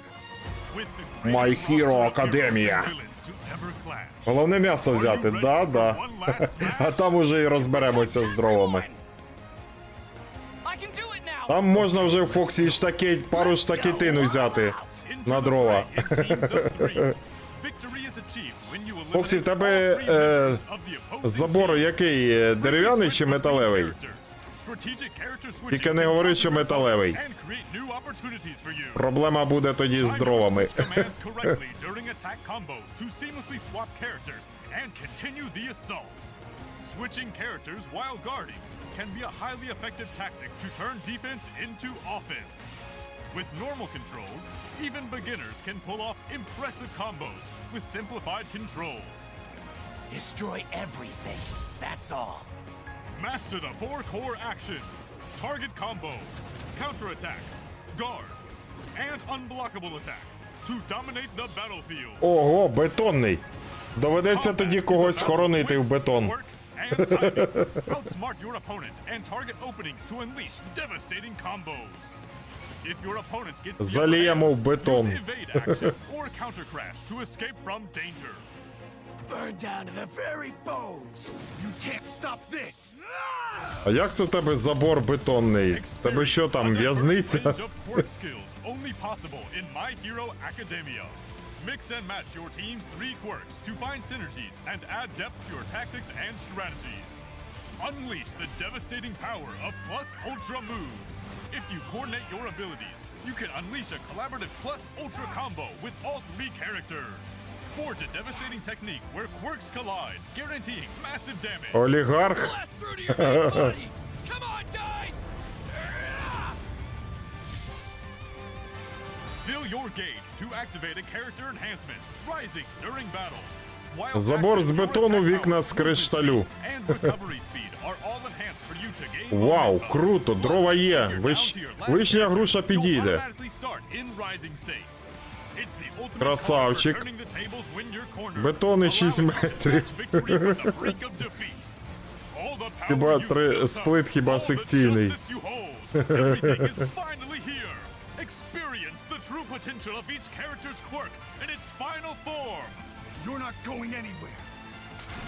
[SPEAKER 1] My Hero Academia. Головне м'ясо взяти, да. А там уже і розберемося з дровами. Там можна вже в Фоксі пару штакетин взяти на дрова. Фоксі, в тебе забор який? Дерев'яний чи металевий? Тільки не говори, що металевий. Проблема буде тоді з дровами.
[SPEAKER 13] Switching characters while guarding can be a highly effective tactic to turn defense into offense. With normal controls, even beginners can pull off impressive combos with simplified controls.
[SPEAKER 12] Destroy everything, that's all.
[SPEAKER 13] Master the 4 core actions: target combo, counterattack, guard, and unblockable attack to dominate the battlefield.
[SPEAKER 1] Ого, бетонний. Доведеться тоді когось хоронити в бетон.
[SPEAKER 13] Outsmart your opponent and target openings to unleash devastating combos. If your opponent gets
[SPEAKER 1] Заліємо в бетон.
[SPEAKER 13] evade action or counter crash to escape from danger.
[SPEAKER 12] Burn down to the very bones. You can't stop this.
[SPEAKER 1] А як це в тебе забор бетонний? В тебе що там, в'язниця?
[SPEAKER 13] Range of quirk skills only possible in My Hero Academia. Mix and match your team's 3 quirks to find synergies and add depth to your tactics and strategies. Unleash the devastating power of Plus Ultra moves. If you coordinate your abilities, you can unleash a collaborative Plus Ultra combo with all 3 characters. Forge a devastating technique where quirks collide, guaranteeing massive damage.
[SPEAKER 1] Олігарх.
[SPEAKER 12] Blast through to your main body. Come on, guys!
[SPEAKER 13] Fill your gauge to activate a character enhancement, rising during battle.
[SPEAKER 1] Забор з бетону, вікна з кришталю. Вау, круто, дрова є. Вишня груша підійде. Красавчик. Бетони 6 метрів. Хіба сплит, хіба секційний.
[SPEAKER 13] Experience the true potential of each character's quirk in its final form. You're not going anywhere.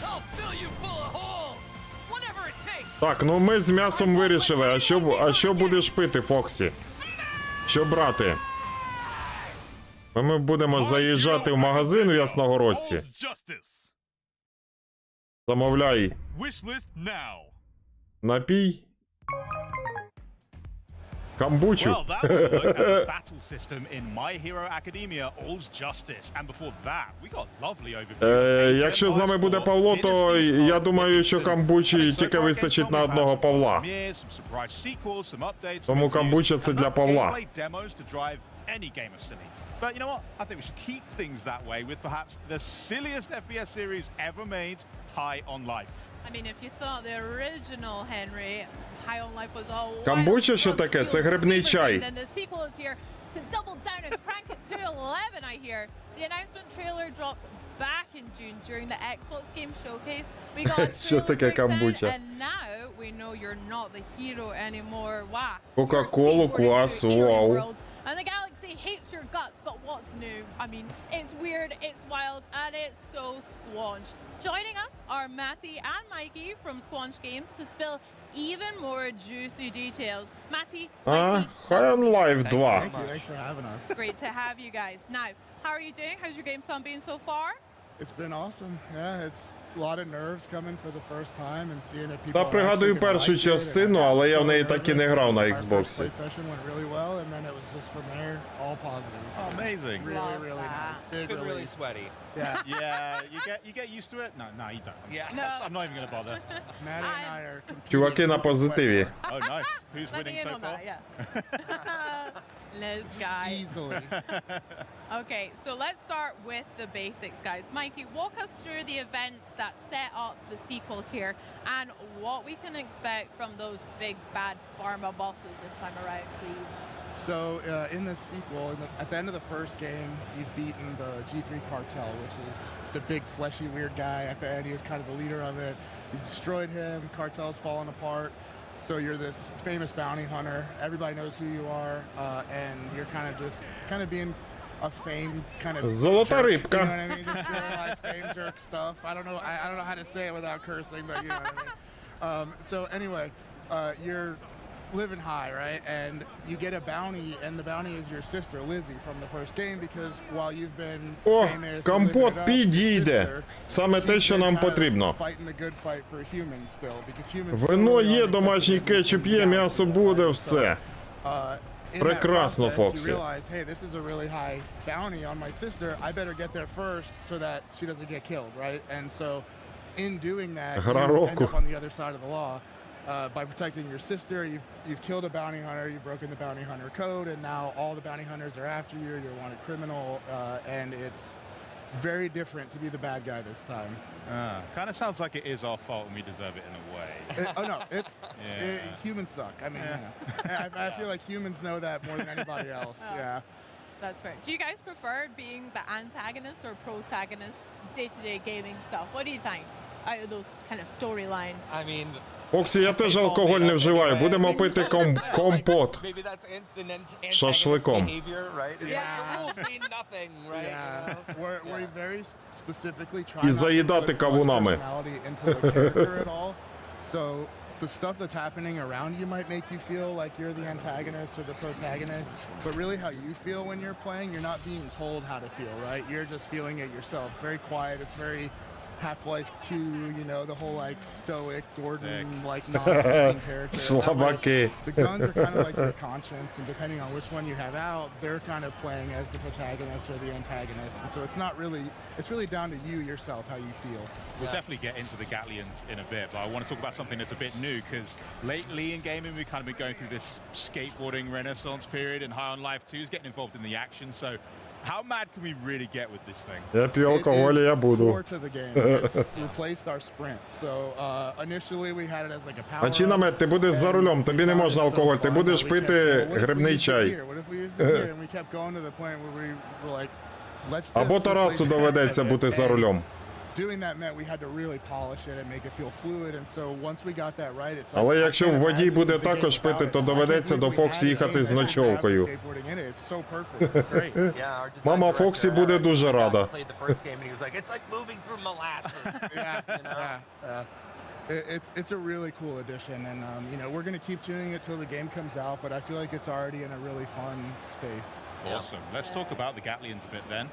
[SPEAKER 12] I'll fill you full of holes. Whatever it takes.
[SPEAKER 1] Так, ну ми з м'ясом вирішили. А що будеш пити, Фоксі? Що брати? Ми будемо заїжджати в магазин у Ясногородці. Замовляй напій. Камбучу.
[SPEAKER 16] Well, that was a look at the battle system in My Hero Academia All's Justice. And before that, we got lovely overview.
[SPEAKER 1] Якщо з нами буде Павло, то я думаю, що камбучі тільки вистачить на одного Павла. Тому камбуча це для Павла.
[SPEAKER 16] But you know what? I think we should keep things that way with perhaps the silliest FPS series ever made, High on Life.
[SPEAKER 7] I mean, if you thought the original Henry, High on Life was all
[SPEAKER 1] Камбуча що таке? Це грибний чай.
[SPEAKER 7] And then the sequel is here to double down and crank it to 11, I hear. The announcement trailer dropped back in June during the Xbox Game Showcase. We got a
[SPEAKER 1] Що таке камбуча?
[SPEAKER 7] and now we know you're not the hero anymore. Wow.
[SPEAKER 1] Кока-колу, квас, вау.
[SPEAKER 7] And the galaxy hates your guts, but what's new? I mean, it's weird, it's wild, and it's so Squanch. Joining us are Matty and Mikey from Squanch Games to spill even more juicy details. Matty, Mikey,
[SPEAKER 1] High on Life 2.
[SPEAKER 21] Thank you, thanks for having us.
[SPEAKER 7] great to have you guys. Now, how are you doing? How's your Gamescom been so far?
[SPEAKER 21] It's been awesome. Yeah,
[SPEAKER 1] Та пригадую першу частину, але я в неї так і не грав на Xbox.
[SPEAKER 16] Oh, amazing.
[SPEAKER 12] Really, really nice. It's been really sweaty.
[SPEAKER 16] Yeah. Yeah, you get used to it? No, you don't. I'm not even going to bother.
[SPEAKER 21] Matt and I are
[SPEAKER 1] Чуваки на позитиві.
[SPEAKER 16] Oh, nice. Who's winning so far?
[SPEAKER 23] Liz, guys.
[SPEAKER 21] easily.
[SPEAKER 23] Okay, so let's start with the basics, guys. Mikey, walk us through the events that set up the sequel here and what we can expect from those big bad pharma bosses this time around, please.
[SPEAKER 21] So in the sequel, at the end of the first game, you've beaten the G3 cartel, which is the big fleshy weird guy. At the end, he was kind of the leader of it. You destroyed him, cartel's fallen apart. So you're this famous bounty hunter. Everybody knows who you are, and you're kind of being a fame kind of
[SPEAKER 1] Золота
[SPEAKER 21] jerk,
[SPEAKER 1] рибка.
[SPEAKER 21] You know what I mean? Just doing like fame jerk stuff. I don't know how to say it without cursing, but you know what I mean. So anyway, you're living high, right? And you get a bounty, and the bounty is your sister Lizzie from the first game, because while you've been
[SPEAKER 1] О,
[SPEAKER 21] famous,
[SPEAKER 1] компот підійде. Саме те, що нам потрібно.
[SPEAKER 21] fighting the good fight for humans still, because humans.
[SPEAKER 1] Вино є, домашній кетчуп є, м'ясо буде, все. Прекрасно, Фоксі.
[SPEAKER 21] Hey, this is a really high bounty on my sister. I better get there first so that she doesn't get killed, right? And so, in doing that, you end up on the other side of the law. By protecting your sister, you've killed a bounty hunter, you've broken the bounty hunter code, and now all the bounty hunters are after you. You're a wanted criminal, and it's very different to be the bad guy this time.
[SPEAKER 16] Kind of sounds like it is our fault and we deserve it in a way.
[SPEAKER 21] Oh no, humans suck. I mean, you know, I feel like humans know that more than anybody else. Yeah.
[SPEAKER 23] That's fair. Do you guys prefer being the antagonist or protagonist day-to-day gaming stuff? What do you think out of those kind of storylines?
[SPEAKER 12] I mean,
[SPEAKER 1] Фоксі, я теж алкоголь не вживаю. Будемо пити компот.
[SPEAKER 12] maybe that's an
[SPEAKER 1] Шашликом.
[SPEAKER 12] behavior, right? It's like the rules mean nothing, right?
[SPEAKER 21] Yeah. We're very specifically trying
[SPEAKER 1] І
[SPEAKER 21] not to
[SPEAKER 1] заїдати
[SPEAKER 21] put
[SPEAKER 1] кавунами.
[SPEAKER 21] personality into the character at all. So the stuff that's happening around you might make you feel like you're the antagonist or the protagonist, but really how you feel when you're playing, you're not being told how to feel, right? You're just feeling it yourself. Very quiet. It's very Half-Life 2, you know, the whole like stoic Gordon, like non-speaking character.
[SPEAKER 1] Слабаки.
[SPEAKER 21] The guns are kind of like your conscience, and depending on which one you have out, they're kind of playing as the protagonist or the antagonist. And so it's really down to you yourself how you feel.
[SPEAKER 16] We'll definitely get into the Gatlians in a bit, but I want to talk about something that's a bit new, because lately in gaming we've kind of been going through this skateboarding renaissance period, and High on Life 2 is getting involved in the action. So how mad can we really get with this thing?
[SPEAKER 1] Я п'ю алкоголь, я буду.
[SPEAKER 21] Core to the game. It's replaced our sprint. So initially we had it as like a power.
[SPEAKER 1] А чи намет, ти будеш за рулем, тобі не можна алкоголь, ти будеш пити грибний чай.
[SPEAKER 21] What if we used it here? And we kept going to the point where we were like, let's just
[SPEAKER 1] Або Тарасу доведеться бути за рулем.
[SPEAKER 21] Doing that meant we had to really polish it and make it feel fluid, and so once we got that right, it's like,
[SPEAKER 1] Але якщо в водій буде також пити, то доведеться до Фоксі їхати з ночовкою.
[SPEAKER 21] It's so perfect. It's great.
[SPEAKER 1] Мама Фоксі буде дуже рада.
[SPEAKER 12] Played the first game and he was like, it's like moving through molasses.
[SPEAKER 21] It's a really cool addition, and you know, we're going to keep tuning it till the game comes out, but I feel like it's already in a really fun space.
[SPEAKER 16] Awesome. Let's talk about the Gatlians a bit then.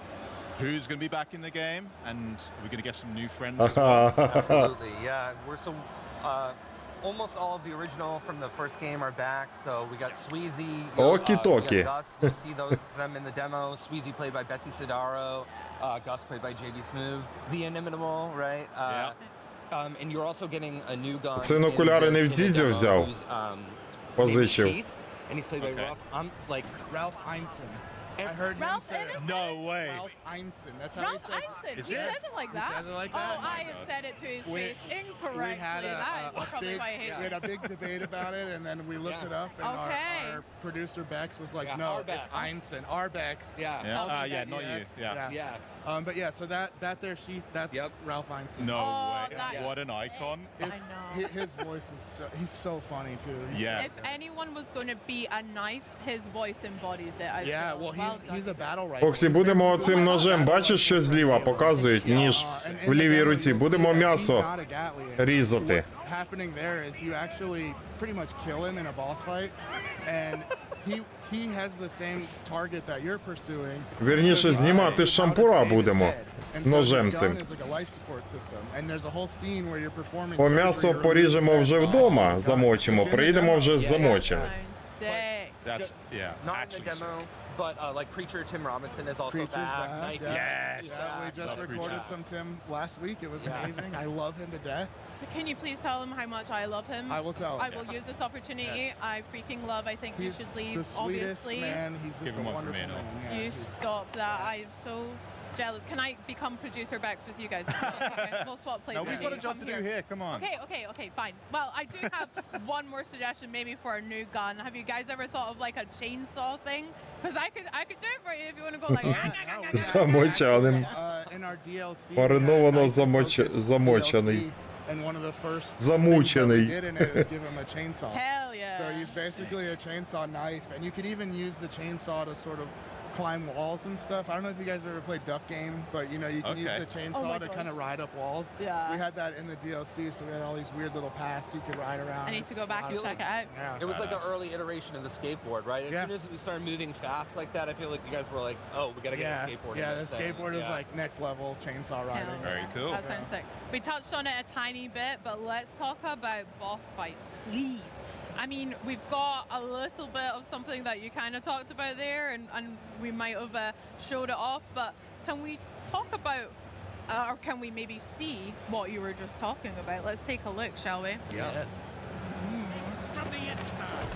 [SPEAKER 16] Who's going to be back in the game, and we're going to get some new friends as well.
[SPEAKER 12] Absolutely, yeah. We're so almost all of the original from the first game are back. So we got Sweezy,
[SPEAKER 1] Okie-dokie.
[SPEAKER 12] Gus. You see them in the demo. Sweezy played by Betsy Sidaro, Gus played by JB Smoove, the Inimitable, right? And you're also getting a new gun.
[SPEAKER 1] Це окуляри не в Дідзі взяв. Позичив.
[SPEAKER 12] And he's played by
[SPEAKER 21] Ralph Einstein. I heard him say it.
[SPEAKER 16] No way.
[SPEAKER 21] Ralph Einstein. That's how
[SPEAKER 23] Ralph Einstein. He says it like that.
[SPEAKER 21] He says it like that.
[SPEAKER 23] Oh, I have said it to his face incorrectly.
[SPEAKER 21] We had we had a big debate about it, and then we looked it up, and our producer Bex was like, "No, it's Einstein. Arbex."
[SPEAKER 16] Not you.
[SPEAKER 21] But yeah, so that's Ralph Einstein.
[SPEAKER 16] No way. What an icon.
[SPEAKER 23] I know.
[SPEAKER 21] His voice is he's so funny too.
[SPEAKER 23] If anyone was going to be a knife, his voice embodies it. I feel.
[SPEAKER 21] Well, he's a battle rifle.
[SPEAKER 1] Фоксі, будемо цим ножем, бачиш, що зліва показують, ніж в лівій руці. Будемо м'ясо різати.
[SPEAKER 21] Happening there is you actually pretty much kill him in a boss fight, and he has the same target that you're pursuing.
[SPEAKER 1] Вірніше, знімати з шампура будемо ножем цим. По м'ясо поріжемо вже вдома, замочимо, приїдемо вже замочене.
[SPEAKER 16] That's, yeah,
[SPEAKER 12] Not in the demo, but like Creature Tim Robinson is also back. Knife,
[SPEAKER 21] Yes. Yeah, we just recorded some Tim last week. It was amazing. I love him to death.
[SPEAKER 7] Can you please tell him how much I love him?
[SPEAKER 21] I will tell him.
[SPEAKER 7] I will use this opportunity. I freaking love. I think you should leave.
[SPEAKER 21] The sweetest
[SPEAKER 7] Obviously,
[SPEAKER 21] man. He's just a wonderful man. Yeah,
[SPEAKER 7] you stop that. I am so jealous. Can I become producer Bex with you guys? Okay, we'll swap places.
[SPEAKER 16] No, we've got a job to do here. Come on.
[SPEAKER 7] Okay, fine. Well, I do have one more suggestion, maybe for a new gun. Have you guys ever thought of like a chainsaw thing? Because I could do it for you if you want to go like.
[SPEAKER 1] Замочаним.
[SPEAKER 21] In our DLC,
[SPEAKER 1] Мариновано замочений.
[SPEAKER 21] and one of the first
[SPEAKER 1] Замучений.
[SPEAKER 21] things that we did in it is give him a chainsaw.
[SPEAKER 7] Hell yeah.
[SPEAKER 21] So he's basically a chainsaw knife, and you could even use the chainsaw to sort of climb walls and stuff. I don't know if you guys ever played Duck Game, but you know, you can use the chainsaw to kind of ride up walls.
[SPEAKER 7] Yeah.
[SPEAKER 21] We had that in the DLC, so we had all these weird little paths you could ride around.
[SPEAKER 7] I need to go back and check it out.
[SPEAKER 21] Yeah.
[SPEAKER 12] It was like the early iteration of the skateboard, right? As soon as we started moving fast like that, I feel like you guys were like, oh, we gotta get a skateboard.
[SPEAKER 21] Yeah, the skateboard is like next level chainsaw riding.
[SPEAKER 16] Very cool.
[SPEAKER 7] That sounds sick. We touched on it a tiny bit, but let's talk about boss fights, please. I mean, we've got a little bit of something that you kind of talked about there, and we might have showed it off, but can we talk about, or can we maybe see what you were just talking about? Let's take a look, shall we?
[SPEAKER 21] Yes.
[SPEAKER 12] It's from the inside.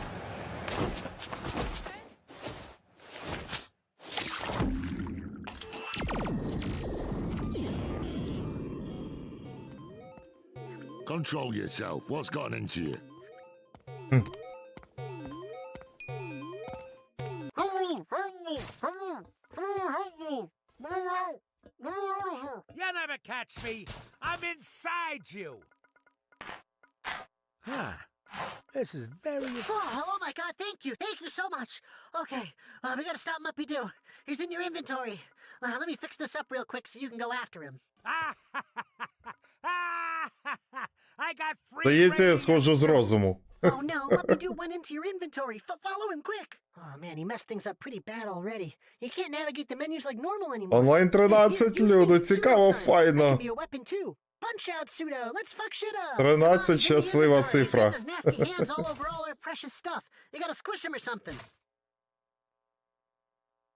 [SPEAKER 14] Control yourself. What's gotten into you?
[SPEAKER 12] You never catch me. I'm inside you. This is very...
[SPEAKER 8] Oh my God, thank you so much. Okay, we gotta stop Muppy Doo. He's in your inventory. Let me fix this up real quick so you can go after him.
[SPEAKER 12] I got free.
[SPEAKER 1] Здається, я схожу з розуму.
[SPEAKER 8] Oh no, Muppy Doo went into your inventory. Follow him quick. Oh man, he messed things up pretty bad already. You can't navigate the menus like normal anymore.
[SPEAKER 1] Онлайн 13 люду, цікаво, файно.
[SPEAKER 8] That could be a weapon too. Punch out, pseudo. Let's fuck shit up.
[SPEAKER 1] 13 щаслива цифра.
[SPEAKER 8] His nasty hands all over all our precious stuff. You gotta squish him or something.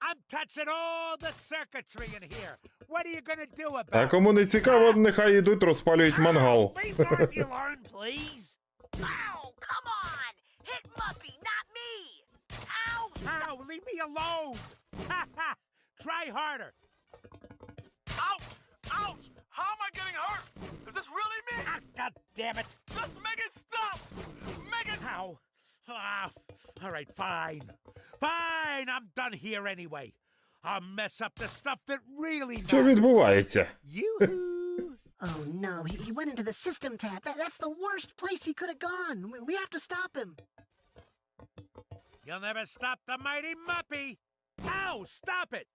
[SPEAKER 12] I'm touching all the circuitry in here. What are you gonna do about
[SPEAKER 1] А
[SPEAKER 12] it?
[SPEAKER 1] кому не цікаво, нехай йдуть розпалюють мангал.
[SPEAKER 12] Leave her if you learn, please.
[SPEAKER 8] Ow! Come on! Hit Muppy, not me! Ow!
[SPEAKER 12] Ow, leave me alone. Try harder.
[SPEAKER 13] Ouch! Ouch! How am I getting hurt? Is this really me?
[SPEAKER 12] God damn it.
[SPEAKER 13] Just make it stop! Make it...
[SPEAKER 12] Ow. All right, fine. Fine, I'm done here anyway. I'll mess up the stuff that really
[SPEAKER 1] Що
[SPEAKER 12] matters.
[SPEAKER 1] відбувається?
[SPEAKER 8] Oh no, he went into the system tab. That's the worst place he could have gone. We have to stop him.
[SPEAKER 12] You'll never stop the mighty Muppy. Ow, stop it.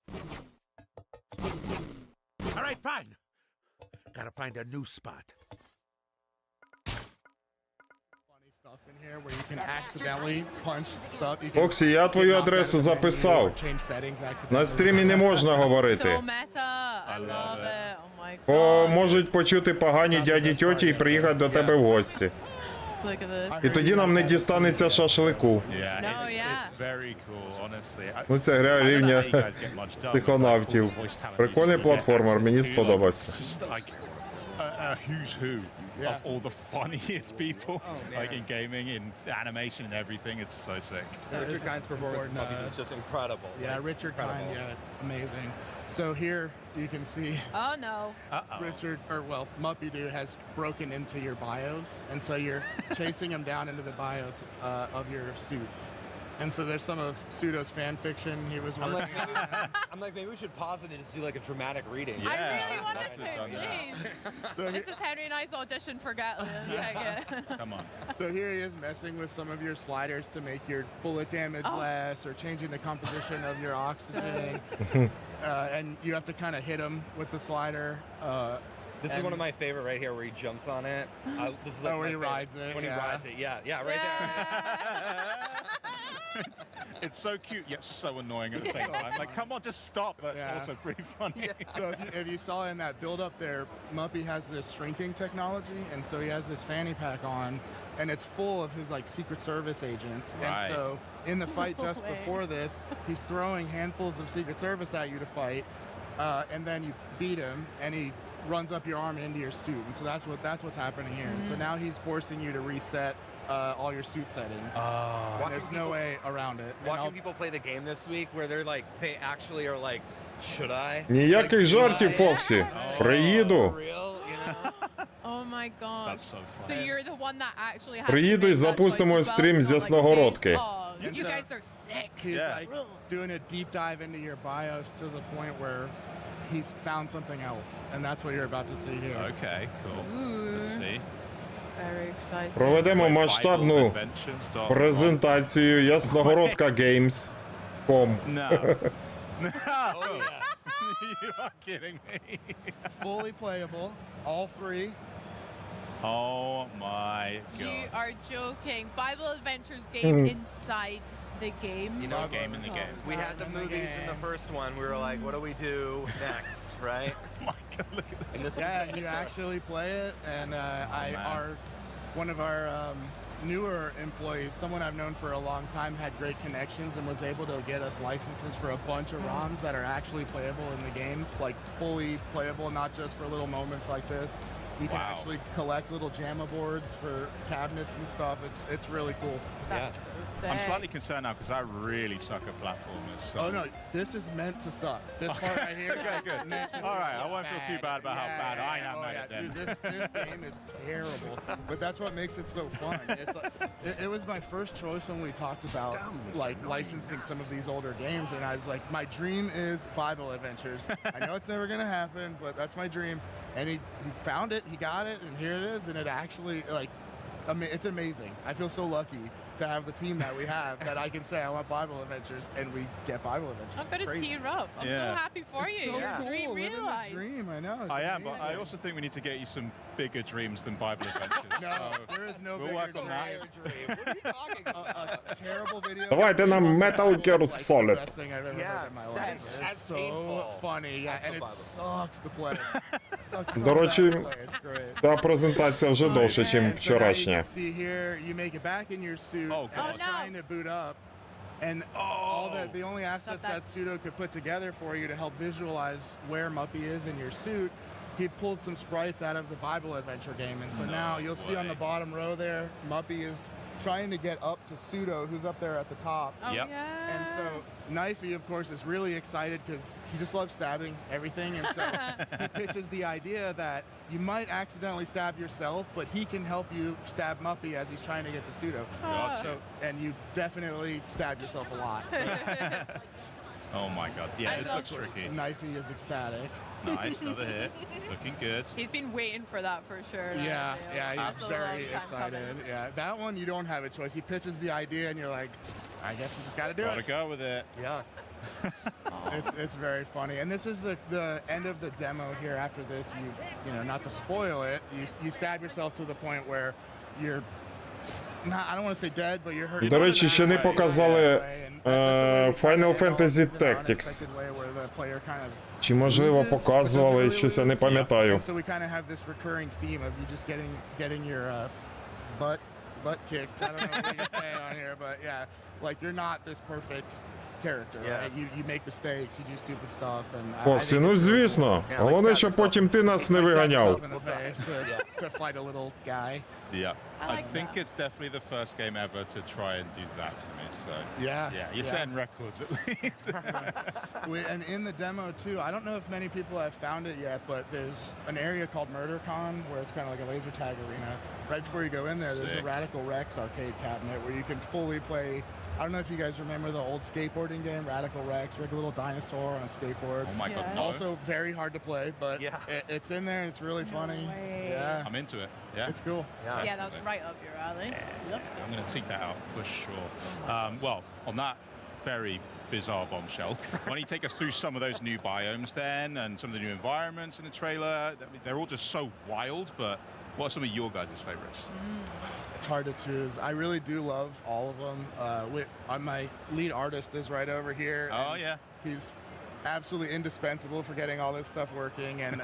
[SPEAKER 12] All right, fine. Gotta find a new spot.
[SPEAKER 21] Funny stuff in here where you can accidentally punch stuff. You can
[SPEAKER 1] Фоксі, я твою адресу записав.
[SPEAKER 21] change settings accidentally.
[SPEAKER 1] На стрімі не можна говорити.
[SPEAKER 7] So meta. I love it. Oh my God.
[SPEAKER 1] Бо можуть почути погані дяді тьоті і приїхати до тебе в гості.
[SPEAKER 7] Look at this.
[SPEAKER 1] І тоді нам не дістанеться шашлику.
[SPEAKER 24] Yeah,
[SPEAKER 7] No,
[SPEAKER 24] it's very cool, honestly.
[SPEAKER 1] Ну це гра рівня психонавтів. Прикольний платформер, мені сподобався.
[SPEAKER 13] Just like a who's who of all the funniest people, like in gaming, in animation, and everything. It's so sick.
[SPEAKER 12] Richard Kind's performance in Muppy was just incredible.
[SPEAKER 21] Yeah, Richard Kind, yeah, amazing. So here you can see
[SPEAKER 7] Oh no.
[SPEAKER 21] Muppy Doo has broken into your BIOS, and so you're chasing him down into the BIOS of your suit. And so there's some of Pseudo's fan fiction he was working on.
[SPEAKER 12] I'm like, maybe we should pause it and just do like a dramatic reading.
[SPEAKER 7] I really wanted to, please. This is Henry and I's audition for Gatland.
[SPEAKER 13] Come on.
[SPEAKER 21] So here he is messing with some of your sliders to make your bullet damage less, or changing the composition of your oxygen. And you have to kind of hit him with the slider
[SPEAKER 3] This is one of my favorite right here, where he jumps on it. This is like
[SPEAKER 21] when
[SPEAKER 3] my
[SPEAKER 21] he
[SPEAKER 3] favorite.
[SPEAKER 21] rides it.
[SPEAKER 3] When he rides it, yeah, right
[SPEAKER 16] It's so cute yet so annoying at the same time. Like, come on, just stop. But also pretty funny.
[SPEAKER 21] So if you saw in that build up there, Muppy has this shrinking technology, and so he has this fanny pack on, and it's full of his like Secret Service agents.
[SPEAKER 16] Right.
[SPEAKER 21] And so in the fight just before this, he's throwing handfuls of Secret Service at you to fight, and then you beat him, and he runs up your arm and into your suit. And so that's what's happening here. And so now he's forcing you to reset all your suit settings. And there's no way around it.
[SPEAKER 3] Watching people play the game this week, where they're like, they actually are like, should I?
[SPEAKER 1] Ніяких жартів, Фоксі. Приїду.
[SPEAKER 4] Oh my god.
[SPEAKER 16] That's so
[SPEAKER 4] So
[SPEAKER 16] funny.
[SPEAKER 4] you're the one that actually has
[SPEAKER 1] Приїду і запустимо стрім з Ясногородки.
[SPEAKER 4] You guys are sick.
[SPEAKER 21] He's like doing a deep dive into your BIOS to the point where he's found something else, and that's what you're about to see here.
[SPEAKER 16] Okay, cool. Let's see.
[SPEAKER 4] Very exciting.
[SPEAKER 1] Проведемо масштабну презентацію Ясногородка Games.com.
[SPEAKER 16] No. Oh, yes. You are kidding me.
[SPEAKER 21] Fully playable, all three.
[SPEAKER 16] Oh my god.
[SPEAKER 4] You are joking. Bible Adventures game inside the game.
[SPEAKER 3] You know, game in the game. We had the movies in the first one. We were like, what do we do next, right?
[SPEAKER 16] Oh my god, look at that.
[SPEAKER 3] And this
[SPEAKER 21] Yeah, you actually play it, and one of our newer employees, someone I've known for a long time, had great connections and was able to get us licenses for a bunch of ROMs that are actually playable in the game, like fully playable, not just for little moments like this. You can actually collect little JAMA boards for cabinets and stuff. It's really cool.
[SPEAKER 4] That's so
[SPEAKER 16] I'm
[SPEAKER 4] sick.
[SPEAKER 16] slightly concerned now because I really suck at platformers. So.
[SPEAKER 21] Oh no, this is meant to suck. This part right here.
[SPEAKER 16] Okay, good. All right, I won't feel too bad about how bad I am at it then.
[SPEAKER 21] Dude, this game is terrible, but that's what makes it so fun. It's like, it was my first choice when we talked about like licensing some of these older games, and I was like, my dream is Bible Adventures. I know it's never gonna happen, but that's my dream. And he found it, he got it, and here it is, and it actually, like, it's amazing. I feel so lucky to have the team that we have that I can say I want Bible Adventures, and we get Bible Adventures.
[SPEAKER 4] I'm gonna tear up. I'm so happy for
[SPEAKER 21] It's
[SPEAKER 4] you.
[SPEAKER 21] so
[SPEAKER 4] Your
[SPEAKER 21] cool.
[SPEAKER 4] dream
[SPEAKER 21] Living the
[SPEAKER 4] realized.
[SPEAKER 21] dream, I know.
[SPEAKER 16] I am, but I also think we need to get you some bigger dreams than Bible Adventures.
[SPEAKER 21] No,
[SPEAKER 16] so
[SPEAKER 21] there is no
[SPEAKER 16] we'll
[SPEAKER 21] bigger
[SPEAKER 16] work on that.
[SPEAKER 21] dream. What are you talking about? A terrible video.
[SPEAKER 1] Давайте нам Metal Gear
[SPEAKER 21] Like the
[SPEAKER 1] Solid.
[SPEAKER 21] best thing I've ever heard in my life. It's so funny, and it sucks to play. Sucks so
[SPEAKER 1] До
[SPEAKER 21] bad
[SPEAKER 1] речі,
[SPEAKER 21] to play. It's great.
[SPEAKER 1] та презентація вже довше, ніж
[SPEAKER 21] And so now you
[SPEAKER 1] вчорашня.
[SPEAKER 21] can see here, you make it back in your suit, and it's trying to boot up, and all the only assets that pseudo could put together for you to help visualize where Muppy is in your suit, he pulled some sprites out of the Bible Adventure game, and so now you'll see on the bottom row there, Muppy is trying to get up to Pseudo, who's up there at the top.
[SPEAKER 4] Oh, yeah.
[SPEAKER 21] And so Knifey, of course, is really excited because he just loves stabbing everything, and so he pitches the idea that you might accidentally stab yourself, but he can help you stab Muppy as he's trying to get to Pseudo. So, and you definitely stab yourself a lot.
[SPEAKER 16] Oh my god, yeah, this looks tricky.
[SPEAKER 21] Knifey is ecstatic.
[SPEAKER 16] Nice, another hit. Looking good.
[SPEAKER 4] He's been waiting for that for sure.
[SPEAKER 21] Yeah,
[SPEAKER 4] That's
[SPEAKER 21] he's
[SPEAKER 4] a
[SPEAKER 21] very
[SPEAKER 4] long time
[SPEAKER 21] excited.
[SPEAKER 4] coming.
[SPEAKER 21] Yeah, that one you don't have a choice. He pitches the idea, and you're like, I guess you just got to do
[SPEAKER 16] Gotta
[SPEAKER 21] it.
[SPEAKER 16] go with it.
[SPEAKER 3] Yeah.
[SPEAKER 21] It's very funny, and this is the end of the demo. Here after this, you know, not to spoil it, you stab yourself to the point where you're not, I don't want to say dead, but you're hurt.
[SPEAKER 1] До речі, ще не показали Final Fantasy Tactics. Чи можливо показували, щось я не пам'ятаю.
[SPEAKER 21] So we kind of have this recurring theme of you just getting your butt kicked. I don't know what you can say on here, but yeah, like you're not this perfect character, right? You make mistakes, you do stupid stuff, and
[SPEAKER 1] Фоксі, ну звісно. Головне, щоб потім ти нас не виганяв.
[SPEAKER 21] To fight a little guy.
[SPEAKER 16] Yeah, I think it's definitely the first game ever to try and do that to me. So
[SPEAKER 21] Yeah,
[SPEAKER 16] you're setting records at least.
[SPEAKER 21] And in the demo too, I don't know if many people have found it yet, but there's an area called MurderCon where it's kind of like a laser tag arena. Right before you go in there, there's a Radical Rex arcade cabinet where you can fully play. I don't know if you guys remember the old skateboarding game, Radical Rex, like a little dinosaur on a skateboard.
[SPEAKER 16] Oh my god, no.
[SPEAKER 21] Also very hard to play, but it's in there and it's really funny. Yeah.
[SPEAKER 16] I'm into it. Yeah.
[SPEAKER 21] It's cool.
[SPEAKER 4] Yeah, that's right up your alley. Looks good.
[SPEAKER 16] I'm going to seek that out for sure. Well, on that very bizarre bombshell. Why don't you take us through some of those new biomes then, and some of the new environments in the trailer? I mean, they're all just so wild, but what are some of your guys' favorites?
[SPEAKER 21] It's hard to choose. I really do love all of them. My lead artist is right over here.
[SPEAKER 16] Oh, yeah.
[SPEAKER 21] He's absolutely indispensable for getting all this stuff working. And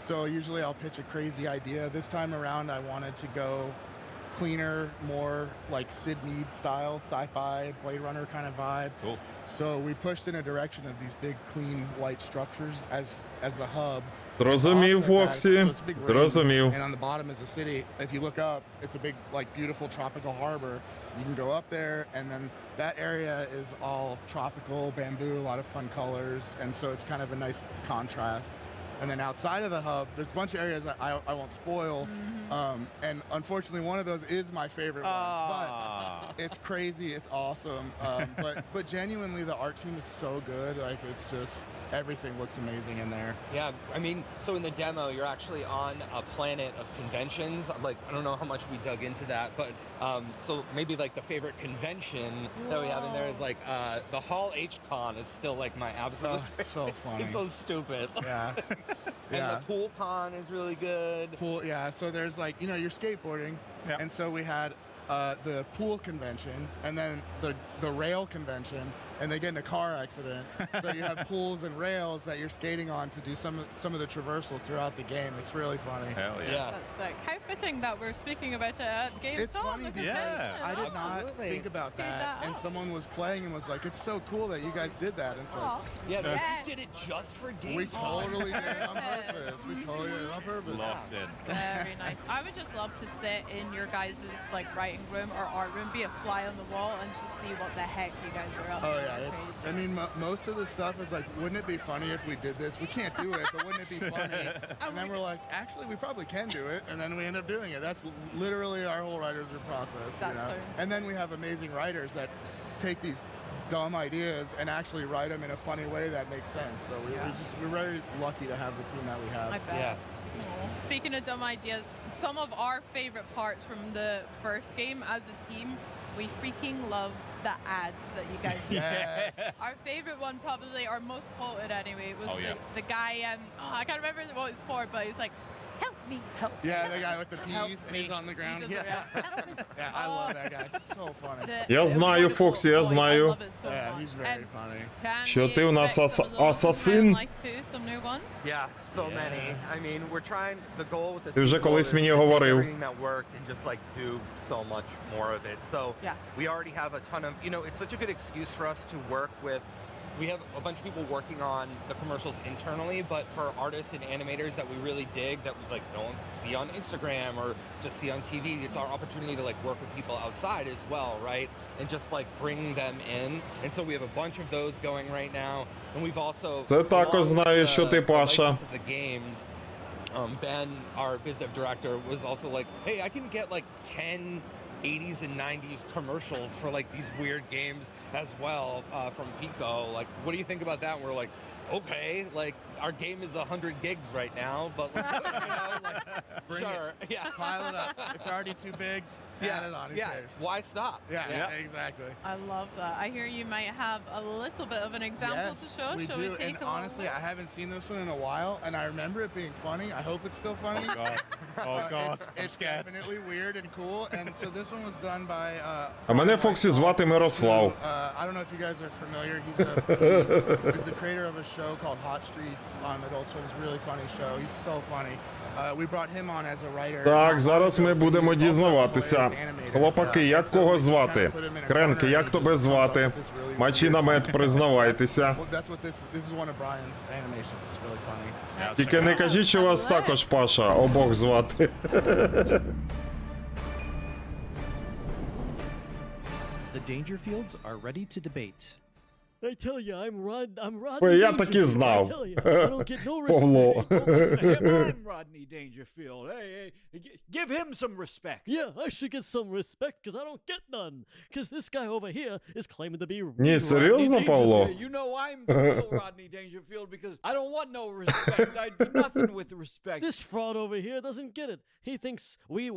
[SPEAKER 21] so usually I'll pitch a crazy idea. This time around, I wanted to go cleaner, more like Sid Mead style, sci-fi, Blade Runner kind of vibe.
[SPEAKER 16] Cool.
[SPEAKER 21] So we pushed in a direction of these big, clean, white structures as the hub.
[SPEAKER 1] Зрозумів, Фоксі. Зрозумів.
[SPEAKER 21] And on the bottom is the city. If you look up, it's a big, like, beautiful tropical harbor. You can go up there, and then that area is all tropical, bamboo, a lot of fun colors, and so it's kind of a nice contrast. And then outside of the hub, there's a bunch of areas that I won't spoil. And unfortunately, one of those is my favorite one. But it's crazy, it's awesome. But genuinely, the art team is so good. Like, it's just, everything looks amazing in there.
[SPEAKER 6] Yeah, I mean, so in the demo, you're actually on a planet of conventions. Like, I don't know how much we dug into that, but so maybe like the favorite convention that we have in there is like the Hall H-Con is still like my absolute favorite.
[SPEAKER 21] So funny.
[SPEAKER 6] It's so stupid.
[SPEAKER 21] Yeah.
[SPEAKER 6] And the Pool Con is really good.
[SPEAKER 21] So there's like, you're skateboarding, and so we had the pool convention, and then the rail convention, and they get in a car accident. So you have pools and rails that you're skating on to do some of the traversal throughout the game. It's really funny.
[SPEAKER 16] Hell yeah.
[SPEAKER 7] That's sick. How fitting that we're speaking about it at Gamescom.
[SPEAKER 21] It's funny because I did not think about that, and someone was playing and was like, "It's so cool that you guys did that." And so,
[SPEAKER 6] yeah, you did it just for Gamescom.
[SPEAKER 21] We totally did it on purpose. We totally did it on purpose.
[SPEAKER 16] Locked in.
[SPEAKER 7] Very nice. I would just love to sit in your guys' like writing room or art room, be a fly on the wall, and just see what the heck you guys are up to.
[SPEAKER 21] Oh yeah, I mean, most of the stuff is like, wouldn't it be funny if we did this? We can't do it, but wouldn't it be funny? And then we're like, actually, we probably can do it, and then we end up doing it. That's literally our whole writer's room process, you know? And then we have amazing writers that take these dumb ideas and actually write them in a funny way that makes sense. So we're very lucky to have the team that we have.
[SPEAKER 7] I bet.
[SPEAKER 6] Yeah.
[SPEAKER 7] Speaking of dumb ideas, some of our favorite parts from the first game as a team, we freaking love the ads that you guys do.
[SPEAKER 21] Yes.
[SPEAKER 7] Our favorite one, probably our most quoted anyway, was the guy, I can't remember what it's for, but he's like, help me, help me.
[SPEAKER 21] Yeah, the guy with the peas and he's on the ground. I love that guy. So funny.
[SPEAKER 1] Я знаю, Фоксі, я знаю.
[SPEAKER 21] Yeah, he's very funny.
[SPEAKER 1] Що ти у нас асасин?
[SPEAKER 3] Yeah, so many. I mean, we're trying, the goal with the
[SPEAKER 1] Ти вже
[SPEAKER 3] sequel
[SPEAKER 1] колись
[SPEAKER 3] is
[SPEAKER 1] мені
[SPEAKER 3] to take
[SPEAKER 1] говорив.
[SPEAKER 3] everything that worked and just like do so much more of it. So we already have a ton of, it's such a good excuse for us to work with. We have a bunch of people working on the commercials internally, but for artists and animators that we really dig, that we like don't see on Instagram or just see on TV, it's our opportunity to like work with people outside as well, right? And just like bring them in. And so we have a bunch of those going right now. And we've also
[SPEAKER 1] Це також знаю, що ти, Паша.
[SPEAKER 3] of the games. Ben, our biz dev director, was also like, hey, I can get like 10 80s and 90s commercials for like these weird games as well from Pico. Like, what do you think about that? And we're like, okay, like our game is 100 gigs right now, but like,
[SPEAKER 21] Bring
[SPEAKER 3] sure,
[SPEAKER 21] it. Pile it up. It's already too big. Add it on. Who cares?
[SPEAKER 3] Why stop?
[SPEAKER 21] Yeah, exactly.
[SPEAKER 7] I love that. I hear you might have a little bit of an example to show.
[SPEAKER 21] We
[SPEAKER 7] Shall
[SPEAKER 21] do.
[SPEAKER 7] we take
[SPEAKER 21] And
[SPEAKER 7] a
[SPEAKER 21] honestly, I haven't seen this one in a while, and I remember it being funny. I hope it's still funny.
[SPEAKER 16] Oh god.
[SPEAKER 21] It's definitely weird and cool. And so this one was done by.
[SPEAKER 1] А мене Фоксі звати Мирослав.
[SPEAKER 21] I don't know if you guys are familiar. He's the creator of a show called Hot Streets on Adult Swim's really funny show. He's so funny. We brought him on as a writer.
[SPEAKER 1] Так, зараз ми будемо дізнаватися. Хлопаки, як кого звати? Кренки, як тебе звати? Мачі намет, признавайтеся.
[SPEAKER 21] Well, that's what this is one of Brian's animations. It's really funny.
[SPEAKER 1] Тільки не кажіть, що вас також Паша, обох звати.
[SPEAKER 15] The Dangerfields are ready to debate. I tell you, I'm Rodney
[SPEAKER 1] Ой, я так і
[SPEAKER 15] Dangerfield. I
[SPEAKER 1] знав.
[SPEAKER 15] tell you, I don't get no
[SPEAKER 1] Павло.
[SPEAKER 15] respect. Don't listen to him.
[SPEAKER 17] I'm Rodney Dangerfield. Hey, give him some respect.
[SPEAKER 15] Yeah, I should get some respect because I don't get none. Because this guy over here is claiming to be
[SPEAKER 1] Ні,
[SPEAKER 15] Rodney
[SPEAKER 1] серйозно, Павло?
[SPEAKER 15] Dangerfield.
[SPEAKER 17] You know I'm the real Rodney Dangerfield because I don't want no respect. I do nothing with respect.
[SPEAKER 15] This fraud over here doesn't get it. He thinks we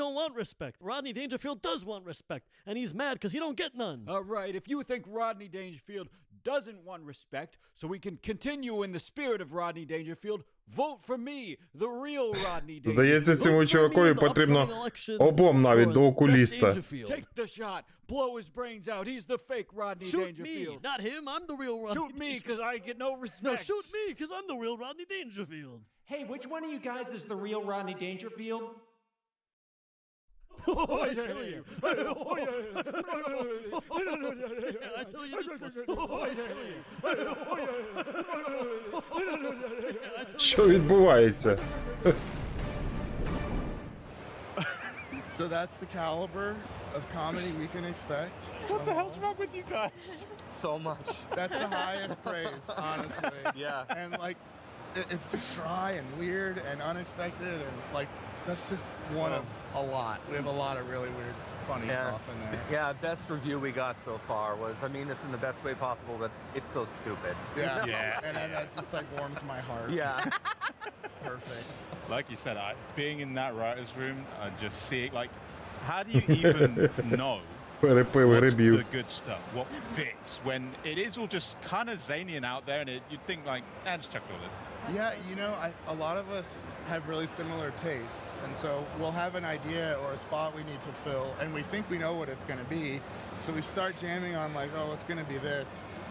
[SPEAKER 15] don't want respect. Rodney Dangerfield does want respect, and he's mad because he don't get none.
[SPEAKER 17] All right, if you think Rodney Dangerfield doesn't want respect, so we can continue in the spirit of Rodney Dangerfield, vote for me, the real Rodney Dangerfield.
[SPEAKER 1] Здається, цьому чувакові потрібно обом навіть до окуліста.
[SPEAKER 17] Take the shot, blow his brains out. He's the fake Rodney Dangerfield.
[SPEAKER 15] Shoot me, not him. I'm the real Rodney.
[SPEAKER 17] Shoot me, because I get no respect.
[SPEAKER 15] No, shoot me, because I'm the real Rodney Dangerfield.
[SPEAKER 12] Hey, which one of you guys is the real Rodney Dangerfield?
[SPEAKER 15] I tell you. I tell you this.
[SPEAKER 1] Що відбувається?
[SPEAKER 21] So that's the caliber of comedy we can expect.
[SPEAKER 16] What the hell's wrong with you guys?
[SPEAKER 3] So much.
[SPEAKER 21] That's the highest praise, honestly.
[SPEAKER 3] Yeah.
[SPEAKER 21] And like, it's just dry and weird and unexpected, and like, that's just one of a lot. We have a lot of really weird, funny stuff in there.
[SPEAKER 3] Yeah, best review we got so far was, I mean this in the best way possible, but it's so stupid.
[SPEAKER 21] Yeah. And then that just like warms my heart.
[SPEAKER 3] Yeah.
[SPEAKER 21] Perfect.
[SPEAKER 16] Like you said, being in that writer's room, just seeing, like, how do you even know
[SPEAKER 1] Перепив
[SPEAKER 16] what's
[SPEAKER 1] грибів.
[SPEAKER 16] the good stuff, what fits, when it is all just kind of zany and out there, and you'd think, like, just chuck it all in.
[SPEAKER 21] Yeah, you know, a lot of us have really similar tastes, and so we'll have an idea or a spot we need to fill, and we think we know what it's going to be, so we start jamming on like, oh, it's going to be this,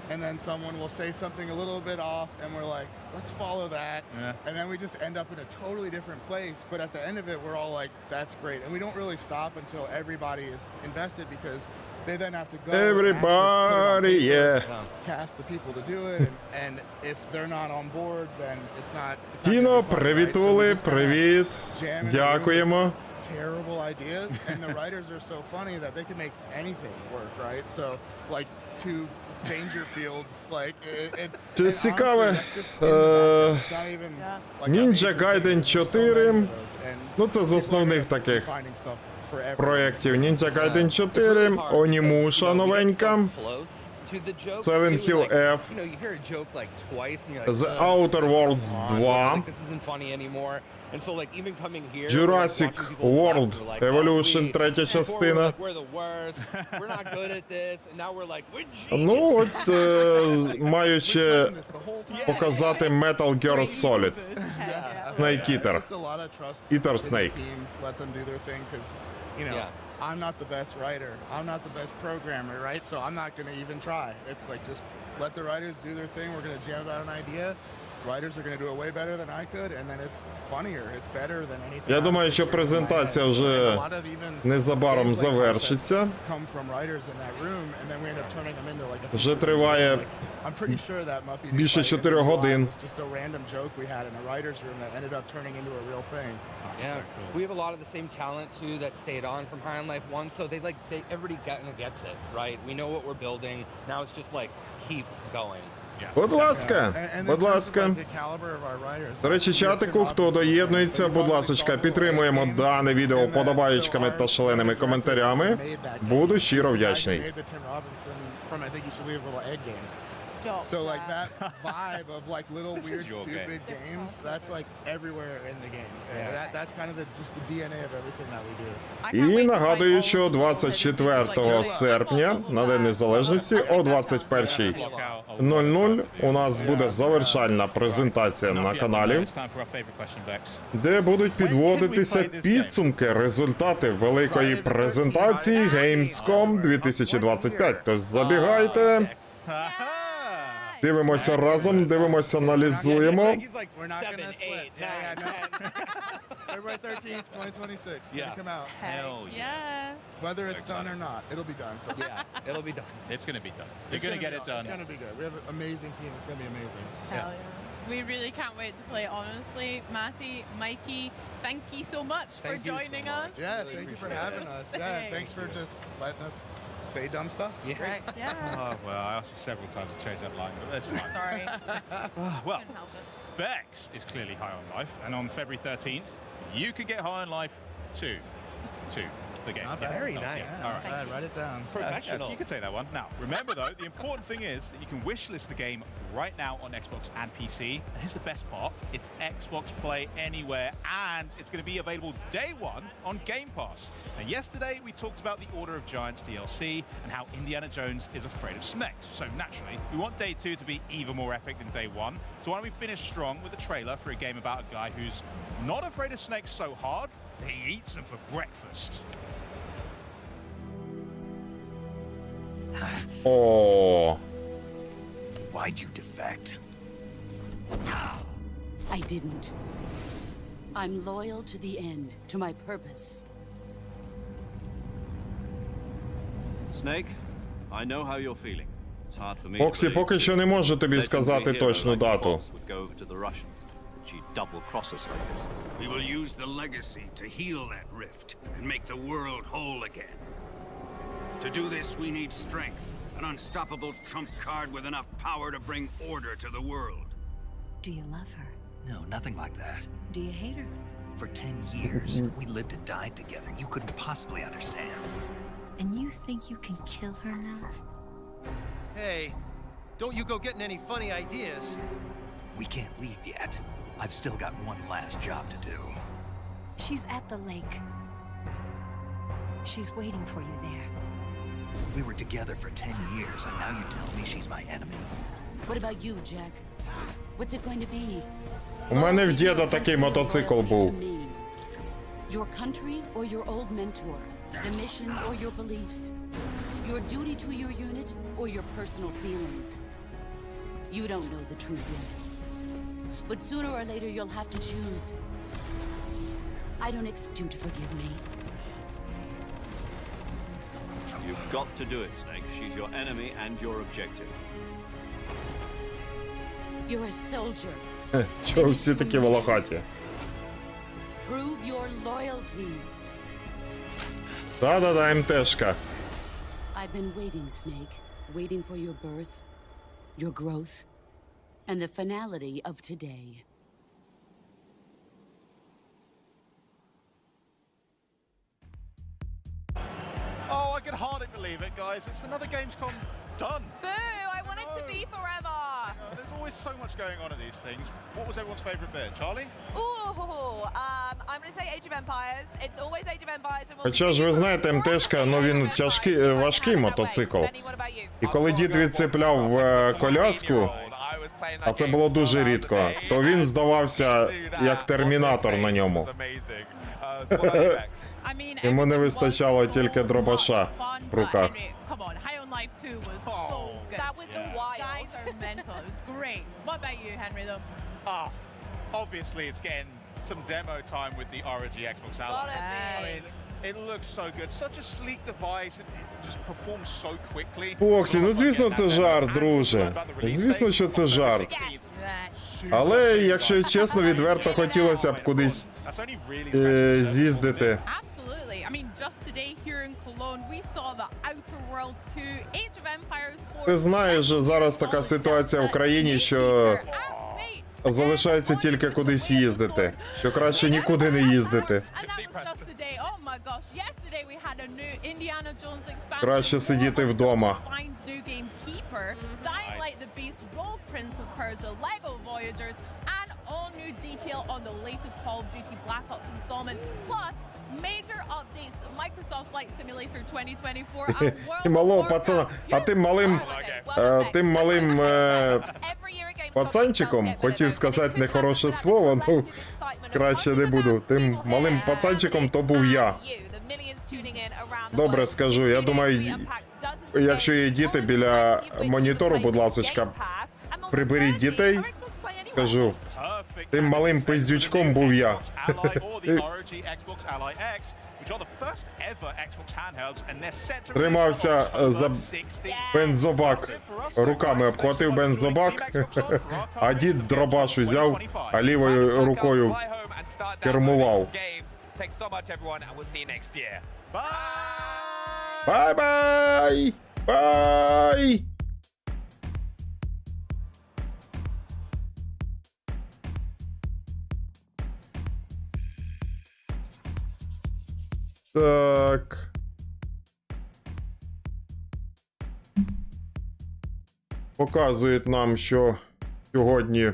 [SPEAKER 21] and then someone will say something a little bit off, and we're like, let's follow that, and then we just end up in a totally different place, but at the end of it, we're all like, that's great, and we don't really stop until everybody is invested, because they then have to go
[SPEAKER 1] Everybody,
[SPEAKER 21] cast the people to do it, and if they're not on board, then it's not
[SPEAKER 1] Тіно, привітули, привіт. Дякуємо.
[SPEAKER 21] terrible ideas, and the writers are so funny that they can make anything work, right? So, like, two Dangerfields, like,
[SPEAKER 1] Щось цікаве. Ninja Gaiden 4. Ну, це з основних таких проєктів. Ninja Gaiden 4, Онімуша новенька, Silent Hill F, The Outer Worlds 2, Jurassic World Evolution, третя частина. Ну от, маючи показати Metal Gear Solid, Snake Eater, Eater Snake.
[SPEAKER 21] Let them do their thing, because, you know, I'm not the best writer, I'm not the best programmer, right? So I'm not going to even try. It's like, just let the writers do their thing. We're going to jam about an idea. Writers are going to do it way better than I could, and then it's funnier. It's better than anything.
[SPEAKER 1] Я думаю, що презентація вже незабаром завершиться. Вже триває більше 4 годин.
[SPEAKER 3] Yeah, we have a lot of the same talent too that stayed on from High on Life 1, so everybody gets it, right? We know what we're building. Now it's just like keep going.
[SPEAKER 1] Будь ласка, будь ласка. До речі, чатику, хто доєднується, будь ласочка, підтримуємо дане відео подобаєчками та шаленими коментарями. Буду щиро вдячний.
[SPEAKER 21] So like that vibe of like little weird stupid games, that's like everywhere in the game. That's kind of just the DNA of everything that we do.
[SPEAKER 1] І нагадую, що 24 серпня на День Незалежності о 21:00 у нас буде завершальна презентація на каналі, де будуть підводитися підсумки, результати великої презентації Gamescom 2025. Тож забігайте. Дивимося разом, дивимося, аналізуємо.
[SPEAKER 21] February 13th, 2026.
[SPEAKER 16] Yeah.
[SPEAKER 21] Come out.
[SPEAKER 16] Hell
[SPEAKER 21] yeah. Whether it's done or not, it'll be done.
[SPEAKER 3] Yeah, it'll be done.
[SPEAKER 16] It's going to be done. You're going to get it done.
[SPEAKER 21] It's going to be good. We have an amazing team. It's going to be amazing.
[SPEAKER 7] Hell yeah. We really can't wait to play, honestly. Matty, Mikey, thank you so much for joining us.
[SPEAKER 21] Yeah, thank you for having us. Yeah, thanks for just letting us say dumb stuff.
[SPEAKER 16] Yeah.
[SPEAKER 7] Right. Yeah.
[SPEAKER 16] Oh, well, I asked you several times to change that line, but that's fine.
[SPEAKER 7] Sorry.
[SPEAKER 16] Well,
[SPEAKER 7] Couldn't help it.
[SPEAKER 16] Bex is clearly high on life, and on February 13th, you could get high on life too. The game.
[SPEAKER 21] Not bad.
[SPEAKER 6] Very
[SPEAKER 16] Oh,
[SPEAKER 6] nice.
[SPEAKER 16] yeah. All right.
[SPEAKER 21] All right, write it down.
[SPEAKER 6] Professional.
[SPEAKER 16] You can say that one. Now, remember though, the important thing is that you can wishlist the game right now on Xbox and PC. And here's the best part: it's Xbox Play Anywhere, and it's going to be available day one on Game Pass. And yesterday we talked about the Order of Giants DLC and how Indiana Jones is afraid of snakes. So naturally, we want day two to be even more epic than day one. So why don't we finish strong with a trailer for a game about a guy who's not afraid of snakes so hard that he eats them for breakfast.
[SPEAKER 1] О.
[SPEAKER 12] Why'd you defect?
[SPEAKER 2] I didn't. I'm loyal to the end, to my purpose.
[SPEAKER 5] Snake, I know how you're feeling. It's hard for me.
[SPEAKER 1] Фоксі поки що не можу тобі сказати точну дату.
[SPEAKER 5] Would go over to the Russians. She'd double cross us like this.
[SPEAKER 12] We will use the legacy to heal that rift and make the world whole again. To do this, we need strength, an unstoppable trump card with enough power to bring order to the world.
[SPEAKER 2] Do you love her?
[SPEAKER 12] No, nothing like that.
[SPEAKER 2] Do you hate her?
[SPEAKER 12] For 10 years, we lived and died together. You couldn't possibly understand.
[SPEAKER 2] And you think you can kill her now?
[SPEAKER 12] Hey, don't you go getting any funny ideas. We can't leave yet. I've still got one last job to do.
[SPEAKER 2] She's at the lake. She's waiting for you there.
[SPEAKER 12] We were together for 10 years, and now you tell me she's my enemy.
[SPEAKER 2] What about you, Jack? What's it going to be?
[SPEAKER 1] У мене в діда такий мотоцикл був.
[SPEAKER 2] Your country or your old mentor? The mission or your beliefs? Your duty to your unit or your personal feelings? You don't know the truth yet. But sooner or later you'll have to choose. I don't expect you to forgive me.
[SPEAKER 5] You've got to do it, Snake. She's your enemy and your objective.
[SPEAKER 2] You're a soldier.
[SPEAKER 1] Чого всі такі волохаті?
[SPEAKER 2] Prove your loyalty.
[SPEAKER 1] Да-да-да, МТшка.
[SPEAKER 2] I've been waiting, Snake. Waiting for your birth, your growth, and the finality of today.
[SPEAKER 16] Oh, I can hardly believe it, guys. It's another Gamescom done.
[SPEAKER 4] Boo! I want it to be forever.
[SPEAKER 16] There's always so much going on at these things. What was everyone's favourite bit, Charlie?
[SPEAKER 4] Ooh, I'm going to say Age of Empires. It's always Age of Empires. And
[SPEAKER 1] Хоча ж ви знаєте, МТшка, ну він тяжкий, важкий мотоцикл. І коли дід відцепляв коляску, а це було дуже рідко, то він здавався як термінатор на ньому. Йому не вистачало тільки дробаша в руках.
[SPEAKER 7] Come on, High on Life 2 was so good.
[SPEAKER 4] That was wild.
[SPEAKER 7] Guys are mental. It was great. What about you, Henry, though?
[SPEAKER 16] Obviously it's getting some demo time with the ROG Xbox Ally. I mean, it looks so good. Such a sleek device. It just performs so quickly.
[SPEAKER 1] Фоксі, ну звісно це жарт, друже. Звісно, що це жарт. Але, якщо чесно, відверто хотілося б кудись з'їздити.
[SPEAKER 7] Absolutely. I mean, just today here in Cologne, we saw the Outer Worlds 2, Age of Empires 4.
[SPEAKER 1] Ти знаєш, зараз така ситуація в країні, що залишається тільки кудись їздити. Що краще нікуди не їздити. Краще сидіти вдома.
[SPEAKER 7] Major updates of Microsoft Flight Simulator 2024.
[SPEAKER 1] І малого пацана, а тим малим пацанчиком, хотів сказати нехороше слово, ну краще не буду. Тим малим пацанчиком то був я. Добре скажу, я думаю, якщо є діти біля монітору, будь ласочка, приберіть дітей, кажу. Тим малим пиздючком був я. Тримався за бензобак. Руками обхватив бензобак, а дід дробаш узяв, а лівою рукою кермував.
[SPEAKER 16] Bye!
[SPEAKER 1] Бай-бай! Бай! Так. Показують нам, що сьогодні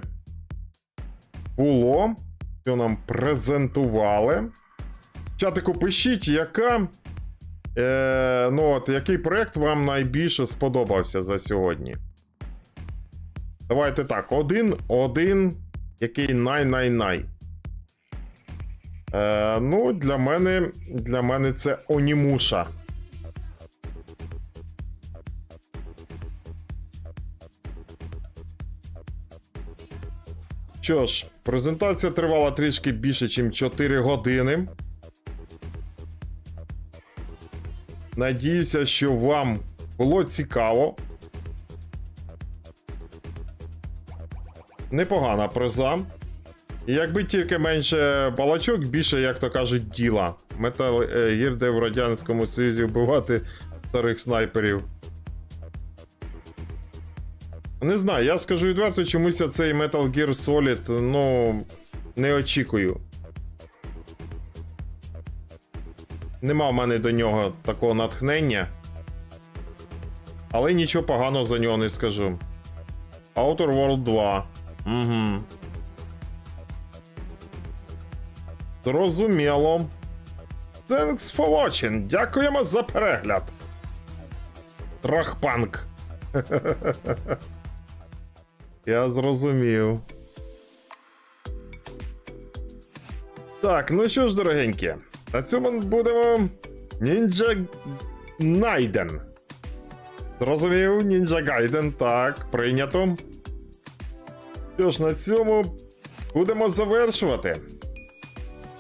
[SPEAKER 1] було, що нам презентували. Чатику пишіть, який проект вам найбільше сподобався за сьогодні. Давайте так, один, який най-най-най. Для мене це Онімуша. Що ж, презентація тривала трішки більше, ніж 4 години. Надіюся, що вам було цікаво. Непогана приза. І якби тільки менше балачок, більше, як то кажуть, діла. Metal Gear, де в Радянському Союзі вбивати старих снайперів. Не знаю, я скажу відверто, чомусь я цей Metal Gear Solid, не очікую. Нема в мене до нього такого натхнення. Але нічого поганого за нього не скажу. Outer World 2. Угу. Зрозуміло. Thanks for watching. Дякуємо за перегляд. Трахпанк. Я зрозумів. Так, ну що ж, дорогенькі. На цьому будемо Ninja Gaiden. Зрозумів, Ninja Gaiden. Так, прийнято. Що ж, на цьому будемо завершувати.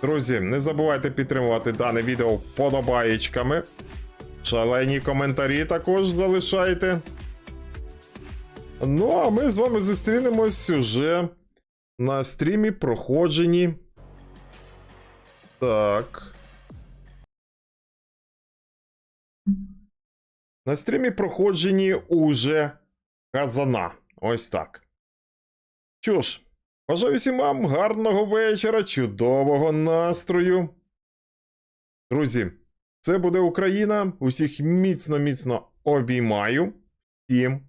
[SPEAKER 1] Друзі, не забувайте підтримувати дане відео вподобаєчками. Шалені коментарі також залишайте. Ну, а ми з вами зустрінемось уже на стрімі проходженні. Так. На стрімі проходженні уже Казана. Ось так. Що ж, бажаю всім вам гарного вечора, чудового настрою. Друзі, це буде Україна. Усіх міцно-міцно обіймаю. Всім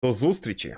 [SPEAKER 1] до зустрічі!